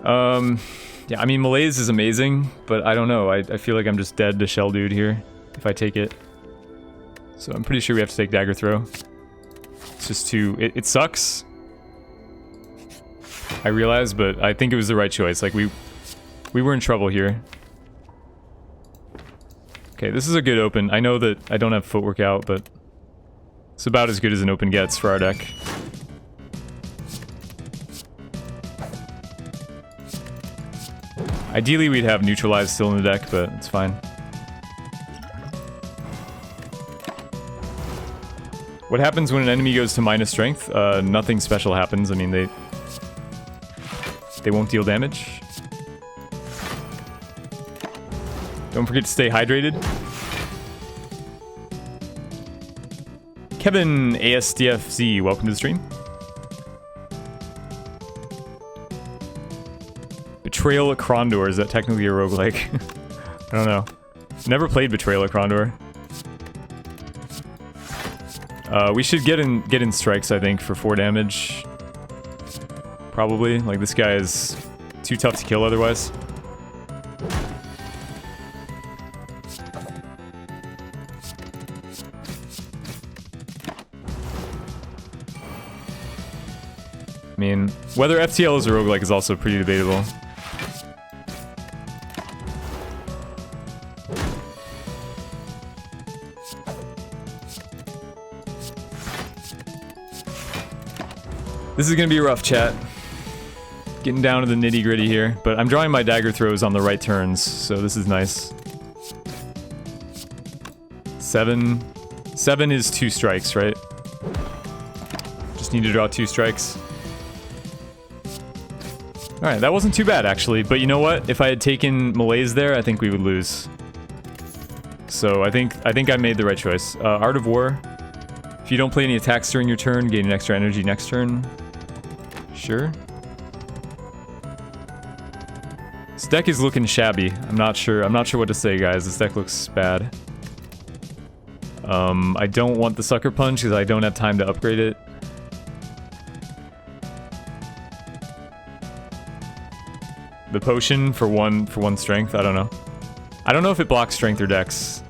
Yeah, I mean, Malaise is amazing, but I don't know. I feel like I'm just dead to Shell Dude here if I take it. So I'm pretty sure we have to take Dagger Throw. It's just too... It sucks. I realize, but I think it was the right choice. Like, we were in trouble here. Okay, this is a good open. I know that I don't have footwork out, but it's about as good as an open gets for our deck. Ideally, we'd have neutralized still in the deck, but it's fine. What happens when an enemy goes to minus strength? Nothing special happens. I mean, they won't deal damage. Don't forget to stay hydrated. Kevin ASDFZ, welcome to the stream. Betrayal at Krondor, is that technically a roguelike? I don't know. Never played Betrayal at Krondor. We should get in strikes, I think, for 4 damage. Probably. Like, this guy is too tough to kill otherwise. I mean, whether FTL is a roguelike is also pretty debatable. This is gonna be a rough chat. Getting down to the nitty-gritty here, but I'm drawing my dagger throws on the right turns, so this is nice. 7. 7 is 2 strikes, right? Just need to draw 2 strikes. Alright, that wasn't too bad, actually. But you know what? If I had taken Malaise there, I think we would lose. So I think I made the right choice. Art of War. If you don't play any attacks during your turn, gain an extra energy next turn. Sure. This deck is looking shabby. I'm not sure what to say, guys. This deck looks bad. I don't want the Sucker Punch because I don't have time to upgrade it. The potion for one strength, I don't know. I don't know if it blocks strength or dex.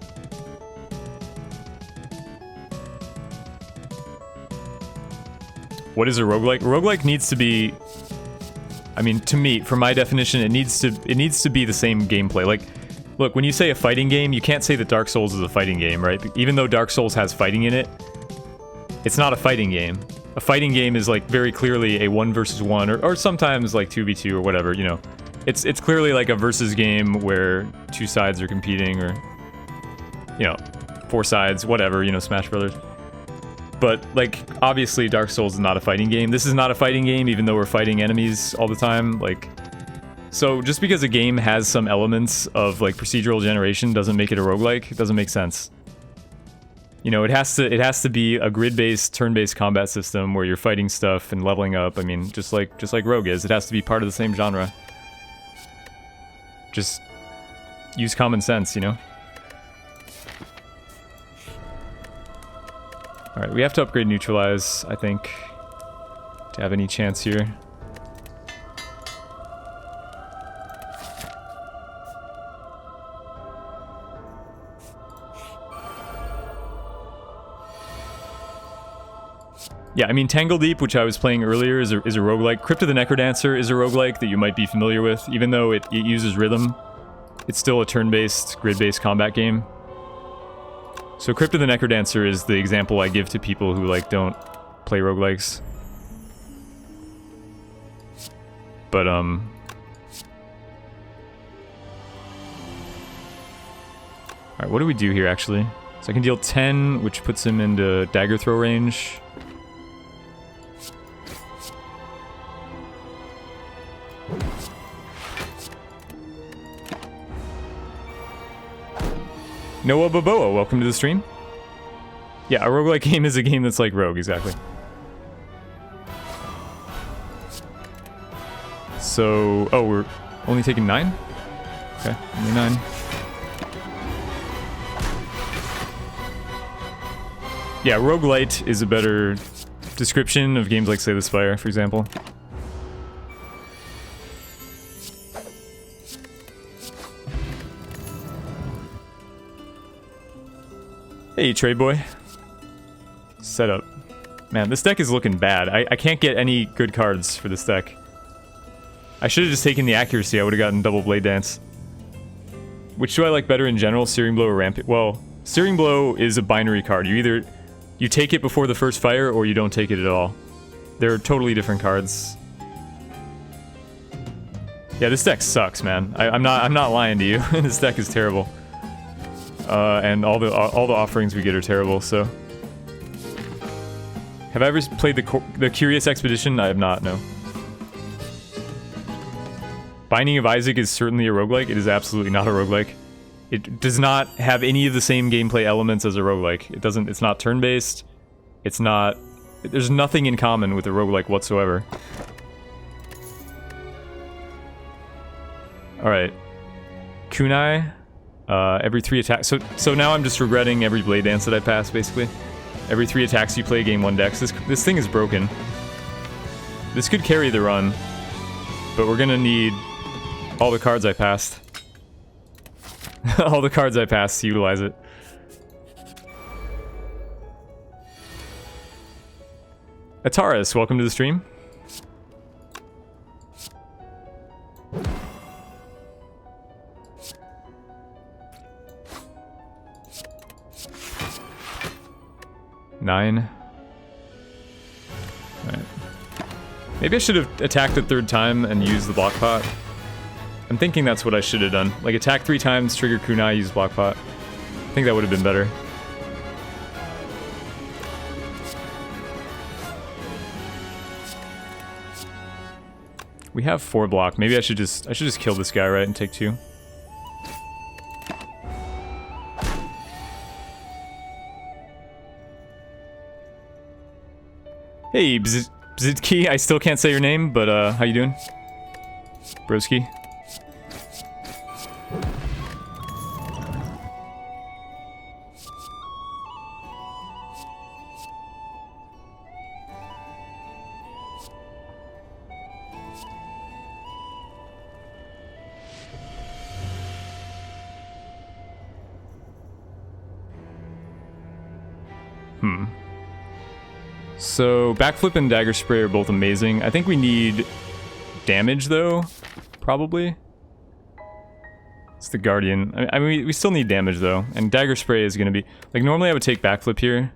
What is a roguelike? A roguelike needs to be, I mean, to me, for my definition, it needs to be the same gameplay. Like, look, when you say a fighting game, you can't say that Dark Souls is a fighting game, right? Even though Dark Souls has fighting in it, it's not a fighting game. A fighting game is like very clearly a 1 versus 1 or sometimes like 2v2 or whatever, you know. It's clearly like a versus game where 2 sides are competing, or, you know, 4 sides, whatever, you know, Smash Brothers. But, like, obviously Dark Souls is not a fighting game. This is not a fighting game, even though we're fighting enemies all the time, like... So, just because a game has some elements of, like, procedural generation doesn't make it a roguelike. It doesn't make sense. You know, it has to be a grid-based, turn-based combat system where you're fighting stuff and leveling up. I mean, just like Rogue is. It has to be part of the same genre. Just use common sense, you know? Alright, we have to upgrade Neutralize, I think, to have any chance here. Yeah, I mean, Tangle Deep, which I was playing earlier, is a roguelike. Crypt of the Necrodancer is a roguelike that you might be familiar with. Even though it uses rhythm, it's still a turn-based, grid-based combat game. So Crypt of the Necrodancer is the example I give to people who, like, don't play roguelikes. But, Alright, what do we do here, actually? So I can deal 10, which puts him into dagger throw range. Noah Boboa, welcome to the stream. Yeah, a roguelike game is a game that's like Rogue, exactly. So, oh, we're only taking 9? Okay, only 9. Yeah, roguelite is a better description of games like, say, the Spire, for example. Hey, Trade Boy. Setup. Man, this deck is looking bad. I can't get any good cards for this deck. I should have just taken the accuracy. I would have gotten double blade dance. Which do I like better in general, Searing Blow or Rampage? Well, Searing Blow is a binary card. You take it before the first fire, or you don't take it at all. They're totally different cards. Yeah, this deck sucks, man. I'm not lying to you. This deck is terrible. And all the offerings we get are terrible. So, have I ever played the Curious Expedition? I have not. No. Binding of Isaac is certainly a roguelike. It is absolutely not a roguelike. It does not have any of the same gameplay elements as a roguelike. It doesn't. It's not turn-based. It's not. There's nothing in common with a roguelike whatsoever. All right, Kunai. Every 3 attacks. So now I'm just regretting every blade dance that I pass. Basically, every 3 attacks you play gain 1 dex. This thing is broken. This could carry the run, but we're gonna need all the cards I passed. All the cards I passed to utilize it. Ataris, welcome to the stream. Nine. All right. Maybe I should have attacked a 3rd time and used the block pot. I'm thinking that's what I should have done. Like, attack 3 times, trigger kunai, use block pot. I think that would have been better. We have 4 block. Maybe I should just kill this guy, right, and take 2. Hey, Bzidki, I still can't say your name, but how you doing? Broski. So, Backflip and Dagger Spray are both amazing. I think we need damage, though, probably. It's the Guardian. I mean, we still need damage, though. And Dagger Spray is going to be... Like, normally I would take Backflip here.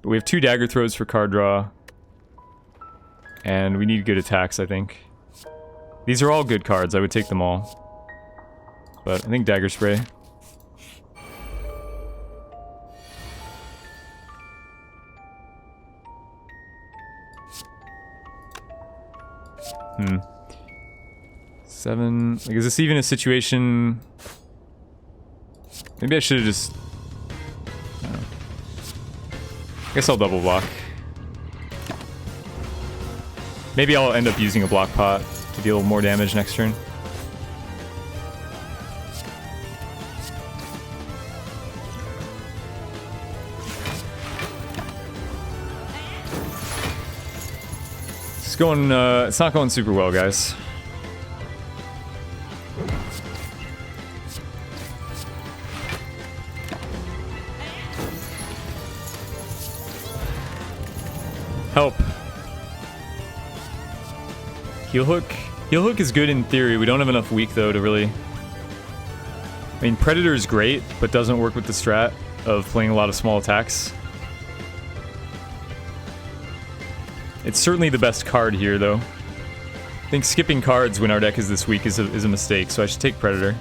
But we have 2 Dagger Throws for card draw. And we need good attacks, I think. These are all good cards. I would take them all. But I think Dagger Spray. Hmm. 7. Like, is this even a situation? Maybe I should have just. I guess I'll double block. Maybe I'll end up using a block pot to deal more damage next turn. It's going, it's not going super well, guys. Help. Heel hook? Heel hook is good in theory. We don't have enough weak, though, to really... I mean, Predator is great, but doesn't work with the strat of playing a lot of small attacks. It's certainly the best card here, though. I think skipping cards when our deck is this weak is a mistake, so I should take Predator.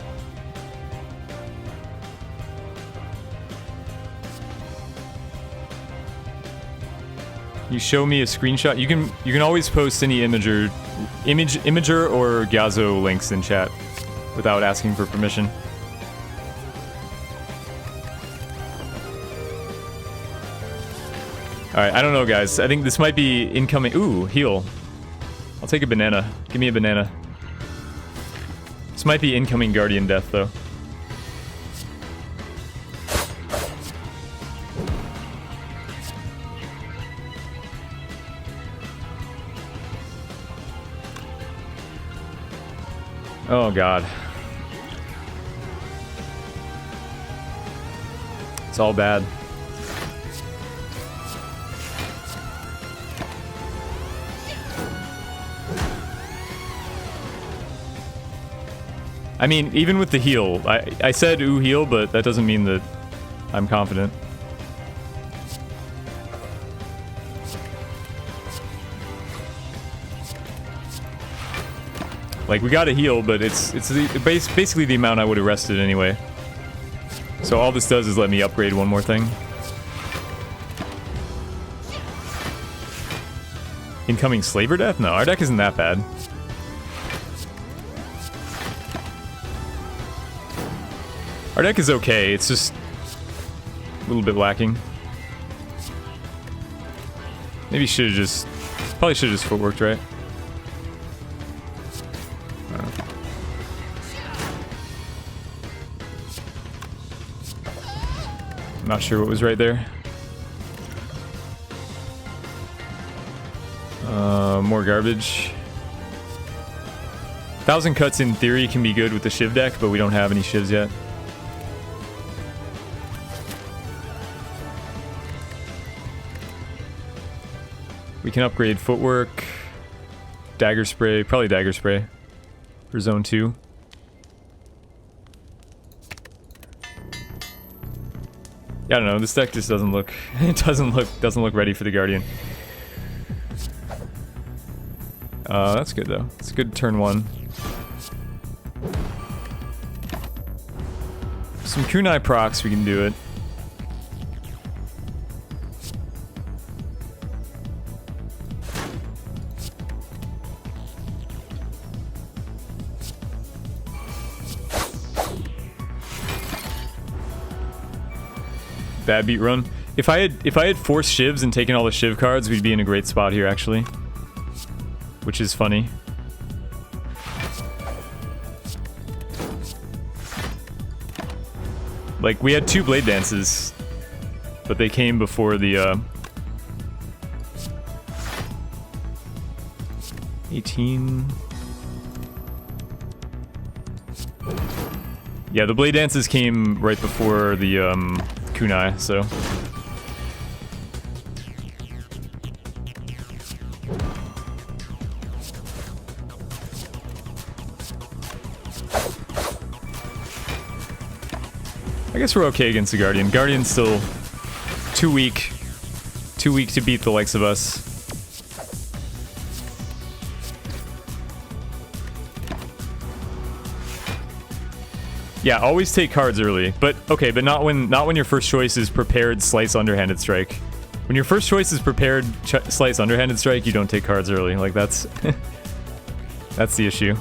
You show me a screenshot. You can always post any imager or Gyazo links in chat without asking for permission. Alright, I don't know, guys. I think this might be incoming. Ooh, heal. I'll take a banana. Give me a banana. This might be incoming Guardian Death, though. Oh, God. It's all bad. I mean, even with the heal, I said ooh heal, but that doesn't mean that I'm confident. Like, we got a heal, but it's basically the amount I would have rested anyway. So all this does is let me upgrade one more thing. Incoming Slaver Death? No, our deck isn't that bad. Our deck is okay, it's just a little bit lacking. Maybe probably should have just footworked, right? I'm not sure what was right there. More garbage. 1,000 Cuts in theory can be good with the Shiv deck, but we don't have any Shivs yet. We can upgrade Footwork, Dagger Spray, probably Dagger Spray for Zone 2. Yeah, I don't know, this deck just doesn't look doesn't look ready for the Guardian. That's good though. It's a good turn 1. Some kunai procs, we can do it. Bad beat run. If I had forced Shivs and taken all the Shiv cards, we'd be in a great spot here actually. Which is funny. Like, we had 2 Blade Dances, but they came before the 18. Yeah, the Blade Dances came right before the kunai, so. I guess we're okay against the Guardian. Guardian's still too weak to beat the likes of us. Yeah, always take cards early, but okay, but not when your first choice is prepared slice underhanded strike. When your first choice is prepared slice underhanded strike, you don't take cards early. Like, that's that's the issue.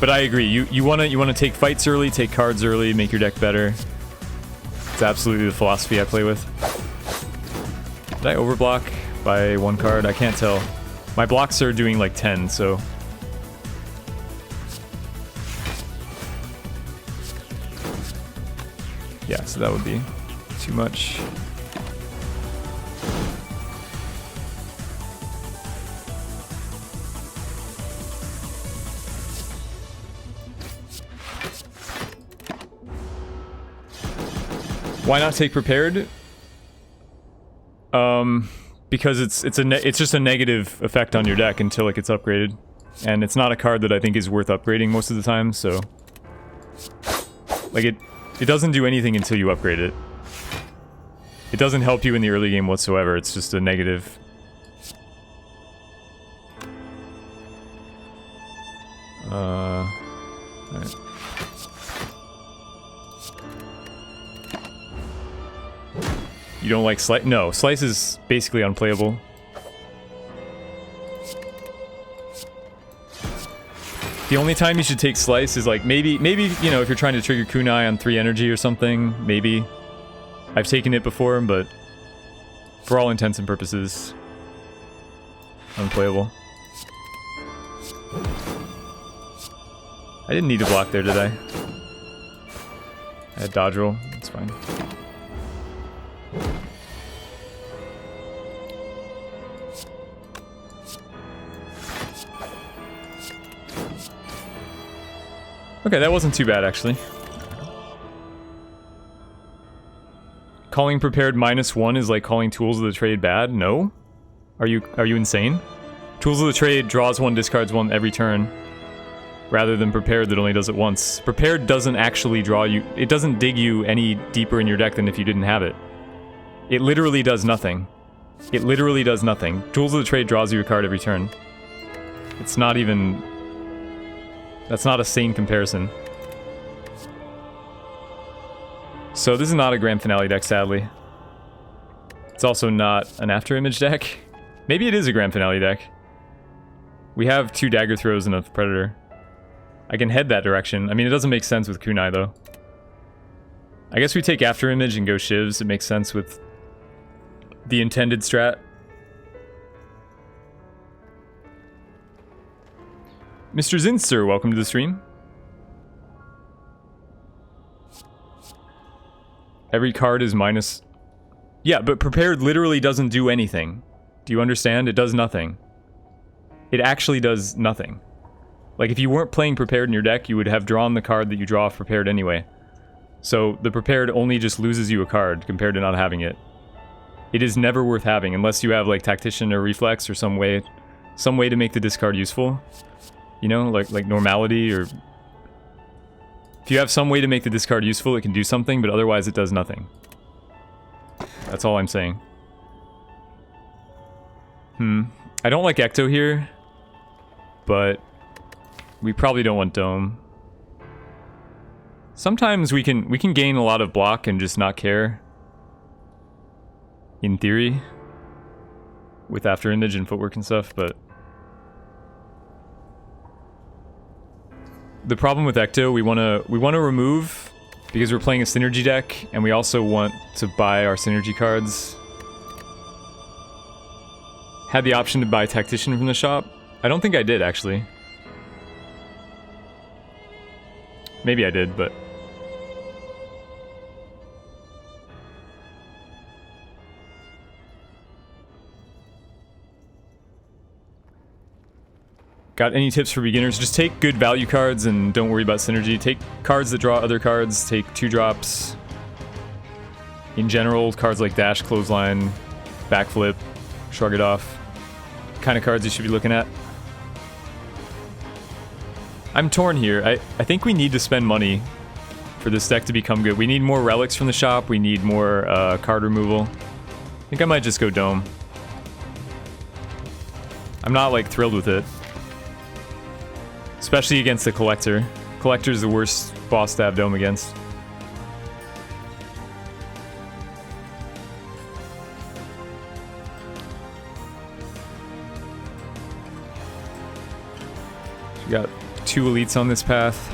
But I agree. You wanna take fights early, take cards early, make your deck better. It's absolutely the philosophy I play with. Did I overblock by 1 card? I can't tell. My blocks are doing like 10, so. Yeah, so that would be too much. Why not take prepared? Because it's just a negative effect on your deck until it gets upgraded, and it's not a card that I think is worth upgrading most of the time. So, like, it doesn't do anything until you upgrade it. It doesn't help you in the early game whatsoever. It's just a negative. Alright. You don't like Slice? No, Slice is basically unplayable. The only time you should take Slice is like maybe you know, if you're trying to trigger Kunai on 3 energy or something, maybe. I've taken it before, but for all intents and purposes, unplayable. I didn't need to block there, did I? I had dodge roll, it's fine. Okay, that wasn't too bad, actually. Calling prepared -1 is like calling tools of the trade bad? No? Are you insane? Tools of the Trade draws 1, discards 1 every turn, rather than Prepared that only does it once. Prepared doesn't actually draw you, it doesn't dig you any deeper in your deck than if you didn't have it. It literally does nothing. It literally does nothing. Tools of the Trade draws you a card every turn. It's not even... That's not a sane comparison. So this is not a Grand Finale deck, sadly. It's also not an Afterimage deck. Maybe it is a Grand Finale deck. We have 2 Dagger Throws and a Predator. I can head that direction. I mean, it doesn't make sense with Kunai, though. I guess we take Afterimage and go Shivs. It makes sense with the intended strat. Mr. Zinster, welcome to the stream. Every card is minus... Yeah, but Prepared literally doesn't do anything. Do you understand? It does nothing. It actually does nothing. Like, if you weren't playing Prepared in your deck, you would have drawn the card that you draw off Prepared anyway. So, the Prepared only just loses you a card compared to not having it. It is never worth having, unless you have, like, Tactician or Reflex or some way to make the discard useful. You know, like Normality or... If you have some way to make the discard useful, it can do something, but otherwise it does nothing. That's all I'm saying. I don't like Ecto here, but we probably don't want Dome. Sometimes we can gain a lot of block and just not care. In theory. With Afterimage and Footwork and stuff, but... The problem with Ecto, we wanna remove because we're playing a synergy deck, and we also want to buy our synergy cards. Had the option to buy Tactician from the shop. I don't think I did, actually. Maybe I did, but... Got any tips for beginners? Just take good value cards and don't worry about synergy. Take cards that draw other cards, take 2-drops. In general, cards like Dash, Clothesline, Backflip, Shrug It Off. Kind of cards you should be looking at. I'm torn here. I think we need to spend money for this deck to become good. We need more relics from the shop, we need more card removal. I think I might just go Dome. I'm not, like, thrilled with it. Especially against the Collector. Collector's the worst boss to have Dome against. We got 2 elites on this path.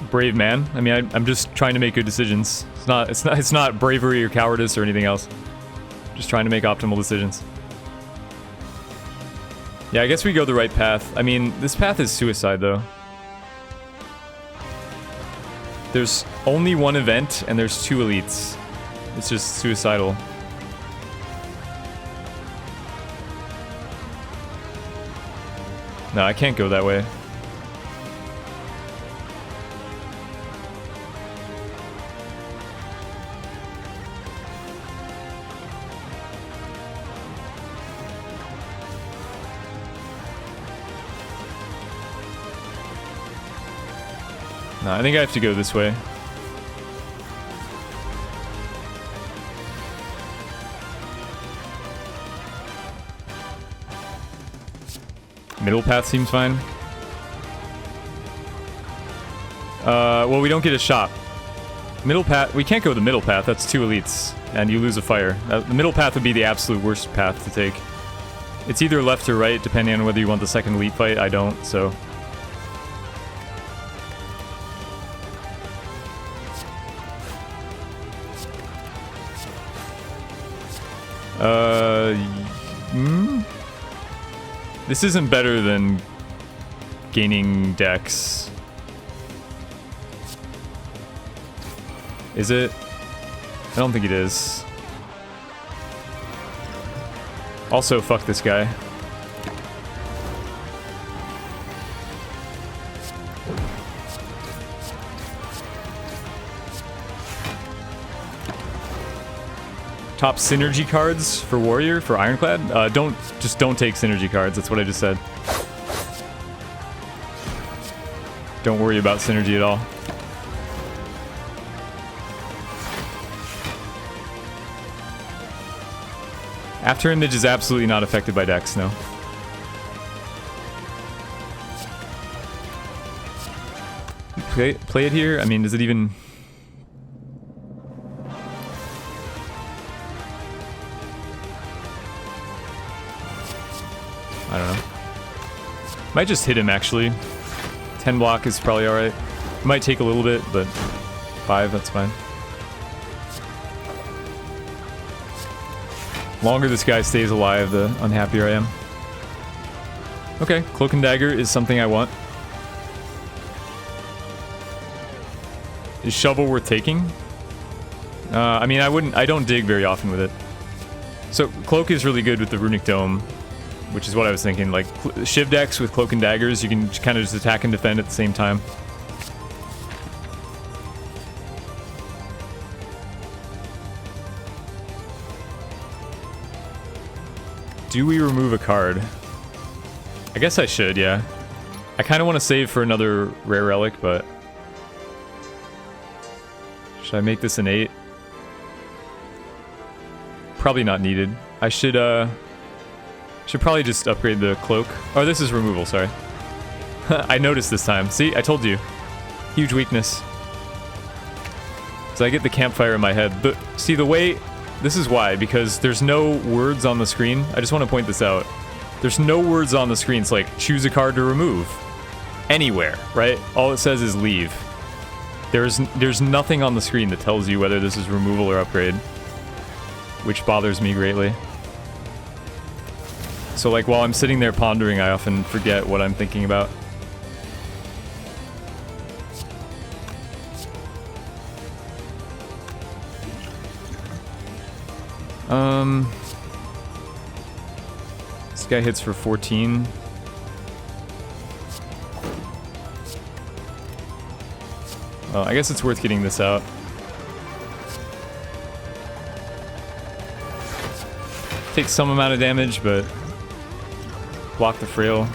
Brave man. I mean, I'm just trying to make good decisions. It's not bravery or cowardice or anything else. Just trying to make optimal decisions. Yeah, I guess we go the right path. I mean, this path is suicide, though. There's only 1 event, and there's 2 elites. It's just suicidal. No, I can't go that way. No, I think I have to go this way. Middle path seems fine. Well, we don't get a shop. Middle path, we can't go the middle path, that's 2 elites, and you lose a fire. The middle path would be the absolute worst path to take. It's either left or right, depending on whether you want the second elite fight. I don't, so... This isn't better than gaining dex. Is it? I don't think it is. Also, fuck this guy. Top synergy cards for Warrior, for Ironclad? Don't take synergy cards, that's what I just said. Don't worry about synergy at all. After Image is absolutely not affected by Dex, no. Play it here? I mean, does it even... I don't know. Might just hit him, actually. 10 block is probably alright. Might take a little bit, but 5, that's fine. Longer this guy stays alive, the unhappier I am. Okay, Cloak and Dagger is something I want. Is Shovel worth taking? I mean, I don't dig very often with it. So, Cloak is really good with the Runic Dome, which is what I was thinking. Like, Shiv decks with Cloak and Daggers, you can kind of just attack and defend at the same time. Do we remove a card? I guess I should, yeah. I kind of want to save for another rare relic, but... Should I make this an 8? Probably not needed. I should probably just upgrade the cloak. Oh, this is removal, sorry. I noticed this time. See, I told you. Huge weakness. So I get the campfire in my head. But see, the way... This is why, because there's no words on the screen. I just want to point this out. There's no words on the screen. It's like, choose a card to remove. Anywhere, right? All it says is leave. There's nothing on the screen that tells you whether this is removal or upgrade. Which bothers me greatly. So like, while I'm sitting there pondering, I often forget what I'm thinking about. This guy hits for 14. Well, I guess it's worth getting this out. Takes some amount of damage, but block the frail.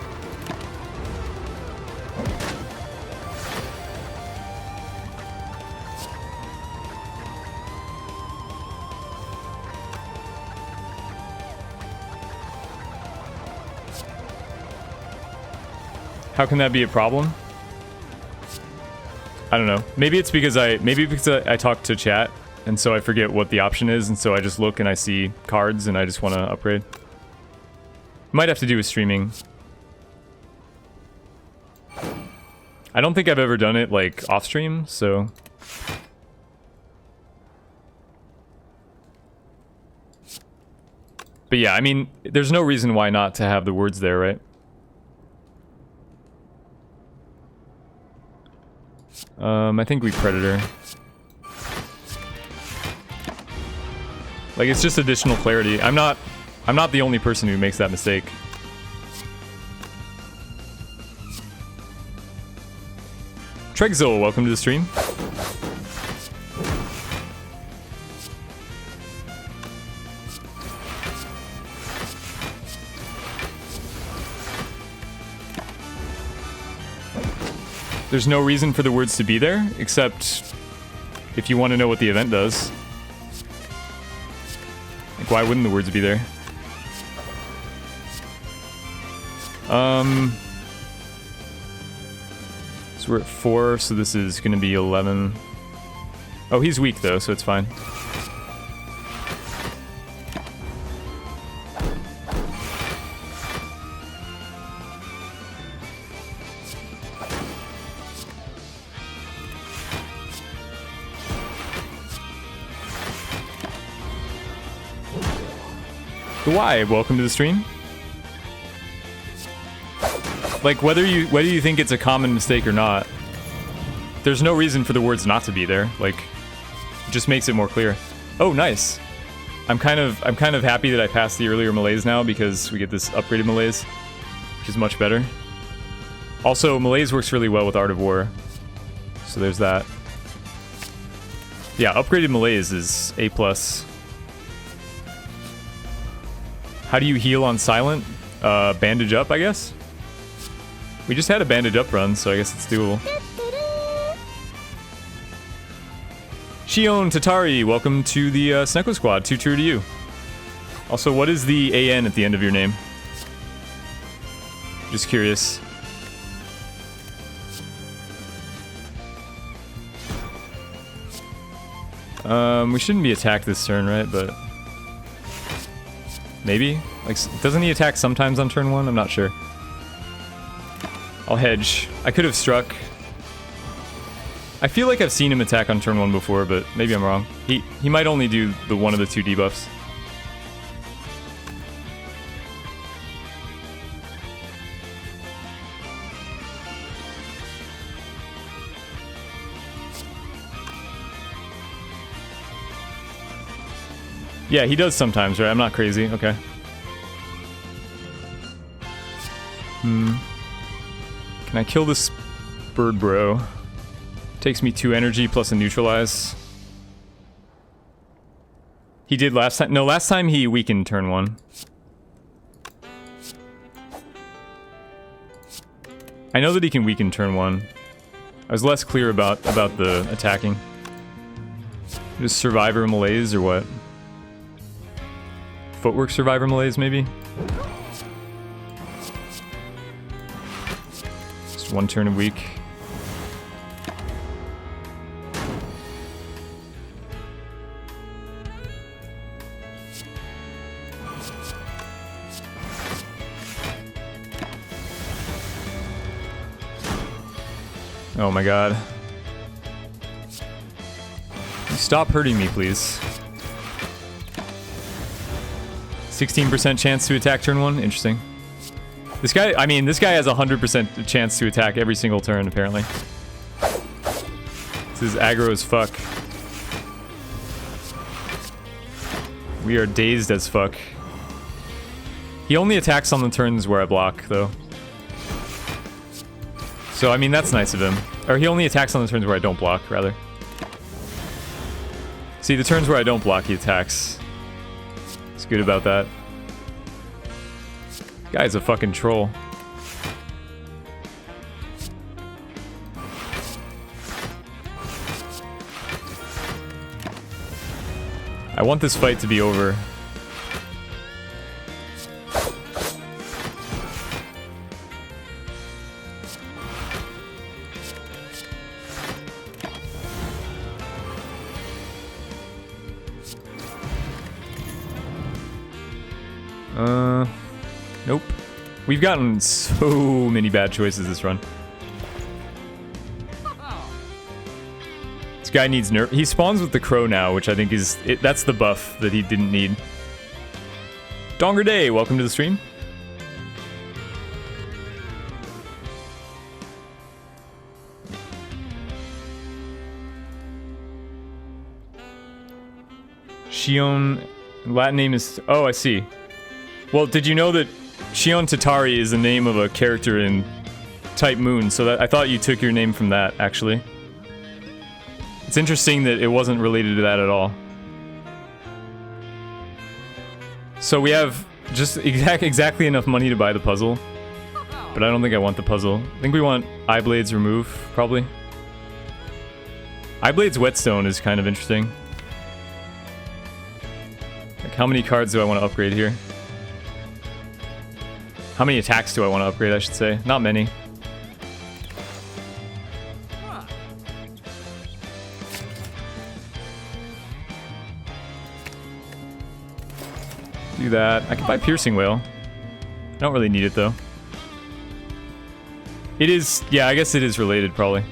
How can that be a problem? I don't know. Maybe it's because I talk to chat, and so I forget what the option is, and so I just look and I see cards, and I just want to upgrade. Might have to do with streaming. I don't think I've ever done it, like, off-stream, so... But yeah, I mean, there's no reason why not to have the words there, right? I think we Predator. Like, it's just additional clarity. I'm not the only person who makes that mistake. Tregzil, welcome to the stream. There's no reason for the words to be there, except if you want to know what the event does. Like, why wouldn't the words be there? So we're at 4, so this is going to be 11. Oh, he's weak, though, so it's fine. Why? Welcome to the stream. Like, whether you think it's a common mistake or not, there's no reason for the words not to be there. Like, it just makes it more clear. Oh, nice. I'm kind of happy that I passed the earlier malaise now because we get this upgraded malaise, which is much better. Also, malaise works really well with Art of War, so there's that. Yeah, upgraded malaise is A+. How do you heal on silent? Bandage up, I guess? We just had a bandage up run, so I guess it's doable. Shion Tatari, welcome to the Snecko Squad. Too true to you. Also, what is the AN at the end of your name? Just curious. We shouldn't be attacked this turn, right? But maybe? Like, doesn't he attack sometimes on turn 1? I'm not sure. I'll hedge. I could have struck. I feel like I've seen him attack on turn 1 before, but maybe I'm wrong. He might only do the one of the 2 debuffs. Yeah, he does sometimes, right? I'm not crazy. Okay. Can I kill this bird bro? Takes me 2 energy plus a neutralize. He did last time. No, last time he weakened turn 1. I know that he can weaken turn 1. I was less clear about the attacking. Just survivor malaise or what? Footwork survivor malaise, maybe? Just 1 turn a week. Oh my god. Stop hurting me, please. 16% chance to attack turn 1? Interesting. This guy, I mean, this guy has 100% chance to attack every single turn, apparently. This is aggro as fuck. We are dazed as fuck. He only attacks on the turns where I block, though. So, I mean, that's nice of him. Or he only attacks on the turns where I don't block, rather. See, the turns where I don't block, he attacks. It's good about that. Guy's a fucking troll. I want this fight to be over. Nope. We've gotten so many bad choices this run. This guy needs nerf. He spawns with the crow now, which I think is... that's the buff that he didn't need. Donger Day, welcome to the stream. Shion... Latin name is... Oh, I see. Well, did you know that Shion Tatari is the name of a character in Type Moon, so that I thought you took your name from that, actually. It's interesting that it wasn't related to that at all. So we have just exactly enough money to buy the puzzle, but I don't think I want the puzzle. I think we want Eyeblade's remove, probably. Eyeblade's whetstone is kind of interesting. Like, how many cards do I want to upgrade here? How many attacks do I want to upgrade, I should say? Not many. Do that. I can buy Piercing Whale. I don't really need it, though. It is... yeah, I guess it is related, probably.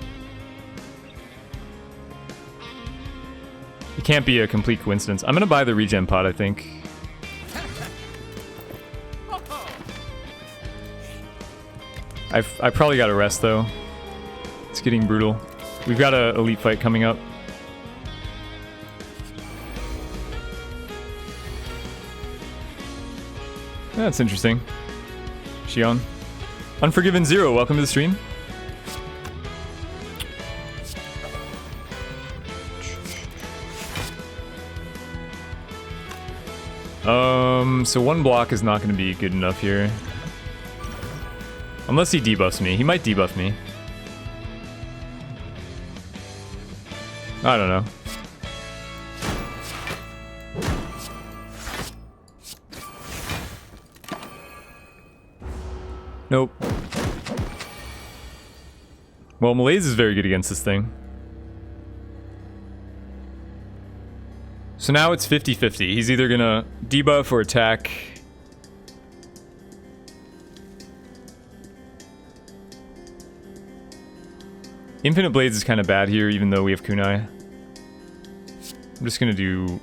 It can't be a complete coincidence. I'm gonna buy the regen pod, I think. I probably got to rest, though. It's getting brutal. We've got an elite fight coming up. That's interesting. Shion. Unforgiven Zero, welcome to the stream. So one block is not going to be good enough here. Unless he debuffs me. He might debuff me. I don't know. Nope. Well, Malaise is very good against this thing. So now it's 50-50. He's either gonna debuff or attack. Infinite Blades is kind of bad here, even though we have Kunai. I'm just gonna do...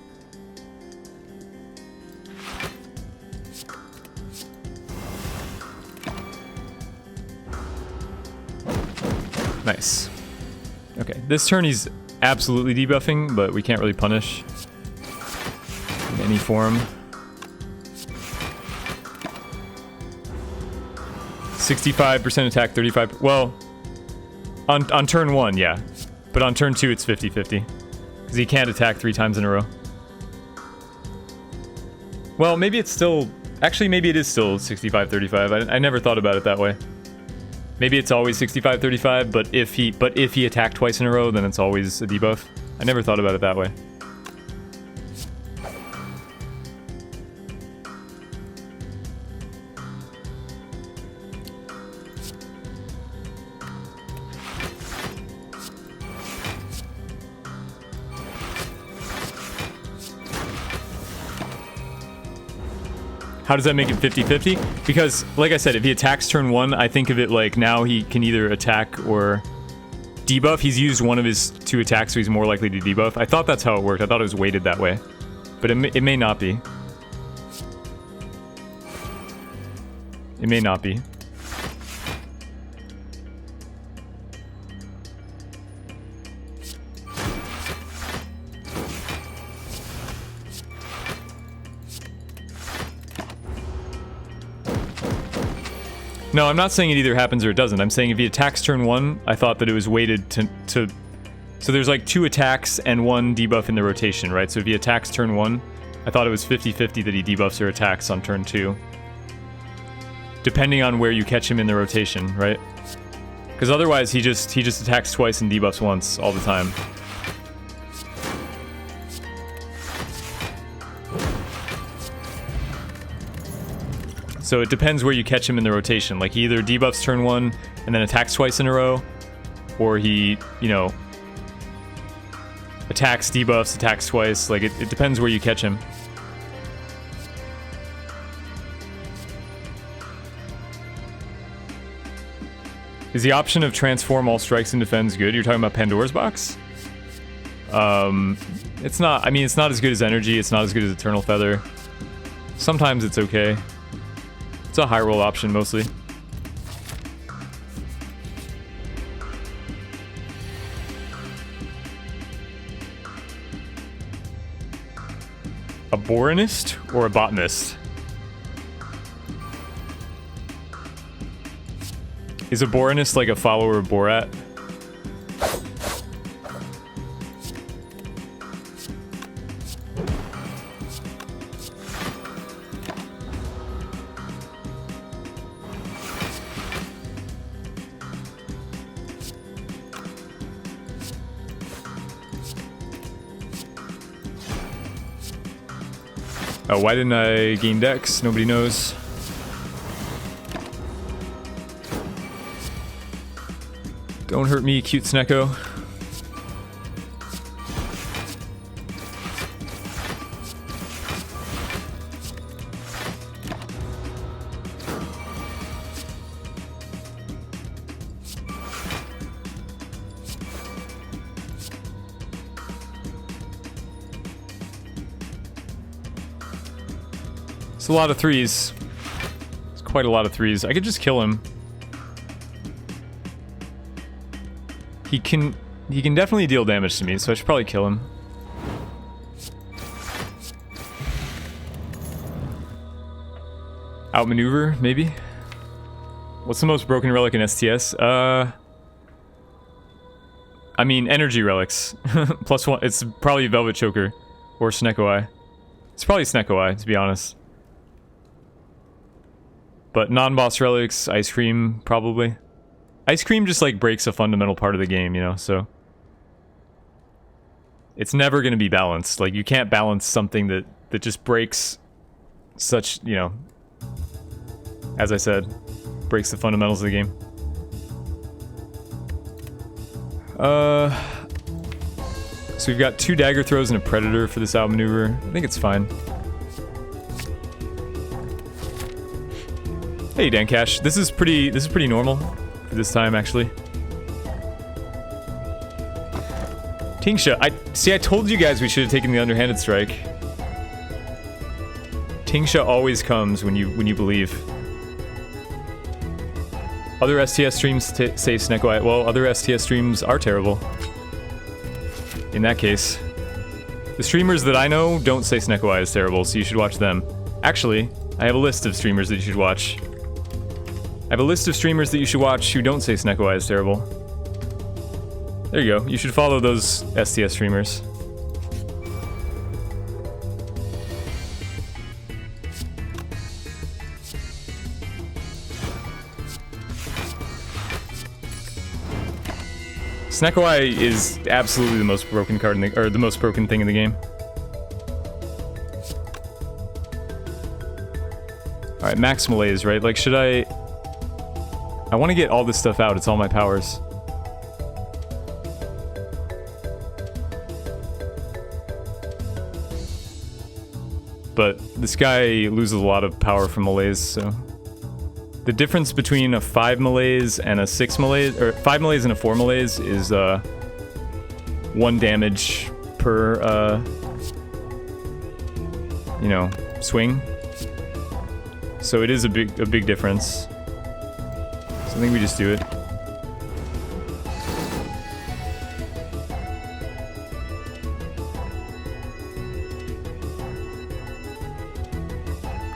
Nice. Okay, this turn he's absolutely debuffing, but we can't really punish in any form. 65% attack, 35... Well, on turn 1, yeah. But on turn 2, it's 50-50. Because he can't attack 3 times in a row. Well, maybe it's still... Actually, maybe it is still 65-35. I never thought about it that way. Maybe it's always 65-35, but if he attacked twice in a row, then it's always a debuff. I never thought about it that way. How does that make it 50-50? Because, like I said, if he attacks turn 1, I think of it like now he can either attack or debuff. He's used one of his 2 attacks, so he's more likely to debuff. I thought that's how it worked. I thought it was weighted that way. But it may not be. It may not be. No, I'm not saying it either happens or it doesn't. I'm saying if he attacks turn 1, I thought that it was weighted to... So there's like 2 attacks and 1 debuff in the rotation, right? So if he attacks turn 1, I thought it was 50-50 that he debuffs or attacks on turn 2. Depending on where you catch him in the rotation, right? Because otherwise he just attacks twice and debuffs once all the time. So it depends where you catch him in the rotation. Like, he either debuffs turn 1 and then attacks twice in a row, or he, you know, attacks, debuffs, attacks twice. Like, it depends where you catch him. Is the option of transform all strikes and defends good? You're talking about Pandora's Box? It's not, I mean, it's not as good as Energy. It's not as good as Eternal Feather. Sometimes it's okay. It's a high roll option, mostly. A Botanist or a Botanist? Is a Botanist like a follower of Borat? Oh, why didn't I gain Dex? Nobody knows. Don't hurt me, cute Snecko. It's a lot of 3s. It's quite a lot of 3s. I could just kill him. He can definitely deal damage to me, so I should probably kill him. Outmaneuver, maybe? What's the most broken relic in STS? I mean, energy relics. +1. It's probably Velvet Choker or Snecko Eye. It's probably Snecko Eye, to be honest. But non-boss relics, ice cream, probably. Ice cream just like breaks a fundamental part of the game, you know, so... It's never going to be balanced. Like, you can't balance something that just breaks such, you know... As I said, breaks the fundamentals of the game. So we've got 2 dagger throws and a predator for this outmaneuver. I think it's fine. Hey, Dancash. This is pretty normal for this time, actually. Tingsha, I told you guys we should have taken the underhanded strike. Tingsha always comes when you believe. Other STS streams say Sneko. Well, other STS streams are terrible. In that case. The streamers that I know don't say Sneko is terrible, so you should watch them. Actually, I have a list of streamers that you should watch. I have a list of streamers that you should watch who don't say Sneko is terrible. There you go. You should follow those STS streamers. Sneko is absolutely the most broken card in the, or the most broken thing in the game. All right, max malaise, right? Like, should I want to get all this stuff out. It's all my powers. But this guy loses a lot of power from malaise, so... The difference between a 5 malaise and a 6 malaise, or 5 malaise and a 4 malaise is 1 damage per, you know, swing. So it is a big difference. So I think we just do it.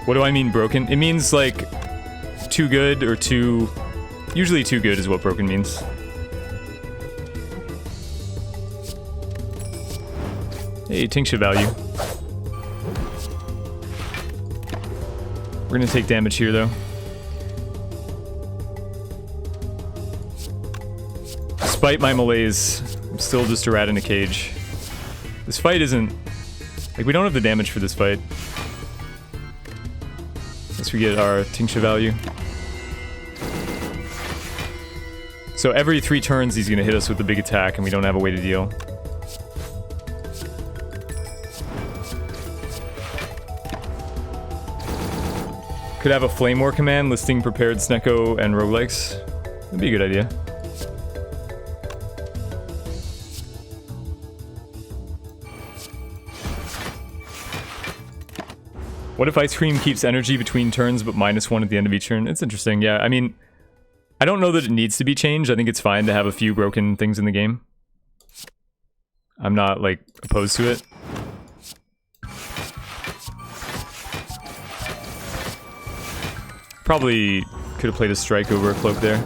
What do I mean broken? It means like too good or too... Usually too good is what broken means. Hey, Tingsha value. We're gonna take damage here though. Despite my malaise, I'm still just a rat in a cage. This fight isn't... Like, we don't have the damage for this fight. Unless we get our Tingsha value. So every 3 turns he's gonna hit us with a big attack and we don't have a way to deal. Could have a Flame War command listing prepared Sneko and roguelikes. That'd be a good idea. What if Ice Cream keeps energy between turns but -1 at the end of each turn? It's interesting, yeah. I mean, I don't know that it needs to be changed. I think it's fine to have a few broken things in the game. I'm not, like, opposed to it. Probably could have played a strike over a cloak there.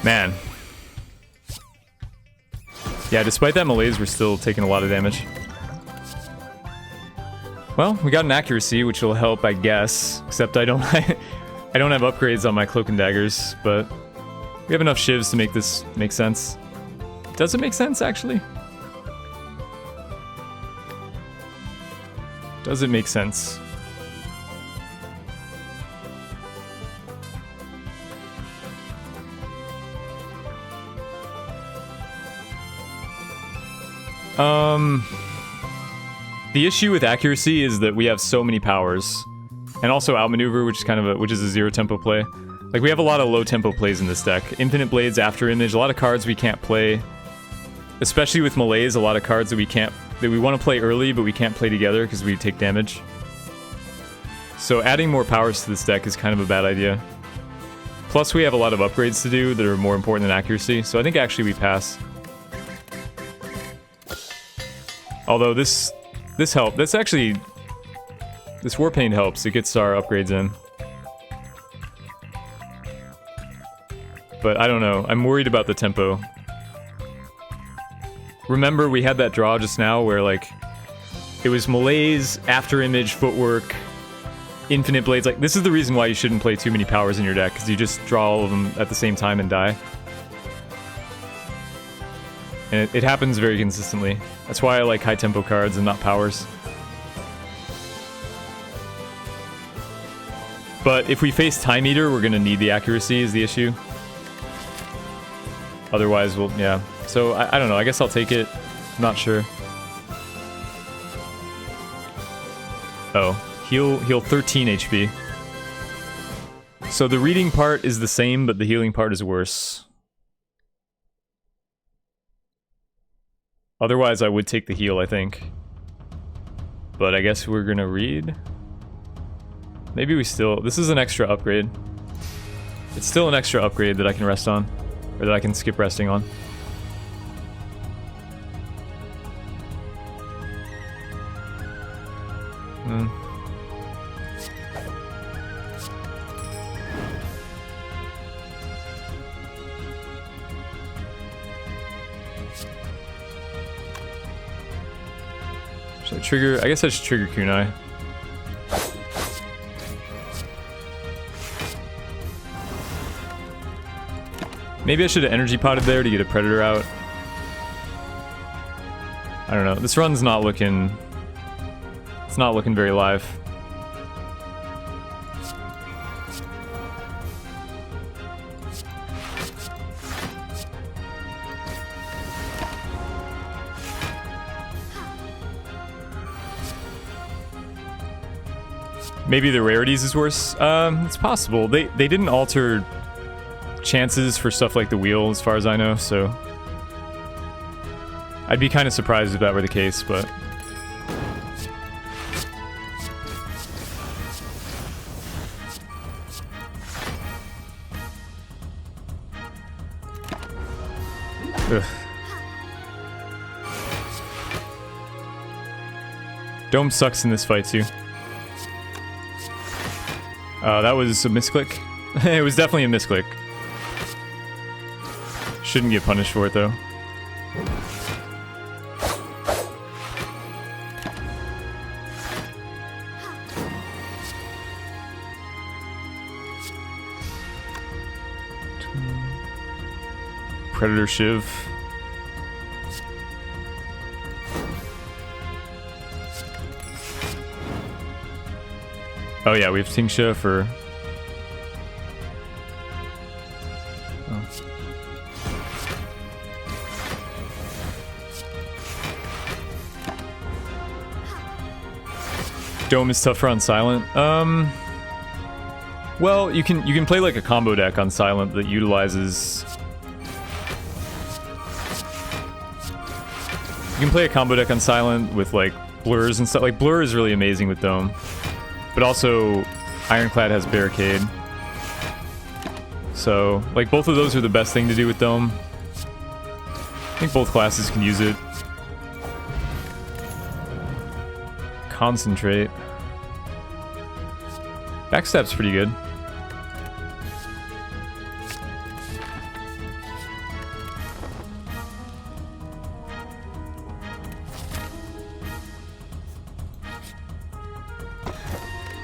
Man. Yeah, despite that malaise, we're still taking a lot of damage. Well, we got an accuracy, which will help, I guess. Except I don't I don't have upgrades on my cloak and daggers, but we have enough shivs to make this make sense. Does it make sense, actually? Does it make sense? The issue with accuracy is that we have so many powers. And also outmaneuver, which is kind of a, which is a 0 tempo play. Like, we have a lot of low tempo plays in this deck. Infinite Blades, After Image, a lot of cards we can't play. Especially with malaise, a lot of cards that we want to play early, but we can't play together because we take damage. So adding more powers to this deck is kind of a bad idea. Plus we have a lot of upgrades to do that are more important than accuracy, so I think actually we pass. Although this help, this Warpaint helps, it gets our upgrades in. But I don't know, I'm worried about the tempo. remember we had that draw just now where like it was malaise, after image, footwork, infinite blades. Like this is the reason why you shouldn't play too many powers in your deck, because you just draw all of them at the same time and die. And it happens very consistently. That's why I like high tempo cards and not powers. But if we face Time Eater, we're gonna need the accuracy is the issue. Otherwise, we'll, yeah. So, I don't know, I guess I'll take it. I'm not sure. Oh, heal 13 HP. So the reading part is the same, but the healing part is worse. Otherwise, I would take the heal, I think. But I guess we're gonna read. Maybe we still... This is an extra upgrade. It's still an extra upgrade that I can rest on. Or that I can skip resting on. Should I trigger? I guess I should trigger Kunai. Maybe I should have energy potted there to get a predator out. I don't know. This run's not looking... It's not looking very live. Maybe the rarities is worse. It's possible. They didn't alter chances for stuff like the wheel, as far as I know, so I'd be kind of surprised if that were the case, but ugh. Dome sucks in this fight too. That was a misclick. It was definitely a misclick. Shouldn't get punished for it though. Predator Shiv. Oh yeah, we have Tingsha for... Oh. Dome is tougher on Silent. Well, you can play like a combo deck on Silent that utilizes... You can play a combo deck on Silent with like blurs and stuff. Like Blur is really amazing with Dome. But also, Ironclad has Barricade. So, like, both of those are the best thing to do with Dome. I think both classes can use it. Concentrate. Backstab's pretty good.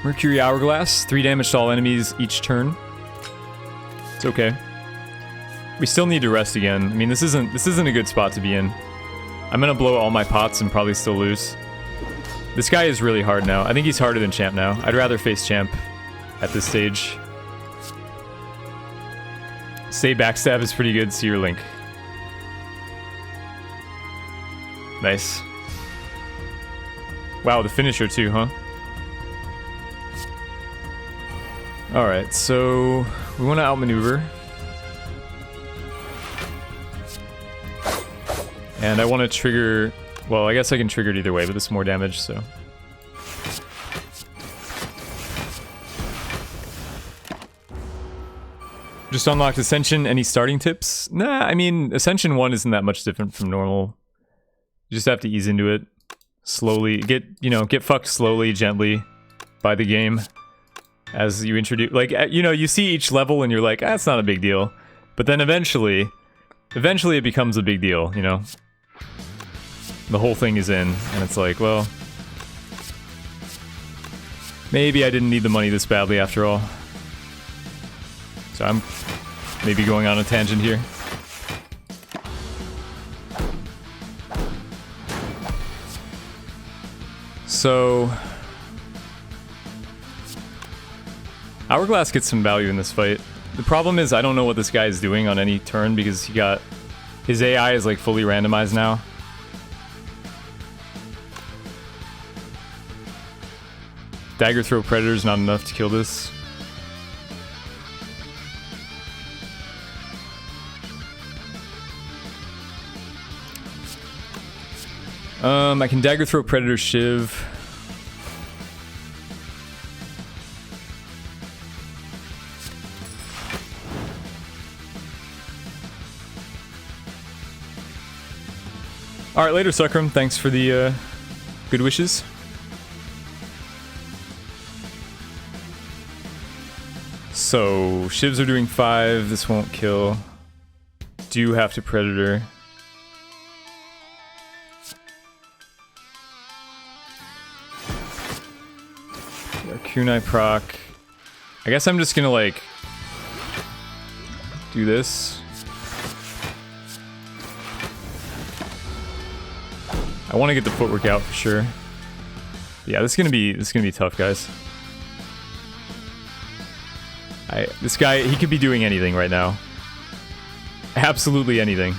Mercury Hourglass, 3 damage to all enemies each turn. It's okay. We still need to rest again. I mean, this isn't a good spot to be in. I'm gonna blow all my pots and probably still lose. This guy is really hard now. I think he's harder than Champ now. I'd rather face Champ at this stage. Say Backstab is pretty good. See your link. Nice. Wow, the finisher too, huh? Alright, so we want to outmaneuver. And I want to trigger... Well, I guess I can trigger it either way, but this is more damage, so... Just unlocked Ascension. Any starting tips? Nah, I mean, Ascension 1 isn't that much different from normal. You just have to ease into it. Slowly. Get fucked slowly, gently by the game. As you introduce, like, you see each level and you're like, that's not a big deal. But then eventually it becomes a big deal, you know? the whole thing is in, and it's like, well, maybe I didn't need the money this badly after all. So I'm maybe going on a tangent here. So Hourglass gets some value in this fight. The problem is I don't know what this guy is doing on any turn because his AI is like fully randomized now. Dagger Throw Predator is not enough to kill this. I can Dagger Throw Predator Shiv. Alright, later, Suckram. Thanks for the good wishes. So, Shivs are doing 5. This won't kill. Do have to Predator. Kunai proc. I guess I'm just gonna like do this. I want to get the footwork out for sure. Yeah, this is gonna be tough, guys. This guy, he could be doing anything right now. Absolutely anything.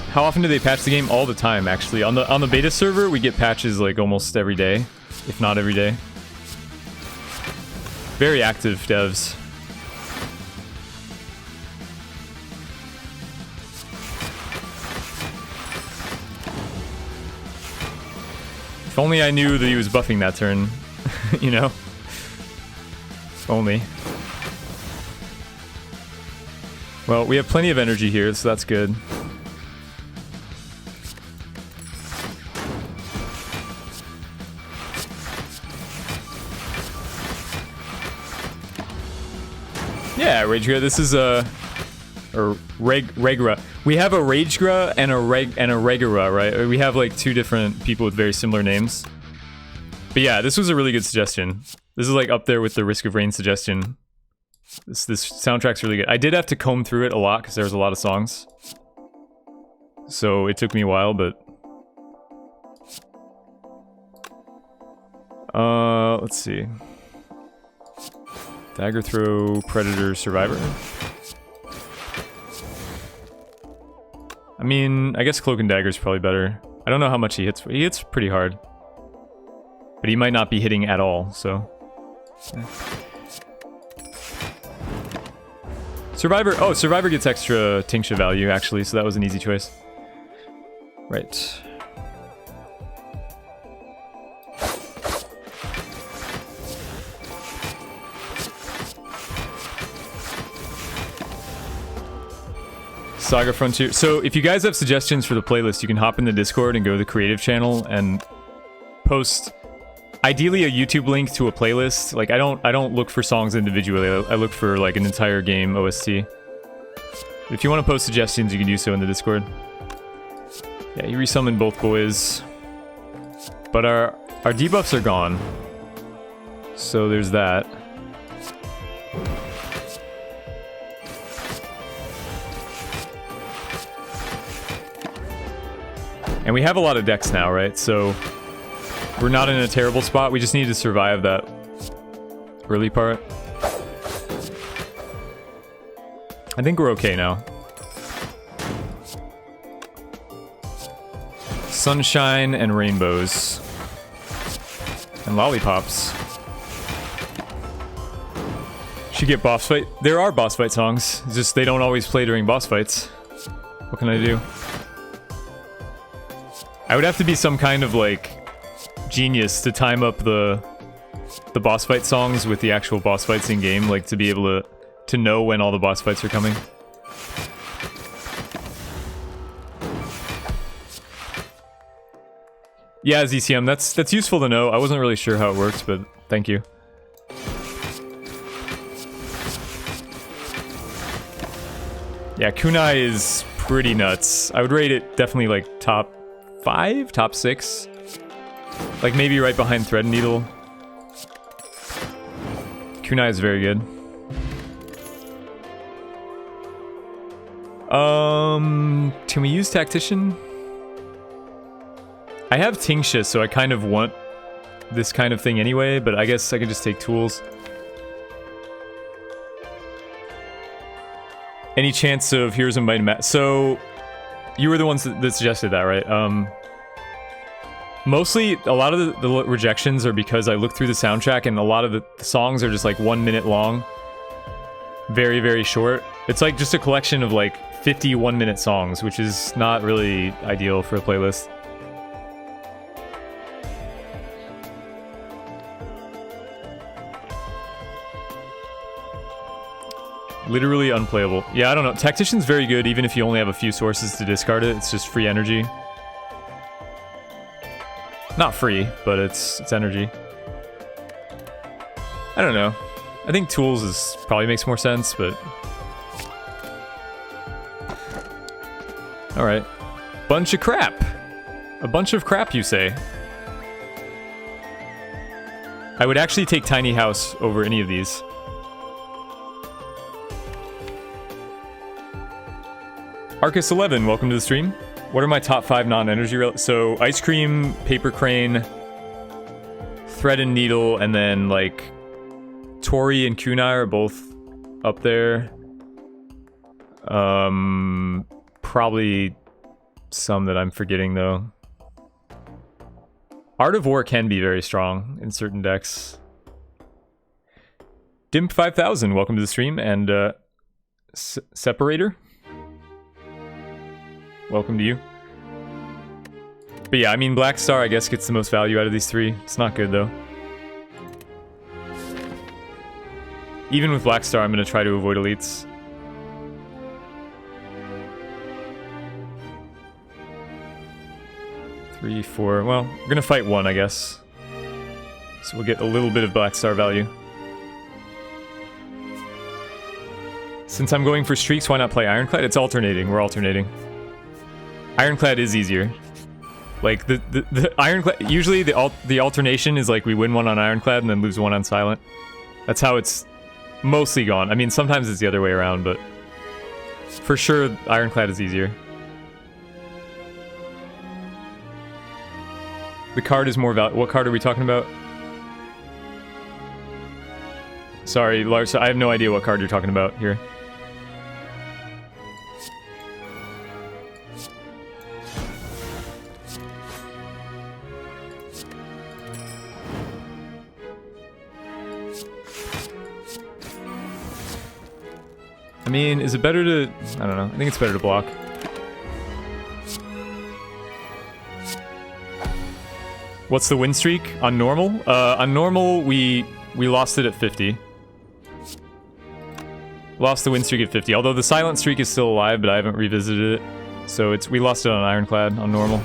How often do they patch the game? All the time, actually. On the beta server, we get patches like almost every day, if not every day. Very active devs. If only I knew that he was buffing that turn, you know? If only. Well, we have plenty of energy here, so that's good. Yeah, Ragegra. This is Regra. We have a Ragegra and a Regara, right? We have like two different people with very similar names. But yeah, this was a really good suggestion. This is like up there with the Risk of Rain suggestion. This soundtrack's really good. I did have to comb through it a lot because there was a lot of songs. So it took me a while, but let's see. Dagger Throw, Predator, Survivor. I mean, I guess Cloak and Dagger is probably better. I don't know how much he hits. He hits pretty hard. But he might not be hitting at all, so... Yeah. Survivor! Oh, Survivor gets extra Tincture value, actually, so that was an easy choice. Right. Saga Frontier. So if you guys have suggestions for the playlist, you can hop in the Discord and go to the creative channel and post ideally a YouTube link to a playlist. Like I don't look for songs individually. I look for like an entire game OST. If you want to post suggestions, you can do so in the Discord. Yeah, you resummon both boys. But our debuffs are gone. So there's that. And we have a lot of decks now, right? So we're not in a terrible spot. We just need to survive that early part. I think we're okay now. Sunshine and rainbows. And lollipops. Should get boss fight. There are boss fight songs. It's just they don't always play during boss fights. What can I do? I would have to be some kind of like genius to time up the boss fight songs with the actual boss fights in game, like to be able to to know when all the boss fights are coming. Yeah, ZCM, that's useful to know. I wasn't really sure how it works, but thank you. Yeah, kunai is pretty nuts. I would rate it definitely like top 5, top 6. Like maybe right behind Thread and Needle. Kunai is very good. Can we use Tactician? I have Tingsha, so I kind of want this kind of thing anyway, but I guess I could just take tools. Any chance of Heroes of Might and Magic? So, you were the ones that suggested that, right? Mostly, a lot of the rejections are because I looked through the soundtrack and a lot of the songs are just like 1 minute long. Very, very short. It's like just a collection of like 50 1-minute songs, which is not really ideal for a playlist. Literally unplayable. Yeah, I don't know. Tactician's very good even if you only have a few sources to discard it. It's just free energy. Not free, but it's energy. I don't know. I think tools is probably makes more sense, but... Alright. Bunch of crap. A bunch of crap, you say. I would actually take Tiny House over any of these. Arcus11, welcome to the stream. What are my top 5 non-energy so Ice Cream, Paper Crane, Thread and Needle, and then like Tori and Kunai are both up there. Probably some that I'm forgetting though. Art of War can be very strong in certain decks. Dimp5000, welcome to the stream, and Separator. Welcome to you. But yeah, I mean, Black Star, I guess, gets the most value out of these 3. It's not good, though. Even with Black Star, I'm going to try to avoid elites. Three, 4... Well, we're going to fight 1, I guess. So we'll get a little bit of Black Star value. Since I'm going for streaks, why not play Ironclad? It's alternating. We're alternating. Ironclad is easier. Like, the Ironclad... Usually, the alternation is like we win 1 on Ironclad and then lose 1 on Silent. That's how it's mostly gone. I mean, sometimes it's the other way around, but... For sure, Ironclad is easier. The card is more valuable. What card are we talking about? Sorry, Lars, I have no idea what card you're talking about here. I mean, is it better to... I don't know. I think it's better to block. What's the win streak? On normal? On normal, we lost it at 50. Lost the win streak at 50. Although the silent streak is still alive, but I haven't revisited it. So we lost it on Ironclad, on normal.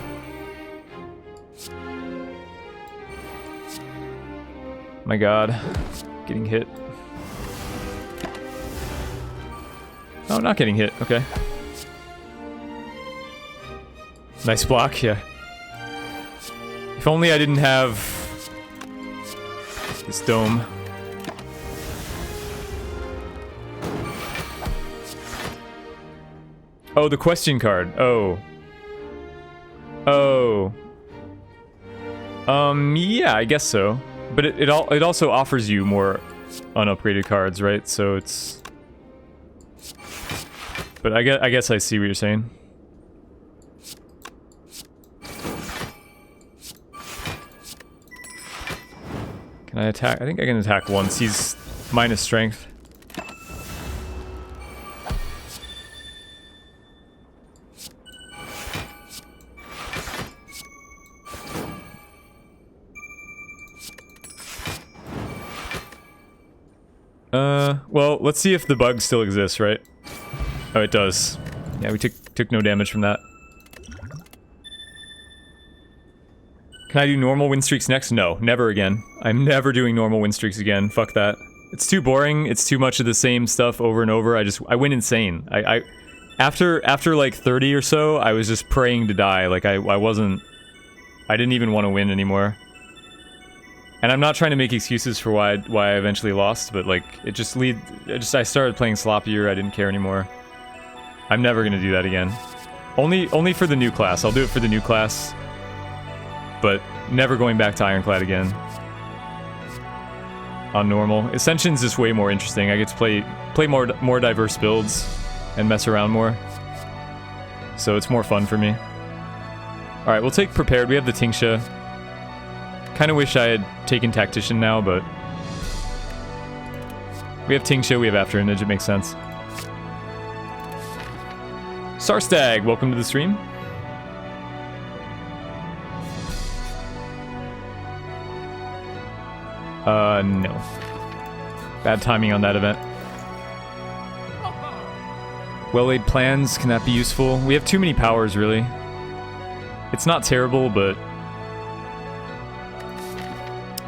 My god. Getting hit. Oh, not getting hit. Okay. Nice block, yeah. If only I didn't have this dome. Oh, the question card. Oh. Oh. Yeah, I guess so. But it also offers you more unupgraded cards, right? So it's... But I guess I see what you're saying. Can I attack? I think I can attack once. He's minus strength. Well, let's see if the bug still exists, right? Oh, it does. Yeah, we took no damage from that. Can I do normal win streaks next? No, never again. I'm never doing normal win streaks again. Fuck that. It's too boring. It's too much of the same stuff over and over. I went insane. After like 30 or so, I was just praying to die. Like I didn't even want to win anymore. And I'm not trying to make excuses for why I eventually lost, but like I started playing sloppier. I didn't care anymore. I'm never gonna do that again. Only for the new class. I'll do it for the new class. But never going back to Ironclad again. On normal. Ascension's just way more interesting. I get to play more diverse builds and mess around more. So it's more fun for me. Alright, we'll take Prepared. We have the Tingsha. Kinda wish I had taken Tactician now, but... we have Tingsha, we have After Image, it makes sense. Sarstag, welcome to the stream. No. Bad timing on that event. Well-laid plans, can that be useful? We have too many powers, really. It's not terrible, but...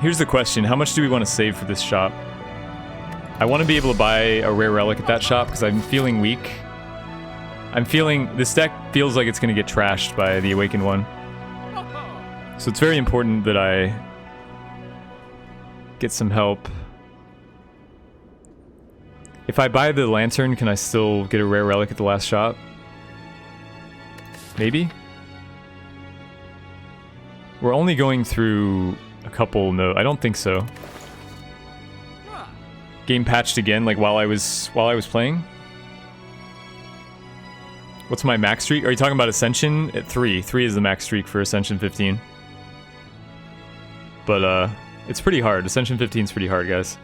here's the question, how much do we want to save for this shop? I want to be able to buy a rare relic at that shop, because I'm feeling weak. This deck feels like it's going to get trashed by the Awakened one. So it's very important that I... get some help. If I buy the Lantern, can I still get a rare relic at the last shop? Maybe? We're only going through a couple, no, I don't think so. Game patched again, like while I was playing? What's my max streak? Are you talking about Ascension? At 3. 3 is the max streak for Ascension 15. But, it's pretty hard. Ascension 15 is pretty hard, guys.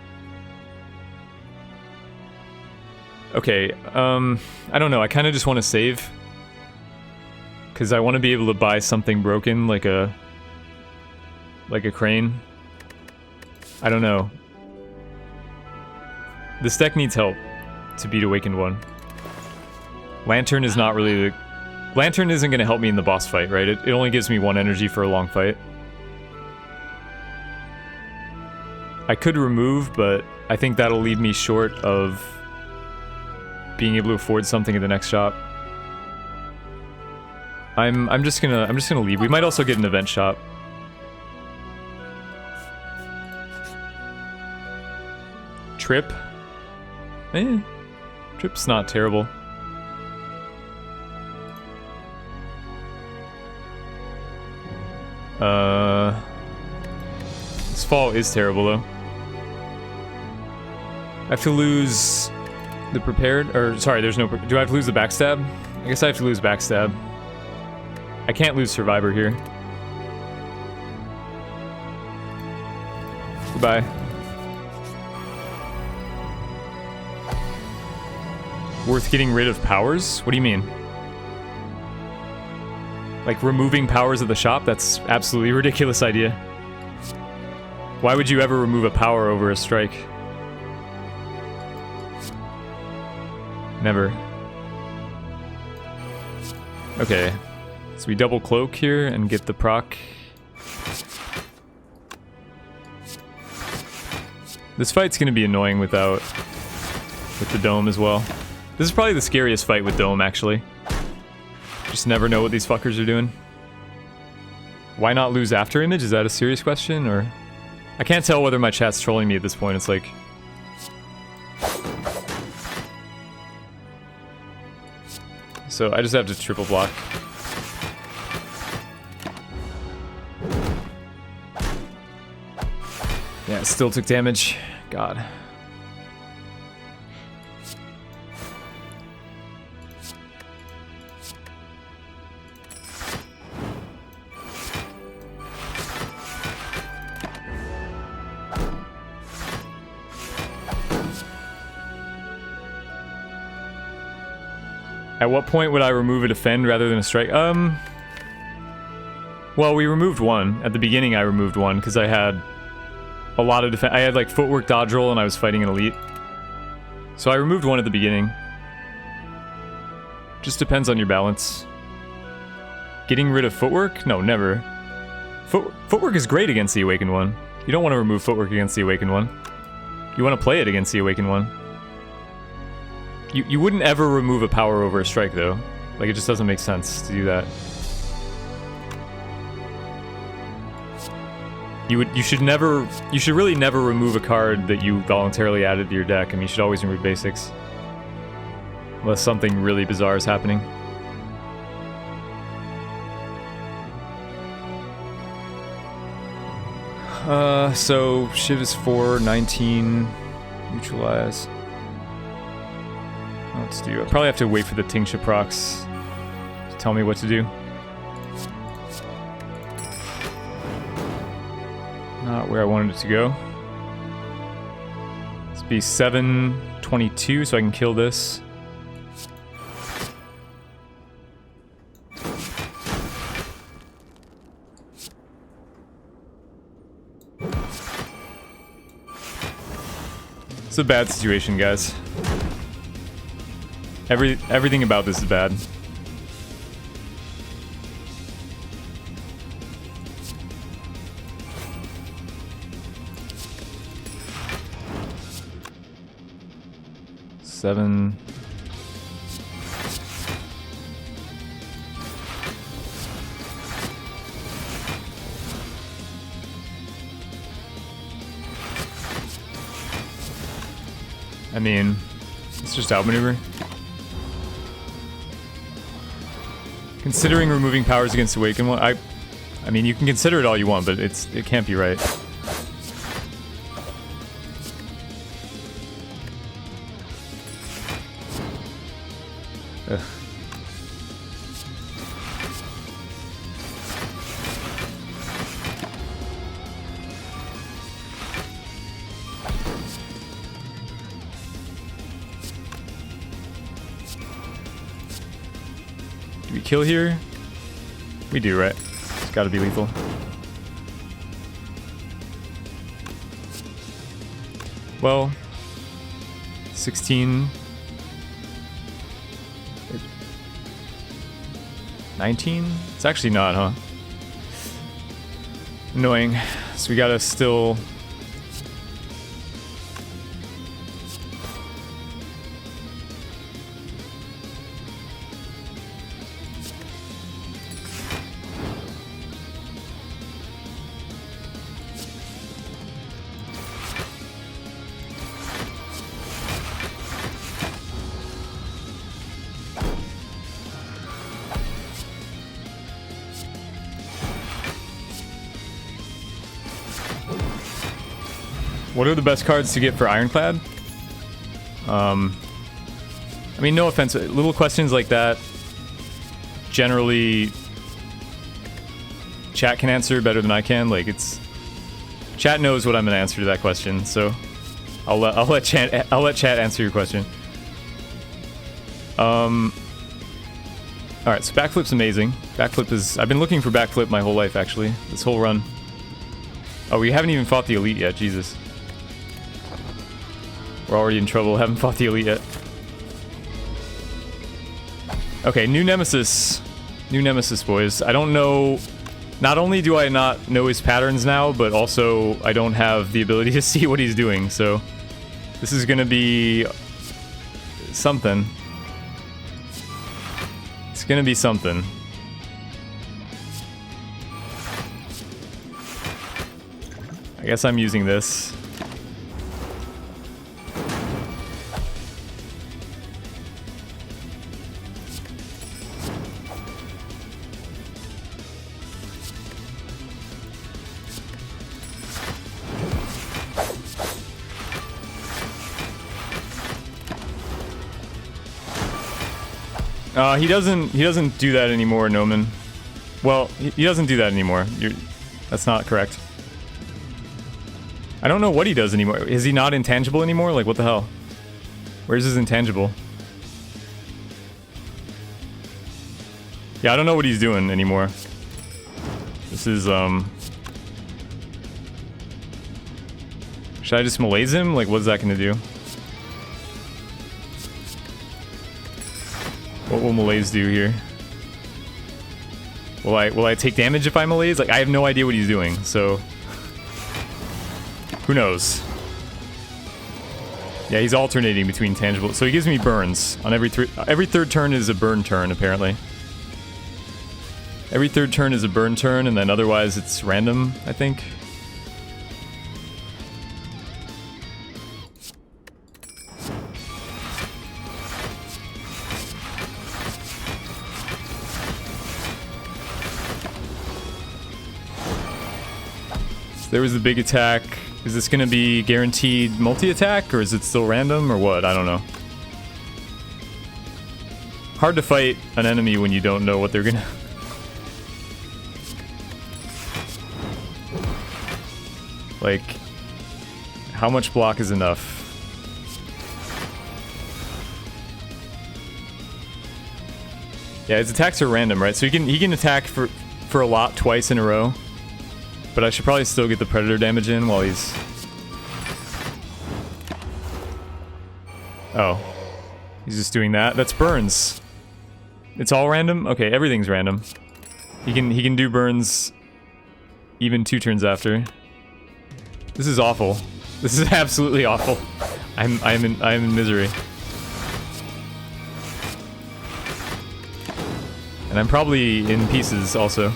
Okay, I don't know. I kind of just want to save. Because I want to be able to buy something broken, like a crane. I don't know. This deck needs help to beat Awakened 1. Lantern is not really the... Lantern isn't going to help me in the boss fight, right? It only gives me 1 energy for a long fight. I could remove, but I think that'll leave me short of being able to afford something at the next shop. I'm just gonna leave. We might also get an event shop. Trip? Trip's not terrible. This fall is terrible though. I have to lose the Prepared, or sorry, there's no, do I have to lose the Backstab? I guess I have to lose Backstab. I can't lose Survivor here. Goodbye. Worth getting rid of powers? What do you mean? Like removing powers of the shop? That's absolutely a ridiculous idea. Why would you ever remove a power over a strike? Never. Okay. So we double cloak here and get the proc. This fight's gonna be annoying with the dome as well. This is probably the scariest fight with dome, actually. Just never know what these fuckers are doing. Why not lose After Image? Is that a serious question, or... I can't tell whether my chat's trolling me at this point. It's like... So I just have to triple block. Yeah, it still took damage. God. At what point would I remove a defend rather than a strike? Well, we removed one. At the beginning I removed one because I had a lot of defense. I had like footwork dodge roll and I was fighting an elite. So I removed one at the beginning. Just depends on your balance. Getting rid of footwork? No, never. Footwork is great against the Awakened one. You don't want to remove footwork against the Awakened one. You want to play it against the Awakened one. You wouldn't ever remove a power over a strike, though. Like, it just doesn't make sense to do that. You should really never remove a card that you voluntarily added to your deck. I mean, you should always remove basics. Unless something really bizarre is happening. So Shiv is 4, 19, neutralize. Let's do. I probably have to wait for the Tingsha procs to tell me what to do. Not where I wanted it to go. Let's be 7/22 so I can kill this. It's a bad situation, guys. Everything about this is bad. Seven. I mean, it's just outmaneuver. Considering removing powers against Awaken one, I mean, you can consider it all you want, but it can't be right. Ugh. Do we kill here? We do, right? It's gotta be lethal. Well, 16. 19? It's actually not, huh? Annoying. So we gotta still... What are the best cards to get for Ironclad? I mean, no offense, little questions like that, generally, chat can answer better than I can. Like, it's... Chat knows what I'm gonna answer to that question, so I'll let chat answer your question. Alright, so backflip's amazing. Backflip is... I've been looking for backflip my whole life, actually. This whole run. Oh, we haven't even fought the elite yet, Jesus. We're already in trouble, haven't fought the elite yet. Okay, new nemesis. New nemesis, boys. I don't know... Not only do I not know his patterns now, but also I don't have the ability to see what he's doing, so... This is gonna be... something. It's gonna be something. I guess I'm using this. He doesn't do that anymore, Noman. Well, he doesn't do that anymore. That's not correct. I don't know what he does anymore. Is he not intangible anymore? Like, what the hell? Where's his intangible? Yeah, I don't know what he's doing anymore. This is, Should I just malaise him? Like, what's that gonna do? What will Malaise do here? Will I take damage if I Malaise? Like, I have no idea what he's doing, so... Who knows? Yeah, he's alternating between tangible. So he gives me burns on every third turn is a burn turn, apparently. Every third turn is a burn turn, and then otherwise it's random, I think. So there was the big attack. Is this going to be guaranteed multi-attack, or is it still random, or what? I don't know. Hard to fight an enemy when you don't know what they're gonna... Like, how much block is enough? Yeah, his attacks are random, right? So he can attack for a lot twice in a row. But I should probably still get the Predator damage in while he's... Oh. He's just doing that. That's burns. It's all random? Okay, everything's random. He can do burns even 2 turns after. This is awful. This is absolutely awful. I'm in misery. And I'm probably in pieces also.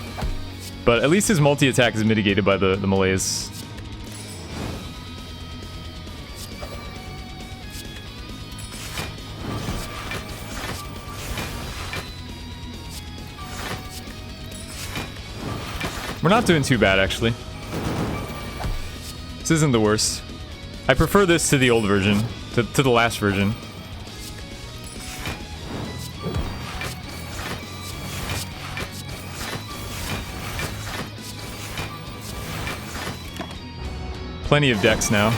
But at least his multi-attack is mitigated by the Malaise. We're not doing too bad, actually. This isn't the worst. I prefer this to the old version, to the last version. Plenty of decks now.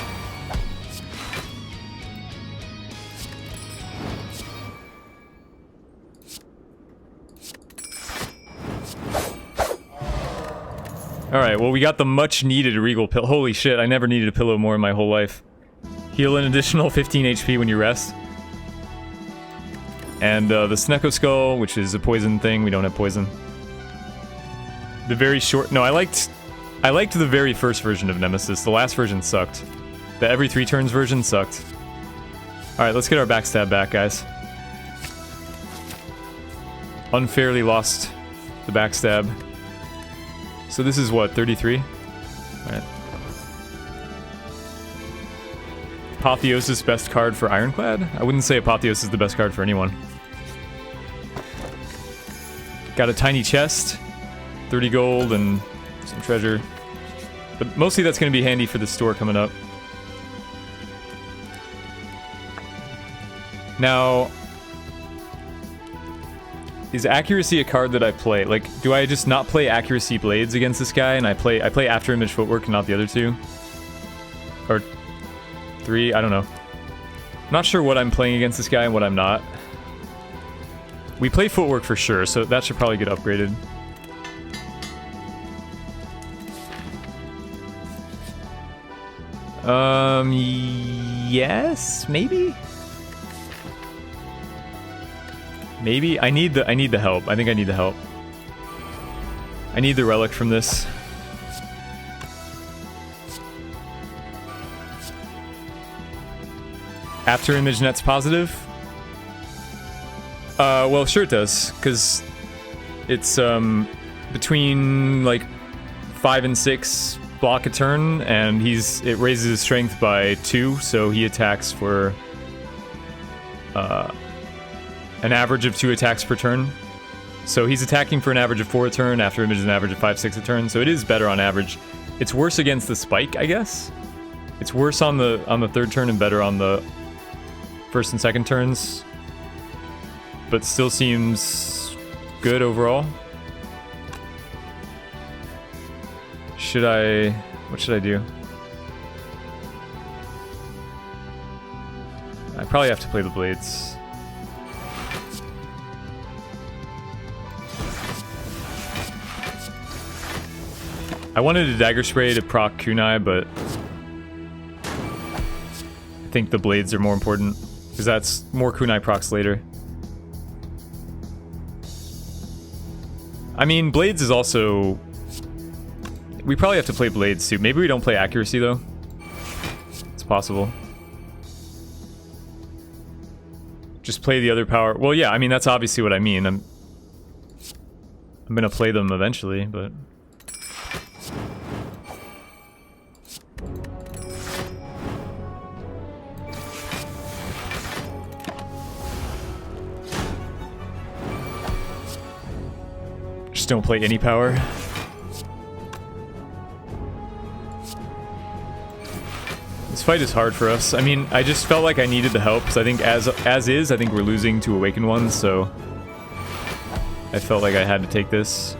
Alright, well we got the much needed Regal Pillow. Holy shit, I never needed a pillow more in my whole life. Heal an additional 15 HP when you rest. And the Snecko Skull, which is a poison thing. We don't have poison. The very short... No, I liked the very first version of Nemesis. The last version sucked. The every 3 turns version sucked. Alright, let's get our backstab back, guys. Unfairly lost the backstab. So this is what, 33? Alright. Apotheosis best card for Ironclad? I wouldn't say Apotheosis is the best card for anyone. Got a tiny chest, 30 gold, and some treasure. But mostly that's going to be handy for the store coming up. Now, is accuracy a card that I play? Like, do I just not play accuracy blades against this guy, and I play after image footwork and not the other 2? Or 3? I don't know. I'm not sure what I'm playing against this guy and what I'm not. We play footwork for sure, so that should probably get upgraded. Yes, maybe? Maybe? I need the help. I think I need the help. I need the relic from this. After image net's positive? Well, sure it does, because it's, between, like, 5 and 6 block a turn, and it raises his strength by 2, so he attacks for an average of 2 attacks per turn. So he's attacking for an average of 4 a turn, after image is an average of 5, 6 a turn, so it is better on average. It's worse against the spike, I guess? It's worse on the 3rd turn and better on the 1st and 2nd turns, but still seems good overall. What should I do? I probably have to play the blades. I wanted a dagger spray to proc kunai, but I think the blades are more important, because that's more kunai procs later. I mean, Blades is also... We probably have to play Blades too. Maybe we don't play Accuracy though. It's possible. Just play the other power. Well, yeah, I mean, that's obviously what I mean. I'm gonna play them eventually, but... Just don't play any power. This fight is hard for us. I mean, I just felt like I needed the help, because I think as is, I think we're losing to Awakened Ones, so... I felt like I had to take this.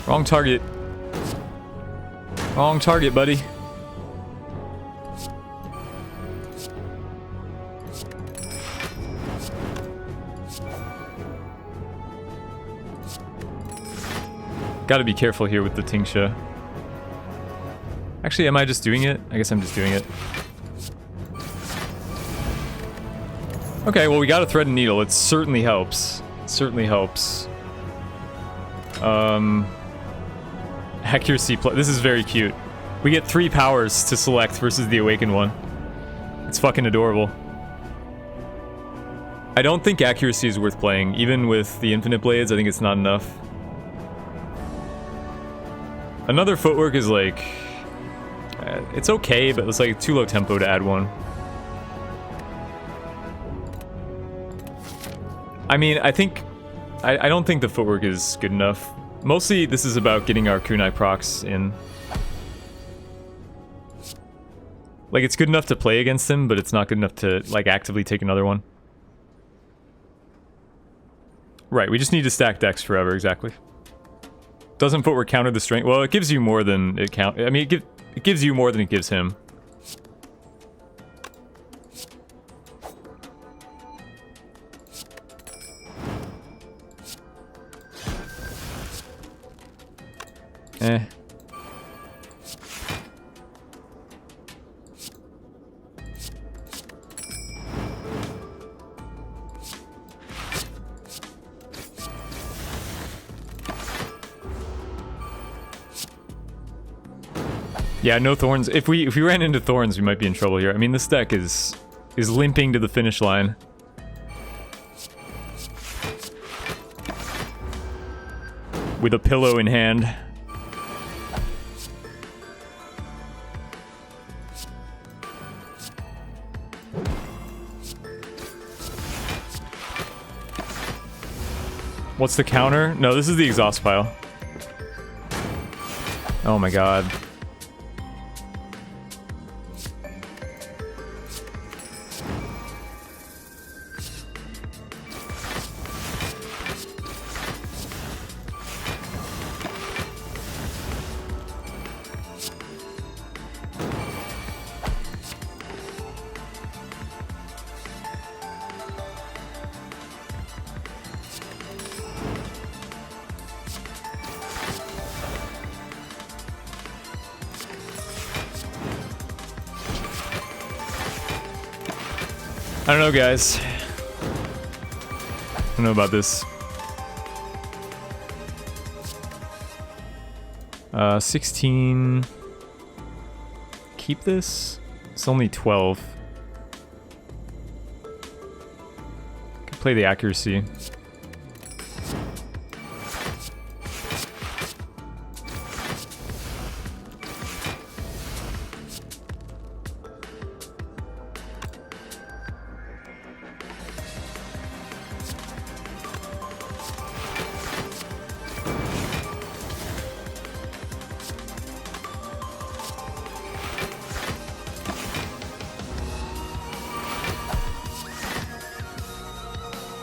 Wrong target. Wrong target, buddy. Gotta be careful here with the Tingsha. Actually, am I just doing it? I guess I'm just doing it. Okay, well, we got a thread and needle. It certainly helps. It certainly helps. Accuracy plus. This is very cute. We get 3 powers to select versus the Awakened one. It's fucking adorable. I don't think accuracy is worth playing. Even with the Infinite Blades, I think it's not enough. Another footwork is like... it's okay, but it's like too low tempo to add one. I mean, I think... I don't think the footwork is good enough. Mostly, this is about getting our kunai procs in. Like, it's good enough to play against him, but it's not good enough to, like, actively take another one. Right, we just need to stack decks forever, exactly. Doesn't footwork counter the strength? Well, it gives you more than it count. I mean, it gives you more than it gives him. Eh. Yeah, no thorns. If we ran into thorns, we might be in trouble here. I mean, this deck is limping to the finish line. With a pillow in hand. What's the counter? No, this is the exhaust pile. Oh my god. I don't know, guys. I don't know about this. 16. Keep this? It's only 12. Could play the accuracy.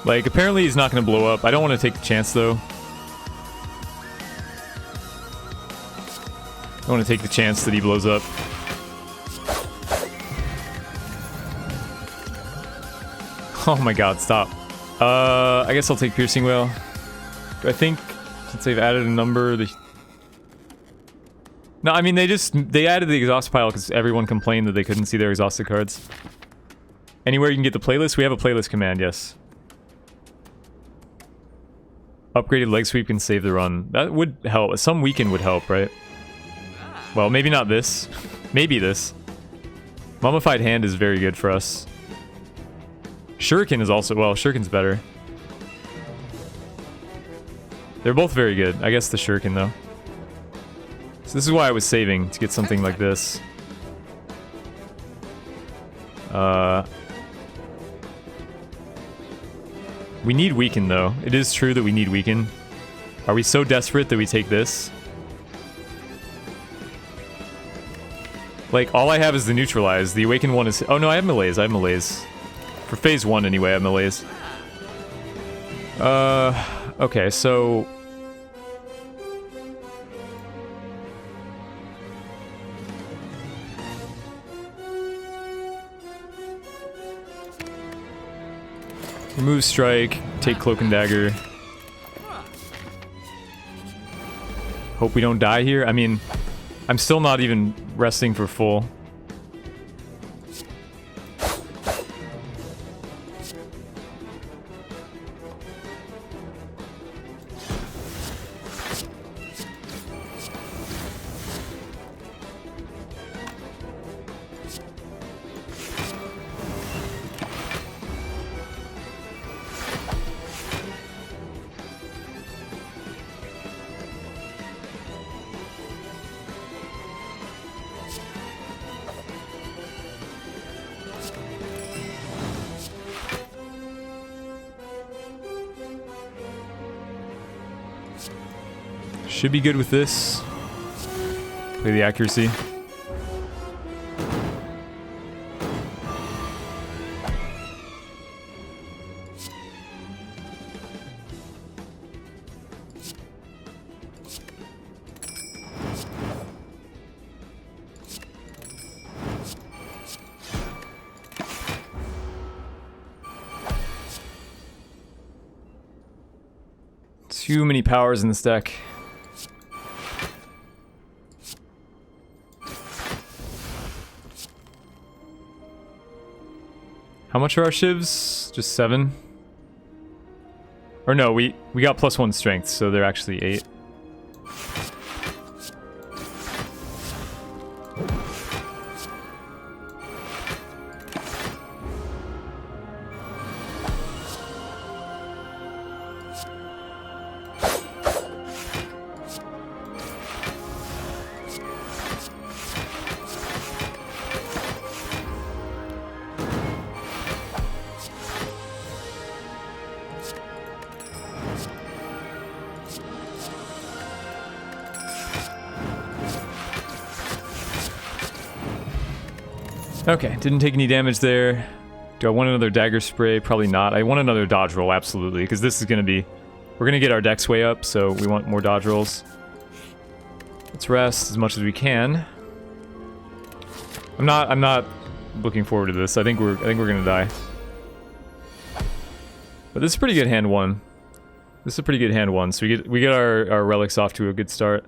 Like, apparently he's not going to blow up. I don't want to take the chance, though. I want to take the chance that he blows up. Oh my god, stop. I guess I'll take Piercing Whale. Do I think, since they've added a number, no, I mean, they added the exhaust pile because everyone complained that they couldn't see their exhausted cards. Anywhere you can get the playlist? We have a playlist command, yes. Upgraded leg sweep can save the run. That would help. Some weekend would help, right? Well, maybe not this. Maybe this. Mummified Hand is very good for us. Shuriken is also... Well, Shuriken's better. They're both very good. I guess the Shuriken, though. So this is why I was saving, to get something like this. We need Weaken, though. It is true that we need Weaken. Are we so desperate that we take this? Like, all I have is the Neutralize. The Awaken one is... Oh, no, I have Malaise. I have Malaise. For phase 1, anyway, I have Malaise. Okay, so... Remove Strike, take Cloak and Dagger. Hope we don't die here. I mean, I'm still not even resting for full. Should be good with this. Play the accuracy. Too many powers in this deck. How much are our shivs? Just 7? Or no, we got +1 strength, so they're actually 8. Okay, didn't take any damage there. Do I want another dagger spray? Probably not. I want another dodge roll, absolutely, because this is going to be... We're going to get our dex way up, so we want more dodge rolls. Let's rest as much as we can. I'm not looking forward to this. I think we're going to die. But this is a pretty good hand 1. This is a pretty good hand 1, so we get our relics off to a good start.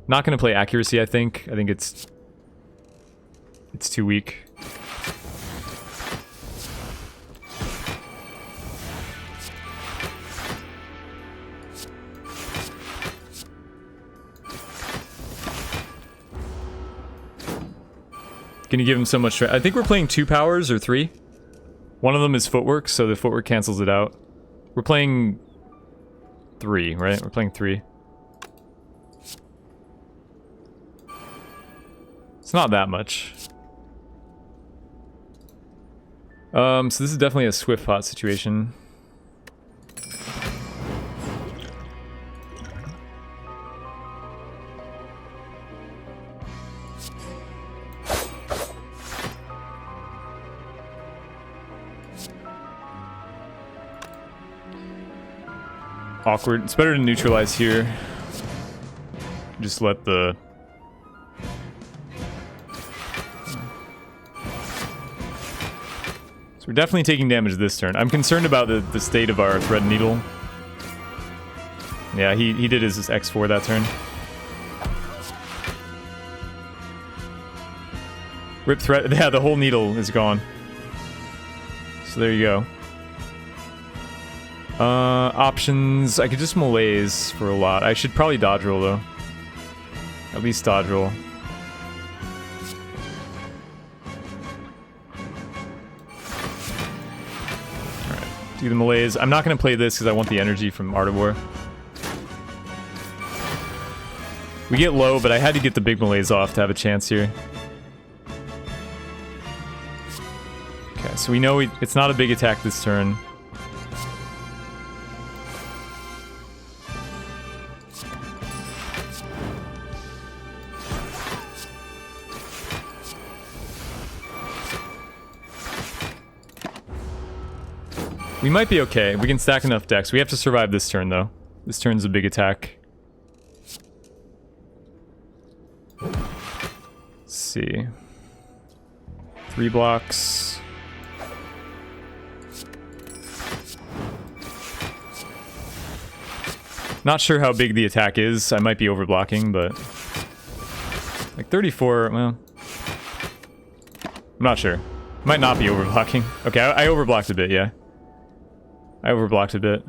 Not gonna play accuracy, I think. I think it's too weak. Gonna give him so much strength. I think we're playing 2 powers or 3. One of them is footwork, so the footwork cancels it out. We're playing 3, right? We're playing 3. It's not that much. So this is definitely a swift pot situation. awkward. It's better to neutralize here. Just let the... So we're definitely taking damage this turn. I'm concerned about the state of our Thread Needle. Yeah, he did his X4 that turn. Rip Thread... Yeah, the whole needle is gone. So there you go. Options. I could just malaise for a lot. I should probably dodge roll though. At least dodge roll. Alright. Do the malaise. I'm not going to play this because I want the energy from Art of War. We get low, but I had to get the big malaise off to have a chance here. Okay, so we know it's not a big attack this turn. We might be okay. We can stack enough decks. We have to survive this turn, though. This turn's a big attack. Let's see. 3 blocks. Not sure how big the attack is. I might be overblocking, but... like 34, well... I'm not sure. Might not be overblocking. Okay, I overblocked a bit, yeah. I overblocked a bit.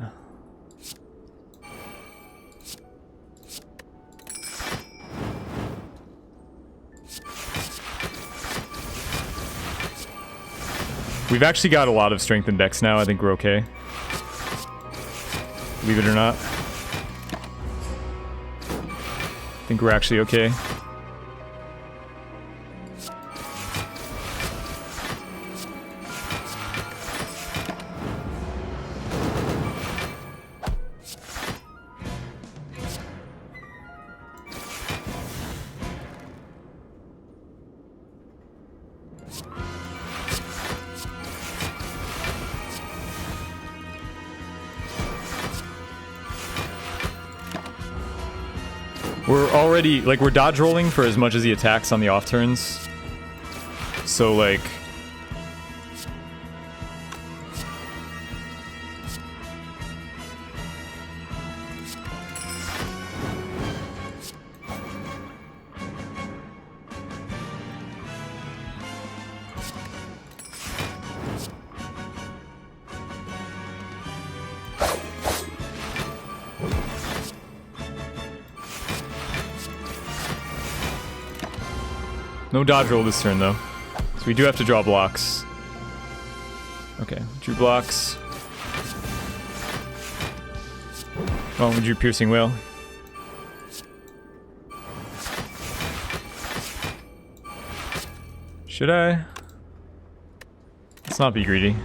We've actually got a lot of strength in decks now. I think we're okay. Believe it or not. I think we're actually okay. We're already, like, we're dodge rolling for as much as he attacks on the off turns. So, like... no dodge roll this turn, though. So we do have to draw blocks. Okay, drew blocks. Well, we drew Piercing Whale. Should I? Let's not be greedy.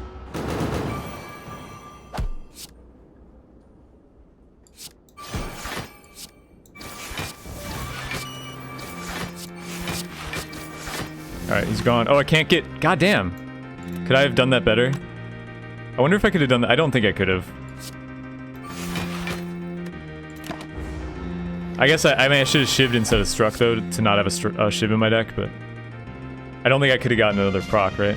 Alright, he's gone. Oh, I can't get... God damn! Could I have done that better? I wonder if I could have done that. I don't think I could have. I guess I mean, I should have shivved instead of struck, though, to not have a shiv in my deck, but... I don't think I could have gotten another proc, right?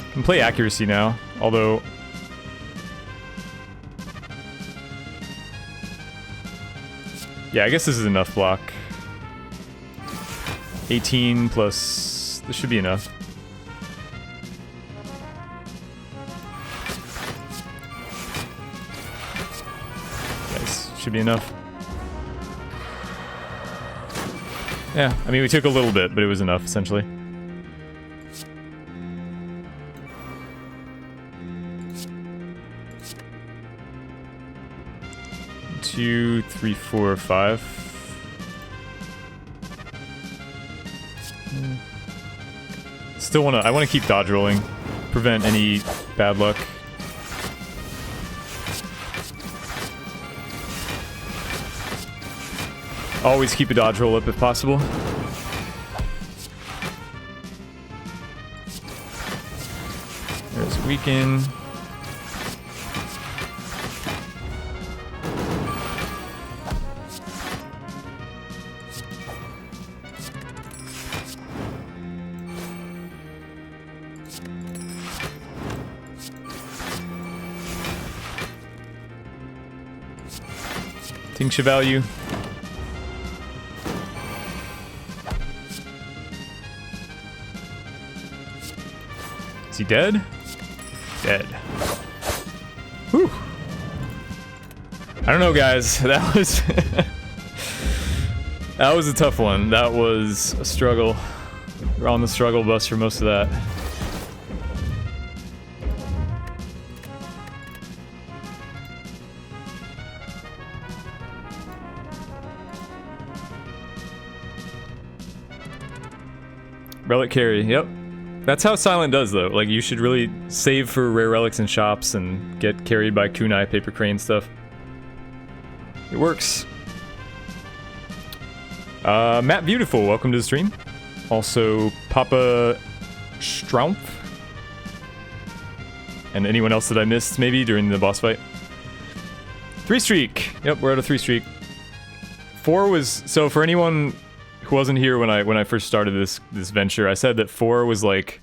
I can play accuracy now, although... yeah, I guess this is enough block. 18 plus... this should be enough. Yes, should be enough. Yeah, I mean, we took a little bit, but it was enough, essentially. Two, three, four, five. Still wanna... I wanna keep dodge rolling. Prevent any bad luck. Always keep a dodge roll up if possible. Weaken. Tincture value. Is he dead? Dead. Whew. I don't know, guys. That was that was a tough one. That was a struggle. We're on the struggle bus for most of that. Relic carry, yep. That's how Silent does, though. Like, you should really save for rare relics in shops and get carried by kunai, paper crane stuff. It works. Matt Beautiful, welcome to the stream. Also, Papa Strumpf. And anyone else that I missed, maybe, during the boss fight. 3 streak. Yep, we're at a 3 streak. 4 was... So, for anyone who wasn't here when I first started this venture, I said that 4 was like,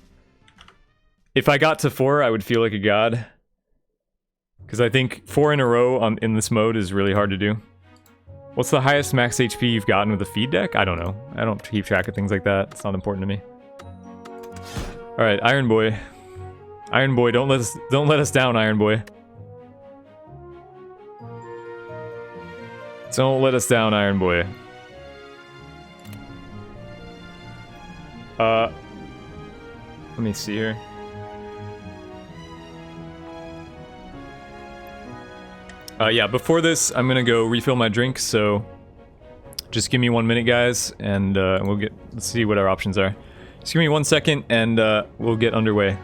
if I got to 4, I would feel like a god. Because I think 4 in a row in this mode is really hard to do. What's the highest max HP you've gotten with a feed deck? I don't know. I don't keep track of things like that. It's not important to me. All right, Iron Boy. Iron Boy, don't let us down, Iron Boy. Don't let us down, Iron Boy. Let me see here. Yeah, before this, I'm gonna go refill my drink, so just give me 1 minute, guys, and let's see what our options are. Just give me 1 second, and we'll get underway.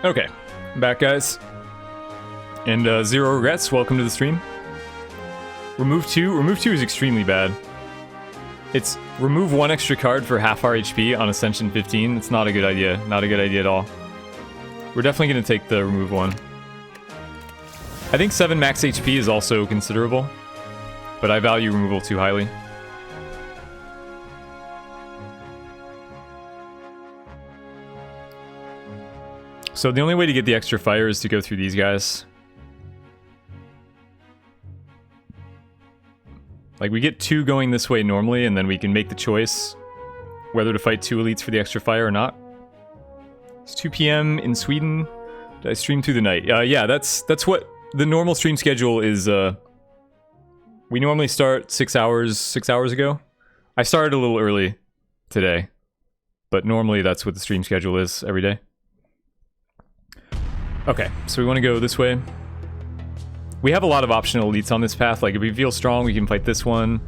Okay, I'm back, guys. And Zero Regrets, welcome to the stream. Remove 2. Remove 2 is extremely bad. It's remove 1 extra card for half our HP on Ascension 15. It's not a good idea. Not a good idea at all. We're definitely going to take the remove 1. I think 7 max HP is also considerable, but I value removal too highly. So the only way to get the extra fire is to go through these guys. Like, we get 2 going this way normally, and then we can make the choice whether to fight 2 elites for the extra fire or not. It's 2 PM in Sweden. Did I stream through the night? Yeah, that's what the normal stream schedule is. We normally start 6 hours ago. I started a little early today, but normally that's what the stream schedule is every day. Okay, so we want to go this way. We have a lot of optional elites on this path. Like, if we feel strong, we can fight this one.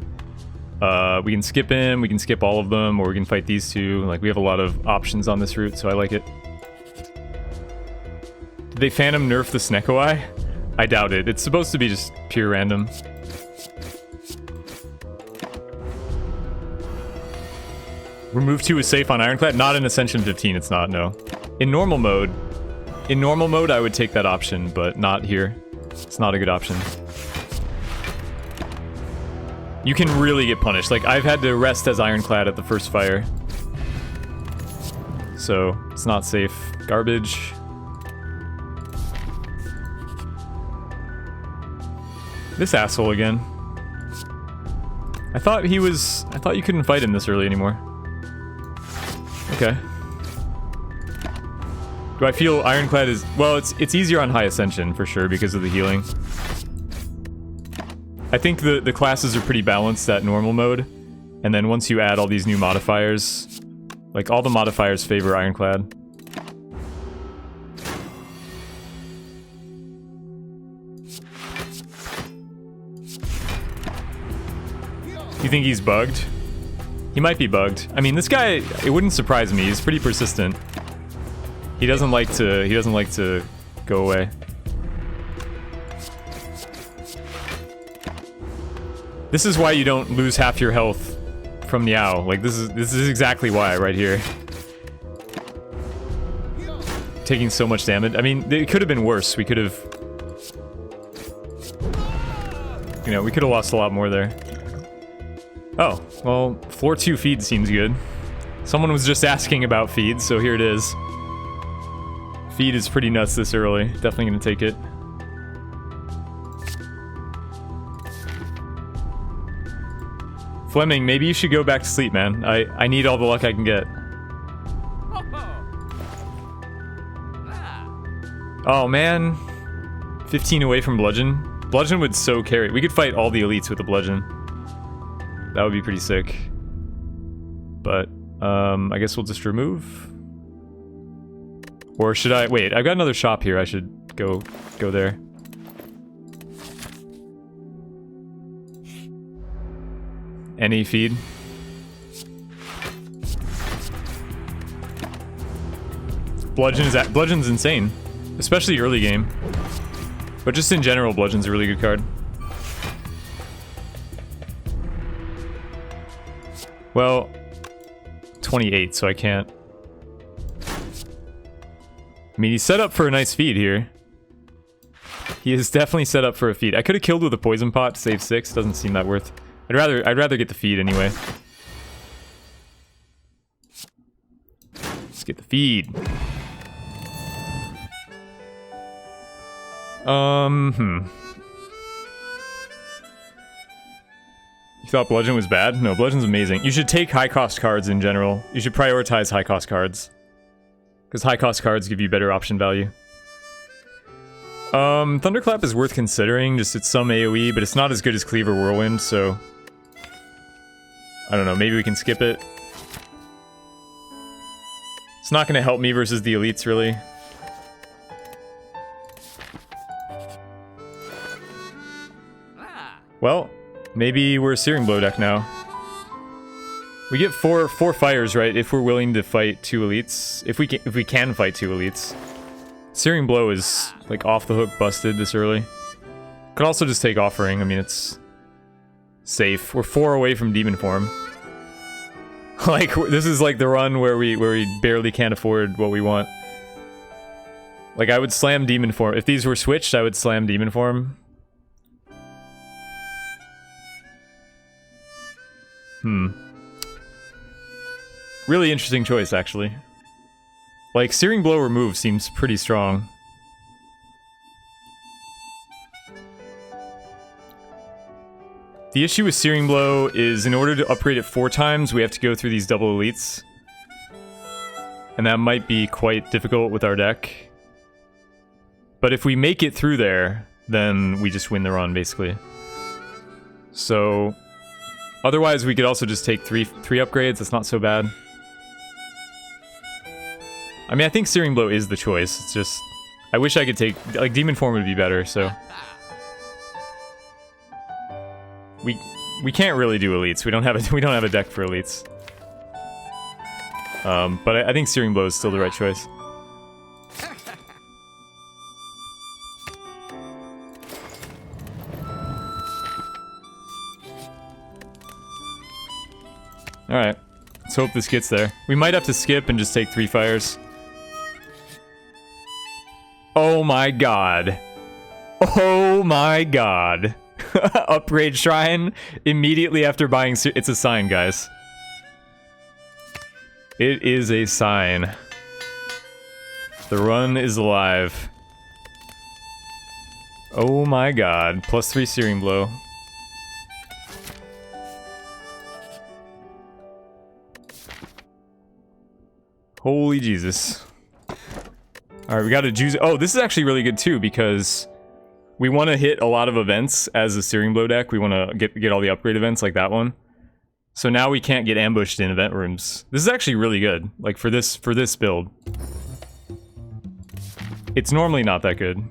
We can skip him, we can skip all of them, or we can fight these 2. Like, we have a lot of options on this route, so I like it. Did they Phantom nerf the Snekoi? I doubt it. It's supposed to be just pure random. Remove 2 is safe on Ironclad? Not in Ascension 15, it's not, no. In normal mode, I would take that option, but not here. It's not a good option. you can really get punished. Like, I've had to rest as Ironclad at the first fire. So, it's not safe. Garbage. This asshole again. I thought you couldn't fight him this early anymore. Okay. Do I feel Ironclad is... Well, it's easier on High Ascension, for sure, because of the healing. I think the classes are pretty balanced at normal mode. And then once you add all these new modifiers... Like, all the modifiers favor Ironclad. You think he's bugged? He might be bugged. I mean, this guy, it wouldn't surprise me. He's pretty persistent. He doesn't like to go away. This is why you don't lose half your health from the owl. Like, this is exactly why right here. Taking so much damage. I mean, it could have been worse. We could have... You know, we could have lost a lot more there. Oh, well, floor 2 feed seems good. Someone was just asking about feed, so here it is. Feed is pretty nuts this early. Definitely gonna take it. Fleming, maybe you should go back to sleep, man. I need all the luck I can get. Oh, man. 15 away from Bludgeon. Bludgeon would so carry. We could fight all the elites with the Bludgeon. That would be pretty sick. But, I guess we'll just remove. Or should I... Wait, I've got another shop here. I should go there. Any feed. Bludgeon's insane. Especially early game. But just in general, Bludgeon's a really good card. Well, 28, so I can't. I mean, he's set up for a nice feed here. He is definitely set up for a feed. I could have killed with a poison pot to save 6. Doesn't seem that worth. I'd rather get the feed anyway. Let's get the feed. You thought Bludgeon was bad? No, Bludgeon's amazing. You should take high-cost cards in general. You should prioritize high-cost cards. Because high-cost cards give you better option value. Thunderclap is worth considering, just it's some AoE, but it's not as good as Cleaver Whirlwind, so... I don't know, maybe we can skip it. It's not going to help me versus the elites, really. Well, maybe we're a Searing Blow deck now. We get four fires, right? If we're willing to fight 2 elites, if we can fight 2 elites. Searing Blow is like off the hook busted this early. Could also just take Offering. I mean, it's safe. We're 4 away from Demon Form. Like, this is like the run where we barely can't afford what we want. Like, I would slam Demon Form. If these were switched, I would slam Demon Form. Really interesting choice, actually. Like, Searing Blow remove seems pretty strong. The issue with Searing Blow is in order to upgrade it 4 times, we have to go through these double elites. And that might be quite difficult with our deck. But if we make it through there, then we just win the run, basically. So... Otherwise, we could also just take three upgrades. That's not so bad. I mean, I think Searing Blow is the choice. It's just... I wish I could take... Like, Demon Form would be better, so... We can't really do elites. We don't have a deck for elites. But I think Searing Blow is still the right choice. Alright. Let's hope this gets there. We might have to skip and just take 3 fires. Oh my god. Oh my god. Upgrade shrine immediately after buying... It's a sign, guys. It is a sign. The run is alive. Oh my god. +3 Searing Blow. Holy Jesus. Alright, we got a juice. Oh, this is actually really good too, because we want to hit a lot of events as a Searing Blow deck. We want to get all the upgrade events like that one. So now we can't get ambushed in event rooms. This is actually really good, like for this build. It's normally not that good.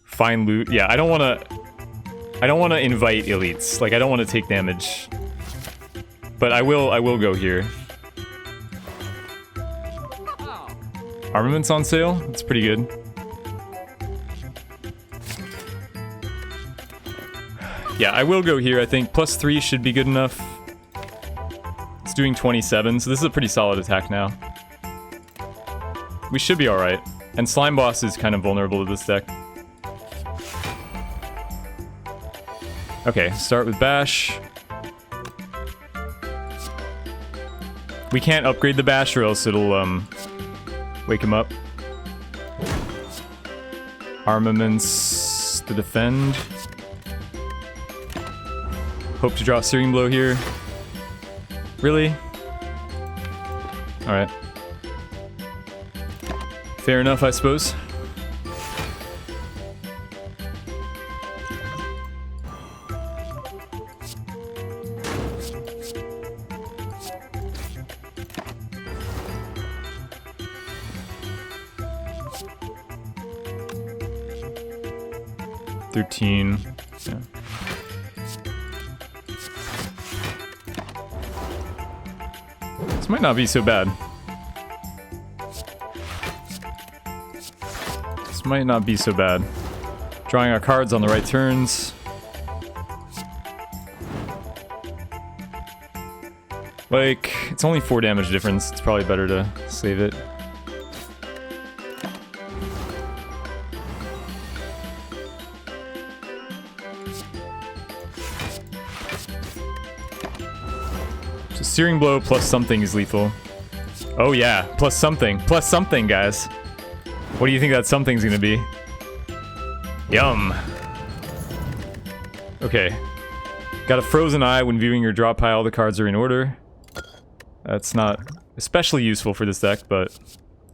Fine loot. Yeah, I don't want to invite elites. Like I don't want to take damage. But I will go here. Armaments on sale? It's pretty good. Yeah, I will go here, I think. +3 should be good enough. It's doing 27, so this is a pretty solid attack now. We should be alright. And Slime Boss is kind of vulnerable to this deck. Okay, start with Bash. We can't upgrade the Bash or else it'll, wake him up. Armaments to defend. Hope to draw Searing Blow here. Really? Alright. Fair enough, I suppose. Yeah. This might not be so bad. This might not be so bad. Drawing our cards on the right turns. Like, it's only 4 damage difference. It's probably better to save it. Searing Blow plus something is lethal. Oh yeah, plus something. Plus something, guys. What do you think that something's gonna be? Yum. Okay. Got a Frozen Eye when viewing your draw pile. The cards are in order. That's not especially useful for this deck, but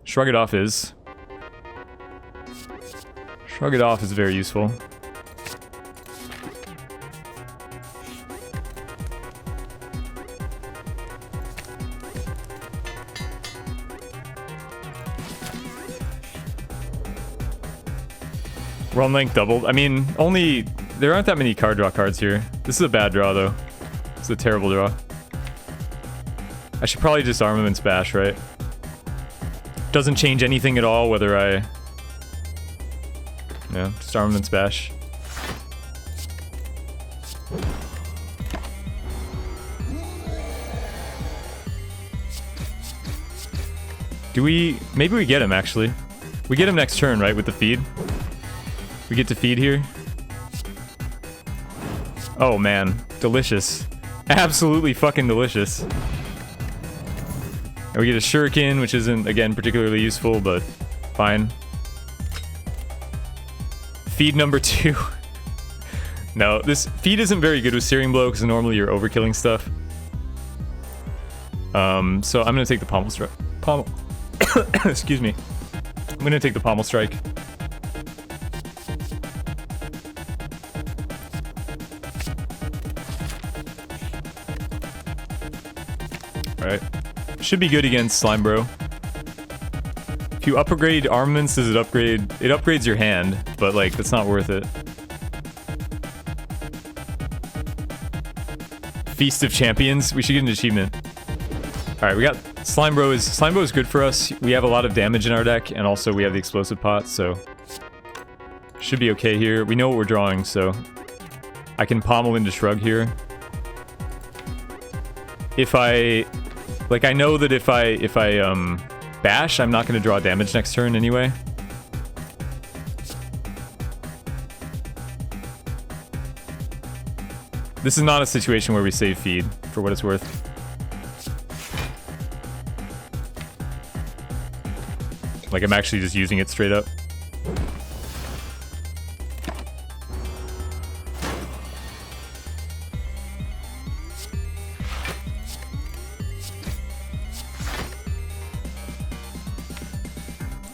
Shrug It Off is. Shrug It Off is very useful. Run length doubled. I mean, there aren't that many card draw cards here. This is a bad draw, though. It's a terrible draw. I should probably just Armaments Bash, right? Doesn't change anything at all whether I... Yeah, just Armaments Bash. Maybe we get him, actually. We get him next turn, right, with the feed? We get to feed here. Oh man, delicious. Absolutely fucking delicious. And we get a Shuriken, which isn't, again, particularly useful, but fine. Feed number 2. No, this feed isn't very good with Searing Blow, because normally you're overkilling stuff. So I'm gonna take the Pommel Strike. Excuse me. I'm gonna take the Pommel Strike. Alright. Should be good against Slime Bro. If you upgrade armaments, does it upgrade? It upgrades your hand, but like, that's not worth it. Feast of Champions. We should get an achievement. Alright, we got Slime Bro is good for us. We have a lot of damage in our deck, and also we have the explosive pot, so should be okay here. We know what we're drawing, so I can pommel into Shrug here. If I know that if I bash, I'm not going to draw damage next turn anyway. This is not a situation where we save feed, for what it's worth. Like, I'm actually just using it straight up.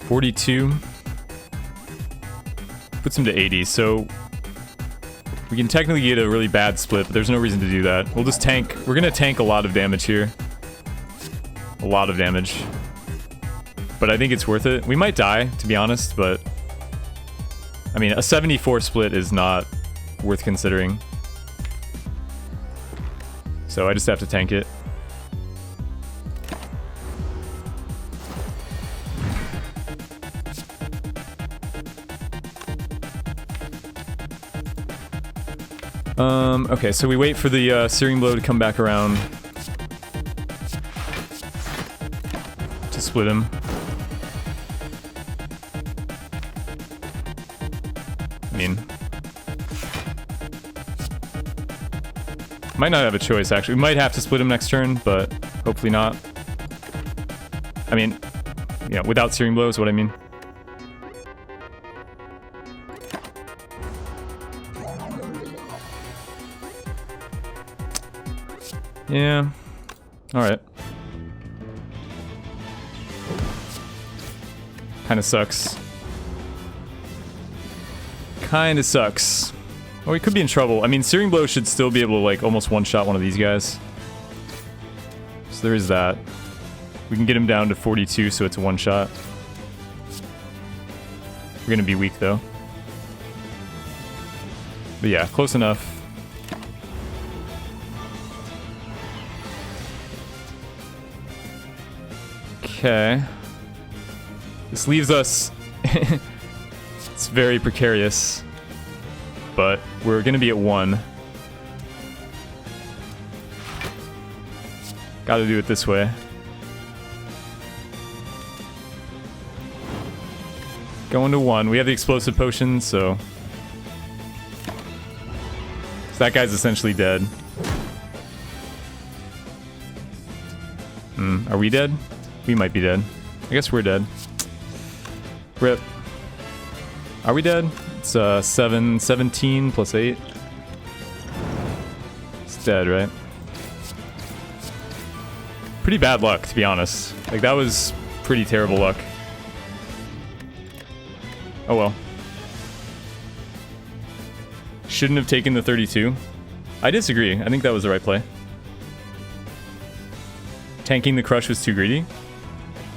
$42. Puts him to 80, so we can technically get a really bad split, but there's no reason to do that. We'll just tank. We're gonna tank a lot of damage here. A lot of damage. But I think it's worth it. We might die, to be honest, but I mean, a 74 split is not worth considering. So I just have to tank it. Okay, so we wait for the searing blow to come back around to split him. I mean, might not have a choice, actually. We might have to split him next turn, but hopefully not. I mean, yeah, without searing blow is what I mean. Yeah. Alright. Kinda sucks. Kinda sucks. Oh, we could be in trouble. I mean, Searing Blow should still be able to, like, almost one-shot one of these guys. So there is that. We can get him down to 42, so it's a one-shot. We're gonna be weak, though. But yeah, close enough. Okay. This leaves us... It's very precarious. But we're gonna be at 1. Gotta do it this way. Going to 1. We have the explosive potion, so that guy's essentially dead. Are we dead? We might be dead. I guess we're dead. Rip. Are we dead? It's 17 plus 8. It's dead, right? Pretty bad luck, to be honest. Like, that was pretty terrible luck. Oh well. Shouldn't have taken the 32. I disagree. I think that was the right play. Tanking the crush was too greedy?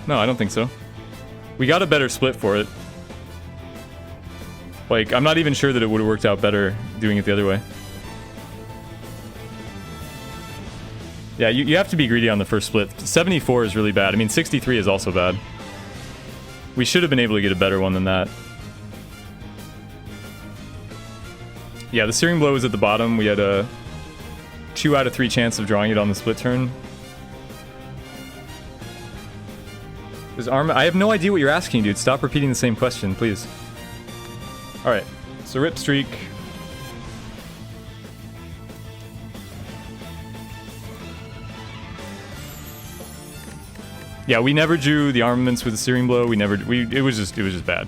No, I don't think so. We got a better split for it. Like, I'm not even sure that it would have worked out better doing it the other way. Yeah, you have to be greedy on the first split. 74 is really bad. I mean, 63 is also bad. We should have been able to get a better one than that. Yeah, the Searing Blow was at the bottom. We had a 2 out of 3 chance of drawing it on the split turn. Does arm... I have no idea what you're asking, dude. Stop repeating the same question, please. Alright, so Rip Streak. Yeah, we never drew the armaments with the Searing Blow. We never... it was just bad.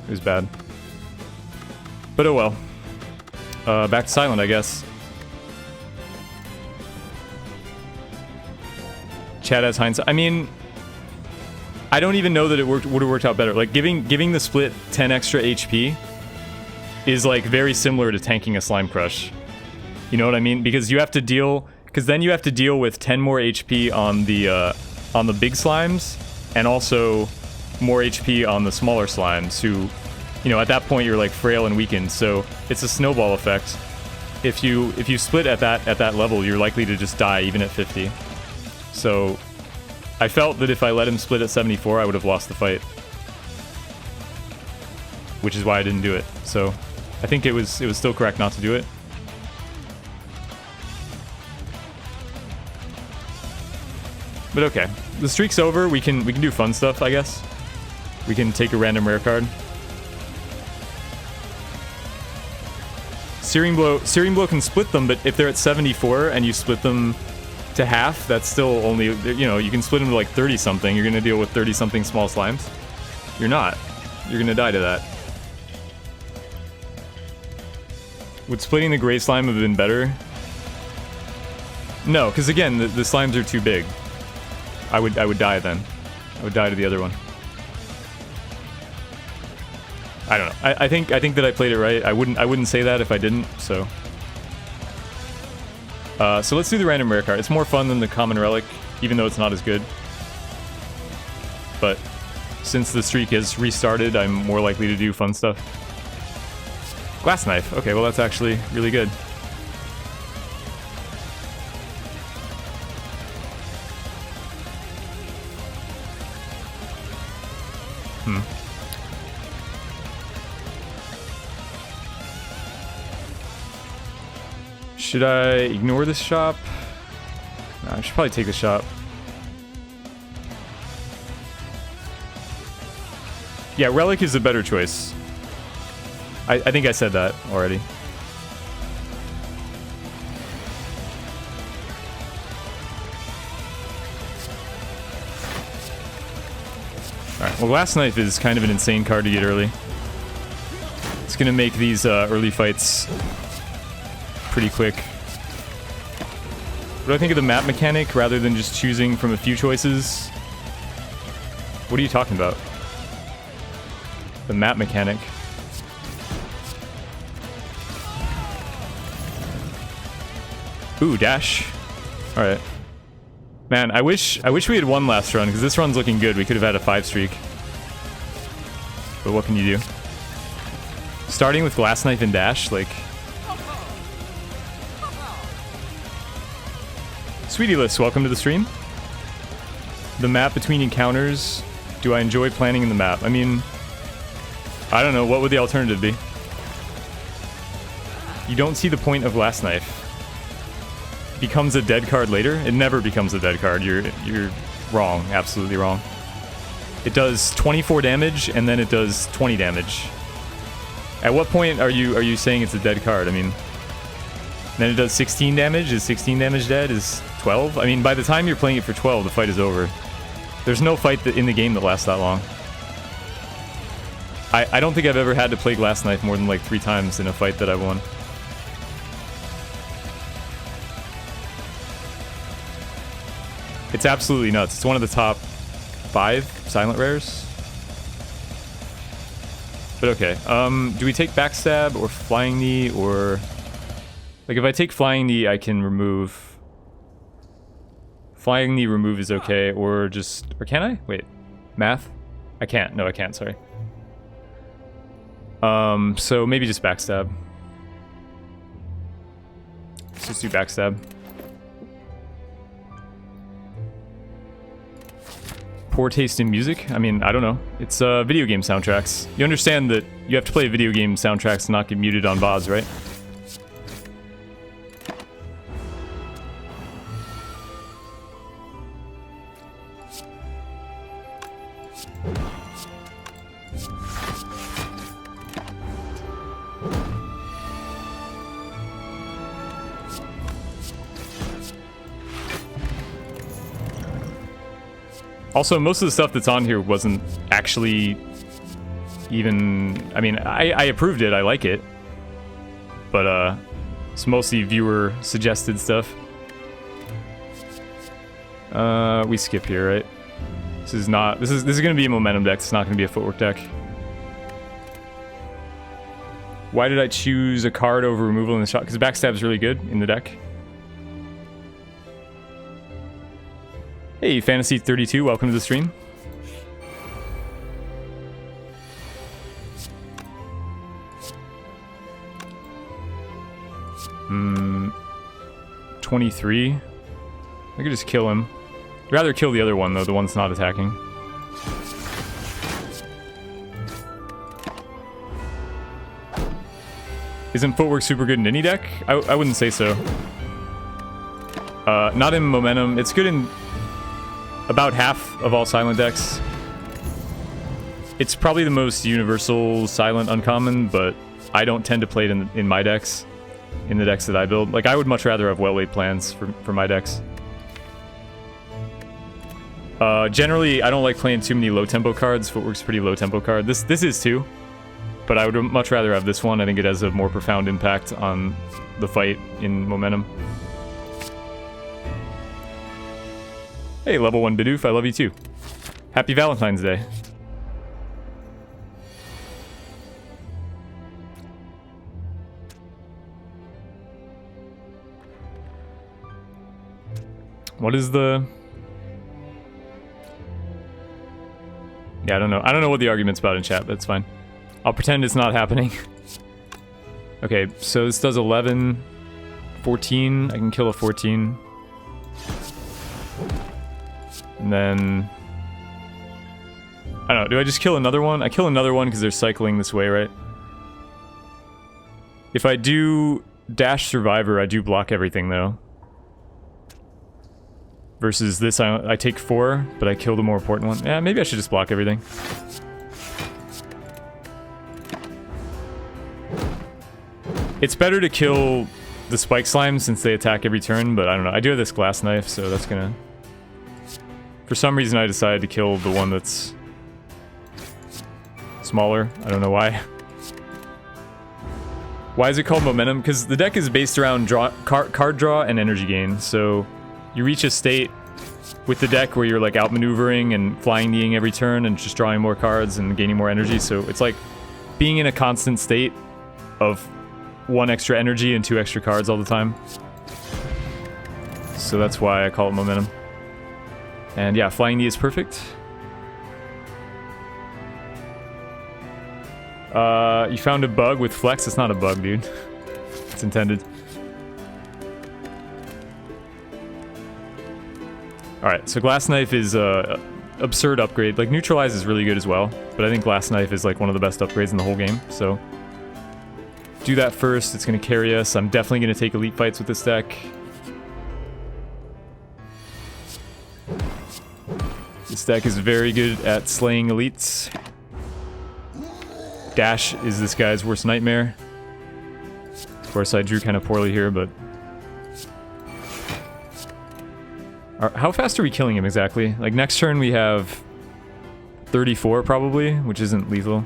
It was bad. But oh well. Back to Silent, I guess. Chad has hindsight. I mean... I don't even know that it would have worked out better. Like, giving the split 10 extra HP is, like, very similar to tanking a Slime Crush. You know what I mean? Because you have to deal... Because then you have to deal with 10 more HP on the big slimes, and also more HP on the smaller slimes, who, you know, at that point you're, like, frail and weakened. So it's a snowball effect. If you split at that level, you're likely to just die, even at 50. So... I felt that if I let him split at 74, I would have lost the fight. Which is why I didn't do it. So, I think it was still correct not to do it. But okay. The streak's over. We can do fun stuff, I guess. We can take a random rare card. Searing Blow can split them, but if they're at 74 and you split them to half, that's still only, you know, you can split them to like 30 something. You're gonna deal with 30 something small slimes. You're not. You're gonna die to that. Would splitting the gray slime have been better? No, because again, the slimes are too big. I would die then. I would die to the other one. I don't know. I think that I played it right. I wouldn't say that if I didn't. So so let's do the random rare card. It's more fun than the common relic, even though it's not as good. But since the streak has restarted, I'm more likely to do fun stuff. Glass knife. Okay, well that's actually really good. Should I ignore this shop? No, I should probably take the shop. Yeah, relic is a better choice. I think I said that already. Alright, well Glass Knife is kind of an insane card to get early. It's gonna make these early fights pretty quick. What do I think of the map mechanic rather than just choosing from a few choices? What are you talking about? The map mechanic. Ooh, dash. Alright. Man, I wish we had won last run, because this run's looking good. We could have had a 5 streak. But what can you do? Starting with Glass Knife and dash, like... Sweetie List, welcome to the stream. The map between encounters. Do I enjoy planning in the map? I mean, I don't know. What would the alternative be? You don't see the point of Glass Knife. Becomes a dead card later? It never becomes a dead card. You're wrong. Absolutely wrong. It does 24 damage and then it does 20 damage. At what point are you saying it's a dead card? I mean, then it does 16 damage. Is 16 damage dead? Is 12? I mean, by the time you're playing it for 12, the fight is over. There's no fight in the game that lasts that long. I don't think I've ever had to play Glass Knife more than like 3 times in a fight that I've won. It's absolutely nuts. It's one of the top 5 silent rares. But okay, do we take Backstab or Flying Knee or... Like, if I take Flying Knee, I can remove... Flying Knee remove is okay, or just... Or can I? Wait. Math? I can't. No, I can't, sorry. So maybe just Backstab. Let's just do Backstab. Poor taste in music? I mean, I don't know. It's video game soundtracks. You understand that you have to play video game soundtracks to not get muted on VODs, right? Also, most of the stuff that's on here wasn't actually even... I mean, I approved it, I like it. But, it's mostly viewer-suggested stuff. We skip here, right? This is gonna be a momentum deck, it's not gonna be a footwork deck. Why did I choose a card over removal in the shot? Because Backstab is really good in the deck. Hey, Fantasy32, welcome to the stream. Hmm. 23. I could just kill him. I'd rather kill the other one, though, the one that's not attacking. Isn't Footwork super good in any deck? I wouldn't say so. Not in Momentum. It's good in about half of all silent decks. It's probably the most universal silent uncommon, but I don't tend to play it in my decks. in the decks that I build. Like, I would much rather have well-laid plans for my decks. Generally, I don't like playing too many low-tempo cards. Footwork's a pretty low-tempo card. This is too, but I would much rather have this one. I think it has a more profound impact on the fight in momentum. Hey, level 1 Bidoof, I love you too. Happy Valentine's Day. What is the... Yeah, I don't know. I don't know what the argument's about in chat, but it's fine. I'll pretend it's not happening. Okay, so this does 11, 14. I can kill a 14. And then... I don't know, do I just kill another one? I kill another one because they're cycling this way, right? If I do Dash Survivor, I do block everything, though. Versus this, I take 4, but I kill the more important one. Yeah, maybe I should just block everything. It's better to kill the Spike Slime since they attack every turn, but I don't know. I do have this Glass Knife, so that's gonna... For some reason, I decided to kill the one that's smaller. I don't know why. Why is it called Momentum? Because the deck is based around card draw and energy gain, so... You reach a state with the deck where you're like outmaneuvering and flying kneeing every turn and just drawing more cards and gaining more energy. So it's like being in a constant state of 1 extra energy and 2 extra cards all the time. So that's why I call it momentum. And yeah, flying knee is perfect. You found a bug with flex. It's not a bug, dude. It's intended. Alright, so Glass Knife is a absurd upgrade. Like, Neutralize is really good as well, but I think Glass Knife is like one of the best upgrades in the whole game, so... Do that first, it's gonna carry us. I'm definitely gonna take elite fights with this deck. This deck is very good at slaying elites. Dash is this guy's worst nightmare. Of course, I drew kind of poorly here, but... How fast are we killing him exactly? Like, next turn we have 34 probably, which isn't lethal.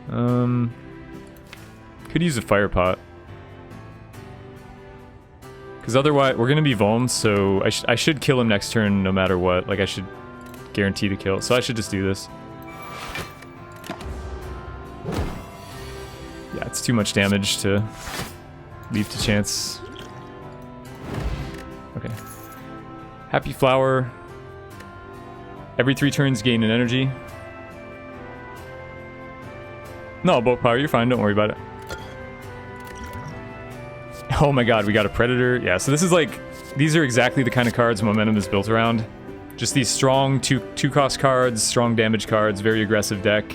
Could use a fire pot. Because otherwise, we're gonna be vulmed, so I should kill him next turn no matter what. Like, I should guarantee the kill, so I should just do this. Yeah, it's too much damage to leave to chance. Okay. Happy Flower. Every 3 turns gain an energy. No, bulk power, you're fine, don't worry about it. Oh my god, we got a Predator. Yeah, so this is like... These are exactly the kind of cards Momentum is built around. Just these strong 2-cost cards, strong damage cards, very aggressive deck.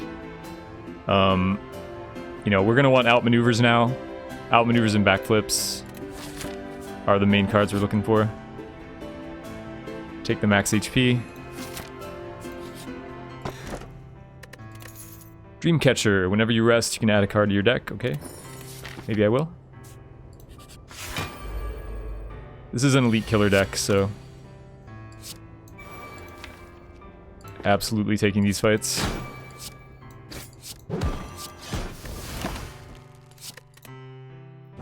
You know, we're gonna want outmaneuvers now. Outmaneuvers and backflips are the main cards we're looking for. Take the max HP. Dreamcatcher. Whenever you rest, you can add a card to your deck. Okay. Maybe I will. This is an elite killer deck, so... Absolutely taking these fights.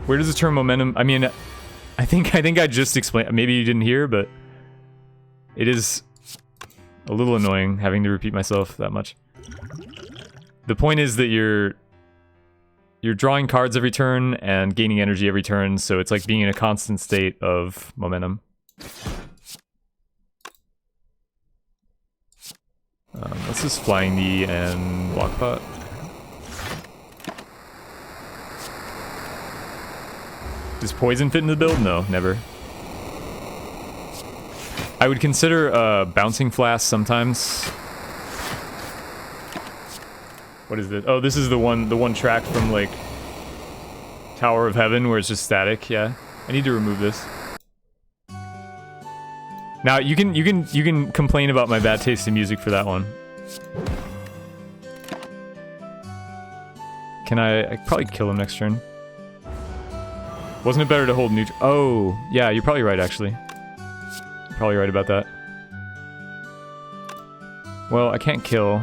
Where does the term momentum... I mean, I think I just explained... Maybe you didn't hear, but... It is a little annoying having to repeat myself that much. The point is that you're drawing cards every turn and gaining energy every turn, so it's like being in a constant state of momentum. Let's just Flying Knee and Block Pot. Does Poison fit in the build? No, never. I would consider Bouncing Flask sometimes. What is it? Oh, this is the one track from like Tower of Heaven where it's just static. Yeah, I need to remove this. Now you can complain about my bad taste in music for that one. Can I probably kill him next turn. Wasn't it better to hold neutral? Oh, yeah, you're probably right, actually. You're probably right about that. Well, I can't kill.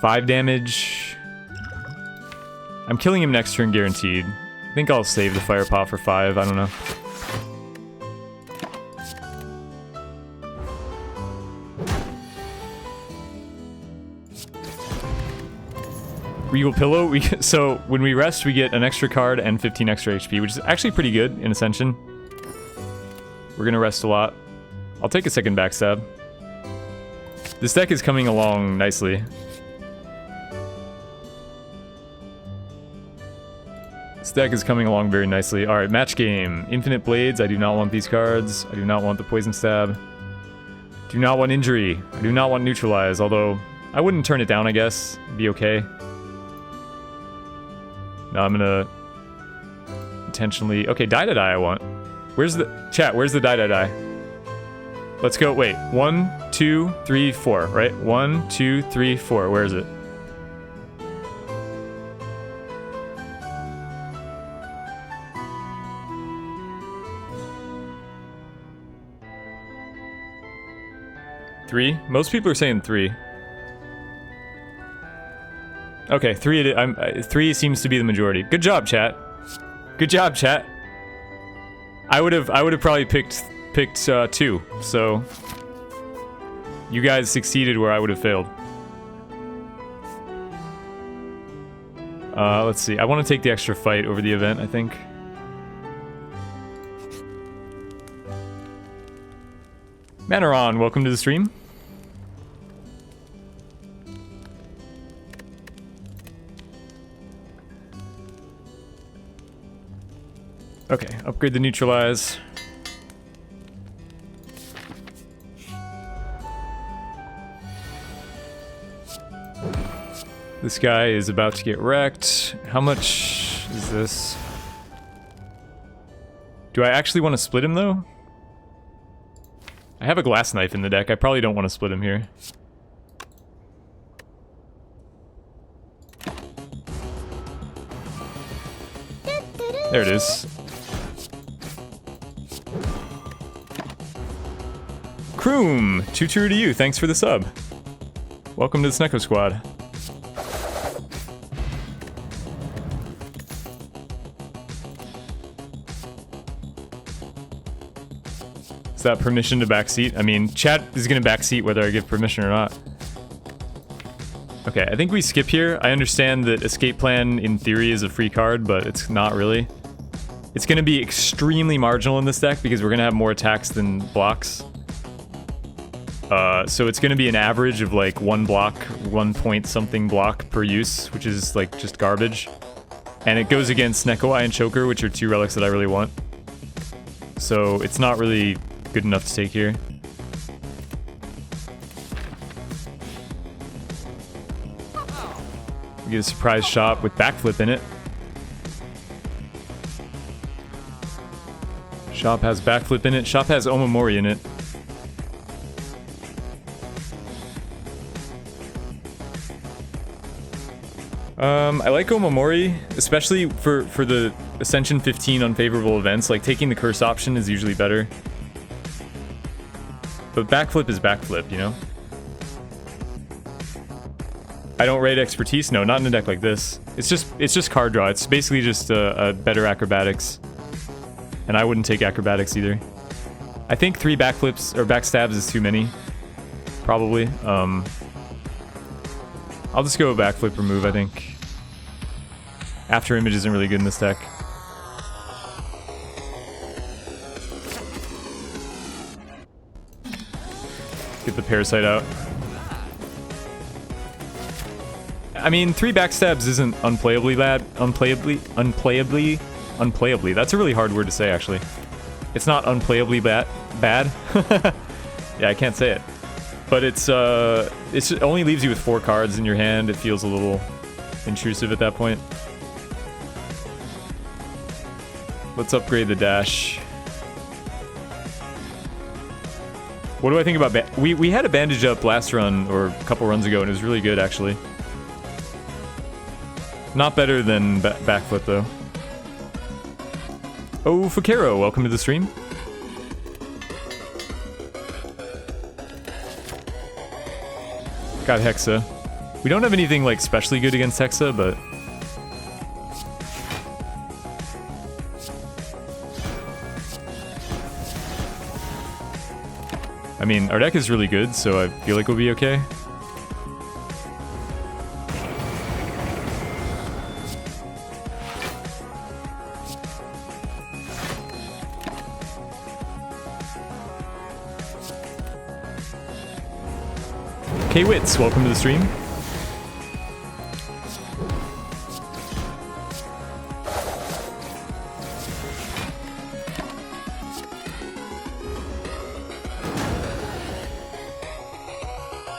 5 damage. I'm killing him next turn, guaranteed. I think I'll save the fire pot for 5, I don't know. Regal Pillow, so when we rest, we get an extra card and 15 extra HP, which is actually pretty good in Ascension. We're gonna rest a lot. I'll take a second backstab. This deck is coming along nicely. This deck is coming along very nicely. Alright, match game. Infinite Blades, I do not want these cards. I do not want the Poison Stab. Do not want Injury. I do not want Neutralize, although I wouldn't turn it down, I guess. It'd be okay. No, I'm gonna intentionally... Okay, die to die I want. Where's the... Chat, where's the die to die? Let's go, wait. 1, 2, 3, 4, right? 1, 2, 3, 4. Where is it? Three? Most people are saying 3. Okay, 3. 3 seems to be the majority. Good job, chat. Good job, chat. I would have probably picked 2. So you guys succeeded where I would have failed. Let's see. I want to take the extra fight over the event, I think. Manaron, welcome to the stream. Okay, upgrade the neutralize. This guy is about to get wrecked. How much is this? Do I actually want to split him though? I have a glass knife in the deck. I probably don't want to split him here. There it is. Kroom! 2-2 to you, thanks for the sub. Welcome to the Snecko Squad. Is that permission to backseat? I mean, chat is gonna backseat whether I give permission or not. Okay, I think we skip here. I understand that Escape Plan in theory is a free card, but it's not really. It's gonna be extremely marginal in this deck because we're gonna have more attacks than blocks. So it's gonna be an average of like 1 block, 1 point something block per use, which is like just garbage. And it goes against Neko Eye and Choker, which are 2 relics that I really want. So it's not really good enough to take here. We get a surprise shop with backflip in it. Shop has backflip in it. Shop has Omamori in it. I like Omamori, especially for the Ascension 15 unfavorable events. Like, taking the curse option is usually better. But backflip is backflip, you know? I don't rate expertise? No, not in a deck like this. It's just card draw. It's basically just a better acrobatics. And I wouldn't take acrobatics either. I think 3 backflips or backstabs is too many. Probably. I'll just go backflip remove, I think. After image isn't really good in this deck. Get the parasite out. I mean, 3 backstabs isn't unplayably bad. Unplayably. That's a really hard word to say, actually. It's not unplayably bad. Yeah, I can't say it. But it only leaves you with 4 cards in your hand. It feels a little intrusive at that point. Let's upgrade the dash. What do I think about we had a bandage up last run, or a couple runs ago, and it was really good, actually. Not better than backflip though. Oh, Fakero, welcome to the stream. Got Hexa. We don't have anything like specially good against Hexa, but I mean, our deck is really good, so I feel like we'll be okay. K-Wits, welcome to the stream.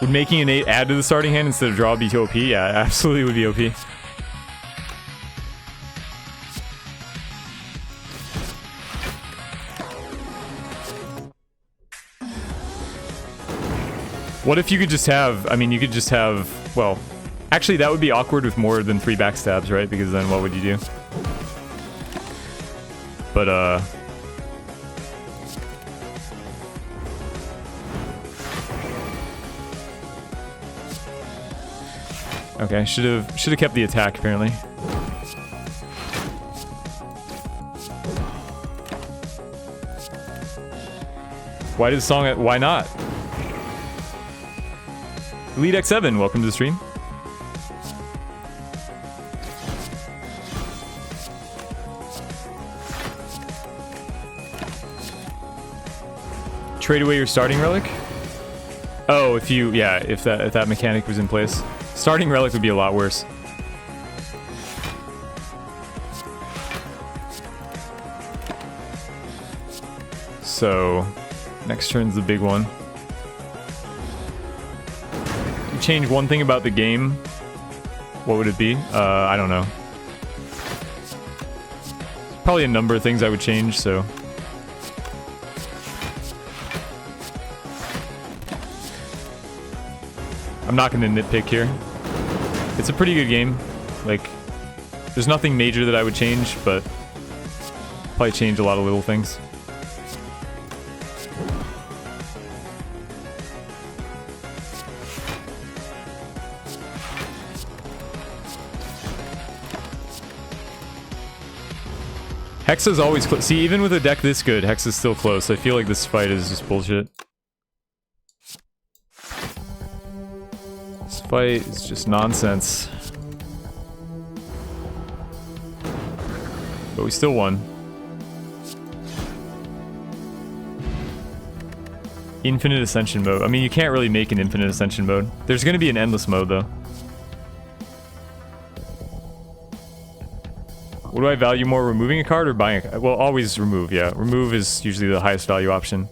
Would making an 8 add to the starting hand instead of draw be OP? Yeah, absolutely would be OP. What if you could just have, I mean, you could just have, well, actually that would be awkward with more than 3 backstabs, right? Because then what would you do? But, okay, should have kept the attack apparently. Why did the song? Why not? Elite X7, welcome to the stream. Trade away your starting relic. Oh, if you, yeah, if that mechanic was in place. Starting relic would be a lot worse. So, next turn's the big one. You change one thing about the game, what would it be? I don't know. Probably a number of things I would change, so. I'm not going to nitpick here. It's a pretty good game. Like, there's nothing major that I would change, but probably change a lot of little things. Hexa's always close. See, even with a deck this good, Hexa's still close. I feel like this fight is just bullshit. This fight is just nonsense. But we still won. Infinite Ascension mode. I mean, you can't really make an Infinite Ascension mode. There's going to be an Endless mode, though. What do I value more, removing a card or buying a card? Well, always remove, yeah. Remove is usually the highest value option.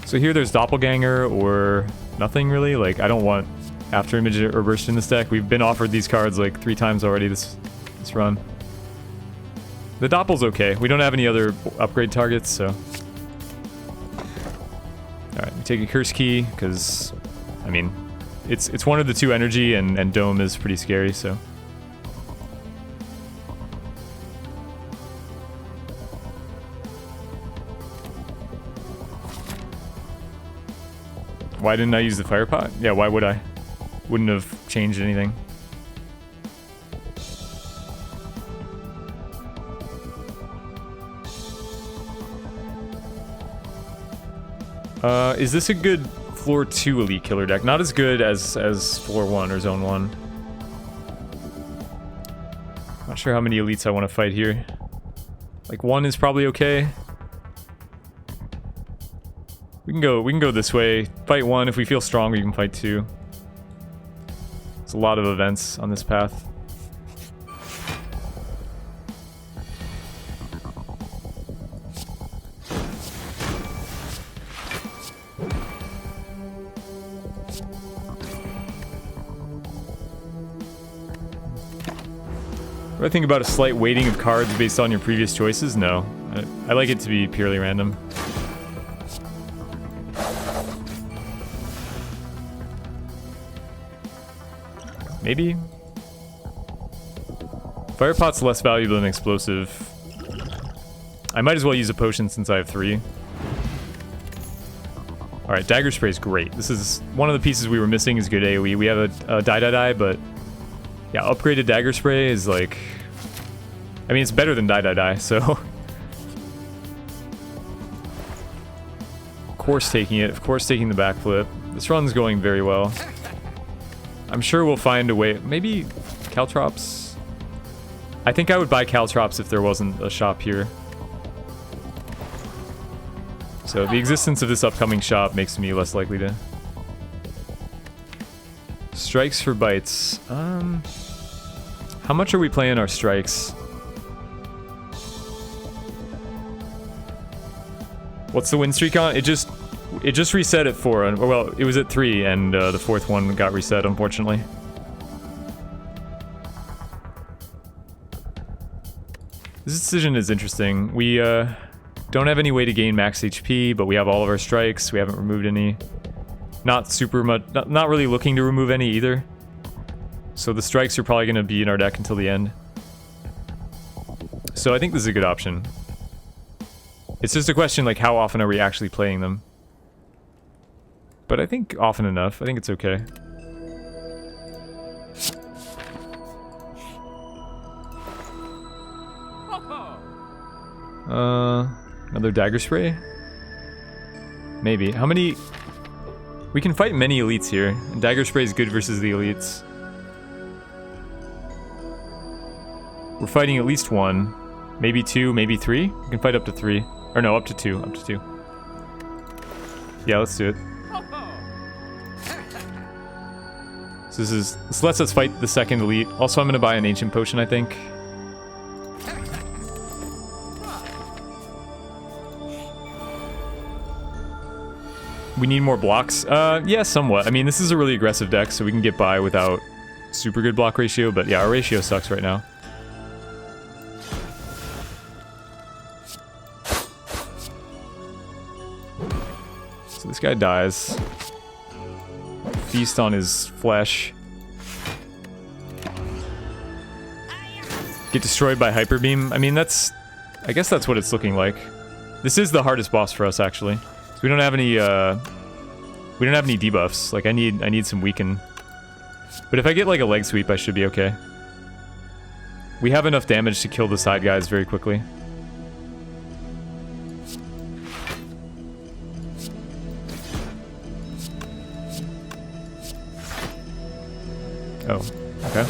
So here there's Doppelganger or nothing really. Like, I don't want After Image or Burst in this deck. We've been offered these cards like 3 times already this run. The Doppel's okay. We don't have any other upgrade targets, so. Alright, we take a Curse Key, because, I mean, it's one of the 2 energy, and Dome is pretty scary, so. Why didn't I use the Fire Pot? Yeah, why would I? Wouldn't have changed anything. Is this a good floor 2 elite killer deck? Not as good as floor 1 or zone 1. Not sure how many elites I want to fight here. Like 1 is probably okay. We can go this way. Fight 1. If we feel strong, we can fight 2. There's a lot of events on this path. What do I think about a slight weighting of cards based on your previous choices? No. I like it to be purely random. Maybe? Fire pot's less valuable than explosive. I might as well use a potion since I have 3. Alright, dagger spray is great. This is one of the pieces we were missing is good AoE. We have a die, but yeah, upgraded dagger spray is like... I mean, it's better than die, so... Of course taking it, of course taking the backflip. This run's going very well. I'm sure we'll find a way... Maybe Caltrops? I think I would buy Caltrops if there wasn't a shop here. So the existence of this upcoming shop makes me less likely to... Strikes for bites. How much are we playing our strikes? What's the win streak on? It just reset at 4. Well, it was at 3, and the 4th one got reset, unfortunately. This decision is interesting. We don't have any way to gain max HP, but we have all of our strikes. We haven't removed any. Not super much. Not really looking to remove any either. So the strikes are probably going to be in our deck until the end. So I think this is a good option. It's just a question like how often are we actually playing them? But I think often enough. I think it's okay. Another dagger spray? Maybe. How many... We can fight many elites here. And dagger spray is good versus the elites. We're fighting at least 1. Maybe 2, maybe 3? We can fight up to 3. Or no, up to 2. Up to 2. Yeah, let's do it. So this lets us fight the 2nd elite. Also, I'm going to buy an ancient potion, I think. We need more blocks. Yeah, somewhat. I mean, this is a really aggressive deck, so we can get by without super good block ratio, but yeah, our ratio sucks right now. So this guy dies. Feast on his flesh. Get destroyed by Hyper Beam. I mean, that's... I guess that's what it's looking like. This is the hardest boss for us, actually. So we don't have any, we don't have any debuffs. Like, I need some weaken. But if I get, like, a leg sweep, I should be okay. We have enough damage to kill the side guys very quickly. Oh, okay.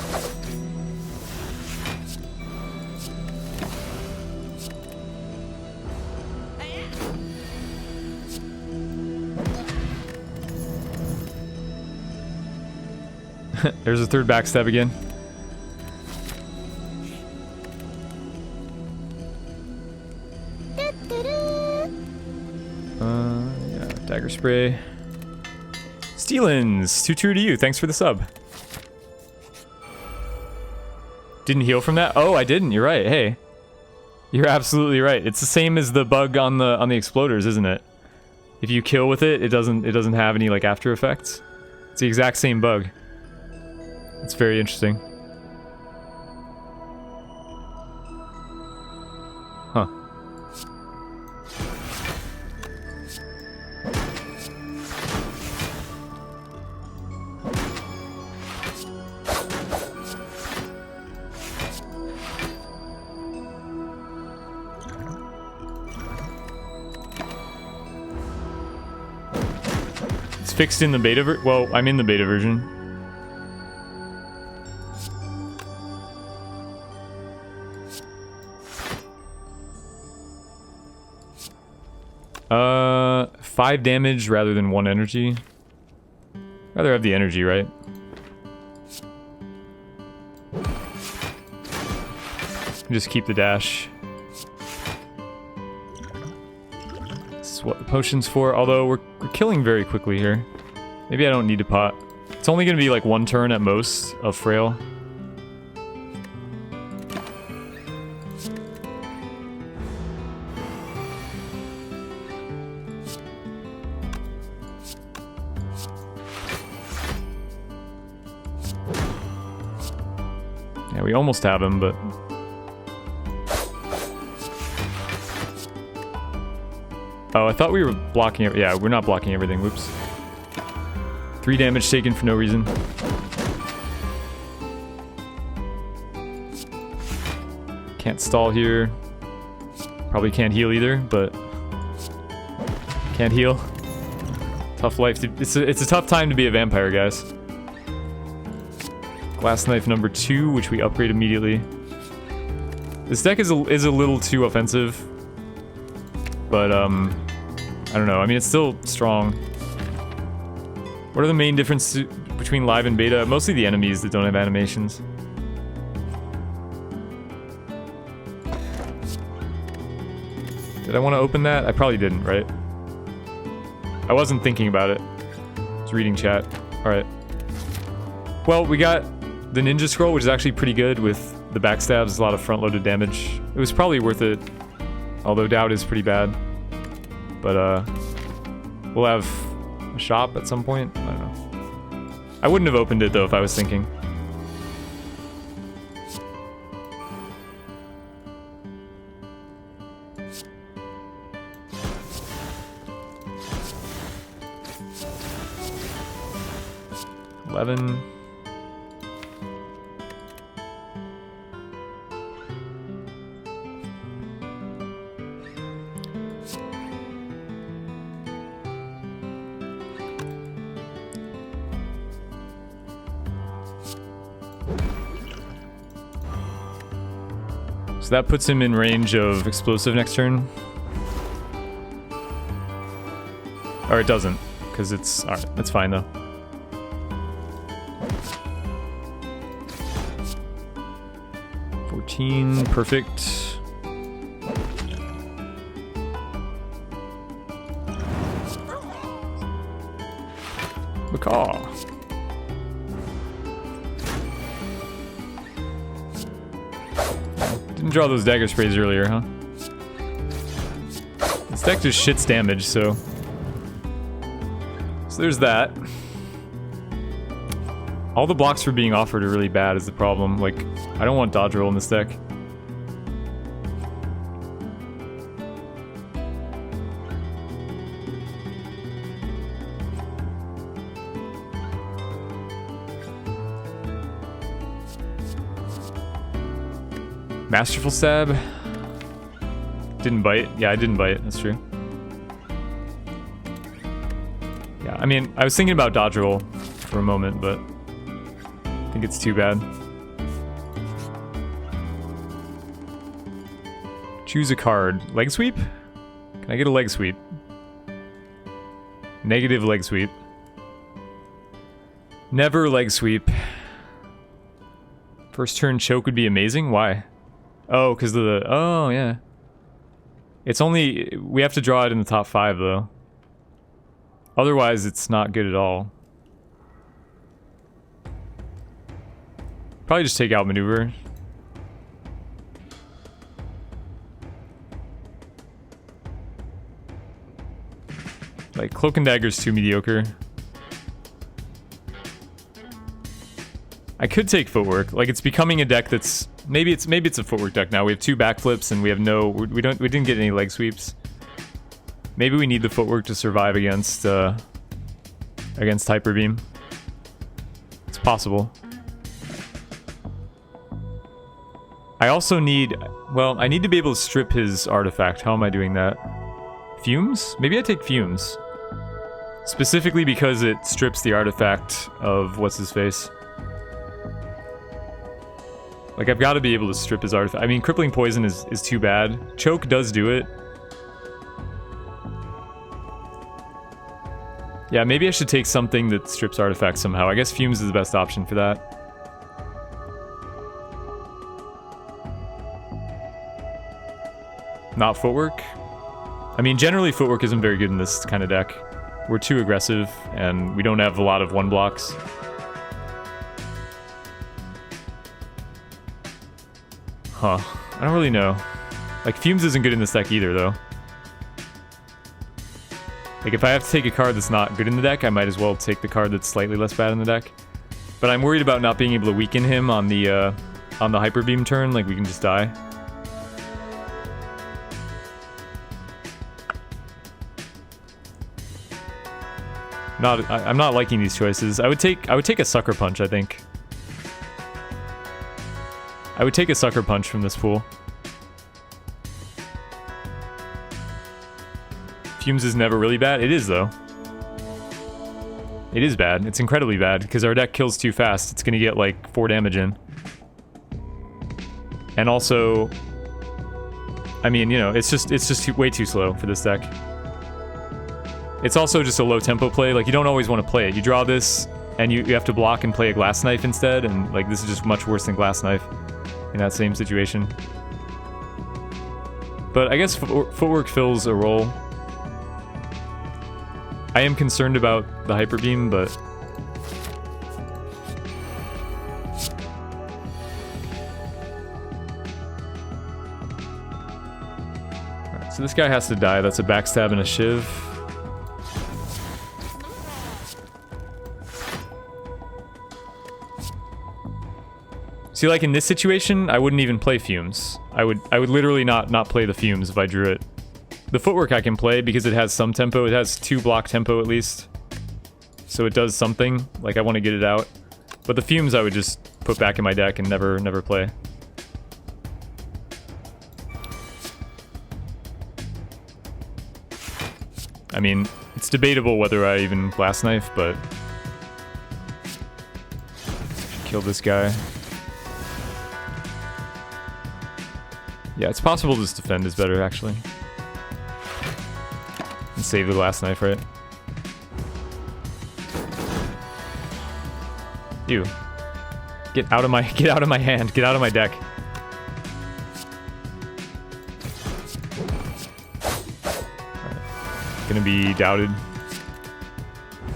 There's a 3rd backstab again. Yeah, dagger spray. Steelins, too true to you. Thanks for the sub. Didn't heal from that? Oh, I didn't. You're right. Hey, you're absolutely right. It's the same as the bug on the exploders, isn't it? If you kill with it, it doesn't have any like after effects. It's the exact same bug. It's very interesting. Huh. It's fixed in the beta well, I'm in the beta version. Uh, 5 damage rather than 1 energy. Rather have the energy, right? Just keep the dash. This is what the potion's for, although we're killing very quickly here. Maybe I don't need to pot. It's only gonna be like 1 turn at most of Frail. Yeah, we almost have him, but... Oh, I thought we were blocking it. Yeah, we're not blocking everything. Whoops. 3 damage taken for no reason. Can't stall here. Probably can't heal either, but... Can't heal. Tough life. It's a tough time to be a vampire, guys. Glass knife number 2, which we upgrade immediately. This deck is a little too offensive. But, I don't know. I mean, it's still strong. What are the main differences between live and beta? Mostly the enemies that don't have animations. Did I want to open that? I probably didn't, right? I wasn't thinking about it. I was reading chat. Alright. Well, we got the ninja scroll, which is actually pretty good with the backstabs, a lot of front-loaded damage. It was probably worth it. Although doubt is pretty bad. But, we'll have a shop at some point? I don't know. I wouldn't have opened it, though, if I was thinking. So that puts him in range of explosive next turn. Or it doesn't, because it's... Alright, that's fine though. Perfect. Macaw. Didn't draw those dagger sprays earlier, huh? This deck just shits damage, so there's that. All the blocks for being offered are really bad is the problem. Like, I don't want dodge roll in this deck. Masterful Stab. Didn't bite. Yeah, I didn't bite. That's true. Yeah, I mean, I was thinking about dodge roll for a moment, but I think it's too bad. Choose a card. Leg sweep? Can I get a leg sweep? Negative leg sweep. Never leg sweep. First turn choke would be amazing? Why? Oh, because of the... Oh, yeah. It's only... We have to draw it in the top 5, though. Otherwise, it's not good at all. Probably just take out maneuver. Like, Cloak and Dagger's too mediocre. I could take Footwork. Like, it's becoming a deck that's... Maybe it's a Footwork deck now. We have 2 backflips and we have no... We didn't get any leg sweeps. Maybe we need the Footwork to survive against Hyper Beam. It's possible. I also need... Well, I need to be able to strip his artifact. How am I doing that? Fumes? Maybe I take Fumes. Specifically because it strips the artifact of what's-his-face. Like, I've got to be able to strip his artifact. I mean, Crippling Poison is too bad. Choke does do it. Yeah, maybe I should take something that strips artifacts somehow. I guess Fumes is the best option for that. Not Footwork? I mean, generally Footwork isn't very good in this kind of deck. We're too aggressive, and we don't have a lot of 1-blocks. Huh. I don't really know. Like, Fumes isn't good in this deck either, though. Like, if I have to take a card that's not good in the deck, I might as well take the card that's slightly less bad in the deck. But I'm worried about not being able to weaken him on the on the Hyper Beam turn, like we can just die. I'm not liking these choices. I would take a Sucker Punch, I think. I would take a Sucker Punch from this pool. Fumes is never really bad. It is, though. It is bad. It's incredibly bad, because our deck kills too fast. It's gonna get, like, 4 damage in. And also... I mean, you know, it's just way too slow for this deck. It's also just a low tempo play. Like, you don't always want to play it. You draw this, and you have to block and play a Glass Knife instead, and, like, this is just much worse than Glass Knife in that same situation. But I guess Footwork fills a role. I am concerned about the Hyper Beam, but... Alright, so this guy has to die. That's a Backstab and a Shiv. See, like in this situation, I wouldn't even play Fumes. I would literally not play the Fumes if I drew it. The Footwork I can play because it has some tempo. It has 2 block tempo at least. So it does something. Like, I want to get it out. But the Fumes I would just put back in my deck and never play. I mean, it's debatable whether I even Glass Knife, but... Kill this guy. Yeah, it's possible this defend is better, actually. And save the Glass Knife, right? Ew. Get out of my hand. Get out of my deck. Right. Gonna be doubted.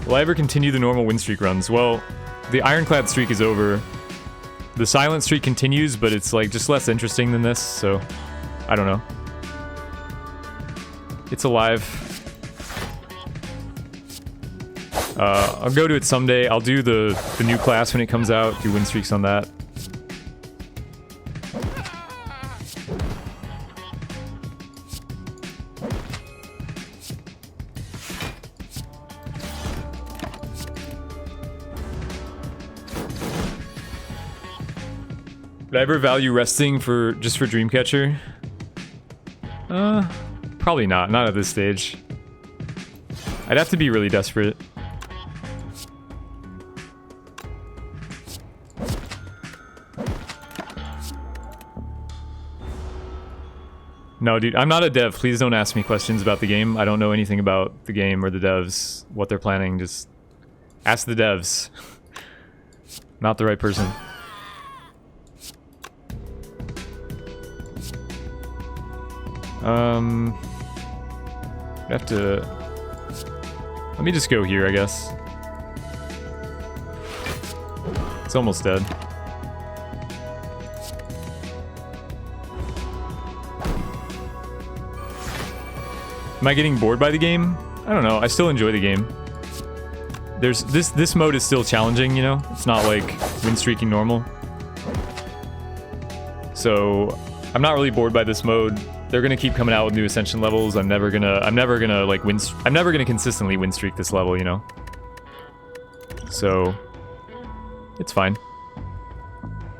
Will I ever continue the normal win streak runs? Well, the Ironclad streak is over. The Silent streak continues, but it's like just less interesting than this, so I don't know. It's alive. I'll go to it someday. I'll do the new class when it comes out, do win streaks on that. Would I ever value resting just for Dreamcatcher? Probably not. Not at this stage. I'd have to be really desperate. No, dude, I'm not a dev. Please don't ask me questions about the game. I don't know anything about the game or the devs, what they're planning. Just ask the devs. Not the right person. I have to... Let me just go here, I guess. It's almost dead. Am I getting bored by the game? I don't know. I still enjoy the game. There's this mode is still challenging, you know? It's not like win streaking normal. So I'm not really bored by this mode. They're gonna keep coming out with new ascension consistently win streak this level, you know? So it's fine.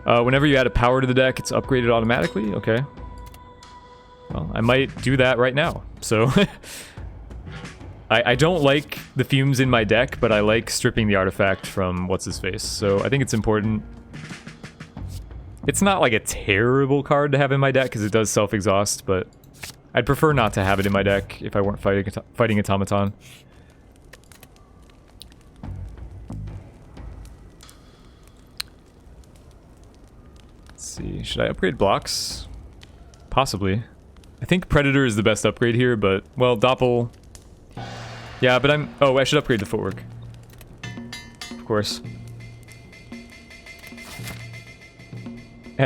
Whenever you add a power to the deck, it's upgraded automatically. Okay. Well, I might do that right now. So I don't like the fumes in my deck, but I like stripping the artifact from what's-his-face. So I think it's important. It's not like a terrible card to have in my deck because it does self-exhaust, but I'd prefer not to have it in my deck if I weren't fighting Automaton. Let's see, should I upgrade blocks? Possibly. I think Predator is the best upgrade here, but, well, Doppel... Yeah, but oh, I should upgrade the footwork. Of course.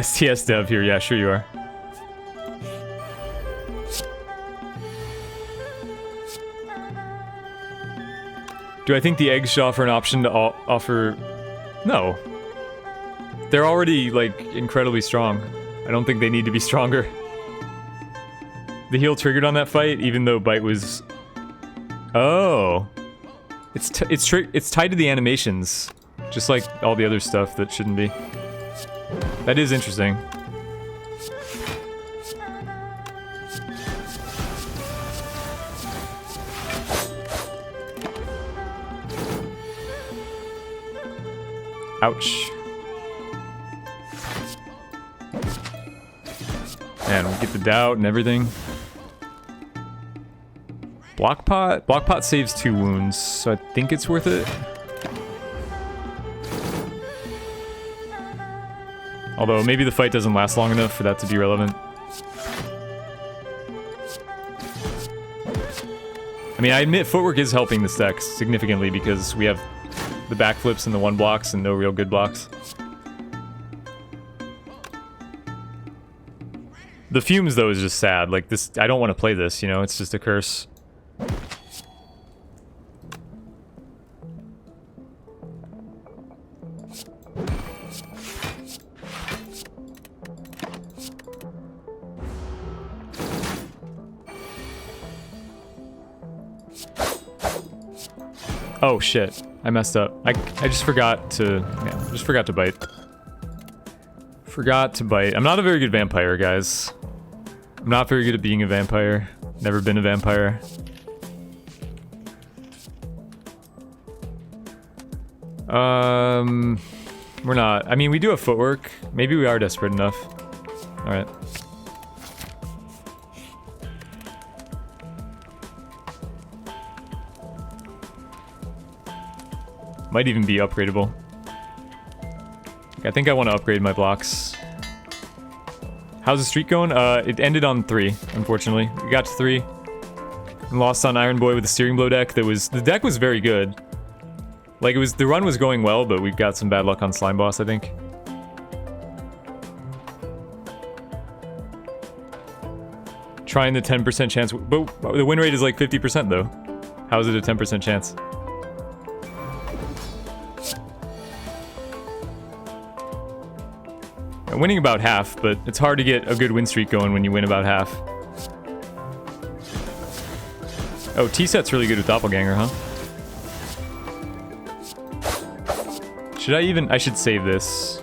STS dev here, yeah, sure you are. Do I think the eggs should offer an option to offer... No. they're already, like, incredibly strong. I don't think they need to be stronger. The heal triggered on that fight, even though bite was... Oh. It's tied to the animations. Just like all the other stuff that shouldn't be. That is interesting. Ouch. Man, we get the doubt and everything. Block pot? Block pot saves 2 wounds, so I think it's worth it. Although, maybe the fight doesn't last long enough for that to be relevant. I mean, I admit footwork is helping this deck significantly because we have the backflips and the 1 blocks and no real good blocks. The fumes, though, is just sad. Like, this, I don't want to play this, you know? It's just a curse. Oh shit, I messed up. I just forgot to, yeah, just forgot to bite. Forgot to bite. I'm not a very good vampire, guys. I'm not very good at being a vampire. Never been a vampire. We're not. I mean, we do have footwork. Maybe we are desperate enough. Alright. Might even be upgradable. I think I want to upgrade my blocks. How's the streak going? It ended on 3, unfortunately. We got to 3. And lost on Iron Boy with the steering blow deck. The deck was very good. Like, the run was going well, but we got some bad luck on Slime Boss, I think. Trying the 10% chance, but the win rate is like 50% though. How is it a 10% chance? I'm winning about half, but it's hard to get a good win streak going when you win about half. Oh, T-set's really good with Doppelganger, huh? I should save this.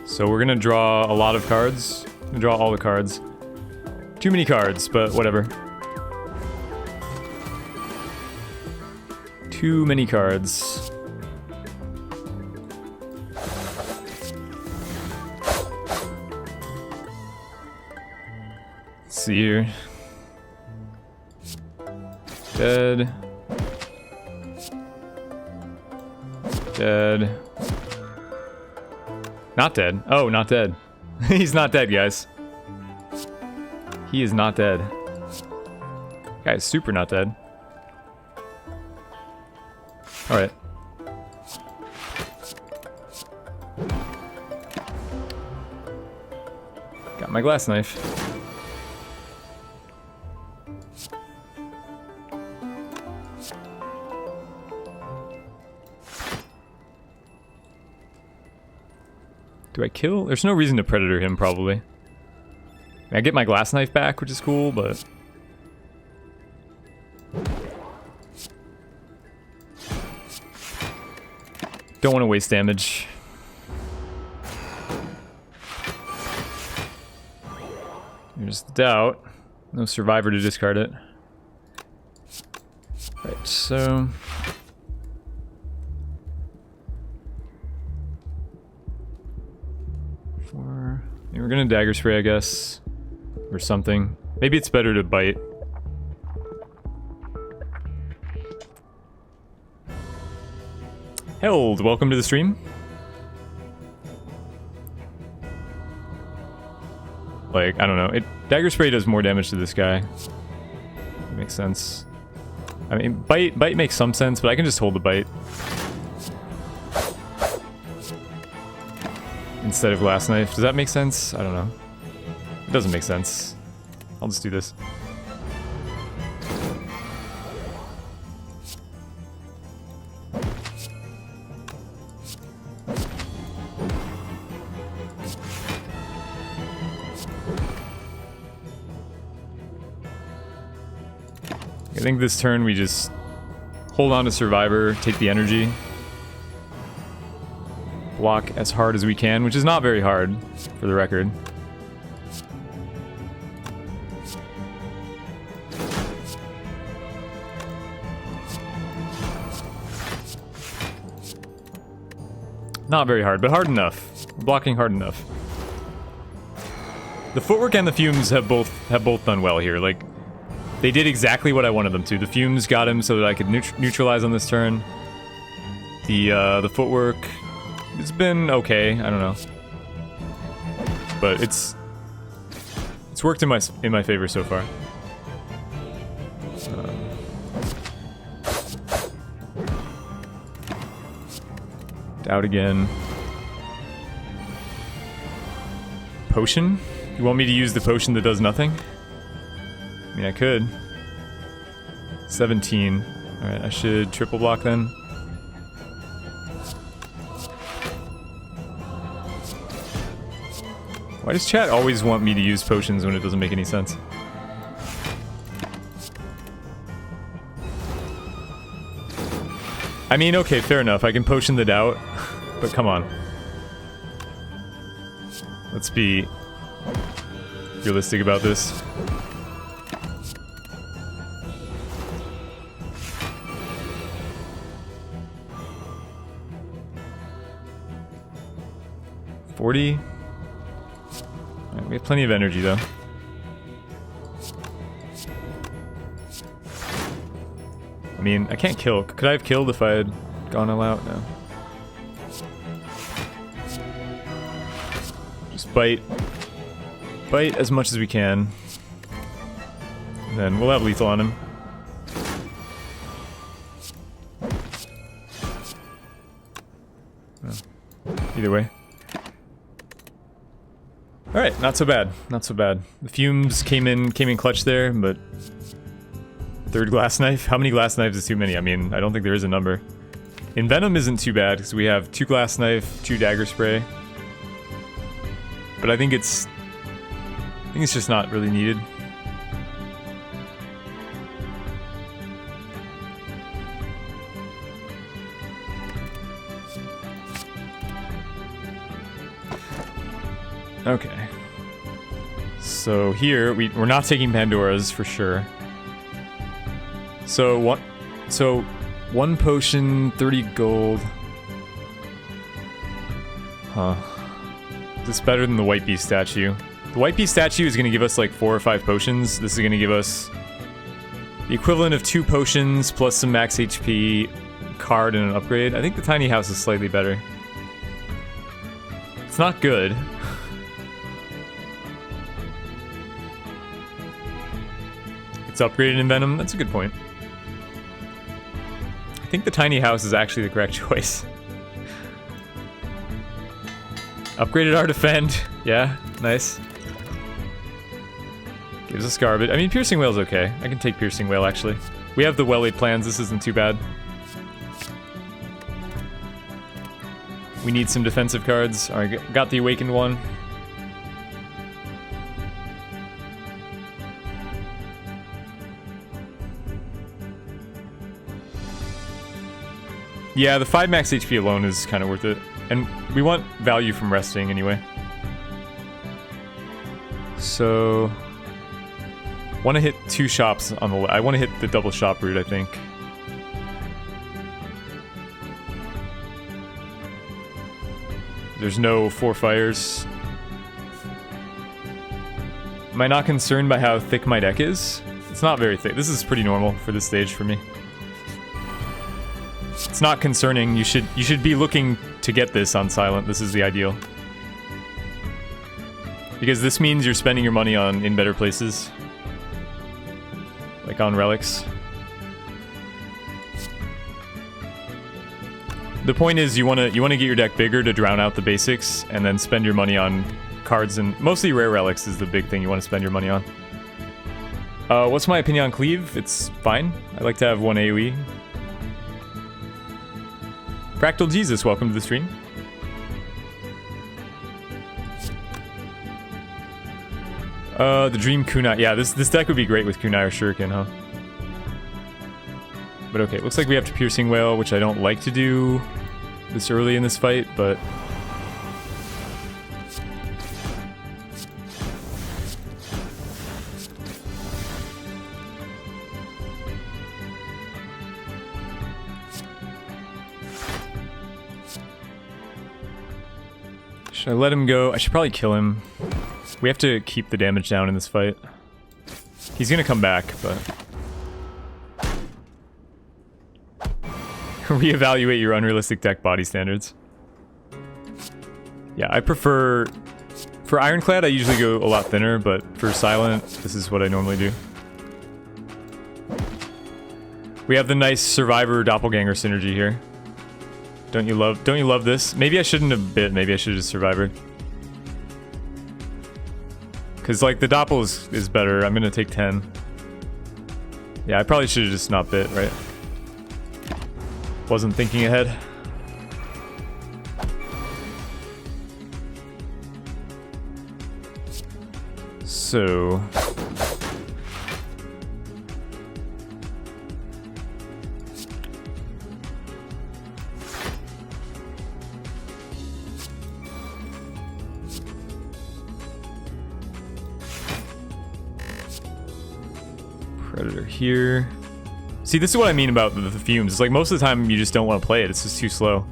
So we're gonna draw a lot of cards. I'm gonna draw all the cards. Too many cards, but whatever. Too many cards. Let's see here. Dead. Dead. Not dead. Oh, not dead. He's not dead, guys. He is not dead. Guy is super not dead. Alright. Got my glass knife. Do I kill? There's no reason to predator him, probably. I get my glass knife back, which is cool, but... don't want to waste damage. There's the doubt. No survivor to discard it. Right, so... we're gonna dagger spray, I guess. Or something. Maybe it's better to bite. Held, welcome to the stream. Like, I don't know. Dagger spray does more damage to this guy. Makes sense. I mean, bite makes some sense, but I can just hold the bite. Instead of glass knife. Does that make sense? I don't know. It doesn't make sense. I'll just do this. I think this turn we just hold on to Survivor, take the energy. Block as hard as we can, which is not very hard, for the record. Not very hard, but hard enough. We're blocking hard enough. The footwork and the fumes have both done well here. Like, they did exactly what I wanted them to. The fumes got him so that I could neutralize on this turn. The footwork has been okay. I don't know, but it's worked in my favor so far. Out again. Potion? You want me to use the potion that does nothing? I mean, I could. 17. Alright, I should triple block then. Why does chat always want me to use potions when it doesn't make any sense? I mean, okay, fair enough. I can potion the doubt, but come on. Let's be realistic about this. $40. Right, we have plenty of energy though. I mean, I can't kill. Could I have killed if I had gone all out? No. Just bite. Bite as much as we can. And then we'll have lethal on him. Oh. Either way. Alright, not so bad. Not so bad. The fumes came in clutch there, but... Third glass knife? How many glass knives is too many? I mean, I don't think there is a number. Envenom isn't too bad, because we have 2 glass knife, 2 dagger spray. But I think it's just not really needed. Okay. So here, we're not taking Pandora's for sure. So one potion, 30 gold. Huh. Is this better than the White Beast statue? The White Beast statue is going to give us like 4 or 5 potions. This is going to give us the equivalent of 2 potions plus some max HP, card, and an upgrade. I think the tiny house is slightly better. It's not good. It's upgraded in Venom. That's a good point. I think the tiny house is actually the correct choice. Upgraded our defend. Yeah, nice. Gives us Garbage. I mean, Piercing Whale's okay. I can take Piercing Whale, actually. We have the well-laid plans. This isn't too bad. We need some defensive cards. Alright, got the Awakened one. Yeah, the 5 max HP alone is kind of worth it. And we want value from resting anyway. So... want to hit 2 shops on the left. I want to hit the double shop route, I think. There's no 4 fires. Am I not concerned by how thick my deck is? It's not very thick. This is pretty normal for this stage for me. It's not concerning. You should be looking to get this on silent. This is the ideal. Because this means you're spending your money in better places. Like on relics. The point is you wanna get your deck bigger to drown out the basics, and then spend your money on cards, and mostly rare relics is the big thing you want to spend your money on. What's my opinion on Cleave? It's fine. I like to have 1 AoE. Fractal Jesus, welcome to the stream. The Dream Kunai. Yeah, this deck would be great with Kunai or Shuriken, huh? But okay, looks like we have to Piercing Wail, which I don't like to do this early in this fight, but... Should I let him go? I should probably kill him. We have to keep the damage down in this fight. He's gonna come back, but... Reevaluate your unrealistic deck body standards. Yeah, I prefer... For Ironclad, I usually go a lot thinner, but for Silent, this is what I normally do. We have the nice Survivor Doppelganger synergy here. Don't you love this? Maybe I shouldn't have bit, maybe I should have just Survivor. Cause like the Doppel is better. I'm gonna take 10. Yeah, I probably should have just not bit, right? Wasn't thinking ahead. So... Predator here. See, this is what I mean about the fumes. It's like most of the time you just don't want to play it. It's just too slow.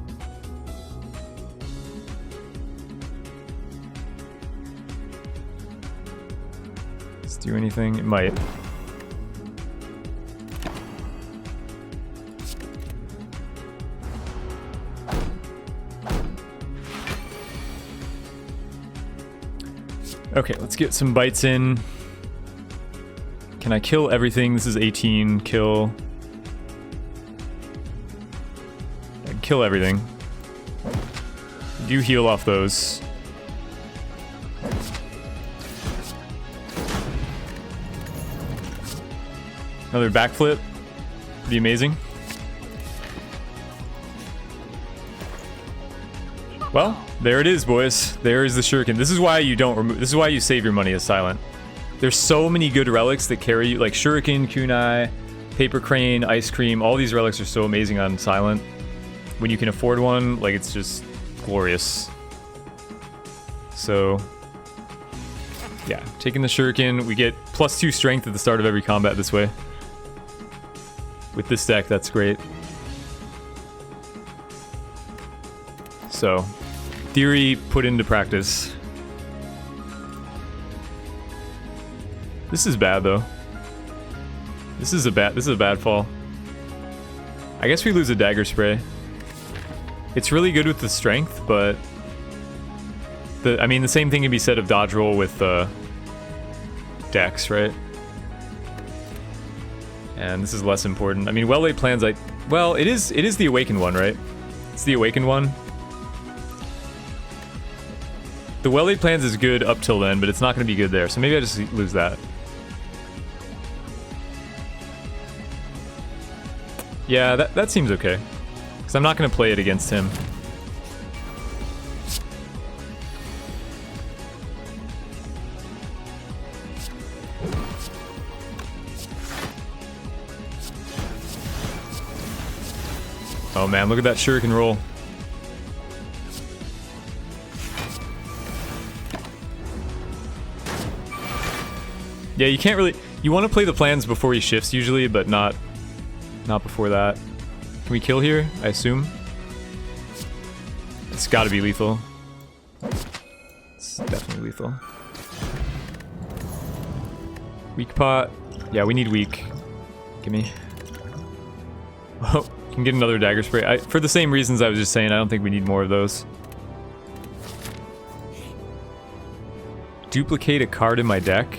Let's do anything. It might. Okay, let's get some bites in. Can I kill everything? This is 18. Kill. I can kill everything. Do heal off those. Another backflip. Pretty amazing. Well, there it is, boys. There is the Shuriken. This is why you don't remove. This is why you save your money as Silent. There's so many good relics that carry you, like Shuriken, Kunai, Paper Crane, Ice Cream. All these relics are so amazing on Silent. When you can afford one, like it's just glorious. So, yeah, taking the Shuriken, we get +2 strength at the start of every combat this way. With this deck, that's great. So, theory put into practice. This is bad though. This is a bad fall. I guess we lose a Dagger Spray. It's really good with the strength, but I mean the same thing can be said of dodge roll with Dex, right? And this is less important. I mean, well-laid plans. Well, it is the Awakened one, right? It's the Awakened one. The well-laid plans is good up till then, but it's not going to be good there. So maybe I just lose that. Yeah, that seems okay. Because I'm not going to play it against him. Oh man, look at that Shuriken roll. Yeah, you can't really... You want to play the plans before he shifts usually, but not before that. Can we kill here? I assume. It's gotta be lethal. It's definitely lethal. Weak pot. Yeah, we need weak. Gimme. Oh, can get another Dagger Spray. For the same reasons I was just saying, I don't think we need more of those. Duplicate a card in my deck.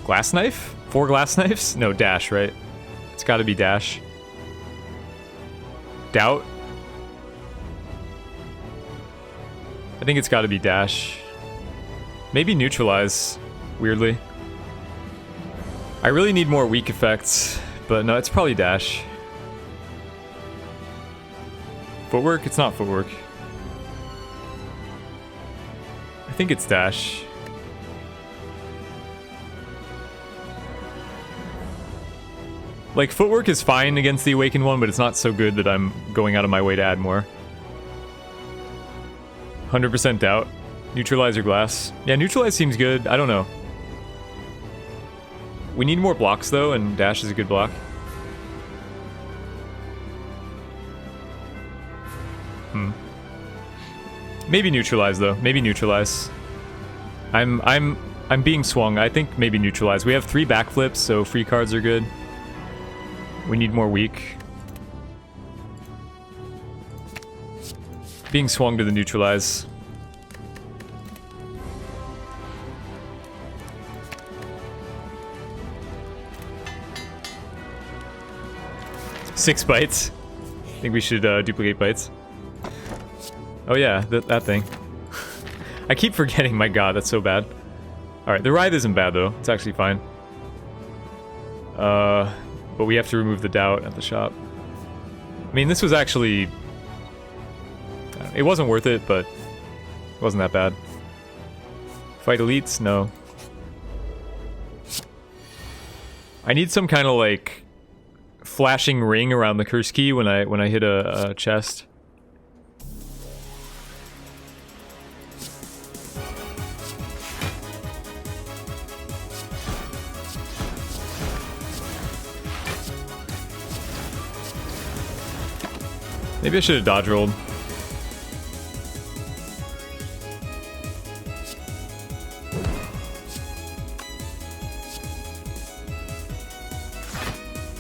Glass Knife? 4 Glass Knives? No, Dash, right? It's gotta be Dash. Doubt? I think it's gotta be Dash. Maybe Neutralize, weirdly. I really need more weak effects, but no, it's probably Dash. Footwork? It's not Footwork. I think it's Dash. Like, footwork is fine against the Awakened one, but it's not so good that I'm going out of my way to add more. 100% doubt. Neutralizer glass. Yeah, neutralize seems good. I don't know. We need more blocks, though, and dash is a good block. Maybe neutralize, though. Maybe neutralize. I'm being swung. I think maybe neutralize. We have 3 backflips, so free cards are good. We need more weak. Being swung to the neutralize. Six bites. I think we should duplicate bites. Oh yeah, that thing. I keep forgetting, my god, that's so bad. Alright, the Writhe isn't bad though. It's actually fine. But we have to remove the doubt at the shop. I mean, this was actually... It wasn't worth it, but it wasn't that bad. Fight elites? No. I need some kind of like flashing ring around the curse key when I hit a chest. Maybe I should have dodge rolled.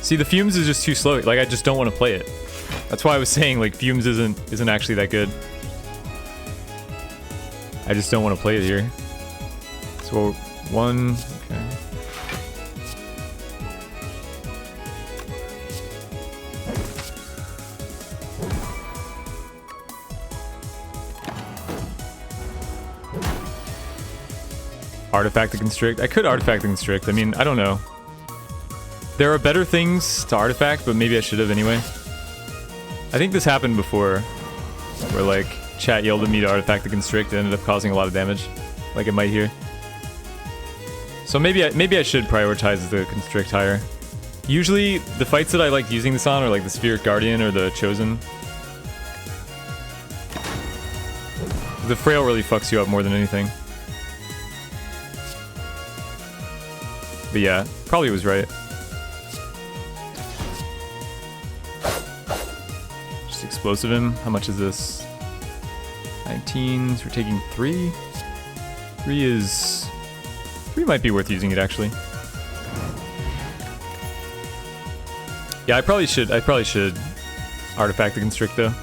See, the Fumes is just too slow. Like, I just don't want to play it. That's why I was saying, like, Fumes isn't actually that good. I just don't want to play it here. So, 1... Okay. Artifact the Constrict. I could Artifact the Constrict. I mean, I don't know. There are better things to Artifact, but maybe I should have anyway. I think this happened before, where like chat yelled at me to Artifact the Constrict and ended up causing a lot of damage, like it might here. So maybe I should prioritize the Constrict higher. Usually, the fights that I like using this on are like the Spirit Guardian or the Chosen. The Frail really fucks you up more than anything. But yeah, probably was right. Just explosive him. How much is this? 19. So we're taking 3. 3 might be worth using it actually. Yeah, I probably should Artifact the Constrict though.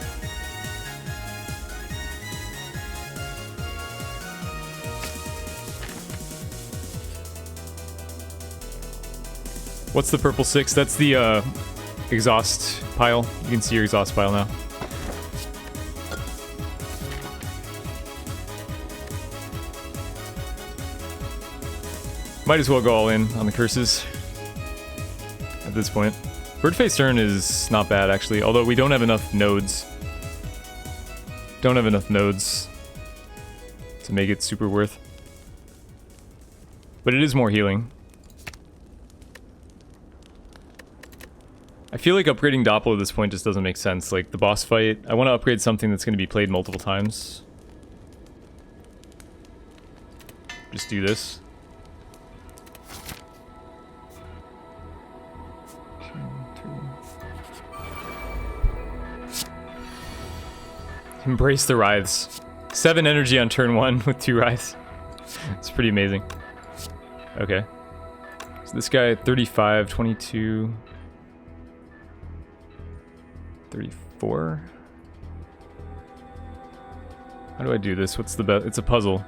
What's the purple 6? That's the exhaust pile. You can see your exhaust pile now. Might as well go all in on the curses at this point. Birdface Urn is not bad actually, although we don't have enough nodes. Don't have enough nodes to make it super worth. But it is more healing. I feel like upgrading Doppel at this point just doesn't make sense. Like, the boss fight, I want to upgrade something that's going to be played multiple times. Just do this. Embrace the Writhes. 7 energy on turn 1 with 2 Writhes. It's pretty amazing. Okay. So this guy, 35, 22... 34? How do I do this? What's the best? It's a puzzle.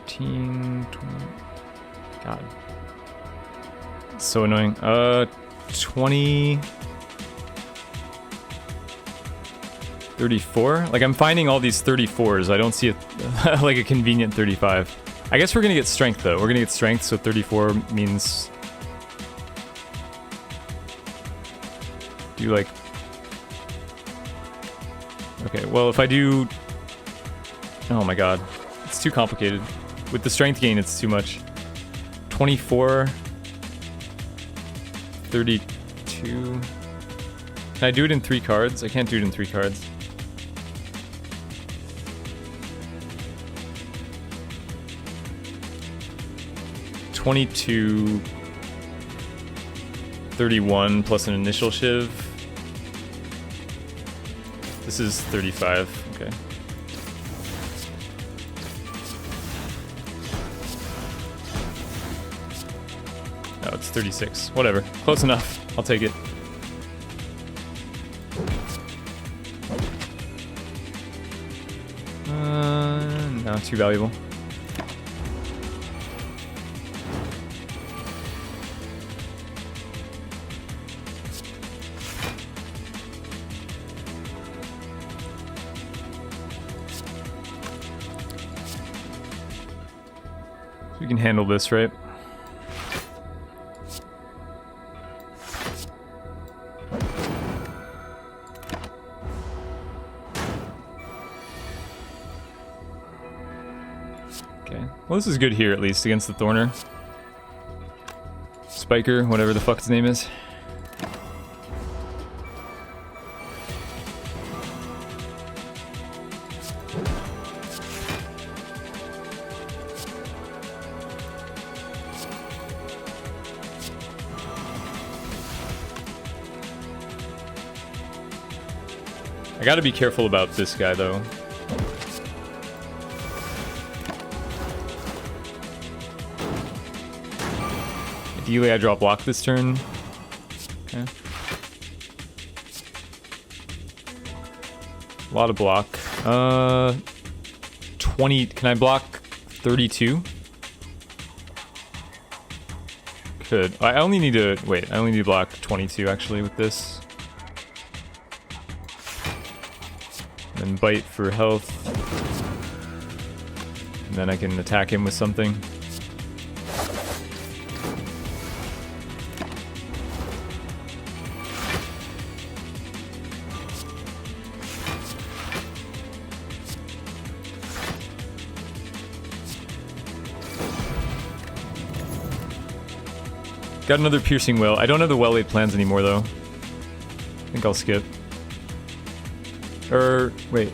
$14, $20. God. It's so annoying. 20... 34? Like, I'm finding all these 34s. I don't see a, like a convenient 35. I guess we're gonna get strength though. We're gonna get strength, so 34 means... Do like... Okay, well if I do... Oh my god. It's too complicated. With the strength gain, it's too much. 24. 32. Can I do it in 3 cards? I can't do it in 3 cards. $22. 31 plus an initial shiv. This is 35. Okay. No, it's 36. Whatever. Close enough. I'll take it. Not too valuable. We can handle this, right? Okay. Well, this is good here, at least, against the Thorner. Spiker, whatever the fuck his name is. I gotta be careful about this guy, though. Ideally, I draw block this turn. Okay. A lot of block. 20. Can I block 32? Could. I only need to... Wait, I only need to block 22, actually, with this. And bite for health. And then I can attack him with something. Got another piercing well. I don't have the well laid plans anymore, though. I think I'll skip. Wait.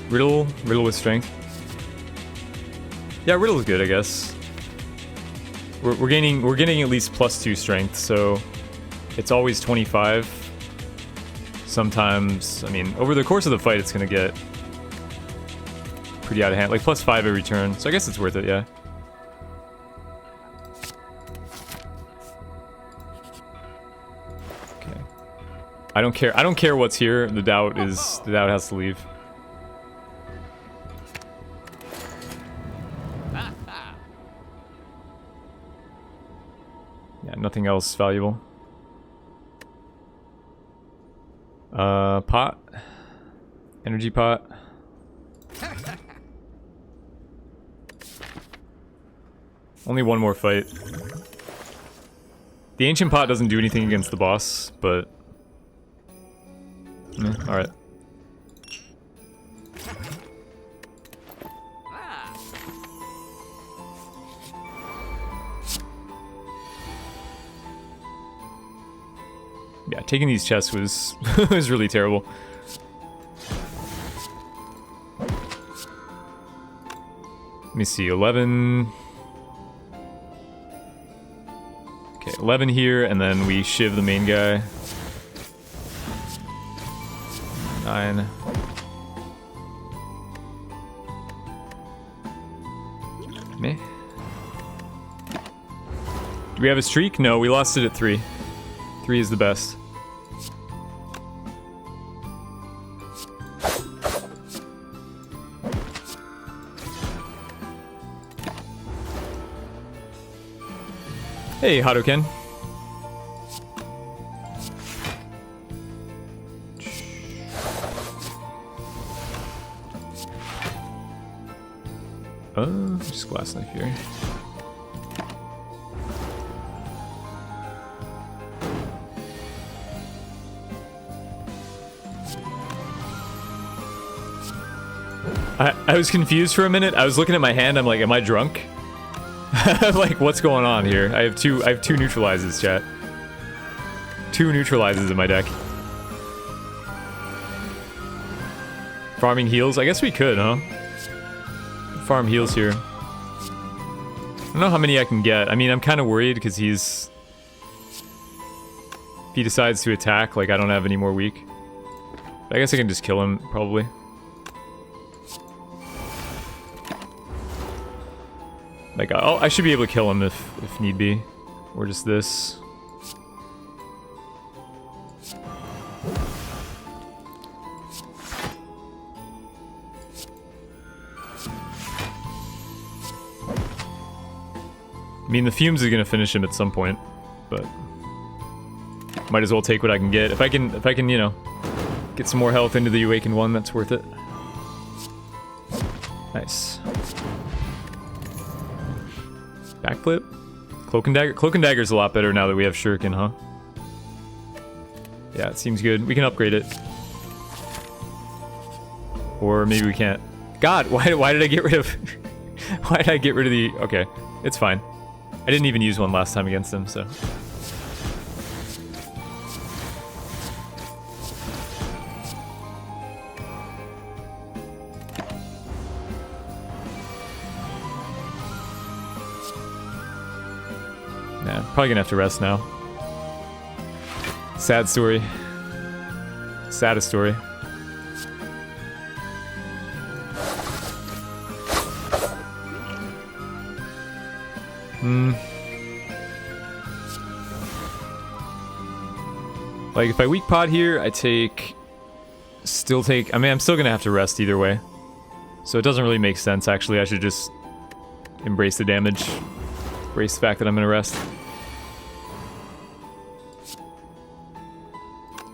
Riddle with strength. Yeah, Riddle is good, I guess. We're getting at least +2 strength, so it's always 25. Sometimes, I mean, over the course of the fight, it's gonna get pretty out of hand. Like +5 every turn, so I guess it's worth it, yeah. Okay. I don't care what's here. The doubt has to leave. Yeah, nothing else valuable. Pot. Energy pot. Only one more fight. The ancient pot doesn't do anything against the boss, but... alright. Yeah, taking these chests was was really terrible. Let me see, 11. Okay, 11 here, and then we shiv the main guy. 9. Me? Do we have a streak? No, we lost it at 3. 3 is the best. Hey, Hadoken. Just glass knife here. I was confused for a minute. I was looking at my hand. I'm like, am I drunk? Like, what's going on here? I have two neutralizes, chat. 2 neutralizes in my deck. Farming heals? I guess we could, huh? Farm heals here. I don't know how many I can get. I mean, I'm kind of worried because he's... If he decides to attack, like, I don't have any more weak. But I guess I can just kill him, probably. Like, I should be able to kill him if need be. Or just this. I mean, the fumes is gonna finish him at some point, but might as well take what I can get. If I can, you know, get some more health into the awakened one, that's worth it. Nice. Backflip? Cloak and Dagger? Cloak and Dagger's a lot better now that we have Shuriken, huh? Yeah, it seems good. We can upgrade it. Or maybe we can't. God, why did I get rid of... why did I get rid of the... Okay, it's fine. I didn't even use one last time against him, so... Nah, probably gonna have to rest now. Sad story. Saddest story. Like, if I weak pot here, I take... Still take... I mean, I'm still gonna have to rest either way. So it doesn't really make sense, actually. I should just embrace the damage. Embrace the fact that I'm gonna rest.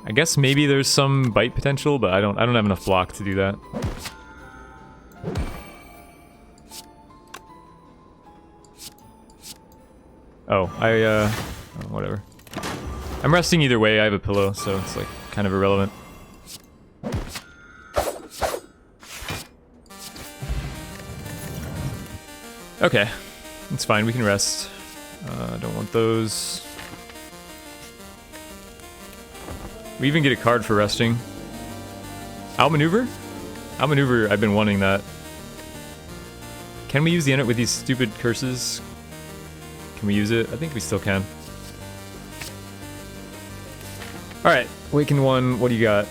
I guess maybe there's some bite potential, but I don't have enough block to do that. Oh, whatever. I'm resting either way. I have a pillow, so it's like kind of irrelevant. Okay, it's fine. We can rest. I don't want those. We even get a card for resting. Outmaneuver? Outmaneuver, I've been wanting that. Can we use the Ennit with these stupid curses? Can we use it? I think we still can. Alright, Awaken 1, what do you got?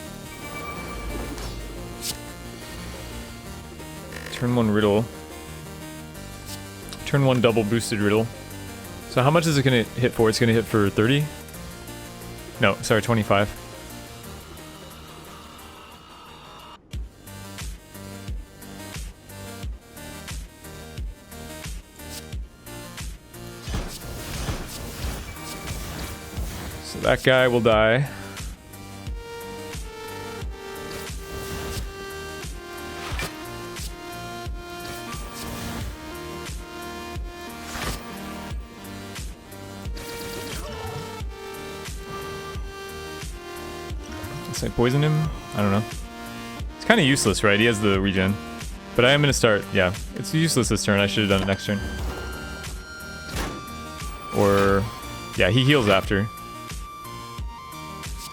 Turn 1 Riddle. Turn 1 double boosted Riddle. So how much is it going to hit for? It's going to hit for 30? No, sorry, 25. So that guy will die. I poison him? I don't know. It's kind of useless, right? He has the regen. But I am going to start. Yeah, it's useless this turn. I should have done it next turn. Or... yeah, he heals after.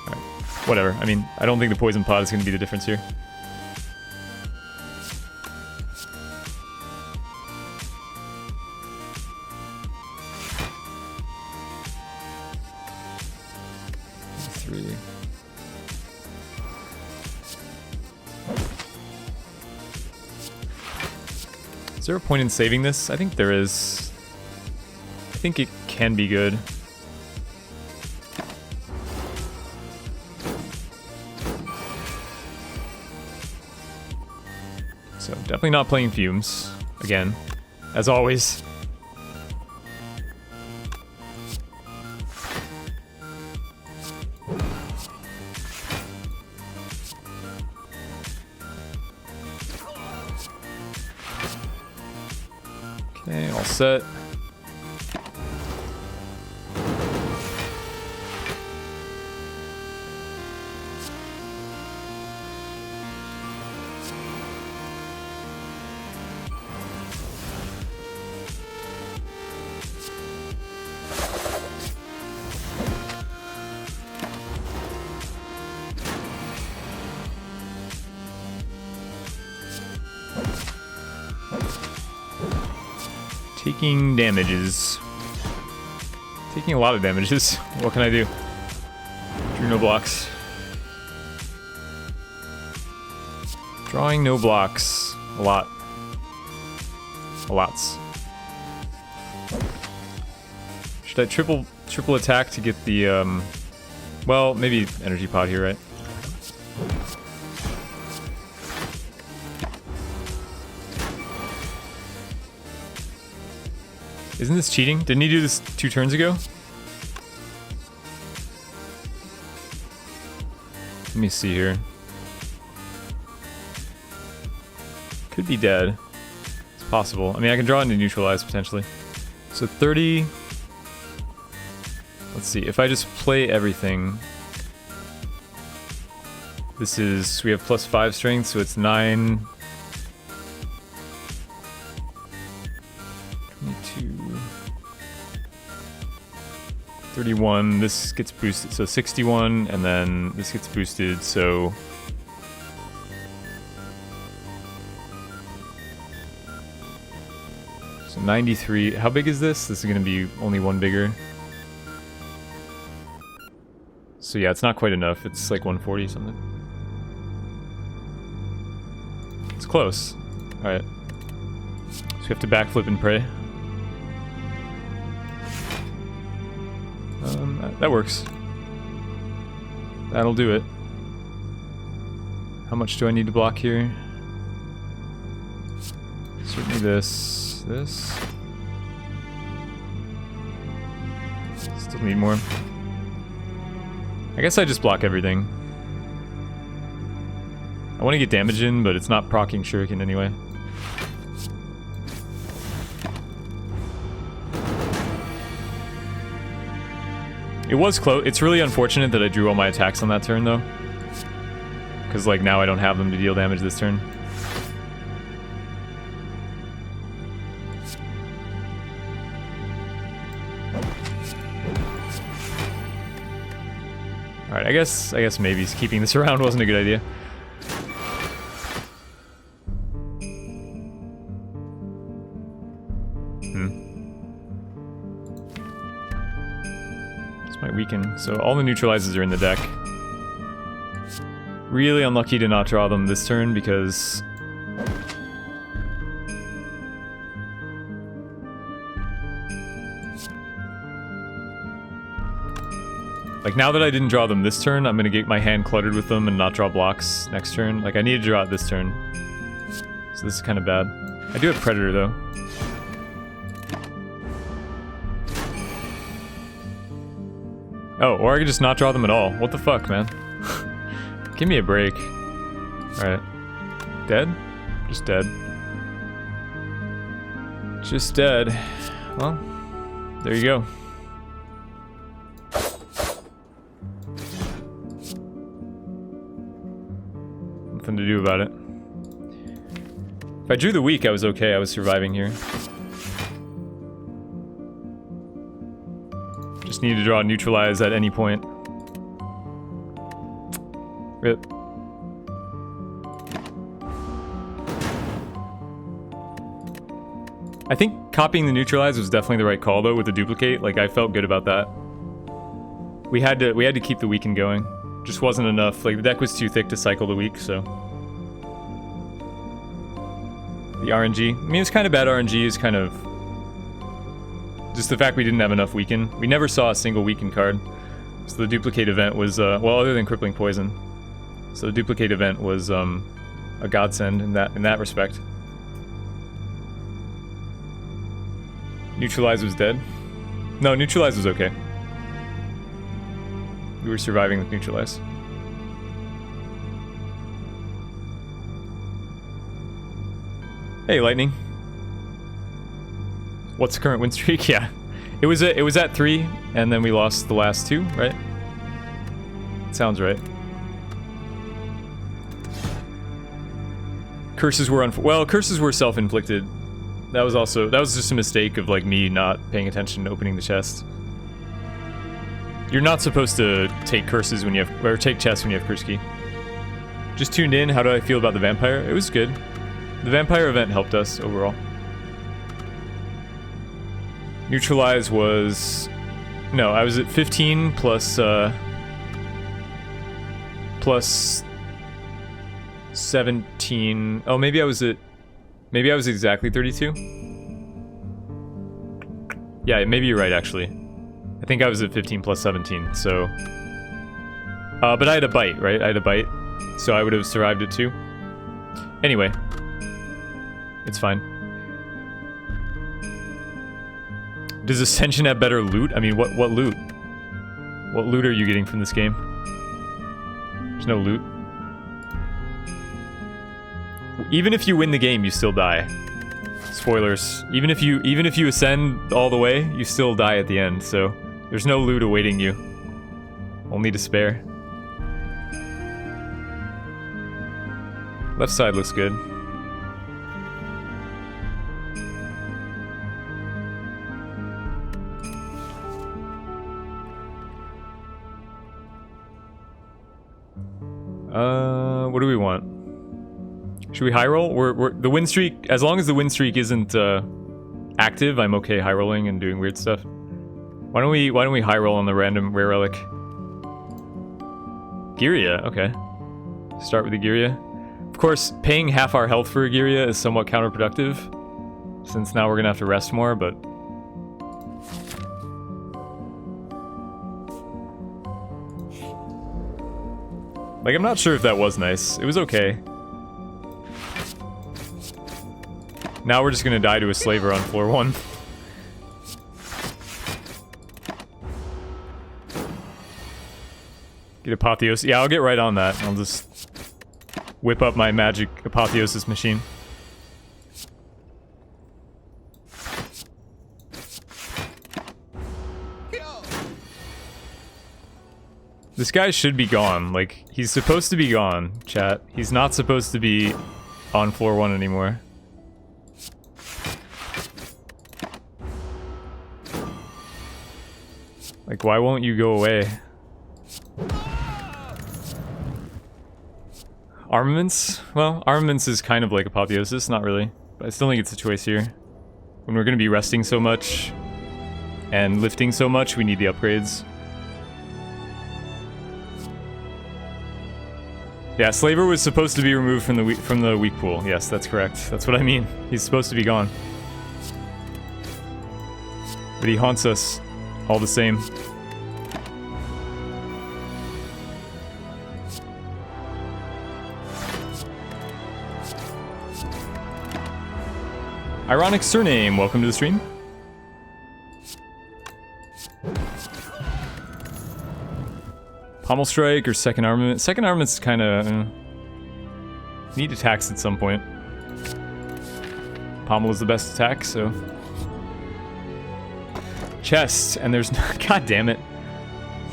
Alright, whatever. I mean, I don't think the poison pot is going to be the difference here. Is there a point in saving this? I think there is. I think it can be good. So definitely not playing Fumes again, as always. Okay, all set. Taking damages. Taking a lot of damages. What can I do? Drew no blocks. Drawing no blocks. A lot. A lots. Should I triple attack to get the well, maybe energy pod here, right? Isn't this cheating? Didn't he do this 2 turns ago? Let me see here. Could be dead. It's possible. I mean, I can draw into neutralize potentially. So 30. Let's see. If I just play everything. This is, we have +5 strength, so it's 9. 22. 31. This gets boosted, so 61, and then this gets boosted, so. So 93. How big is this? This is going to be only 1 bigger. So yeah, it's not quite enough. It's like 140 something. It's close. Alright. So we have to backflip and pray. That works. That'll do it. How much do I need to block here? Certainly this. Still need more. I guess I just block everything. I want to get damage in, but it's not proccing Shuriken anyway. It was close. It's really unfortunate that I drew all my attacks on that turn, though. Because, like, now I don't have them to deal damage this turn. Alright, I guess maybe keeping this around wasn't a good idea. This might weaken. So all the neutralizers are in the deck. Really unlucky to not draw them this turn because... Like, now that I didn't draw them this turn, I'm gonna get my hand cluttered with them and not draw blocks next turn. Like, I need to draw it this turn. So this is kind of bad. I do have Predator, though. Oh, or I could just not draw them at all. What the fuck, man? Give me a break. Alright. Dead? Just dead. Just dead. Well, there you go. Nothing to do about it. If I drew the weak, I was okay. I was surviving here. Just need to draw neutralize at any point. Rip. I think copying the neutralize was definitely the right call though with the duplicate. Like, I felt good about that. We had to keep the weaken going. Just wasn't enough. Like, the deck was too thick to cycle the weak, so. The RNG. I mean, it's kind of bad RNG. Is kind of just the fact we didn't have enough weaken. We never saw a single weaken card. So the duplicate event was, well, other than crippling poison. So the duplicate event was a godsend in that respect. Neutralize was dead. No, neutralize was okay. We were surviving with neutralize. Hey, Lightning. What's the current win streak? Yeah, it was at 3, and then we lost the last 2, right? Sounds right. Curses were curses were self-inflicted. That was just a mistake of like me not paying attention to opening the chest. You're not supposed to take curses when you have, or take chests when you have curse key. Just tuned in. How do I feel about the vampire? It was good. The vampire event helped us overall. Neutralize was... No, I was at 15 plus... plus 17... Oh, maybe I was at... Maybe I was exactly 32? Yeah, maybe you're right, actually. I think I was at 15 plus 17, so... but I had a bite, right? I had a bite, so I would have survived it too. Anyway. It's fine. Does Ascension have better loot? I mean, what loot? What loot are you getting from this game? There's no loot. Even if you win the game, you still die. Spoilers. Even if you ascend all the way, you still die at the end, so there's no loot awaiting you. Only despair. Left side looks good. What do we want? Should we high roll? We're the win streak. As long as the win streak isn't active, I'm okay high rolling and doing weird stuff. Why don't we high roll on the random rare relic? Giria, okay. Start with the Giria. Of course, paying half our health for a Giria is somewhat counterproductive, since now we're gonna have to rest more, but... Like, I'm not sure if that was nice. It was okay. Now we're just gonna die to a slaver on floor 1. Get Apotheosis. Yeah, I'll get right on that. I'll just whip up my magic Apotheosis machine. This guy should be gone. Like, he's supposed to be gone, chat. He's not supposed to be on floor 1 anymore. Like, why won't you go away? Armaments? Well, armaments is kind of like Apotheosis, not really. But I still think it's a choice here. When we're gonna be resting so much and lifting so much, we need the upgrades. Yeah, Slaver was supposed to be removed from the weak pool. Yes, that's correct. That's what I mean. He's supposed to be gone. But he haunts us all the same. Ironic surname, welcome to the stream. Pommel Strike or Second Armament? Second Armament's kind of... need attacks at some point. Pommel is the best attack, so... Chest, and there's... God damn it.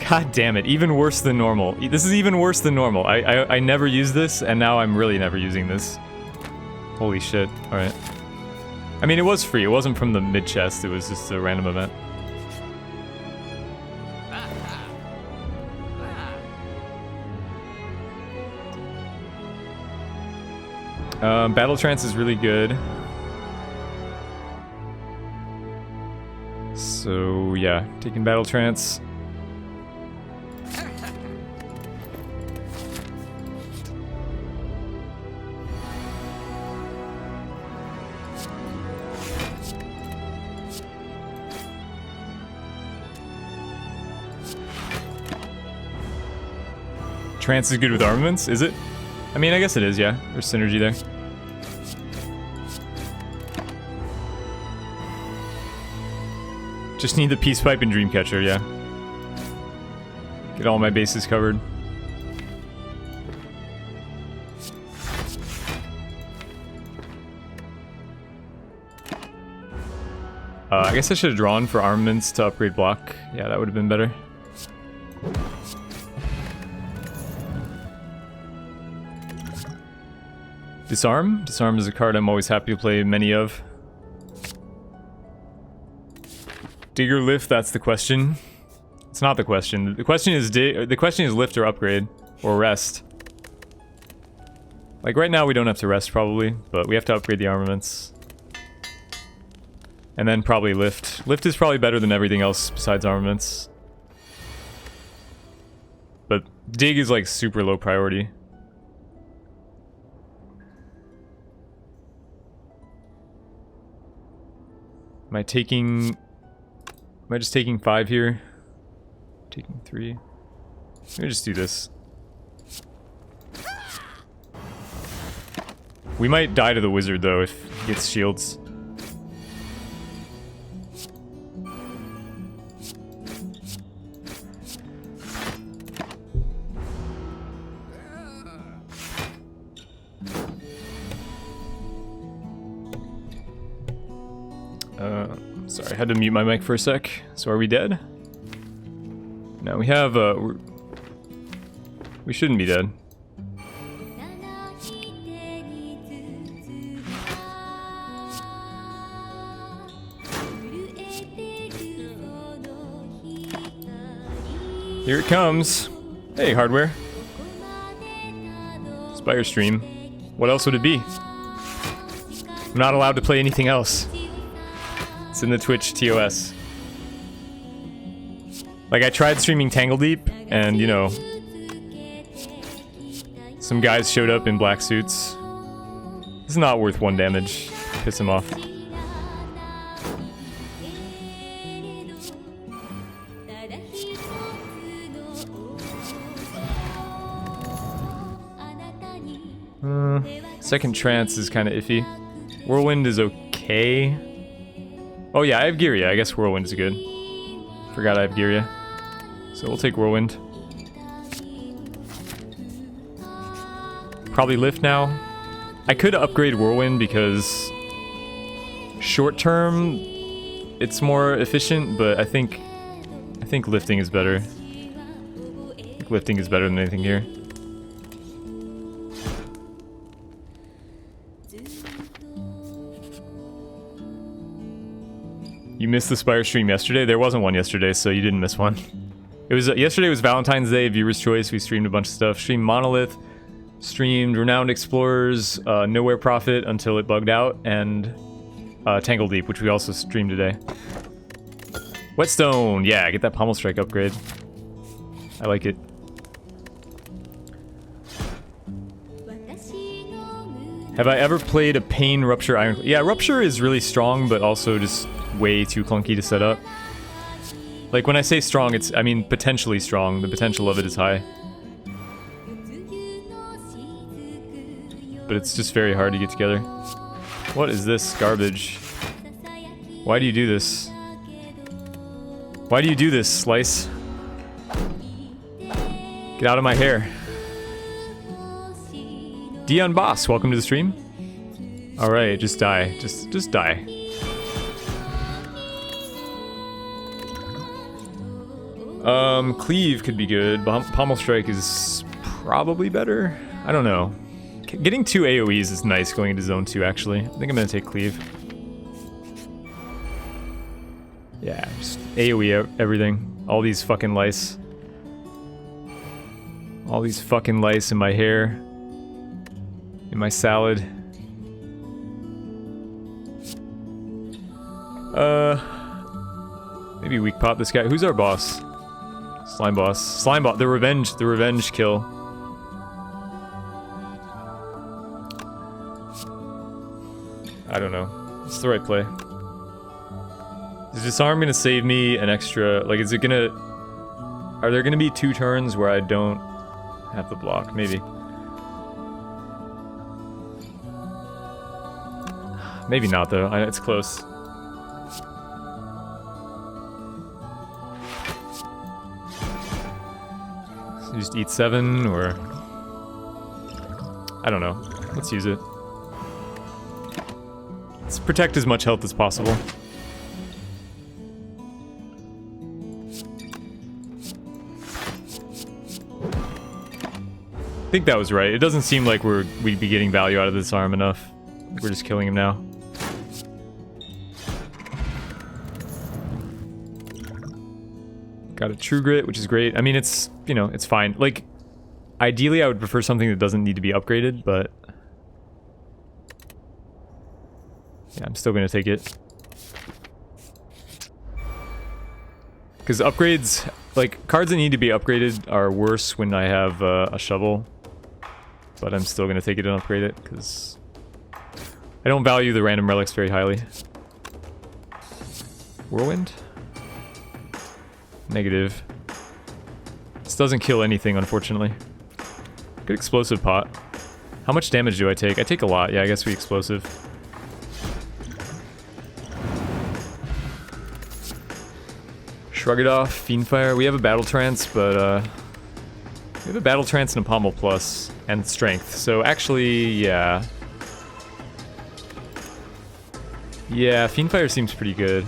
God damn it, even worse than normal. This is even worse than normal. I never use this, and now I'm really never using this. Holy shit, alright. I mean, it was free. It wasn't from the mid-chest. It was just a random event. Battle Trance is really good. So, yeah. Taking Battle Trance. Trance is good with armaments, is it? I mean, I guess it is, yeah. There's synergy there. Just need the Peace Pipe and Dreamcatcher, yeah. Get all my bases covered. I guess I should have drawn for armaments to upgrade block. Yeah, that would have been better. Disarm? Disarm is a card I'm always happy to play many of. Digger lift, that's the question. It's not the question. The question is lift or upgrade or rest. Like right now we don't have to rest probably, but we have to upgrade the armaments. And then probably lift. Lift is probably better than everything else besides armaments. But dig is like super low priority. Am I just taking 5 here? Taking 3. Let me just do this. We might die to the wizard though if he gets shields. Sorry, I had to mute my mic for a sec. So are we dead? No, we have, we shouldn't be dead. Here it comes. Hey, hardware. Spire stream. What else would it be? I'm not allowed to play anything else. It's in the Twitch TOS. Like, I tried streaming Tangle Deep, and, you know, some guys showed up in black suits. It's not worth 1 damage. Piss him off. Second trance is kind of iffy. Whirlwind is okay. Oh yeah, I have Giria. I guess Whirlwind is good. Forgot I have Giria. So we'll take Whirlwind. Probably lift now. I could upgrade Whirlwind because short term it's more efficient, but I think lifting is better. I think lifting is better than anything here. You missed the Spire stream yesterday? There wasn't one yesterday, so you didn't miss one. It was yesterday was Valentine's Day, viewer's choice. We streamed a bunch of stuff. Streamed Monolith, streamed Renowned Explorers, Nowhere Prophet until it bugged out, and Tangle Deep, which we also streamed today. Whetstone, yeah, get that Pommel Strike upgrade. I like it. Have I ever played a Pain Rupture Iron? Yeah, Rupture is really strong, but also just way too clunky to set up. Like, when I say strong, I mean potentially strong. The potential of it is high. But it's just very hard to get together. What is this garbage? Why do you do this? Why do you do this, Slice? Get out of my hair. Dion Boss, welcome to the stream. Alright, just die. Just die. Cleave could be good. Pommel Strike is probably better. I don't know. Getting 2 AoEs is nice going into Zone 2, actually. I think I'm gonna take Cleave. Yeah, just AoE everything. All these fucking lice. All these fucking lice in my hair. In my salad. Maybe weak pop this guy. Who's our boss? Slime boss. Slime bot. The revenge kill. I don't know. It's the right play. Is Disarm gonna save me an extra... Like, is it gonna... Are there gonna be 2 turns where I don't have the block? Maybe. Maybe not, though. It's close. So you just eat 7, or... I don't know. Let's use it. Let's protect as much health as possible. I think that was right. It doesn't seem like we'd be getting value out of this arm enough. We're just killing him now. Got a True Grit, which is great. I mean, it's, you know, it's fine. Like, ideally I would prefer something that doesn't need to be upgraded, but... Yeah, I'm still gonna take it. Because upgrades, like, cards that need to be upgraded are worse when I have a shovel. But I'm still going to take it and upgrade it, because I don't value the random relics very highly. Whirlwind? Negative. This doesn't kill anything, unfortunately. Good explosive pot. How much damage do I take? I take a lot. Yeah, I guess we explosive. Shrug it off. Fiendfire. We have a battle trance, but we have a battle trance and a pommel plus and strength. So actually, yeah. Yeah, Fiendfire seems pretty good.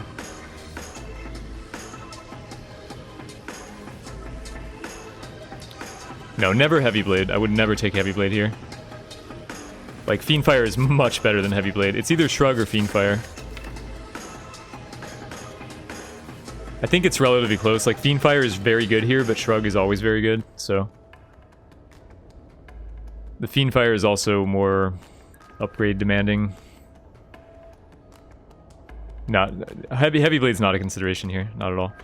No, never Heavy Blade. I would never take Heavy Blade here. Like, Fiendfire is much better than Heavy Blade. It's either Shrug or Fiendfire. I think it's relatively close. Like, Fiendfire is very good here, but Shrug is always very good, so... The Fiendfire is also more upgrade demanding. Not... Heavy Blade's not a consideration here. Not at all.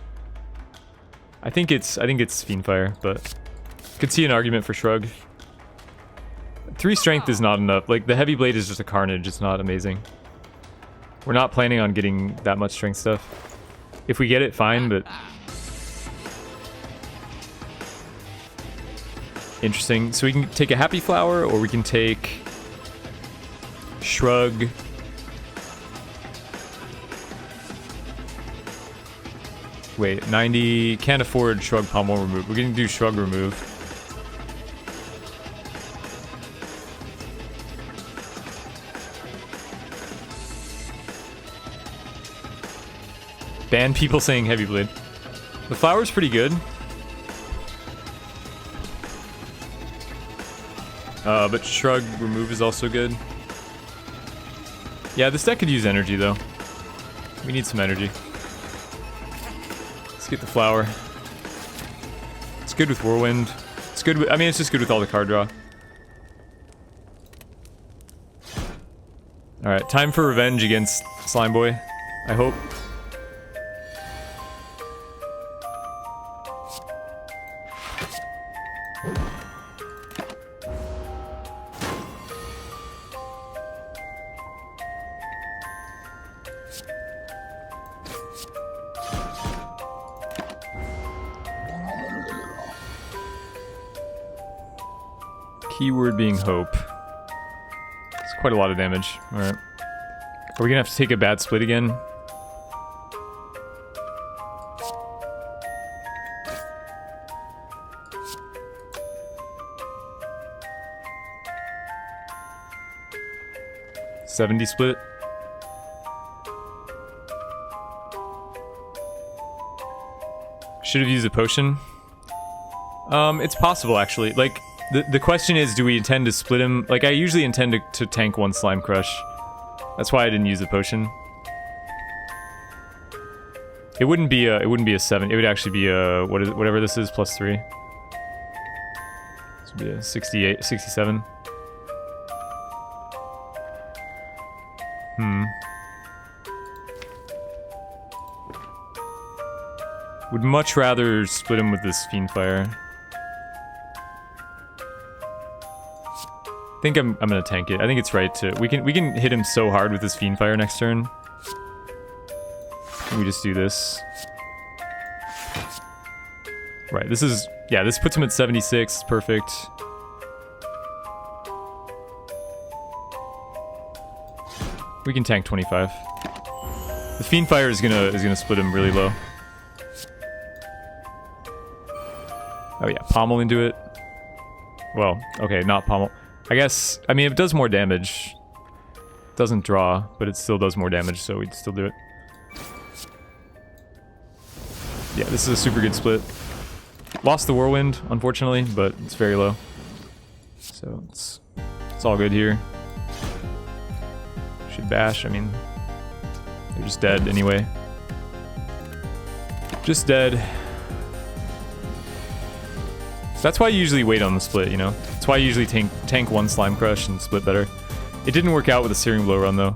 I think it's Fiendfire, but... Could see an argument for Shrug. 3 strength is not enough. Like, the Heavy Blade is just a carnage. It's not amazing. We're not planning on getting that much strength stuff. If we get it, fine, but... Interesting. So we can take a Happy Flower, or we can take... Shrug. Wait, 90... Can't afford Shrug Pommel remove. We're gonna do Shrug remove. Ban people saying Heavy Blade. The flower's pretty good. But Shrug remove is also good. Yeah, this deck could use energy though. We need some energy. Let's get the flower. It's good with Whirlwind. It's good with, I mean, it's just good with all the card draw. Alright, time for revenge against Slime Boy, I hope. Keyword being hope. It's quite a lot of damage. Alright. Are we gonna have to take a bad split again? $70 split. Should have used a potion. It's possible actually. Like, the question is, do we intend to split him? Like, I usually intend to tank one Slime Crush. That's why I didn't use a potion. It wouldn't be a 7. It would actually be a whatever this is plus 3. This would be a 68, 67. Would much rather split him with this Fiendfire. I think I'm gonna tank it. I think it's right to... We can hit him so hard with this Fiendfire next turn. We just do this. Right, this is... Yeah, this puts him at 76. Perfect. We can tank 25. The Fiendfire is gonna split him really low. Oh yeah, pommel into it. Well, okay, not pommel. I guess, I mean, it does more damage. It doesn't draw, but it still does more damage, so we'd still do it. Yeah, this is a super good split. Lost the Whirlwind, unfortunately, but it's very low. So it's all good here. Should bash, I mean, they're just dead anyway. Just dead. That's why I usually wait on the split, you know? That's why I usually tank one Slime Crush and split better. It didn't work out with a Searing Blow run, though.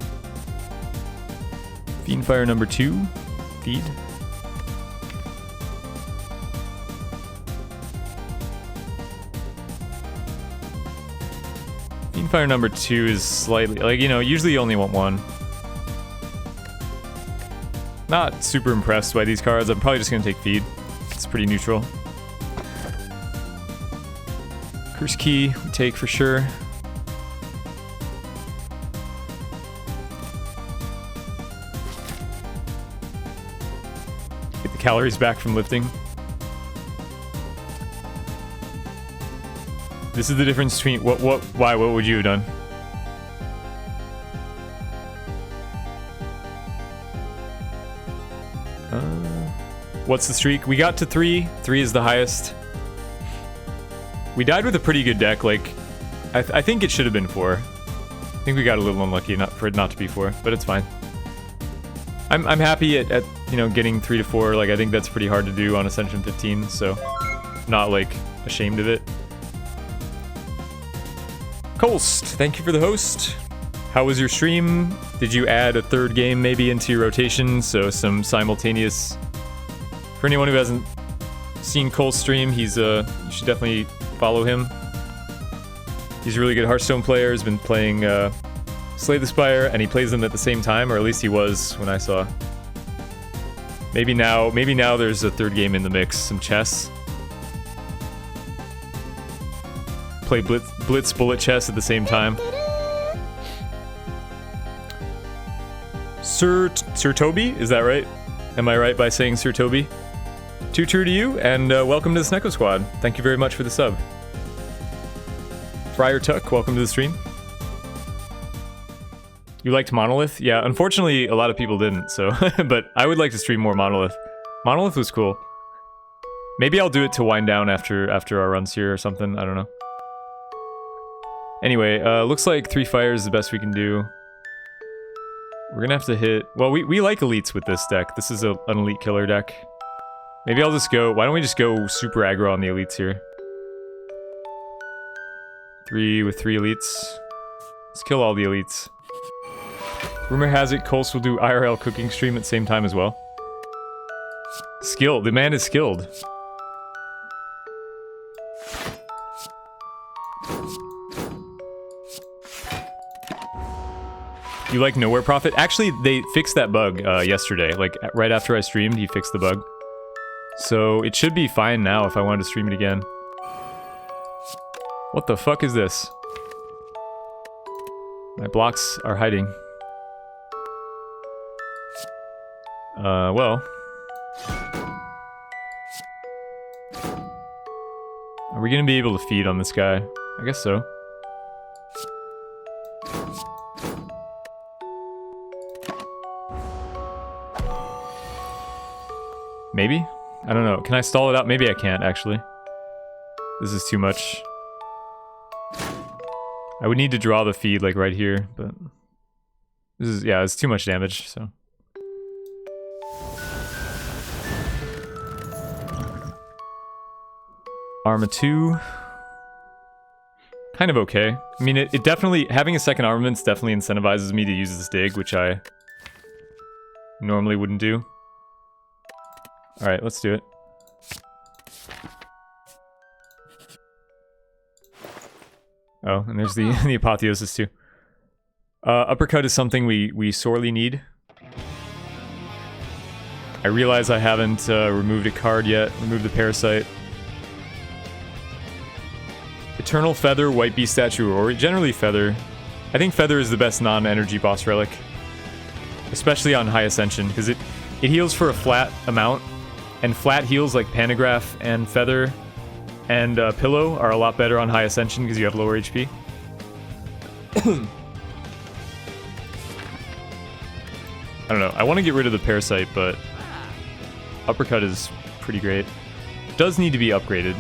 Fiendfire number 2. Feed. Fiendfire number 2 is slightly, like, you know, usually you only want one. Not super impressed by these cards. I'm probably just going to take Feed. It's pretty neutral. Curse Key, we take for sure. Get the calories back from lifting. This is the difference between what would you have done? What's the streak? We got to 3. 3 is the highest. We died with a pretty good deck. Like, I think it should have been 4. I think we got a little unlucky for it not to be 4, but it's fine. I'm happy at you know, getting 3 to 4. Like, I think that's pretty hard to do on Ascension 15, so not like ashamed of it. Kolst, thank you for the host. How was your stream? Did you add a 3rd game maybe into your rotation? So some simultaneous. For anyone who hasn't seen Kolst's stream, he's you should definitely follow him. He's a really good Hearthstone player. He's been playing Slay the Spire, and he plays them at the same time, or at least he was when I saw. Maybe now there's a 3rd game in the mix. Some chess. Play Blitz Bullet Chess at the same time. Sir Toby, is that right? Am I right by saying Sir Toby? Too true to you, and welcome to the Snecko Squad. Thank you very much for the sub. Friar Tuck, welcome to the stream. You liked Monolith? Yeah, unfortunately, a lot of people didn't, so... but I would like to stream more Monolith. Monolith was cool. Maybe I'll do it to wind down after our runs here or something, I don't know. Anyway, looks like 3 fires is the best we can do. We're gonna have to hit... Well, we like elites with this deck. This is an elite killer deck. Maybe I'll just go... Why don't we just go super aggro on the elites here? 3 with 3 elites. Let's kill all the elites. Rumor has it Kolst will do IRL cooking stream at the same time as well. Skilled. The man is skilled. You like Nowhere Prophet? Actually, they fixed that bug yesterday. Like, right after I streamed, he fixed the bug. So, it should be fine now if I wanted to stream it again. What the fuck is this? My blocks are hiding. Well. Are we gonna be able to feed on this guy? I guess so. Maybe? I don't know. Can I stall it out? Maybe I can't, actually. This is too much. I would need to draw the feed, like, right here, but... This is, yeah, it's too much damage, so... Arma 2. Kind of okay. I mean, it definitely... Having a second armament definitely incentivizes me to use this dig, which I... normally wouldn't do. Alright, let's do it. Oh, and there's the, the Apotheosis too. Uppercut is something we sorely need. I realize I haven't removed a card yet. Removed the Parasite. Eternal Feather, White Beast Statue, or generally Feather. I think Feather is the best non-energy boss relic. Especially on High Ascension, because it heals for a flat amount. And flat heals like Panagraph and Feather and Pillow are a lot better on High Ascension because you have lower HP. I don't know. I want to get rid of the Parasite, but Uppercut is pretty great. Does need to be upgraded.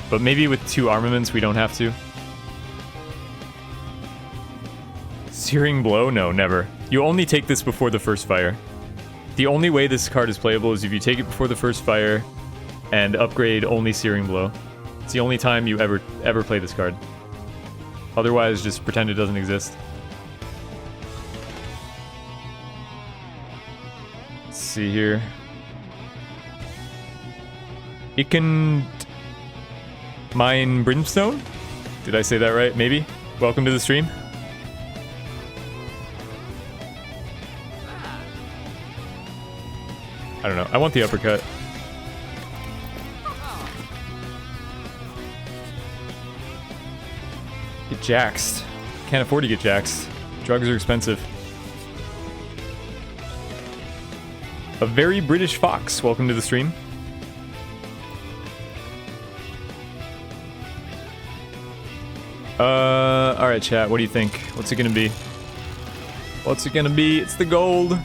But maybe with 2 armaments we don't have to. Searing Blow? No, never. You only take this before the first fire. The only way this card is playable is if you take it before the first fire and upgrade only Searing Blow. It's the only time you ever play this card. Otherwise, just pretend it doesn't exist. Let's see here. It can mine Brimstone? Did I say that right? Maybe? Welcome to the stream. I don't know. I want the uppercut. Get jaxed. Can't afford to get jaxed. Drugs are expensive. A very British fox. Welcome to the stream. Alright chat, what do you think? What's it gonna be? What's it gonna be? It's the gold!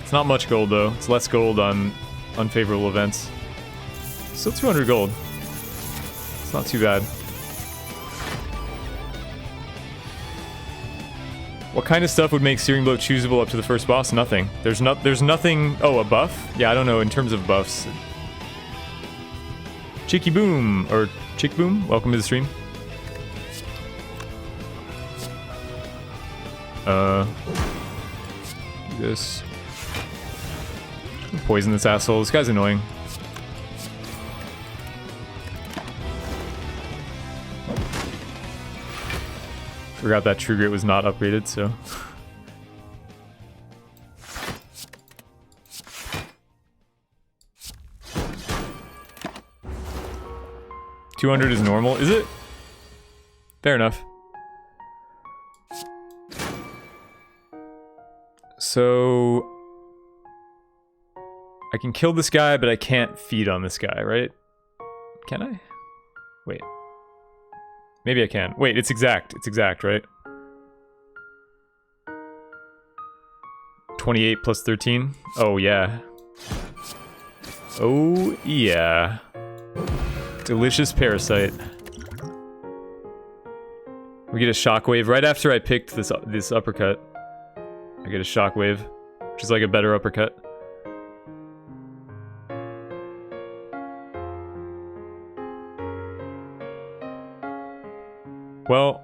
It's not much gold though. It's less gold on unfavorable events. Still 200 gold. It's not too bad. What kind of stuff would make Searing Blow choosable up to the first boss? Nothing. There's nothing... Oh, a buff? Yeah, I don't know, in terms of buffs. Chicky Boom, or Chick Boom, welcome to the stream. Do this. Poison this asshole. This guy's annoying. Forgot that True Grit was not upgraded, so... 200 is normal, is it? Fair enough. So... I can kill this guy, but I can't feed on this guy, right? Can I? Wait. Maybe I can. Wait, it's exact. It's exact, right? 28 plus 13? Oh, yeah. Oh, yeah. Delicious parasite. We get a shockwave right after I picked this uppercut. I get a shockwave, which is like a better uppercut. Well,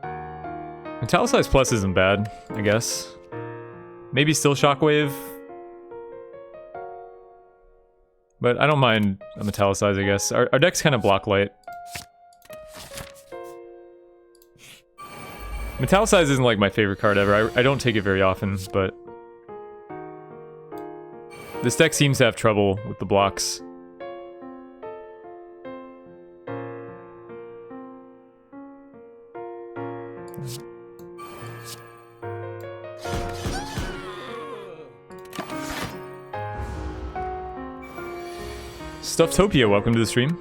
Metallicize Plus isn't bad, I guess. Maybe still Shockwave. But I don't mind a Metallicize, I guess. Our deck's kind of block light. Metallicize isn't like my favorite card ever. I don't take it very often, but... this deck seems to have trouble with the blocks. Stufftopia, welcome to the stream.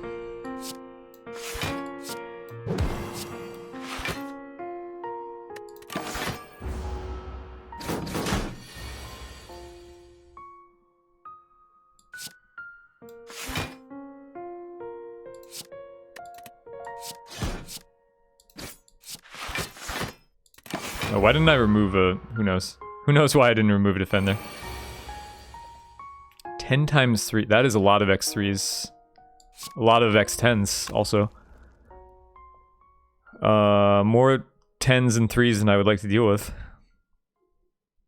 Oh, why didn't I remove a... who knows? Who knows why I didn't remove a defender? 10 times 3. That is a lot of X3s. A lot of X10s, also. More 10s and 3s than I would like to deal with.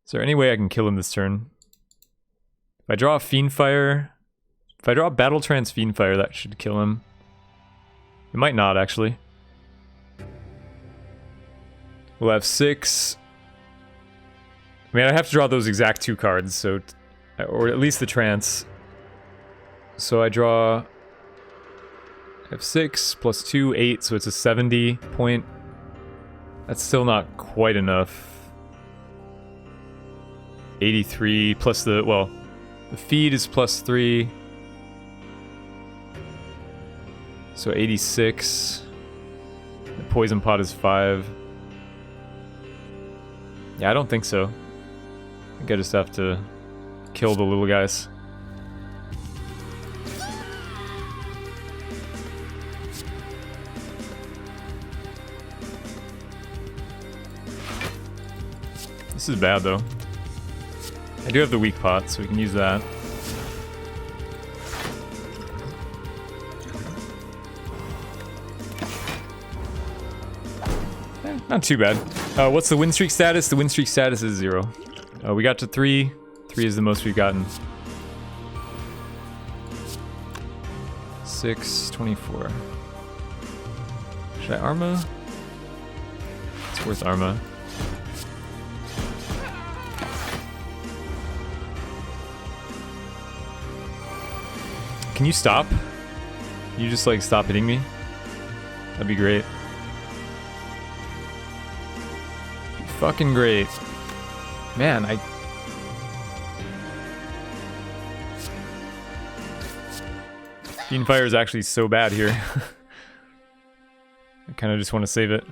Is there any way I can kill him this turn? If I draw a Fiendfire... if I draw a Battle Trance Fiendfire, that should kill him. It might not, actually. We'll have 6. I mean, I have to draw those exact 2 cards, so... or at least the trance. So I draw... I have 6 plus 2, 8, so it's a 70 point. That's still not quite enough. 83 plus the... well, the feed is plus 3. So 86. The poison pot is 5. Yeah, I don't think so. I think I just have to kill the little guys. This is bad though. I do have the weak pot, so we can use that. Not too bad. What's the win streak status? The win streak status is 0. We got to 3. 3 is the most we've gotten. 6, 24. Should I Arma? It's worth Arma. Can you stop? Can you just like stop hitting me? That'd be great. Be fucking great. Man, Fiendfire is actually so bad here. I kind of just want to save it.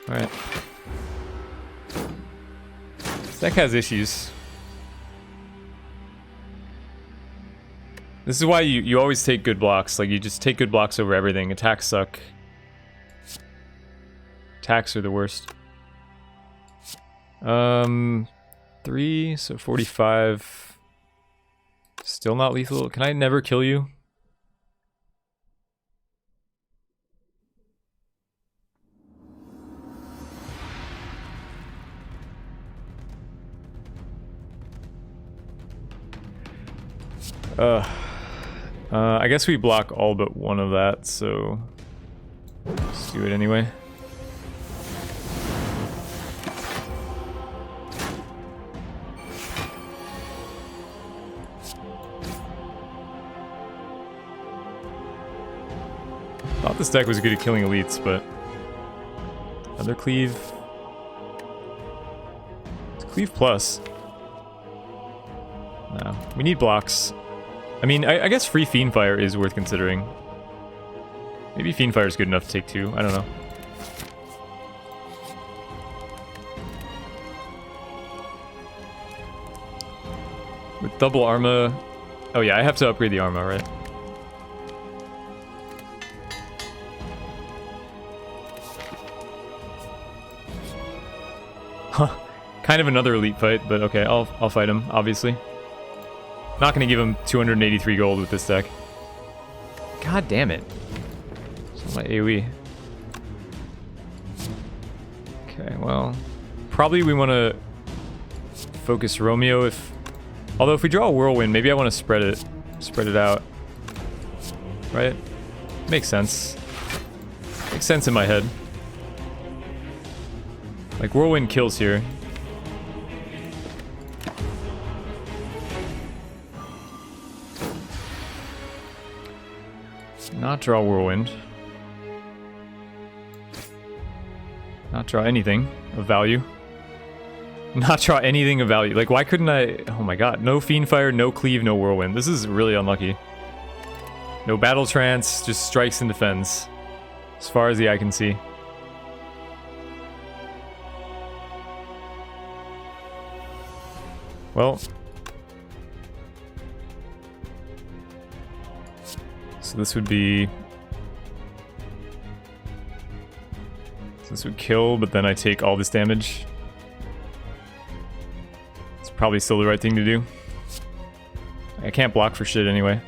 Alright. This deck has issues. This is why you always take good blocks. Like, you just take good blocks over everything. Attacks suck. Attacks are the worst. 3, so 45. Still not lethal. Can I never kill you? I guess we block all but one of that, so let's do it anyway. Thought this deck was good at killing elites, but another cleave. It's cleave plus. No, we need blocks. I mean, I guess free Fiendfire is worth considering. Maybe Fiendfire is good enough to take 2. I don't know. With double Arma... Oh yeah, I have to upgrade the Arma, right? Huh. Kind of another elite fight, but okay, I'll fight him, obviously. Not gonna give him 283 gold with this deck. God damn it. It's my AoE. Okay, well... Probably we want to focus Romeo if... Although if we draw a Whirlwind, maybe I want to spread it out. Right? Makes sense. Makes sense in my head. Like, Whirlwind kills here. Not draw Whirlwind. Not draw anything of value. Not draw anything of value. Like, why couldn't I... Oh my god. No Fiendfire, no Cleave, no Whirlwind. This is really unlucky. No Battle Trance, just strikes and defends. As far as the eye can see. Well... So this would be... So this would kill, but then I take all this damage. It's probably still the right thing to do. I can't block for shit anyway.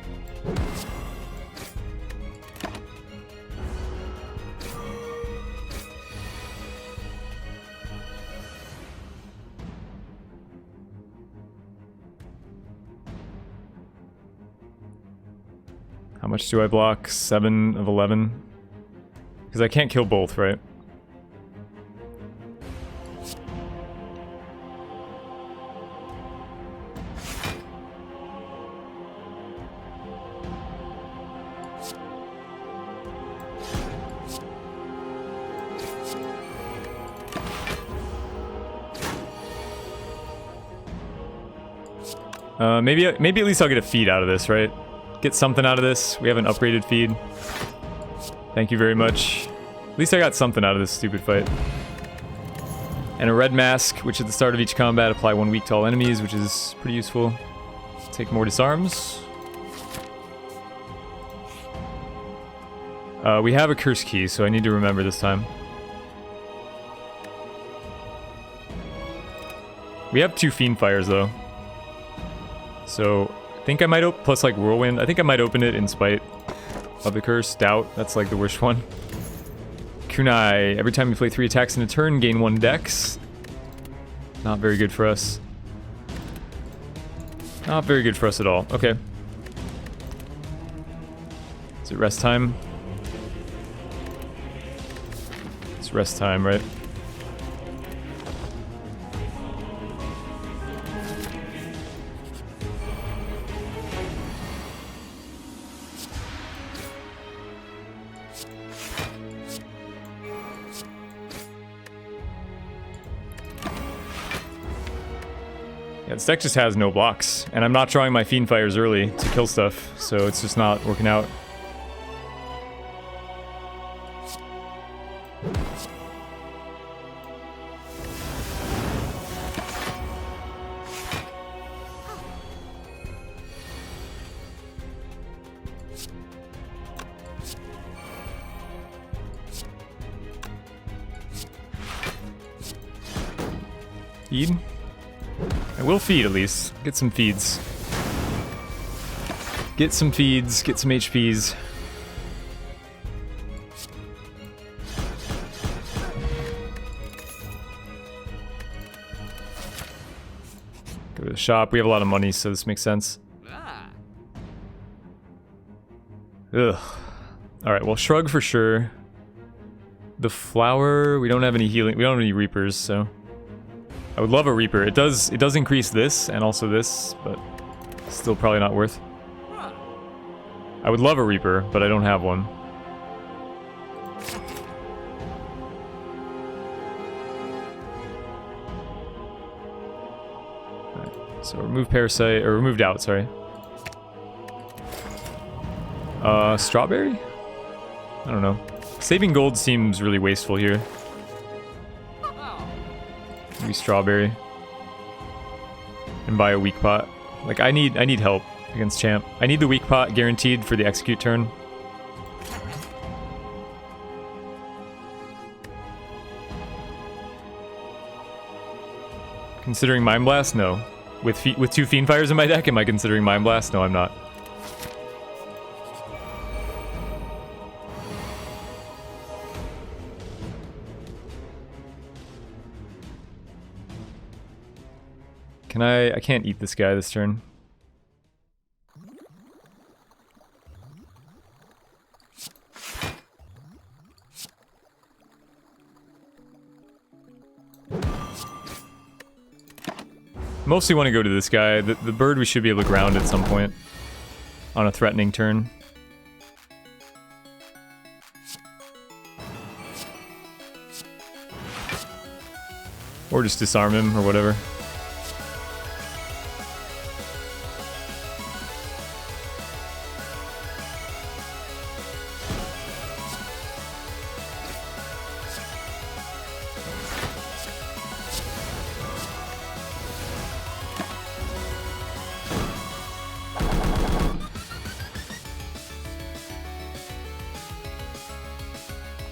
How much do I block? 7 of 11? Because I can't kill both, right? Maybe at least I'll get a feed out of this, right? Get something out of this. We have an upgraded feed. Thank you very much. At least I got something out of this stupid fight. And a red mask, which at the start of each combat apply 1 weak to all enemies, which is pretty useful. Take more disarms. We have a curse key, so I need to remember this time. We have 2 Fiendfires though. So I think I might open, plus like Whirlwind, I think I might open it in spite of the curse. Doubt, that's like the worst one. Kunai, every time you play 3 attacks in a turn, gain 1 dex. Not very good for us. Not very good for us at all. Okay. Is it rest time? It's rest time, right? Yeah, this deck just has no blocks, and I'm not drawing my Fiend Fires early to kill stuff, so it's just not working out. Feed? I will feed at least. Get some feeds. Get some feeds, get some HPs. Go to the shop. We have a lot of money, so this makes sense. Ugh. Alright, well, Shrug for sure. The Flower, we don't have any healing. We don't have any Reapers, so... I would love a Reaper. It does increase this and also this, but still probably not worth. I would love a Reaper, but I don't have one. Alright, so remove Parasite, or remove Doubt, sorry. Strawberry? I don't know. Saving gold seems really wasteful here. Maybe Strawberry. And buy a weak pot. Like, I need help against Champ. I need the weak pot guaranteed for the execute turn. Considering Mind Blast? No. With 2 Fiend Fires in my deck, am I considering Mind Blast? No, I'm not. I can't eat this guy this turn. Mostly want to go to this guy. The bird we should be able to ground at some point on a threatening turn. Or just disarm him or whatever.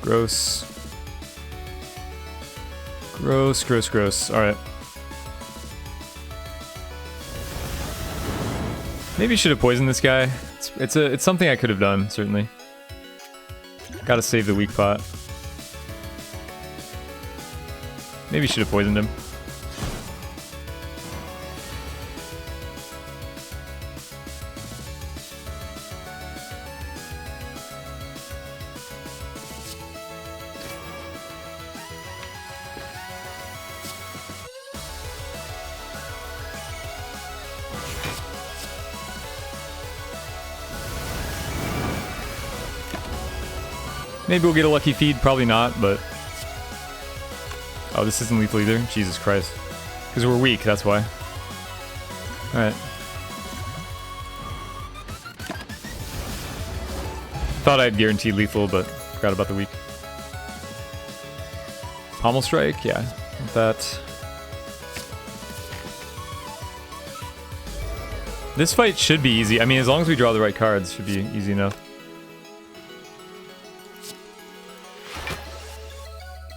Gross. Gross, gross, gross. Alright. Maybe should have poisoned this guy. It's something I could have done, certainly. Gotta save the weak pot. Maybe should have poisoned him. Maybe we'll get a lucky feed, probably not, but... Oh, this isn't lethal either? Jesus Christ. Because we're weak, that's why. Alright. Thought I'd guarantee lethal, but forgot about the weak. Pommel Strike? Yeah, want that. This fight should be easy. I mean, as long as we draw the right cards, it should be easy enough.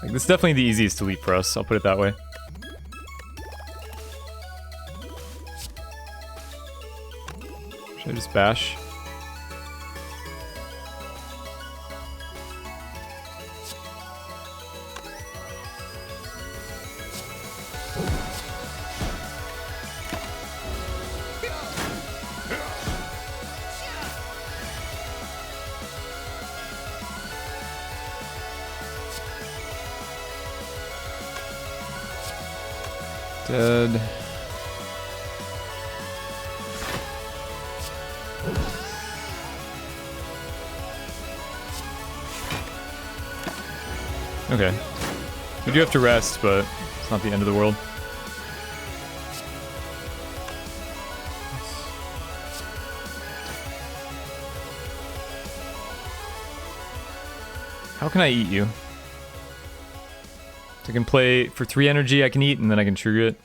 Like, this is definitely the easiest to leap for us, I'll put it that way. Should I just bash? Dead. Okay. We do have to rest, but it's not the end of the world. How can I eat you? So I can play for 3 energy, I can eat, and then I can trigger it.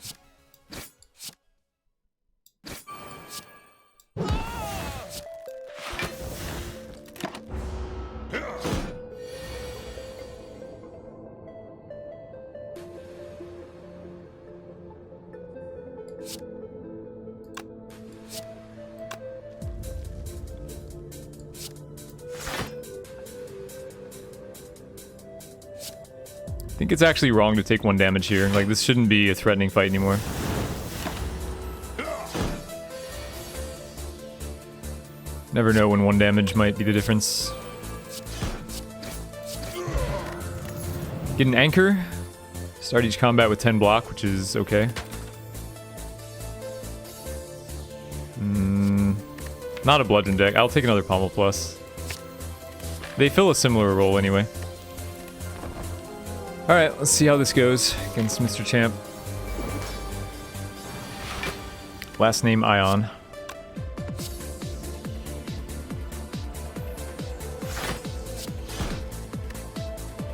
I think it's actually wrong to take 1 damage here. Like, this shouldn't be a threatening fight anymore. Never know when 1 damage might be the difference. Get an anchor. Start each combat with 10 block, which is okay. Not a bludgeon deck. I'll take another Pommel Plus. They fill a similar role anyway. Alright, let's see how this goes against Mr. Champ. Last name Ion.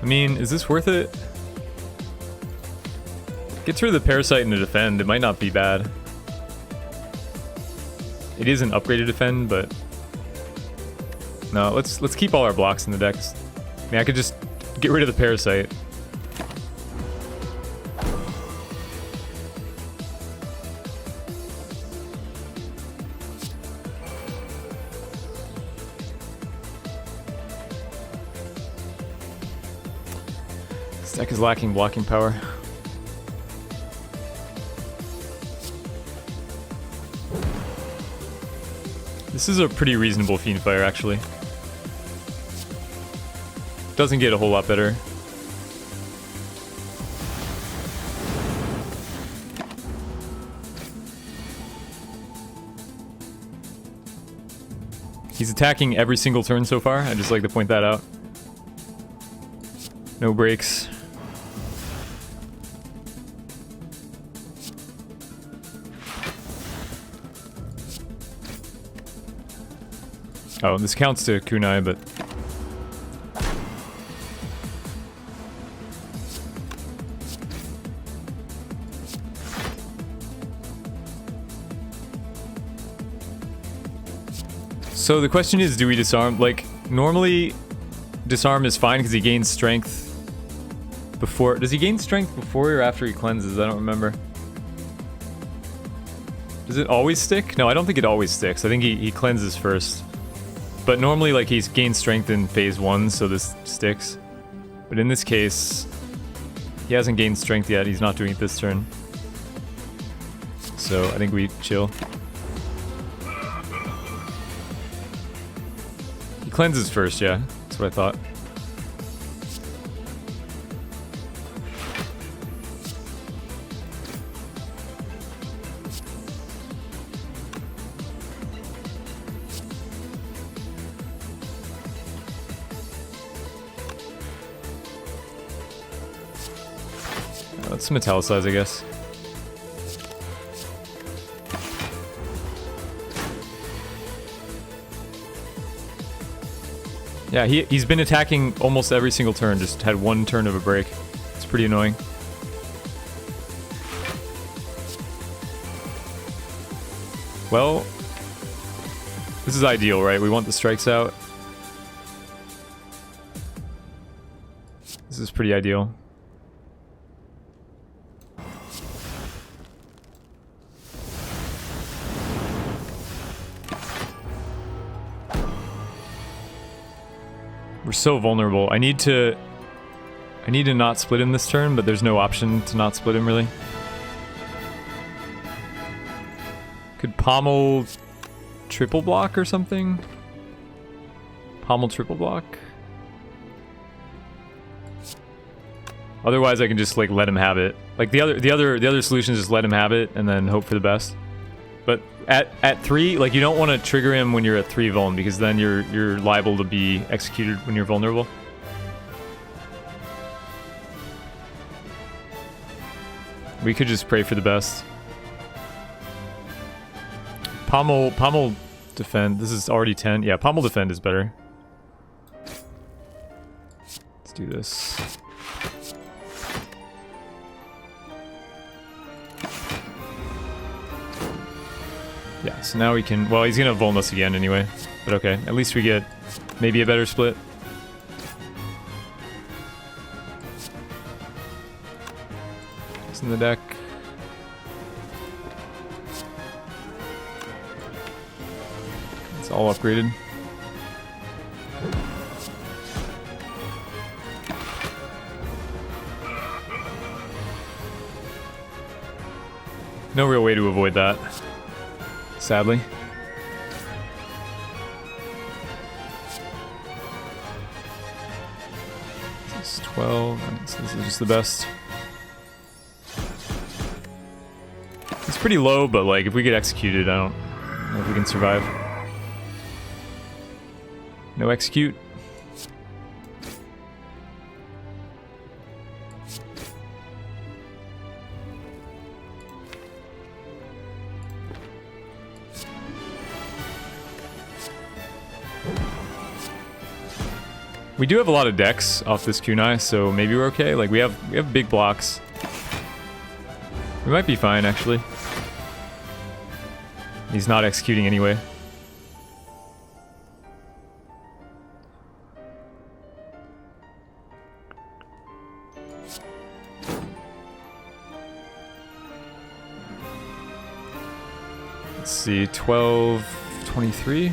I mean, is this worth it? Gets rid of the Parasite and the Defend. It might not be bad. It is an upgraded Defend, but... No, let's keep all our blocks in the decks. I mean, I could just get rid of the Parasite. This deck is lacking blocking power. This is a pretty reasonable Fiendfire, actually. Doesn't get a whole lot better. He's attacking every single turn so far. I'd just like to point that out. No breaks. Oh, this counts to kunai, but... So the question is, do we disarm? Like, normally disarm is fine because he gains strength before... Does he gain strength before or after he cleanses? I don't remember. Does it always stick? No, I don't think it always sticks. I think he cleanses first. But normally, like, he's gained strength in phase 1, so this sticks. But in this case, he hasn't gained strength yet. He's not doing it this turn. So I think we chill. He cleanses first, yeah. That's what I thought. Let's metallicize, I guess. Yeah, he's been attacking almost every single turn, just had 1 turn of a break. It's pretty annoying. Well, this is ideal, right? We want the strikes out. This is pretty ideal. We're so vulnerable. I need to not split him this turn, but there's no option to not split him, really. Could pommel triple block or something? Pommel triple block? Otherwise, I can just, like, let him have it. Like the other solution is just let him have it and then hope for the best. But at 3, like you don't want to trigger him when you're at 3 vuln because then you're liable to be executed when you're vulnerable. We could just pray for the best. Pommel defend. This is already 10. Yeah, pommel defend is better. Let's do this. Yeah, so now we can... Well, he's gonna vuln us again anyway. But okay, at least we get maybe a better split. It's in the deck. It's all upgraded. No real way to avoid that, sadly. This is 12, so this is just the best. It's pretty low, but like if we get executed, I don't know if we can survive. No execute. We do have a lot of decks off this kunai, so maybe we're okay. Like we have big blocks. We might be fine actually. He's not executing anyway. Let's see, 12, 23.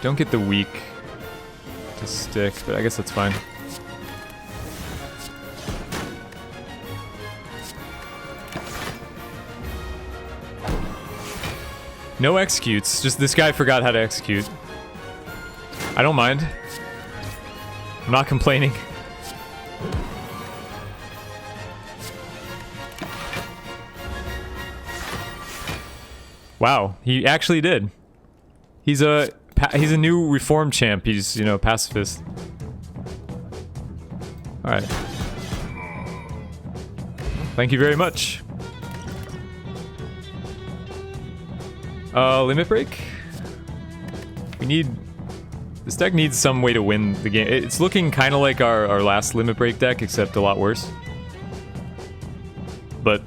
Don't get the weak to stick, but I guess that's fine. No executes, just this guy forgot how to execute. I don't mind. I'm not complaining. Wow, he actually did. He's a new reformed champ. He's, you know, pacifist. Alright. Thank you very much. Limit break? We need... This deck needs some way to win the game. It's looking kind of like our last limit break deck, except a lot worse. But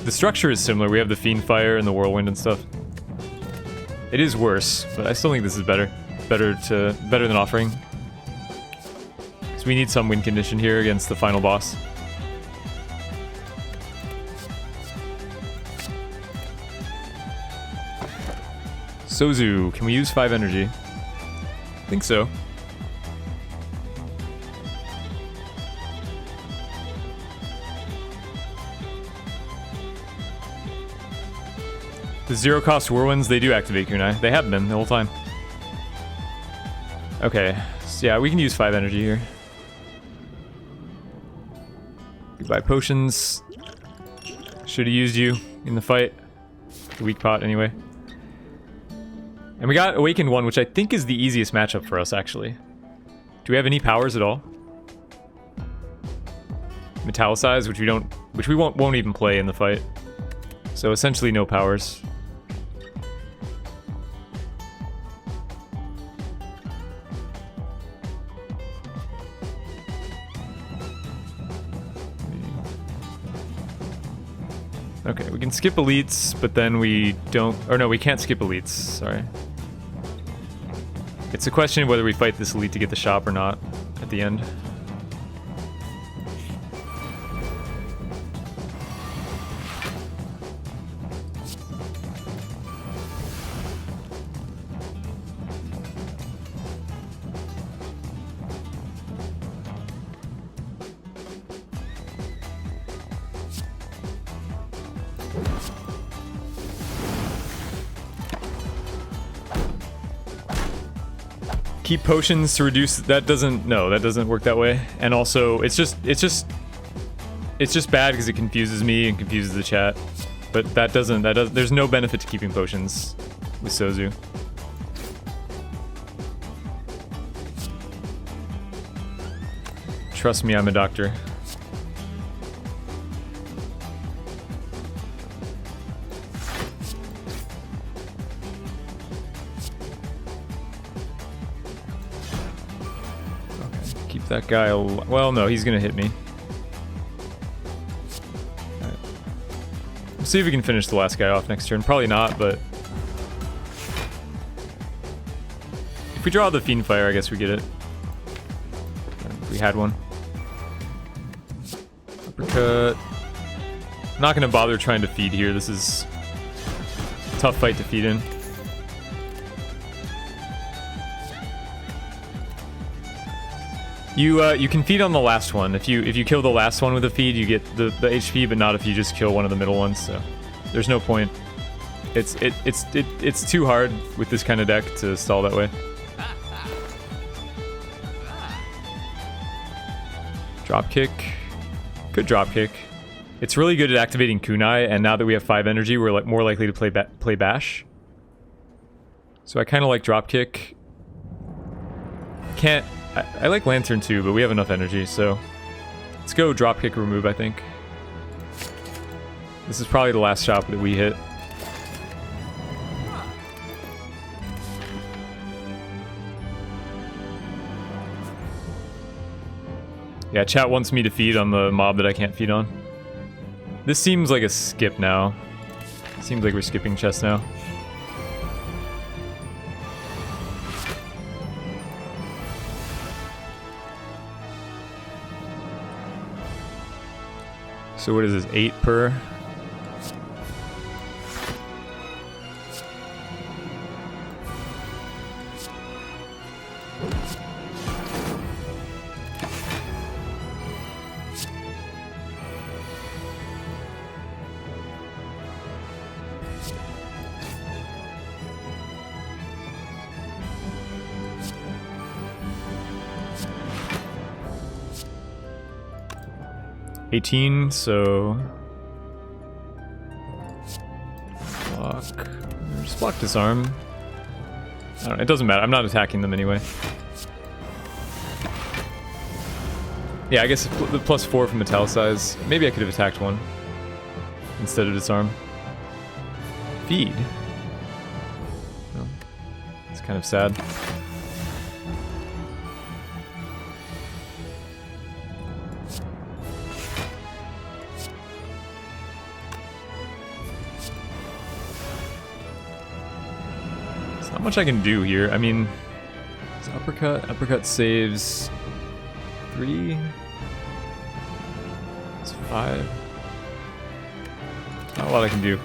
the structure is similar. We have the Fiend Fire and the Whirlwind and stuff. It is worse, but I still think this is better. Better than offering. So we need some win condition here against the final boss. Sozu, can we use 5 energy? I think so. The zero cost whirlwinds, they do activate kunai. They have been the whole time. Okay, so yeah, we can use 5 energy here. Goodbye potions. Should have used you in the fight. The weak pot anyway. And we got Awakened 1, which I think is the easiest matchup for us, actually. Do we have any powers at all? Metallicize, which we won't even play in the fight. So essentially no powers. Okay, we can skip elites, but then we don't... Or no, we can't skip elites, sorry. It's a question of whether we fight this elite to get the shop or not at the end. keep potions to reduce. That doesn't work that way. And also, it's just bad because it confuses me and confuses the chat. But there's no benefit to keeping potions with Sozu. Trust me, I'm a doctor. Okay, keep that guy. Well, no, he's gonna hit me. Alright. We'll see if we can finish the last guy off next turn. Probably not, but if we draw the Fiend Fire, I guess we get it. If we had one. Uppercut. I'm not gonna bother trying to feed here. This is a tough fight to feed in. You can feed on the last one. If you kill the last one with a feed, you get the HP, but not if you just kill one of the middle ones. So there's no point. It's too hard with this kind of deck to stall that way. Drop kick. Good drop kick. It's really good at activating Kunai, and now that we have 5 energy, we're like more likely to play Bash. So I kind of like drop kick. I like Lantern too, but we have enough energy, so let's go drop kick remove, I think. This is probably the last shot that we hit. Yeah, chat wants me to feed on the mob that I can't feed on. This seems like a skip now. Seems like we're skipping chess now. So what is this, 8 per? $18, so block. Just block disarm. I don't know, it doesn't matter. I'm not attacking them anyway. Yeah, I guess the +4 from Metallicize. Maybe I could have attacked one instead of disarm. Feed. No. It's kind of sad. Not much I can do here. I mean, it's uppercut. Uppercut saves 3. It's 5. Not a lot I can do.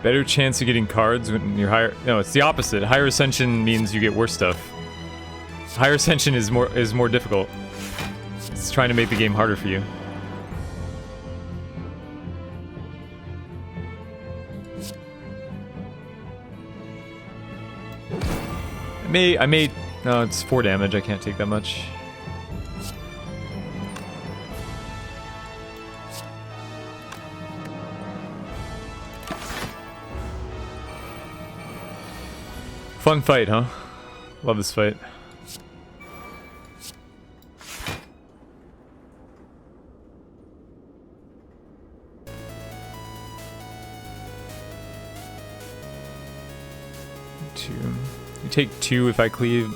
Better chance of getting cards when you're higher. No, it's the opposite. Higher Ascension means you get worse stuff. Higher Ascension is more difficult. It's trying to make the game harder for you. I may. No, it's 4 damage. I can't take that much. Fun fight, huh? Love this fight. Two. You take 2 if I cleave.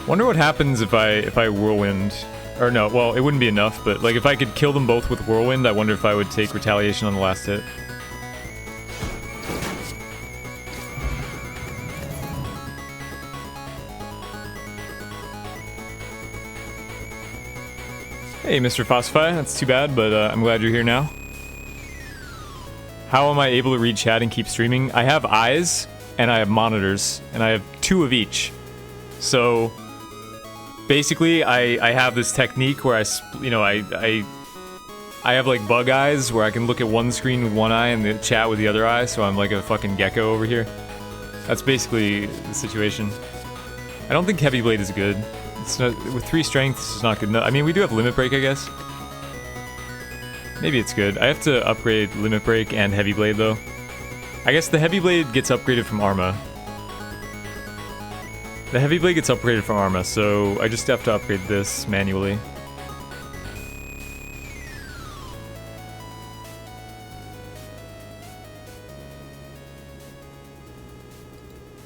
Wonder what happens if I whirlwind, or no, well, it wouldn't be enough, but like if I could kill them both with whirlwind, I wonder if I would take retaliation on the last hit. Hey, Mr. Fossify, that's too bad, but I'm glad you're here now. How am I able to read chat and keep streaming? I have eyes, and I have monitors, and I have 2 of each. So, basically, I have this technique where I have like bug eyes, where I can look at one screen with one eye and the chat with the other eye, so I'm like a fucking gecko over here. That's basically the situation. I don't think Heavy Blade is good. It's not, with 3 strength, it's not good enough. I mean, we do have Limit Break, I guess. Maybe it's good. I have to upgrade Limit Break and Heavy Blade, though. I guess the Heavy Blade gets upgraded from Arma. The Heavy Blade gets upgraded from Arma, so I just have to upgrade this manually.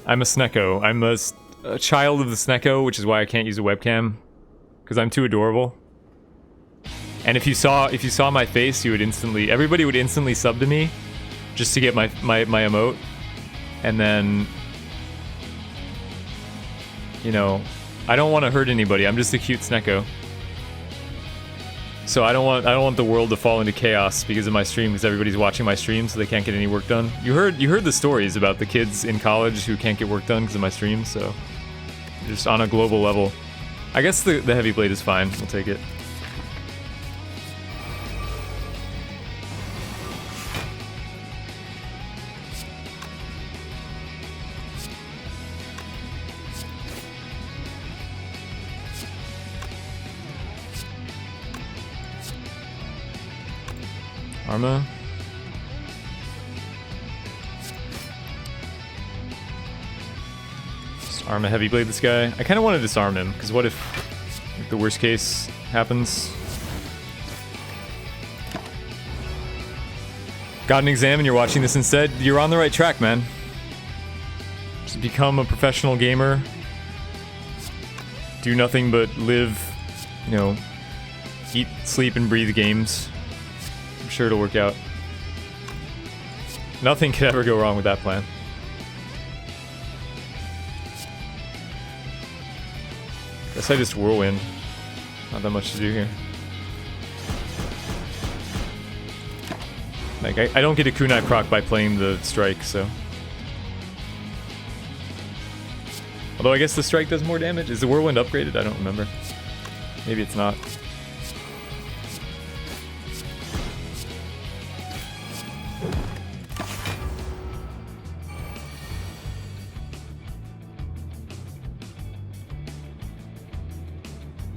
I'm a Snecko. I'm a child of the Snecko, which is why I can't use a webcam, because I'm too adorable. And if you saw my face, you would everybody would instantly sub to me, just to get my emote, and then, you know, I don't want to hurt anybody. I'm just a cute Snecko. So I don't want the world to fall into chaos because of my stream, because everybody's watching my stream, so they can't get any work done. You heard the stories about the kids in college who can't get work done because of my stream, so just on a global level. I guess the Heavy Blade is fine. We'll take it. Arma. Just Arma Heavy Blade this guy. I kind of want to disarm him, because what if the worst case happens? Got an exam and you're watching this instead? You're on the right track, man. Just become a professional gamer. Do nothing but live, you know, eat, sleep, and breathe games. I'm sure it'll work out. Nothing could ever go wrong with that plan. Guess I just whirlwind. Not that much to do here. Like, I don't get a kunai proc by playing the strike, so. Although I guess the strike does more damage. Is the whirlwind upgraded? I don't remember. Maybe it's not.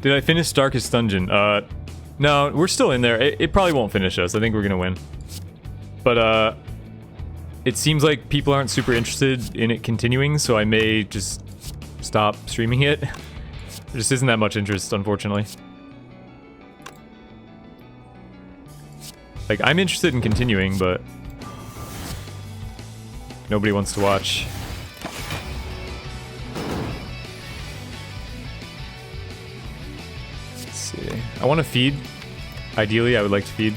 Did I finish Darkest Dungeon? No, we're still in there. It probably won't finish us. I think we're gonna win. But, it seems like people aren't super interested in it continuing, so I may just stop streaming it. There just isn't that much interest, unfortunately. Like, I'm interested in continuing, but nobody wants to watch. I want to feed. Ideally, I would like to feed.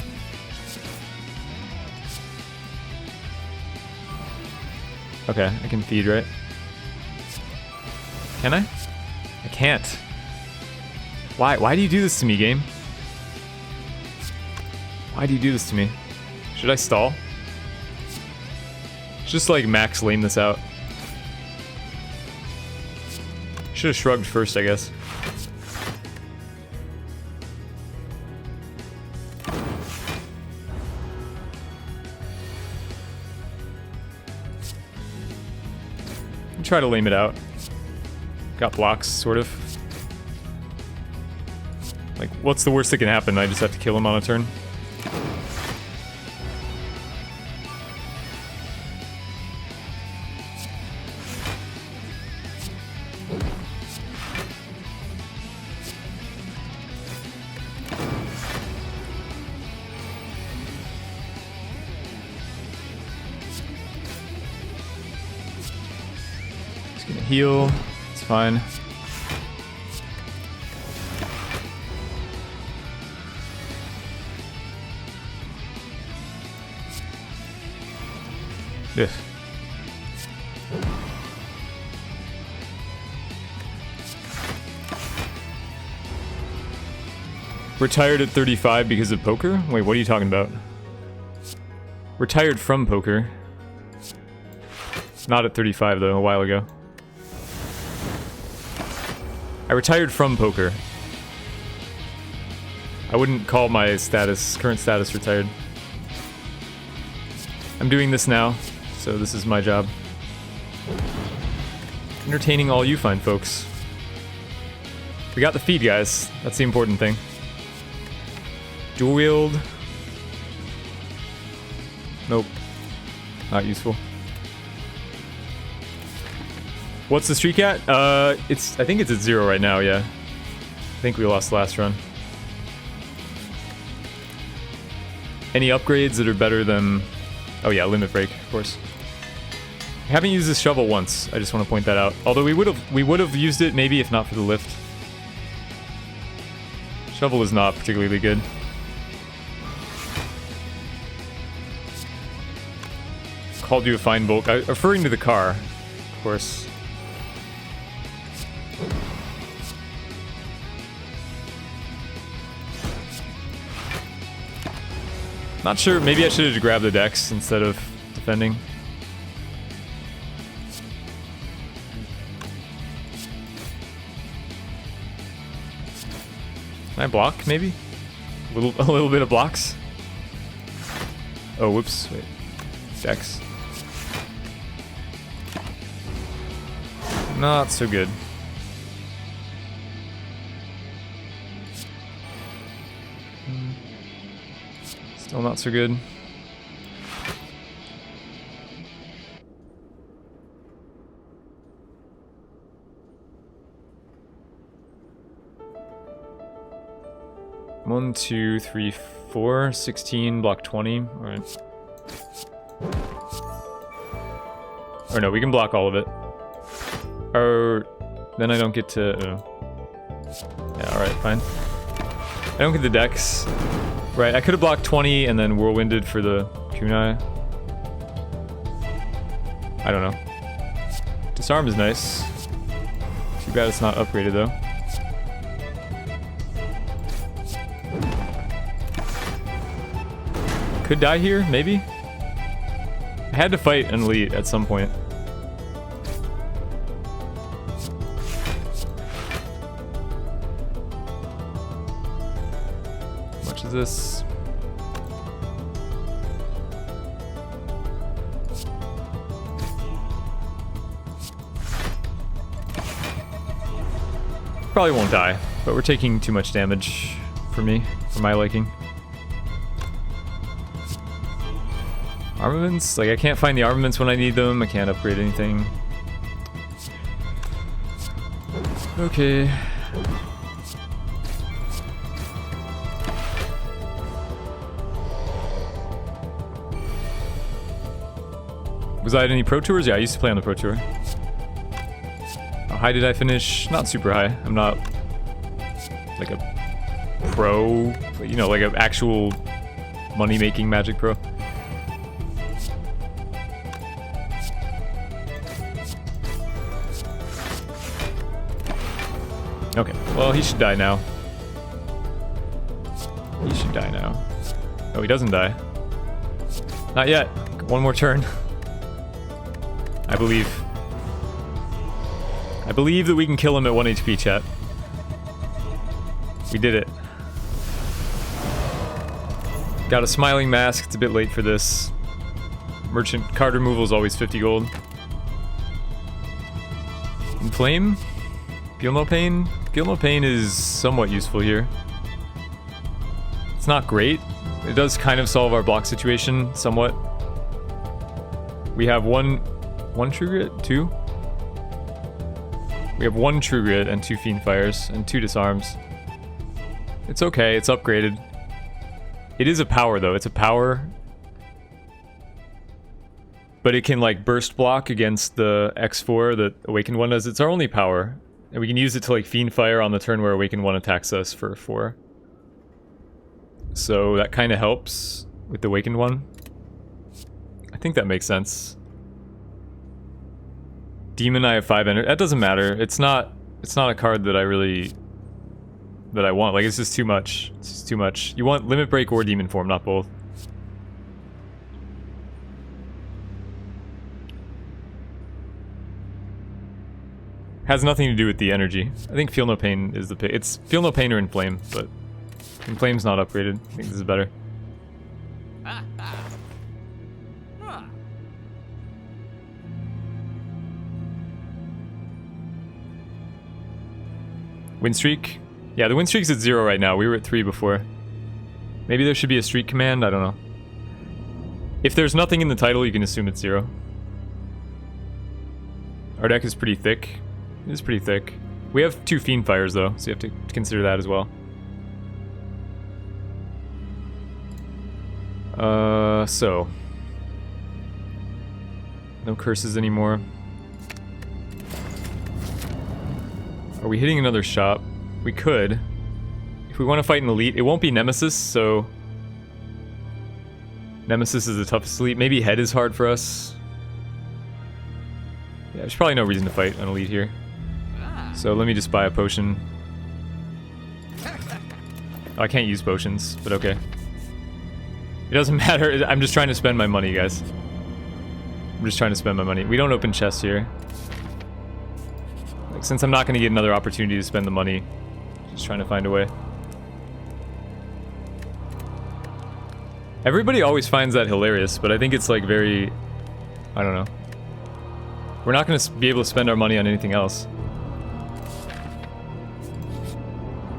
Okay, I can feed, right? Can I? I can't. Why? Why do you do this to me, game? Why do you do this to me? Should I stall? Just like max lame this out. Should have shrugged first, I guess. Try to lame it out. Got blocks, sort of. Like, what's the worst that can happen? I just have to kill him on a turn. Heal. It's fine. Ugh. Retired at 35 because of poker? Wait, what are you talking about? Retired from poker. Not at 35 though, a while ago. I retired from poker. I wouldn't call my current status retired. I'm doing this now, so this is my job. Entertaining all you fine folks. We got the feed, guys. That's the important thing. Dual wield. Nope. Not useful. What's the streak at? I think it's at 0 right now, yeah. I think we lost the last run. Any upgrades that are better than... Oh yeah, limit break, of course. I haven't used this shovel once, I just want to point that out. Although we would have used it maybe if not for the lift. Shovel is not particularly good. Called you a fine bulk. Referring to the car, of course. Not sure, maybe I should have grabbed the dex instead of defending. Can I block, maybe? A little bit of blocks? Oh, whoops, wait. Dex. Not so good. Still not so good. One, 2, 3, 4, 16, block 20. Alright. Or no, we can block all of it. Or then I don't get to... Yeah, alright, fine. I don't get the dex. Right, I could have blocked 20 and then whirlwinded for the kunai. I don't know. Disarm is nice. Too bad it's not upgraded though. Could die here, maybe? I had to fight an elite at some point. How much is this? Probably won't die, but we're taking too much damage for me, for my liking. Armaments? Like, I can't find the armaments when I need them. I can't upgrade anything. Okay. Was I at any Pro Tours? Yeah, I used to play on the Pro Tour. How high did I finish? Not super high. I'm not like a pro, you know, like an actual money-making Magic Pro. Okay, well, he should die now. He should die now. Oh, he doesn't die. Not yet. One more turn. I believe. I believe that we can kill him at 1 HP, chat. We did it. Got a smiling mask. It's a bit late for this. Merchant card removal is always 50 gold. Inflame? Feel no pain? Feel no pain is somewhat useful here. It's not great. It does kind of solve our block situation somewhat. We have one True Grit? 2? We have 1 True Grit and 2 Fiend Fires and 2 Disarms. It's okay, it's upgraded. It is a power though, it's a power. But it can like burst block against the X4 that Awakened One does. It's our only power. And we can use it to like Fiend Fire on the turn where Awakened One attacks us for 4. So that kind of helps with the Awakened One. I think that makes sense. Demon, I have 5 energy. That doesn't matter. It's not a card that I want. Like, it's just too much. It's just too much. You want Limit Break or Demon Form, not both. Has nothing to do with the energy. I think Feel No Pain is the pick. It's Feel No Pain or Inflame, but Inflame's not upgraded. I think this is better. Winstreak? Yeah, the Winstreak's at 0 right now. We were at 3 before. Maybe there should be a streak command? I don't know. If there's nothing in the title, you can assume it's 0. Our deck is pretty thick. It is pretty thick. We have 2 Fiend Fires though, so you have to consider that as well. So. No curses anymore. Are we hitting another shop? We could. If we want to fight an elite, it won't be Nemesis, so... Nemesis is the toughest elite. Maybe Head is hard for us. Yeah, there's probably no reason to fight an elite here. So let me just buy a potion. Oh, I can't use potions, but okay. It doesn't matter. I'm just trying to spend my money, guys. I'm just trying to spend my money. We don't open chests here. Like, since I'm not going to get another opportunity to spend the money, just trying to find a way. Everybody always finds that hilarious, but I think it's like very... I don't know. We're not going to be able to spend our money on anything else.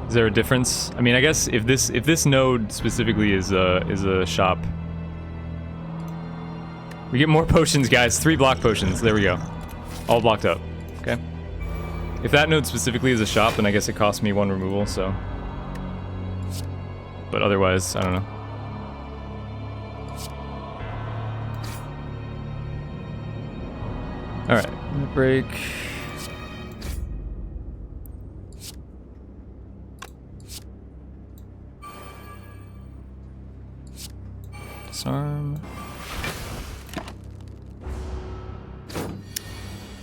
Is there a difference? I mean, I guess if this node specifically is a shop, we get more potions, guys. 3 block potions. There we go. All blocked up. Okay. If that node specifically is a shop, then I guess it costs me 1 removal. So, but otherwise, I don't know. All right. Break. Disarm.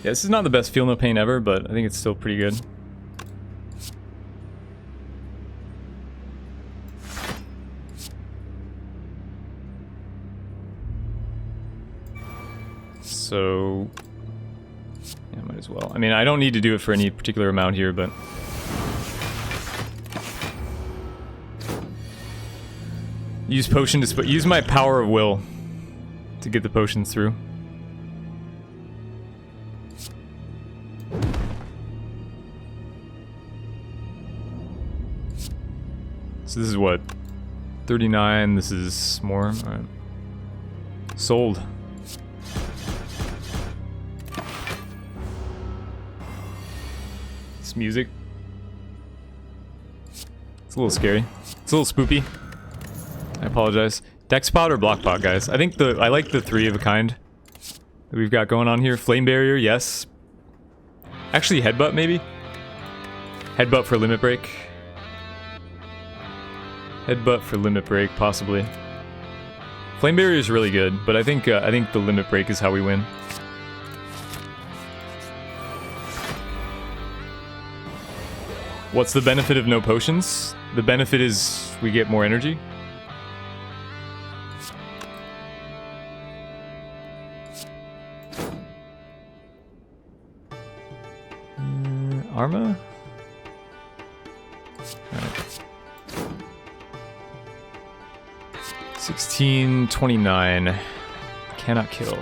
Yeah, this is not the best Feel No Pain ever, but I think it's still pretty good. So... yeah, might as well. I mean, I don't need to do it for any particular amount here, but... use potion to use my power of will to get the potions through. So this is what? 39, this is more. Alright. Sold. This music. It's a little scary. It's a little spoopy. I apologize. Dex pot or block pot, guys? I think I like the 3 of a kind that we've got going on here. Flame barrier, yes. Actually, headbutt maybe. Headbutt for limit break. Headbutt for limit break, possibly. Flame barrier is really good, but I think the limit break is how we win. What's the benefit of no potions? The benefit is we get more energy. Arma? Alright. 1629. Cannot kill.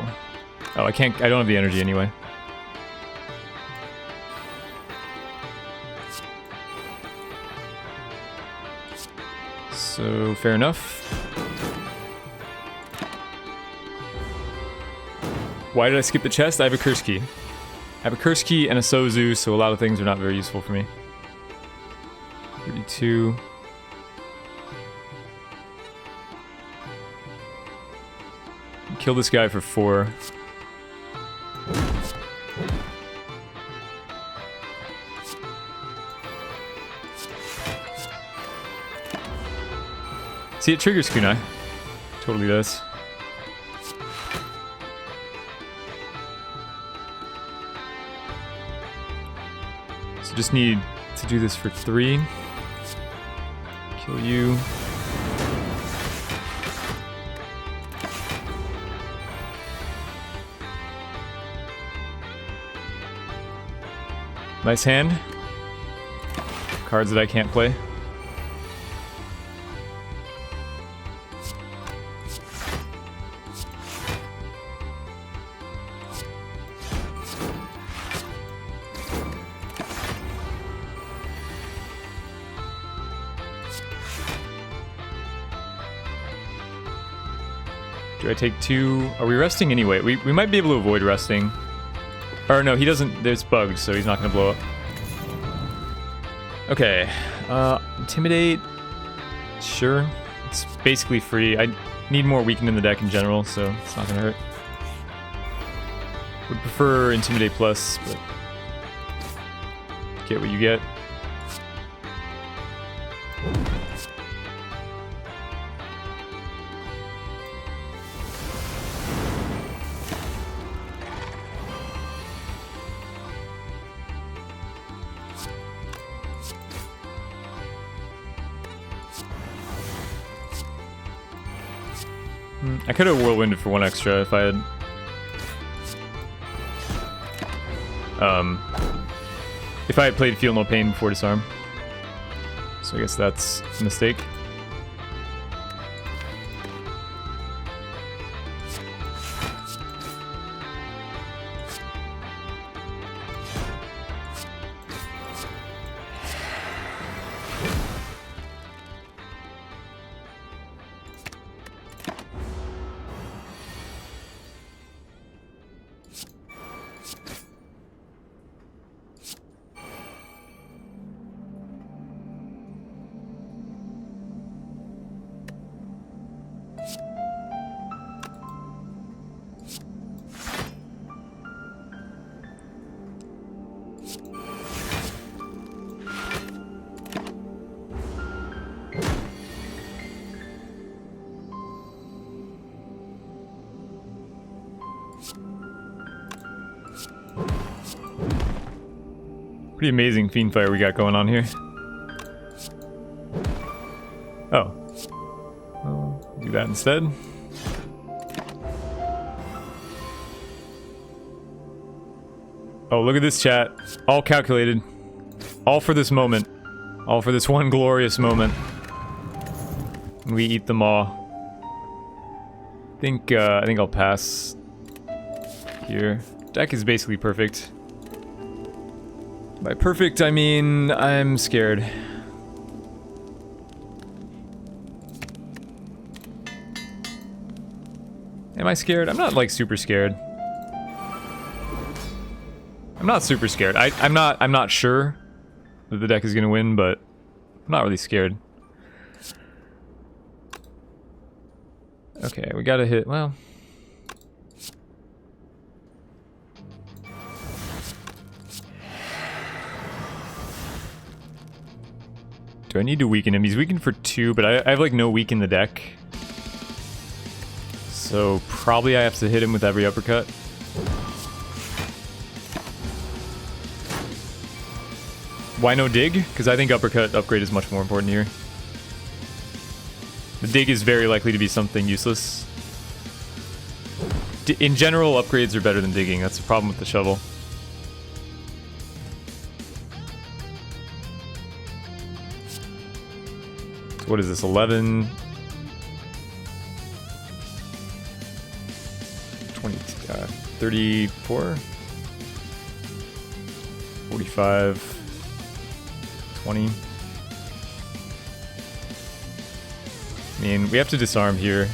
Oh, I can't. I don't have the energy anyway. So, fair enough. Why did I skip the chest? I have a curse key. I have a curse key and a Sozu, so a lot of things are not very useful for me. 32. Kill this guy for 4. See, it triggers kunai. Totally does. So just need to do this for 3. Kill you. Nice hand. Cards that I can't play. Do I take 2? Are we resting anyway? We might be able to avoid resting. Or no, he doesn't. There's bugs, so he's not going to blow up. Okay. Intimidate. Sure. It's basically free. I need more weaken in the deck in general, so it's not going to hurt. Would prefer Intimidate Plus, but get what you get. I could have whirlwinded for 1 extra if I had played Feel No Pain before Disarm. So I guess that's a mistake. Pretty amazing Fiendfire we got going on here. Oh. I'll do that instead. Oh, look at this chat. All calculated. All for this moment. All for this one glorious moment. We eat them all. I think I'll pass here. Deck is basically perfect. By perfect, I mean I'm scared. Am I scared? I'm not like super scared. I'm not super scared. I'm not sure that the deck is gonna win, but I'm not really scared. Okay, we gotta hit, well. Do I need to weaken him? He's weakened for 2, but I have like no weak in the deck. So probably I have to hit him with every uppercut. Why no dig? Because I think uppercut upgrade is much more important here. The dig is very likely to be something useless. In general, upgrades are better than digging. That's the problem with the shovel. So what is this, 11? 20, 34? 45? 20? I mean, we have to disarm here.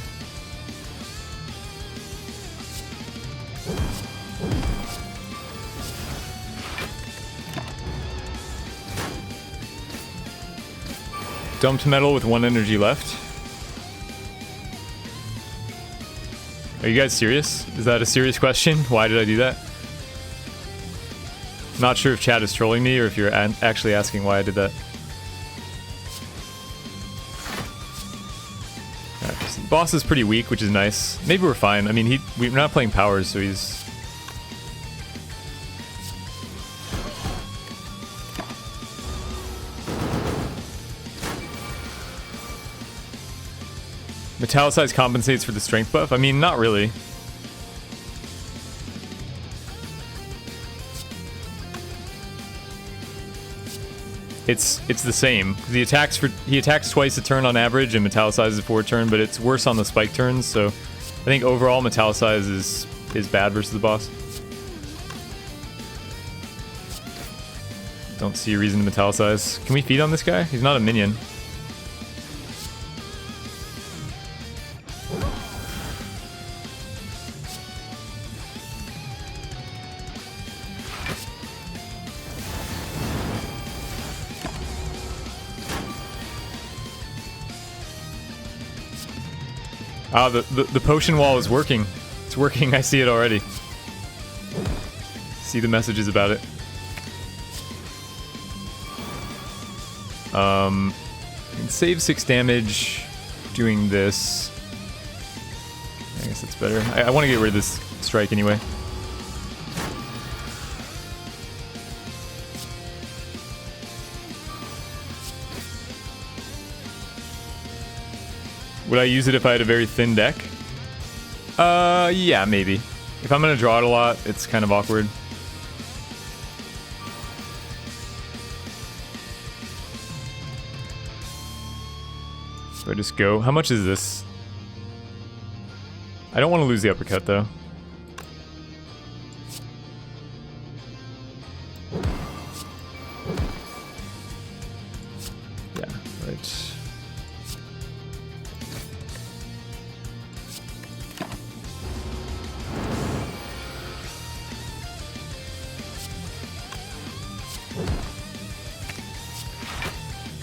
Dumped metal with 1 energy left. Are you guys serious? Is that a serious question? Why did I do that? I'm not sure if chat is trolling me or if you're actually asking why I did that. Right, so the boss is pretty weak, which is nice. Maybe we're fine. I mean, we're not playing powers, so he's... Metallicize compensates for the strength buff? I mean, not really. It's the same. He attacks twice a turn on average and metallicizes for a turn, but it's worse on the spike turns, so I think overall metallicize is bad versus the boss. Don't see a reason to metallicize. Can we feed on this guy? He's not a minion. Ah, the potion wall is working. It's working, I see it already. See the messages about it. I can save 6 damage doing this. I guess that's better. I want to get rid of this strike anyway. Would I use it if I had a very thin deck? Yeah, maybe. If I'm gonna draw it a lot, it's kind of awkward. So I just go. How much is this? I don't want to lose the uppercut though. Yeah, right.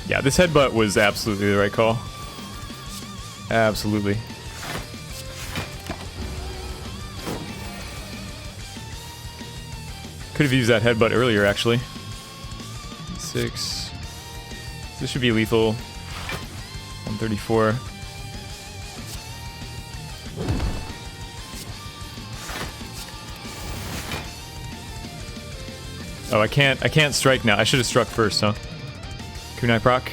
Yeah, this headbutt was absolutely the right call. Absolutely. Could have used that headbutt earlier, actually. 6. This should be lethal. 134. Oh, I can't strike now. I should have struck first, huh? Kunai proc.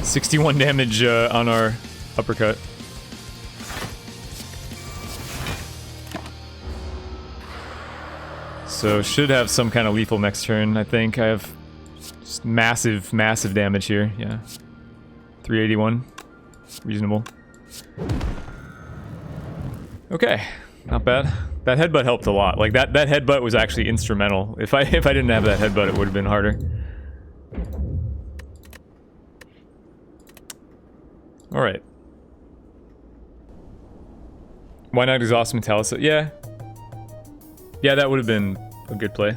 $61 damage on our uppercut. So should have some kind of lethal next turn, I think. I have just massive, massive damage here. Yeah. 381. Reasonable. Okay. Not bad. That headbutt helped a lot. Like, that headbutt was actually instrumental. If I didn't have that headbutt, it would have been harder. Alright. Why not exhaust Metallicized? Yeah. Yeah, that would have been a good play.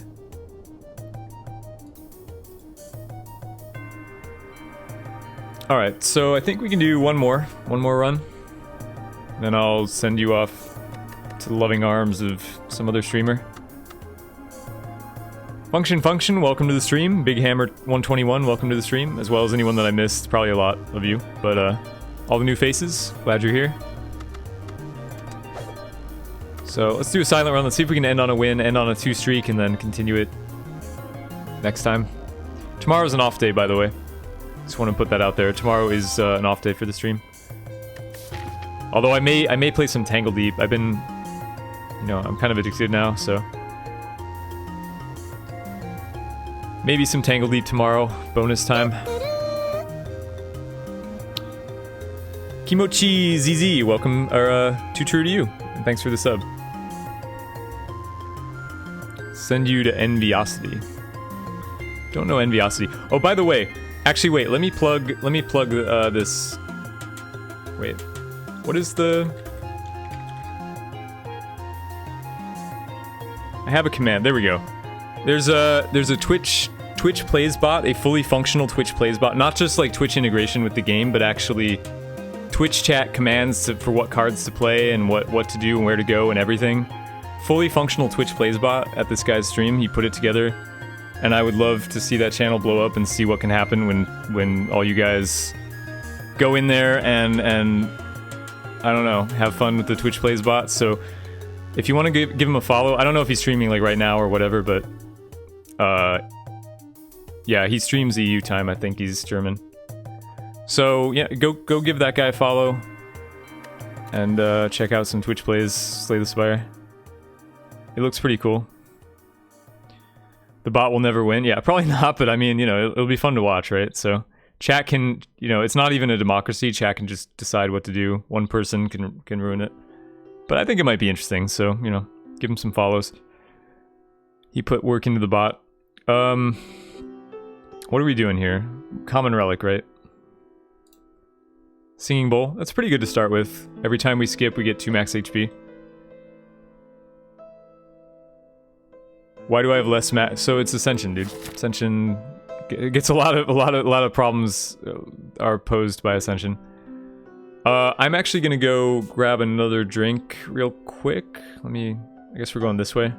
Alright, so I think we can do one more run. Then I'll send you off to the loving arms of some other streamer. Function, welcome to the stream. Big Hammer 121, welcome to the stream, as well as anyone that I missed, probably a lot of you, but all the new faces, glad you're here. So let's do a silent run. Let's see if we can end on a win, end on a 2 streak, and then continue it next time. Tomorrow's an off day, by the way. Just want to put that out there. Tomorrow is an off day for the stream. Although I may play some Tangle Deep. I've been, you know, I'm kind of addicted now, so maybe some Tangle Deep tomorrow. Bonus time. Kimochi ZZ, welcome, or too true to you. And thanks for the sub. Send you to Enviosity. Don't know Enviosity. Oh, by the way, actually, wait. Let me plug this. Wait, what is the? I have a command. There we go. There's a Twitch Plays bot, a fully functional Twitch Plays bot. Not just like Twitch integration with the game, but actually Twitch chat commands for what cards to play and what to do and where to go and everything. Fully functional Twitch Plays bot at this guy's stream. He put it together. and I would love to see that channel blow up and see what can happen when all you guys go in there and I don't know, have fun with the Twitch Plays bot. So if you want to give him a follow, I don't know if he's streaming like right now or whatever, but yeah, he streams EU time. I think he's German. So yeah, go give that guy a follow and check out some Twitch Plays Slay the Spire. It looks pretty cool. The bot will never win. Yeah, probably not, but I mean, you know, it'll be fun to watch, right? So chat can, you know, it's not even a democracy. Chat can just decide what to do. One person can ruin it. But I think it might be interesting, so, you know, give him some follows. He put work into the bot. What are we doing here? Common relic, right? Singing bowl. That's pretty good to start with. Every time we skip, we get 2 max HP. Why do I have less max? So it's Ascension, dude. Ascension gets a lot of problems are posed by Ascension. I'm actually gonna go grab another drink real quick. I guess we're going this way.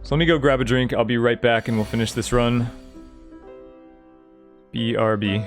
So let me go grab a drink. I'll be right back and we'll finish this run. BRB.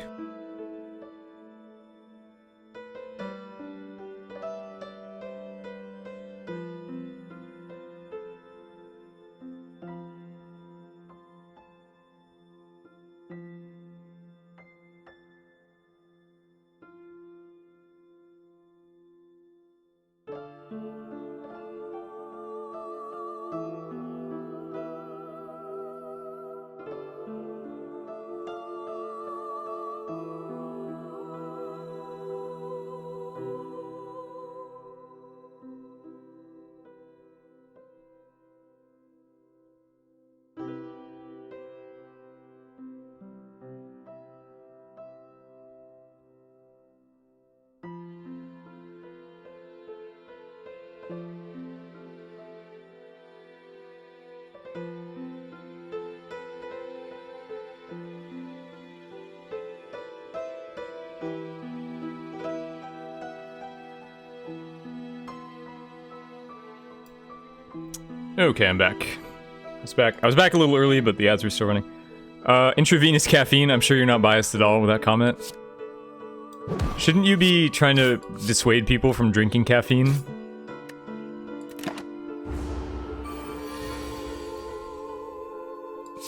Okay, I'm back. I was back a little early, but the ads were still running. Intravenous caffeine, I'm sure you're not biased at all with that comment. Shouldn't you be trying to dissuade people from drinking caffeine?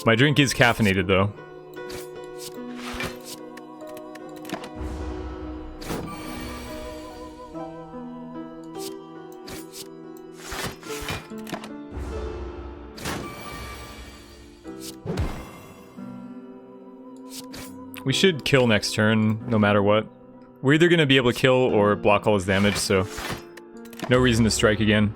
My drink is caffeinated, though. We should kill next turn, no matter what. We're either gonna be able to kill or block all his damage, so no reason to strike again.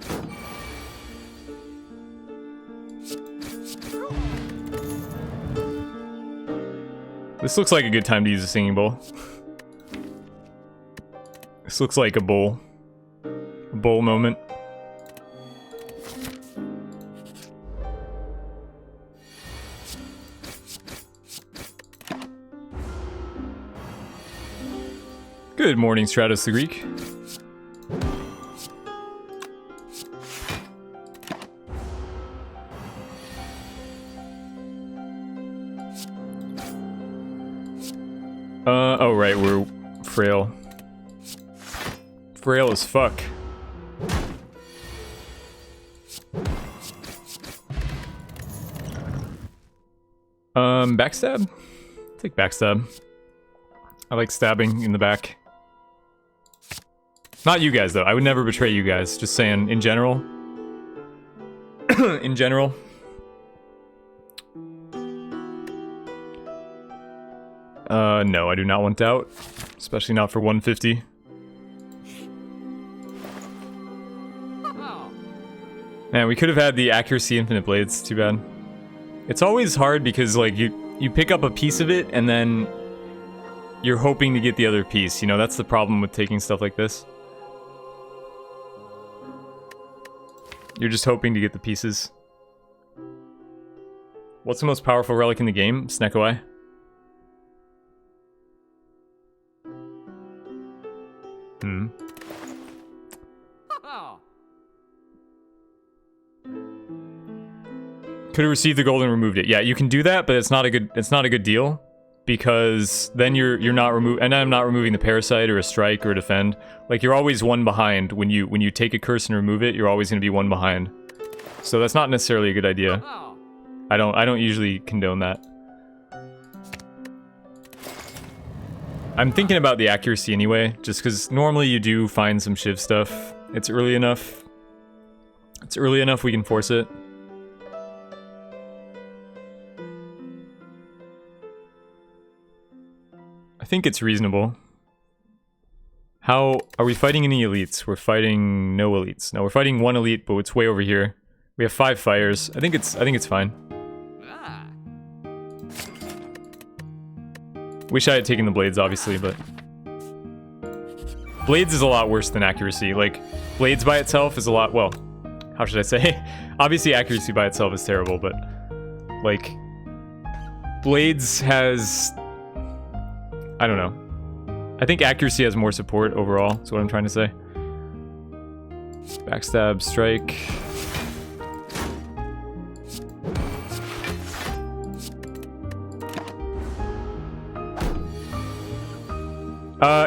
This looks like a good time to use a singing bowl. This looks like a bowl moment. Good morning, Stratos the Greek. Oh right, we're frail. Frail as fuck. Backstab? Take backstab. I like stabbing in the back. Not you guys, though. I would never betray you guys. Just saying, in general. In general. No, I do not want doubt. Especially not for 150. Man, we could have had the accuracy infinite blades. Too bad. It's always hard because, like, you pick up a piece of it, and then you're hoping to get the other piece. You know, that's the problem with taking stuff like this. You're just hoping to get the pieces. What's the most powerful relic in the game? Snecko-Eye. Could have received the gold and removed it. Yeah, you can do that, but it's not a good deal, because then you're not and I'm not removing the parasite or a strike or a defend. Like, you're always one behind when you take a curse and remove it. You're always going to be one behind. So that's not necessarily a good idea. I don't usually condone that. I'm thinking about the accuracy anyway, just because normally you do find some Shiv stuff. It's early enough. It's early enough we can force it. I think it's reasonable. How are we fighting any elites? We're fighting no elites. No, we're fighting one elite, but it's way over here. We have 5 fires. I think it's fine. Wish I had taken the blades, obviously, but blades is a lot worse than accuracy. Like, blades by itself is a lot, well, how should I say? Obviously accuracy by itself is terrible, but like, blades has, I don't know. I think accuracy has more support overall, that's what I'm trying to say. Backstab, strike.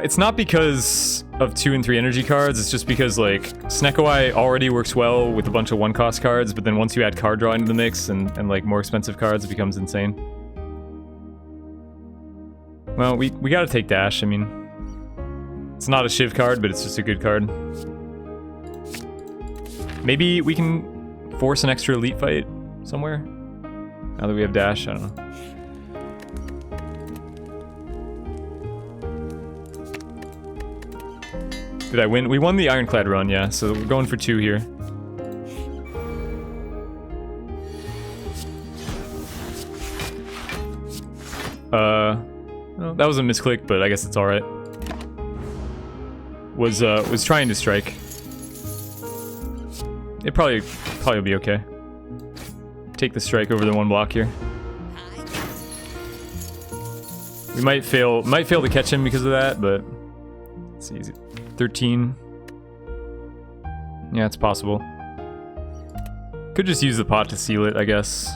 It's not because of 2 and 3 energy cards, it's just because, like, Snekoi already works well with a bunch of 1-cost cards, but then once you add card draw into the mix and like, more expensive cards, it becomes insane. Well, we gotta take Dash, I mean... It's not a Shiv card, but it's just a good card. Maybe we can force an extra elite fight somewhere? Now that we have Dash, I don't know. Did I win? We won the Ironclad run, yeah, so we're going for 2 here. Well, that was a misclick, but I guess it's alright. Was trying to strike. It probably will be okay. Take the strike over the 1 block here. We might fail to catch him because of that, but it's easy. 13. Yeah, it's possible. Could just use the pot to seal it, I guess.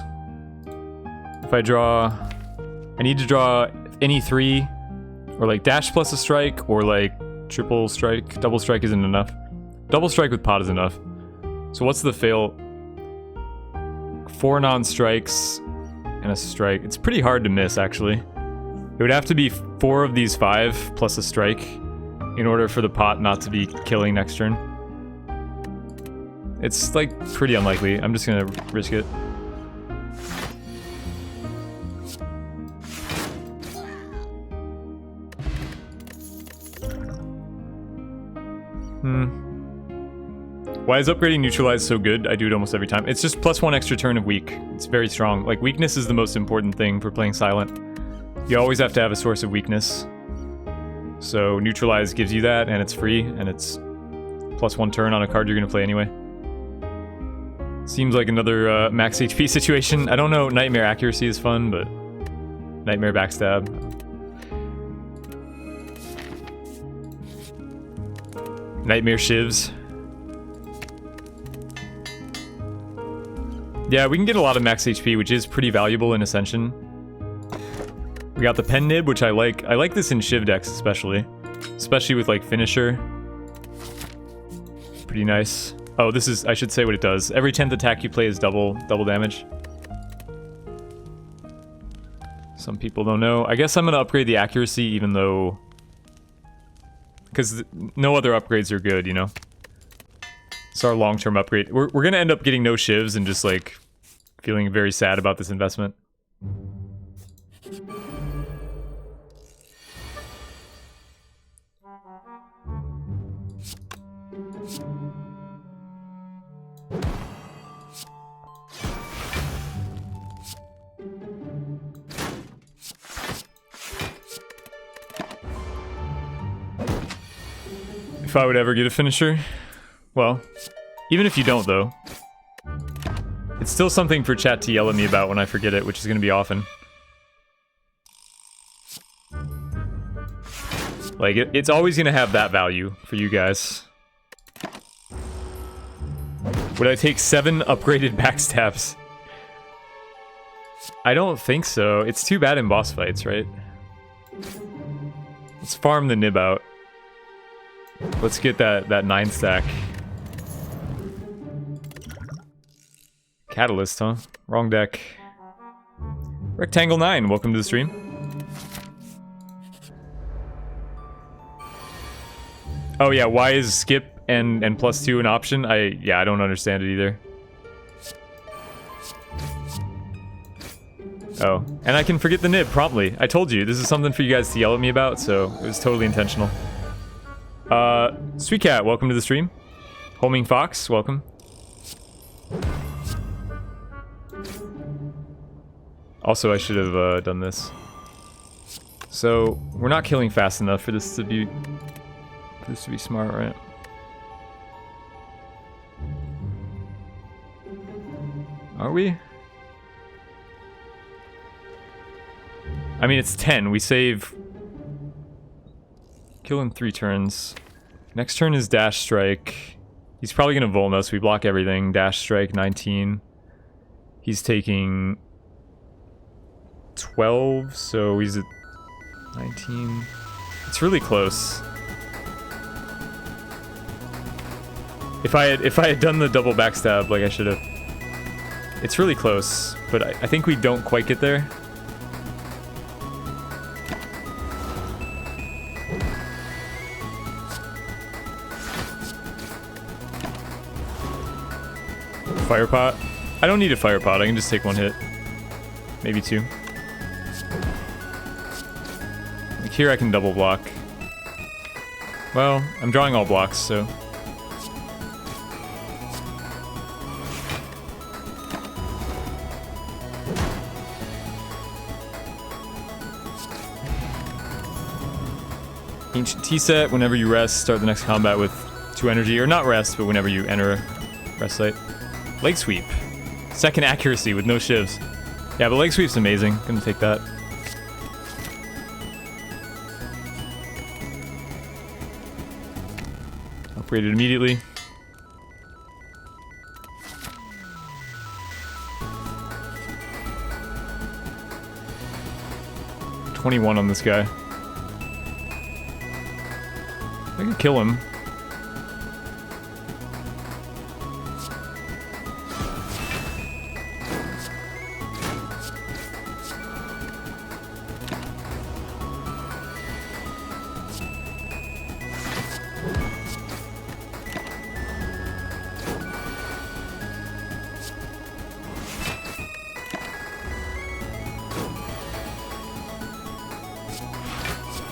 If I draw... I need to draw any 3, or like dash plus a strike, or like triple strike. Double strike isn't enough. Double strike with pot is enough. So what's the fail? 4 non-strikes and a strike. It's pretty hard to miss, actually. It would have to be 4 of these 5 plus a strike in order for the pot not to be killing next turn. It's, like, pretty unlikely. I'm just gonna risk it. Why is upgrading Neutralize so good? I do it almost every time. It's just +1 extra turn of weak. It's very strong. Like, weakness is the most important thing for playing Silent. You always have to have a source of weakness. So Neutralize gives you that, and it's free, and it's +1 turn on a card you're gonna play anyway. Seems like another max HP situation. I don't know, Nightmare Accuracy is fun, but Nightmare Backstab. Nightmare Shivs. Yeah, we can get a lot of max HP, which is pretty valuable in Ascension. We got the Pen Nib, which I like. I like this in Shiv decks especially. Especially with, like, Finisher. Pretty nice. Oh, this is... I should say what it does. Every 10th attack you play is double damage. Some people don't know. I guess I'm gonna upgrade the accuracy, even though... Because no other upgrades are good, you know? It's our long-term upgrade. We're gonna end up getting no Shivs and just, like, feeling very sad about this investment. If I would ever get a finisher? Well, even if you don't, though, it's still something for chat to yell at me about when I forget it, which is going to be often. Like, it's always going to have that value for you guys. Would I take 7 upgraded backstabs? I don't think so. It's too bad in boss fights, right? Let's farm the nib out. Let's get that 9 stack. Catalyst, huh? Wrong deck. Rectangle 9, welcome to the stream. Oh yeah, why is skip and +2 an option? I don't understand it either. Oh, and I can forget the nib promptly. I told you, this is something for you guys to yell at me about, so it was totally intentional. Sweet Cat, welcome to the stream. Homing Fox, welcome. Also, I should have done this. So, we're not killing fast enough for this to be smart, right? Are we? I mean, it's 10. We save... Kill in 3 turns. Next turn is Dash Strike. He's probably going to Vuln us. We block everything. Dash Strike, 19. He's taking 12, so he's at 19. It's really close. If I had done the double backstab like I should have. It's really close, but I think we don't quite get there. Fire pot. I don't need a fire pot, I can just take 1 hit. Maybe 2. Like here I can double block. Well, I'm drawing all blocks, so... Ancient Tea set, whenever you rest, start the next combat with 2 energy. Or not rest, but whenever you enter a rest site. Leg sweep. 2nd accuracy with no shivs. Yeah, but leg sweep's amazing. Gonna take that. Upgraded immediately. $21 on this guy. I can kill him.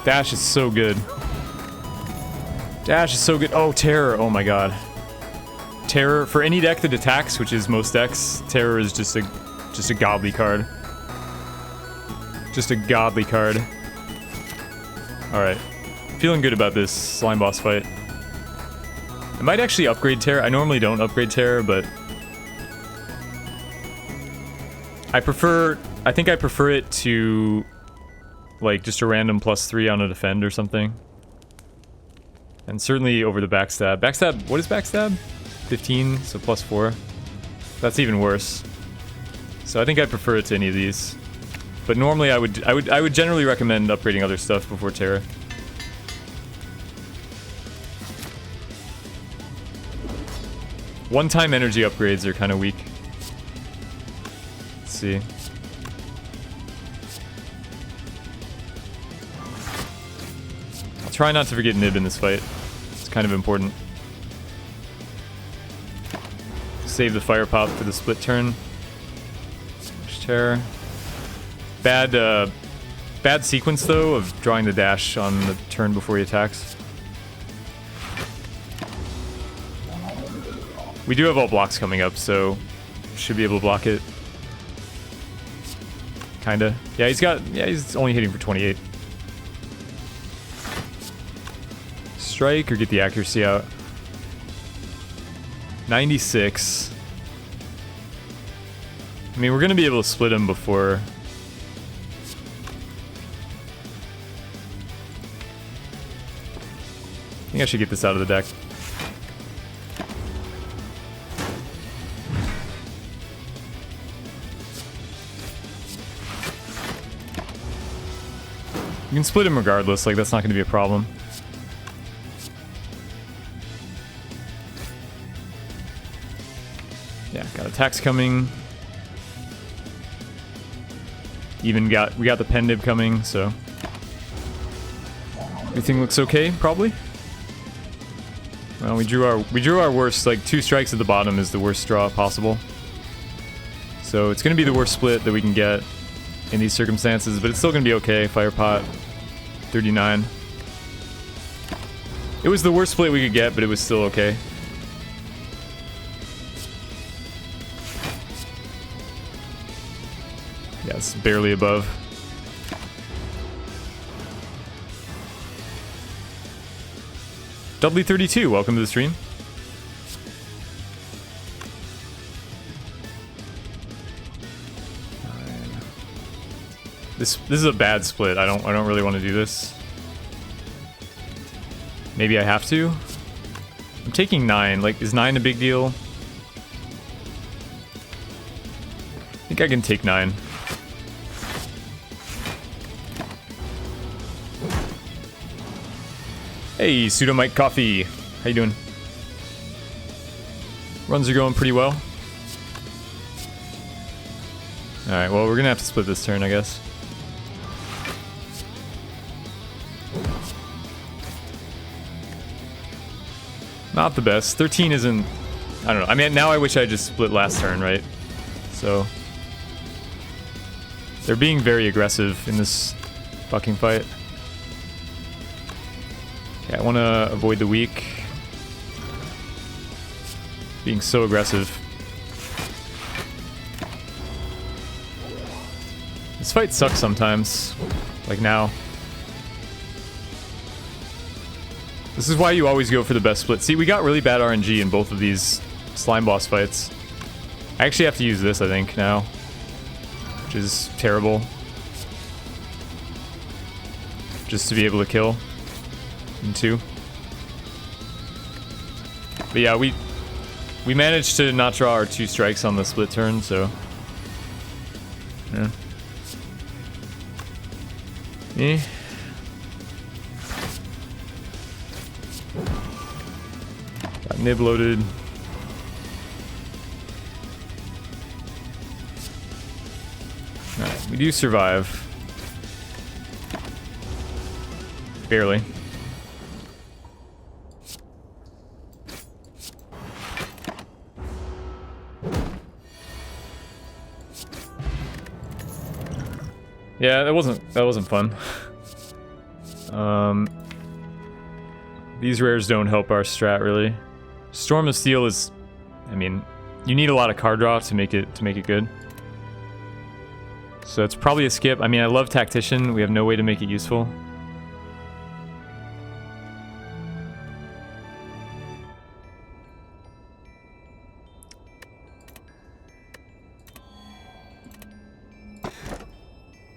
Dash is so good. Dash is so good. Oh, Terror. Oh my god. Terror, for any deck that attacks, which is most decks, Terror is just a godly card. Just a godly card. Alright. Feeling good about this slime boss fight. I might actually upgrade Terror. I normally don't upgrade Terror, but... I think I prefer it to... like, just a random +3 on a defend or something. And certainly over the backstab. Backstab, what is backstab? 15, so +4. That's even worse. So I think I prefer it to any of these. But normally I would generally recommend upgrading other stuff before Terra. One-time energy upgrades are kind of weak. Let's see. I'll try not to forget Nib in this fight. It's kind of important. Save the fire pop for the split turn. Terror. Bad sequence though of drawing the dash on the turn before he attacks. We do have all blocks coming up, so should be able to block it. Kinda. Yeah, he's only hitting for 28. Strike or get the accuracy out. 96. I mean, we're gonna be able to split him before. I think I should get this out of the deck. You can split him regardless, like that's not going to be a problem. Yeah, got attacks coming. We got the Pendib coming, so everything looks okay, probably. Well, we drew our worst, like 2 strikes at the bottom is the worst draw possible. So it's gonna be the worst split that we can get in these circumstances, but it's still gonna be okay. Firepot, 39. It was the worst split we could get, but it was still okay. Yeah, it's barely above. Dudley32, welcome to the stream. This is a bad split. I don't really want to do this. Maybe I have to. I'm taking 9. Like, is 9 a big deal? I think I can take 9. Hey, Pseudo Mike Coffee. How you doing? Runs are going pretty well. Alright, well, we're gonna have to split this turn, I guess. Not the best. 13 isn't... I don't know. I mean, now I wish I just split last turn, right? So... they're being very aggressive in this fucking fight. Okay, I want to avoid the weak. Being so aggressive. This fight sucks sometimes. Like now. This is why you always go for the best split. See, we got really bad RNG in both of these slime boss fights. I actually have to use this, I think, now. Which is terrible. Just to be able to kill. In 2. But yeah, we managed to not draw our 2 strikes on the split turn, so... yeah. Eh. Got nib loaded. Alright, we do survive. Barely. Yeah, that wasn't fun. These rares don't help our strat really. Storm of Steel is, I mean, you need a lot of card draw to make it good. So it's probably a skip. I mean, I love Tactician. We have no way to make it useful.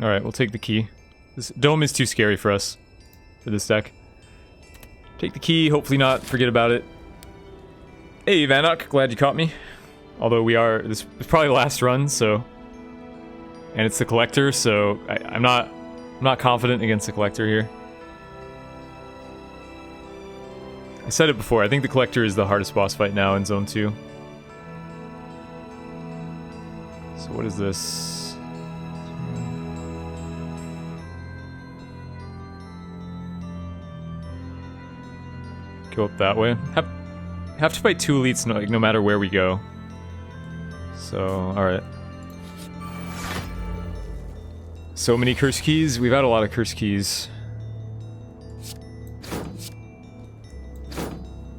Alright, we'll take the key. This dome is too scary for us, for this deck. Take the key, hopefully not forget about it. Hey, Vanok, glad you caught me. Although this is probably the last run, so... and it's the Collector, so I'm not confident against the Collector here. I said it before, I think the Collector is the hardest boss fight now in Zone 2. So what is this? Go up that way. Have to fight 2 elites no matter where we go. So, alright. So many curse keys. We've had a lot of curse keys.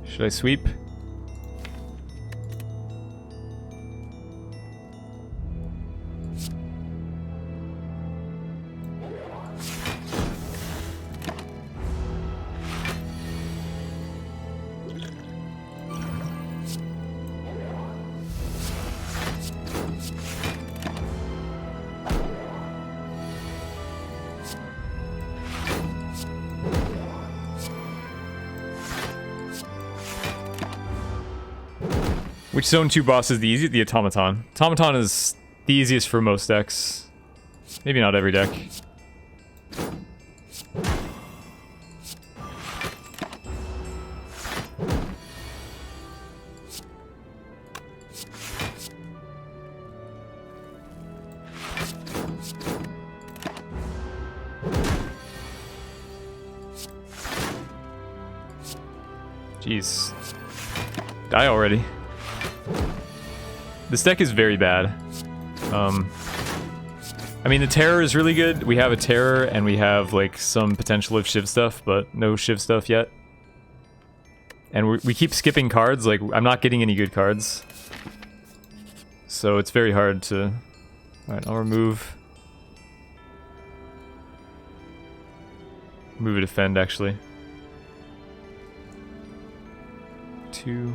Should I sweep? Which Zone 2 boss is the easiest? The Automaton. Automaton is the easiest for most decks. Maybe not every deck. Jeez. Die already. This deck is very bad. I mean, the Terror is really good. We have a Terror, and we have, like, some potential of Shiv stuff, but no Shiv stuff yet. And we keep skipping cards. Like, I'm not getting any good cards. So it's very hard to... Alright, I'll remove... Move a defend, actually. 2...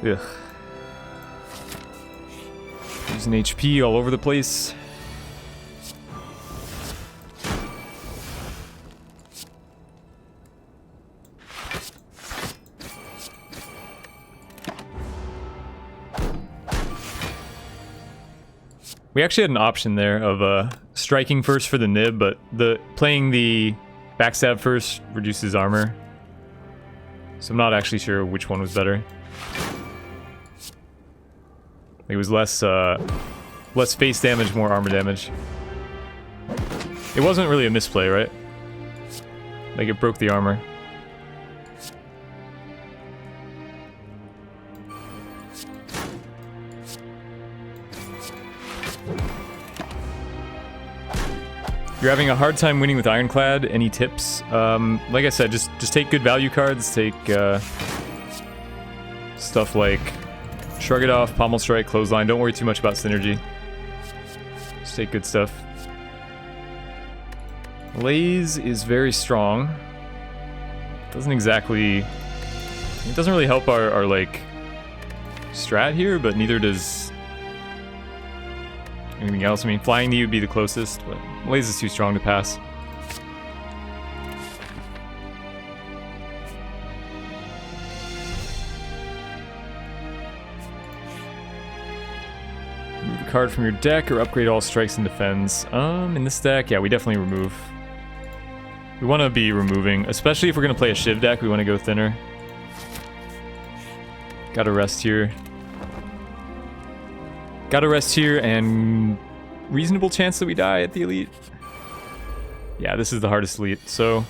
Ugh. Using HP all over the place. We actually had an option there of striking first for the nib, but playing the backstab first reduces armor. So I'm not actually sure which one was better. It was less face damage, more armor damage. It wasn't really a misplay, right? Like, it broke the armor. You're having a hard time winning with Ironclad. Any tips? Like I said, just take good value cards. Take stuff like Shrug It Off, Pommel Strike, Clothesline. Don't worry too much about synergy. Just take good stuff. Laze is very strong. Doesn't exactly... It doesn't really help our like, strat here, but neither does anything else. I mean, Flying Knee would be the closest, but Laze is too strong to pass. Card from your deck or upgrade all strikes and defends. In this deck, yeah, we definitely remove. We want to be removing, especially if we're going to play a Shiv deck, we want to go thinner. Gotta rest here. Gotta rest here, and reasonable chance that we die at the elite. Yeah, this is the hardest elite, so...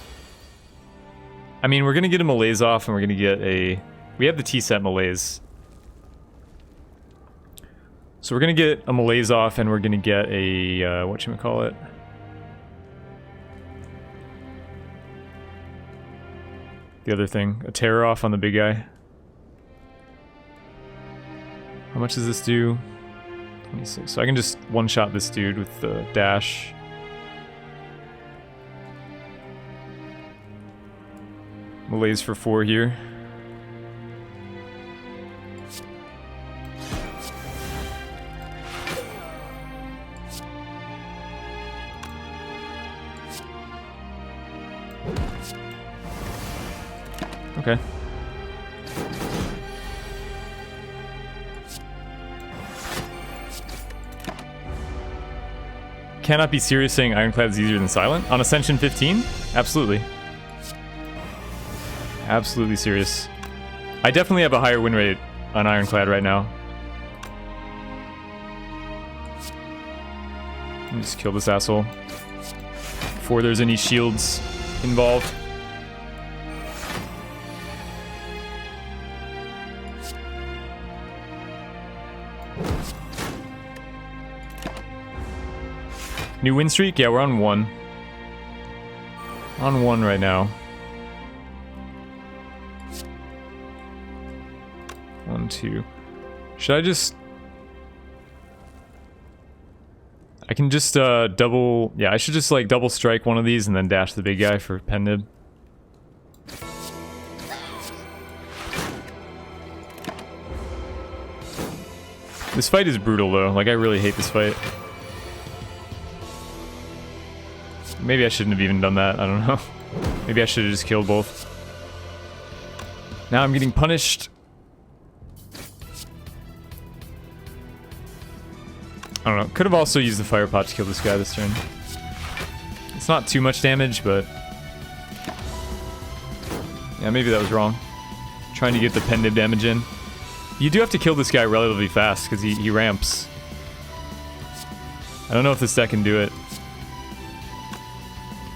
I mean, we're going to get a Malaise off, and we're going to get a... We have the T-set Malaise. So we're going to get a Malaise off, and we're going to get a, whatchamacallit? The other thing, a Terror off on the big guy. How much does this do? 26. So I can just one-shot this dude with the dash. Malaise for 4 here. Okay. Cannot be serious saying Ironclad is easier than Silent. On Ascension 15? Absolutely. Absolutely serious. I definitely have a higher win rate on Ironclad right now. Let me just kill this asshole before there's any shields involved. New win streak? Yeah, we're on 1. On 1 right now. 1, 2. Should I just... I can just double... Yeah, I should just like double strike one of these and then dash the big guy for pen nib. This fight is brutal though. Like, I really hate this fight. Maybe I shouldn't have even done that, I don't know. Maybe I should have just killed both. Now I'm getting punished. I don't know, could have also used the fire pot to kill this guy this turn. It's not too much damage, but... Yeah, maybe that was wrong. Trying to get the pen nib damage in. You do have to kill this guy relatively fast, because he ramps. I don't know if this deck can do it.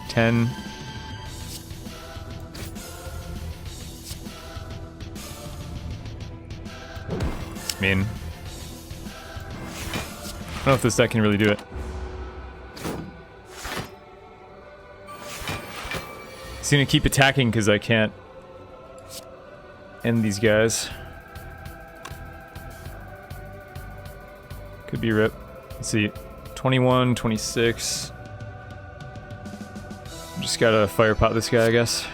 10. mean, I don't know if this deck can really do it. He's gonna keep attacking because I can't end these guys. Could be rip. Let's see. 21, 26. Just gotta fire pot this guy, I guess.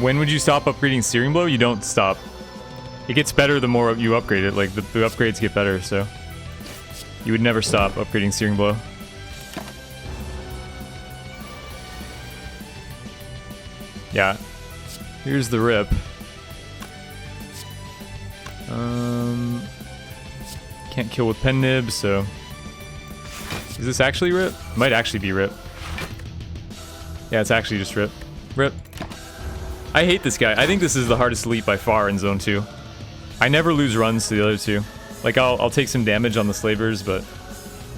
When would you stop upgrading Steering Blow? You don't stop. It gets better the more you upgrade it. Like, the upgrades get better, so... You would never stop upgrading Steering Blow. Yeah. Here's the rip. Can't kill with Pen Nib, so... Is this actually rip? Might actually be rip. Yeah, it's actually just rip. Rip. I hate this guy. I think this is the hardest elite by far in Zone 2. I never lose runs to the other two. Like, I'll take some damage on the Slavers, but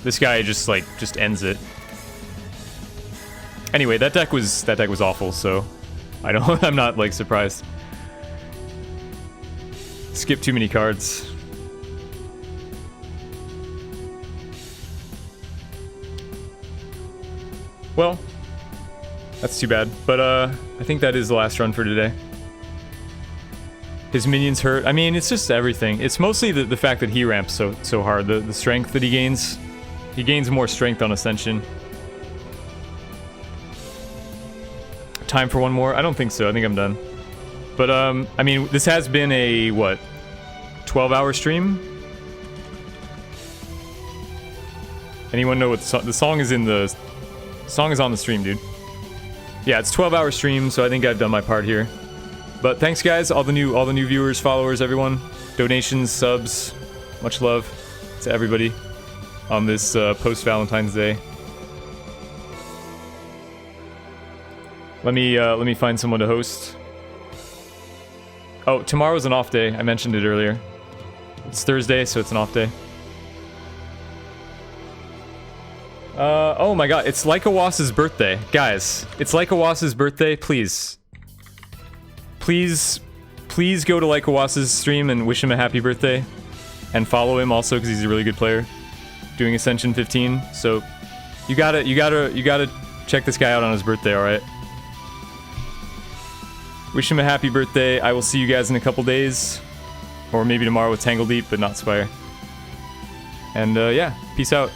this guy just ends it. Anyway, that deck was awful, so I'm not like surprised. Skip too many cards. Well, that's too bad, but I think that is the last run for today. His minions hurt. I mean, it's just everything. It's mostly the fact that he ramps so hard. The strength that he gains. He gains more strength on Ascension. Time for one more? I don't think so. I think I'm done. But, I mean, this has been a, what, 12-hour stream? Anyone know what the song is in the... The song is on the stream, dude. Yeah, it's 12-hour stream, so I think I've done my part here. But thanks, guys, all the new viewers, followers, everyone. Donations, subs, much love to everybody on this post-Valentine's Day. Let me find someone to host. Oh, tomorrow's an off day. I mentioned it earlier. It's Thursday, so it's an off day. Oh my god, it's Leica Wass's birthday. Guys, it's Leica Wass's birthday. Please go to Leica Wass's stream and wish him a happy birthday. And follow him also, because he's a really good player. Doing Ascension 15. So, you gotta check this guy out on his birthday, alright? Wish him a happy birthday. I will see you guys in a couple days. Or maybe tomorrow with Tangle Deep, but not Spire. And yeah, peace out.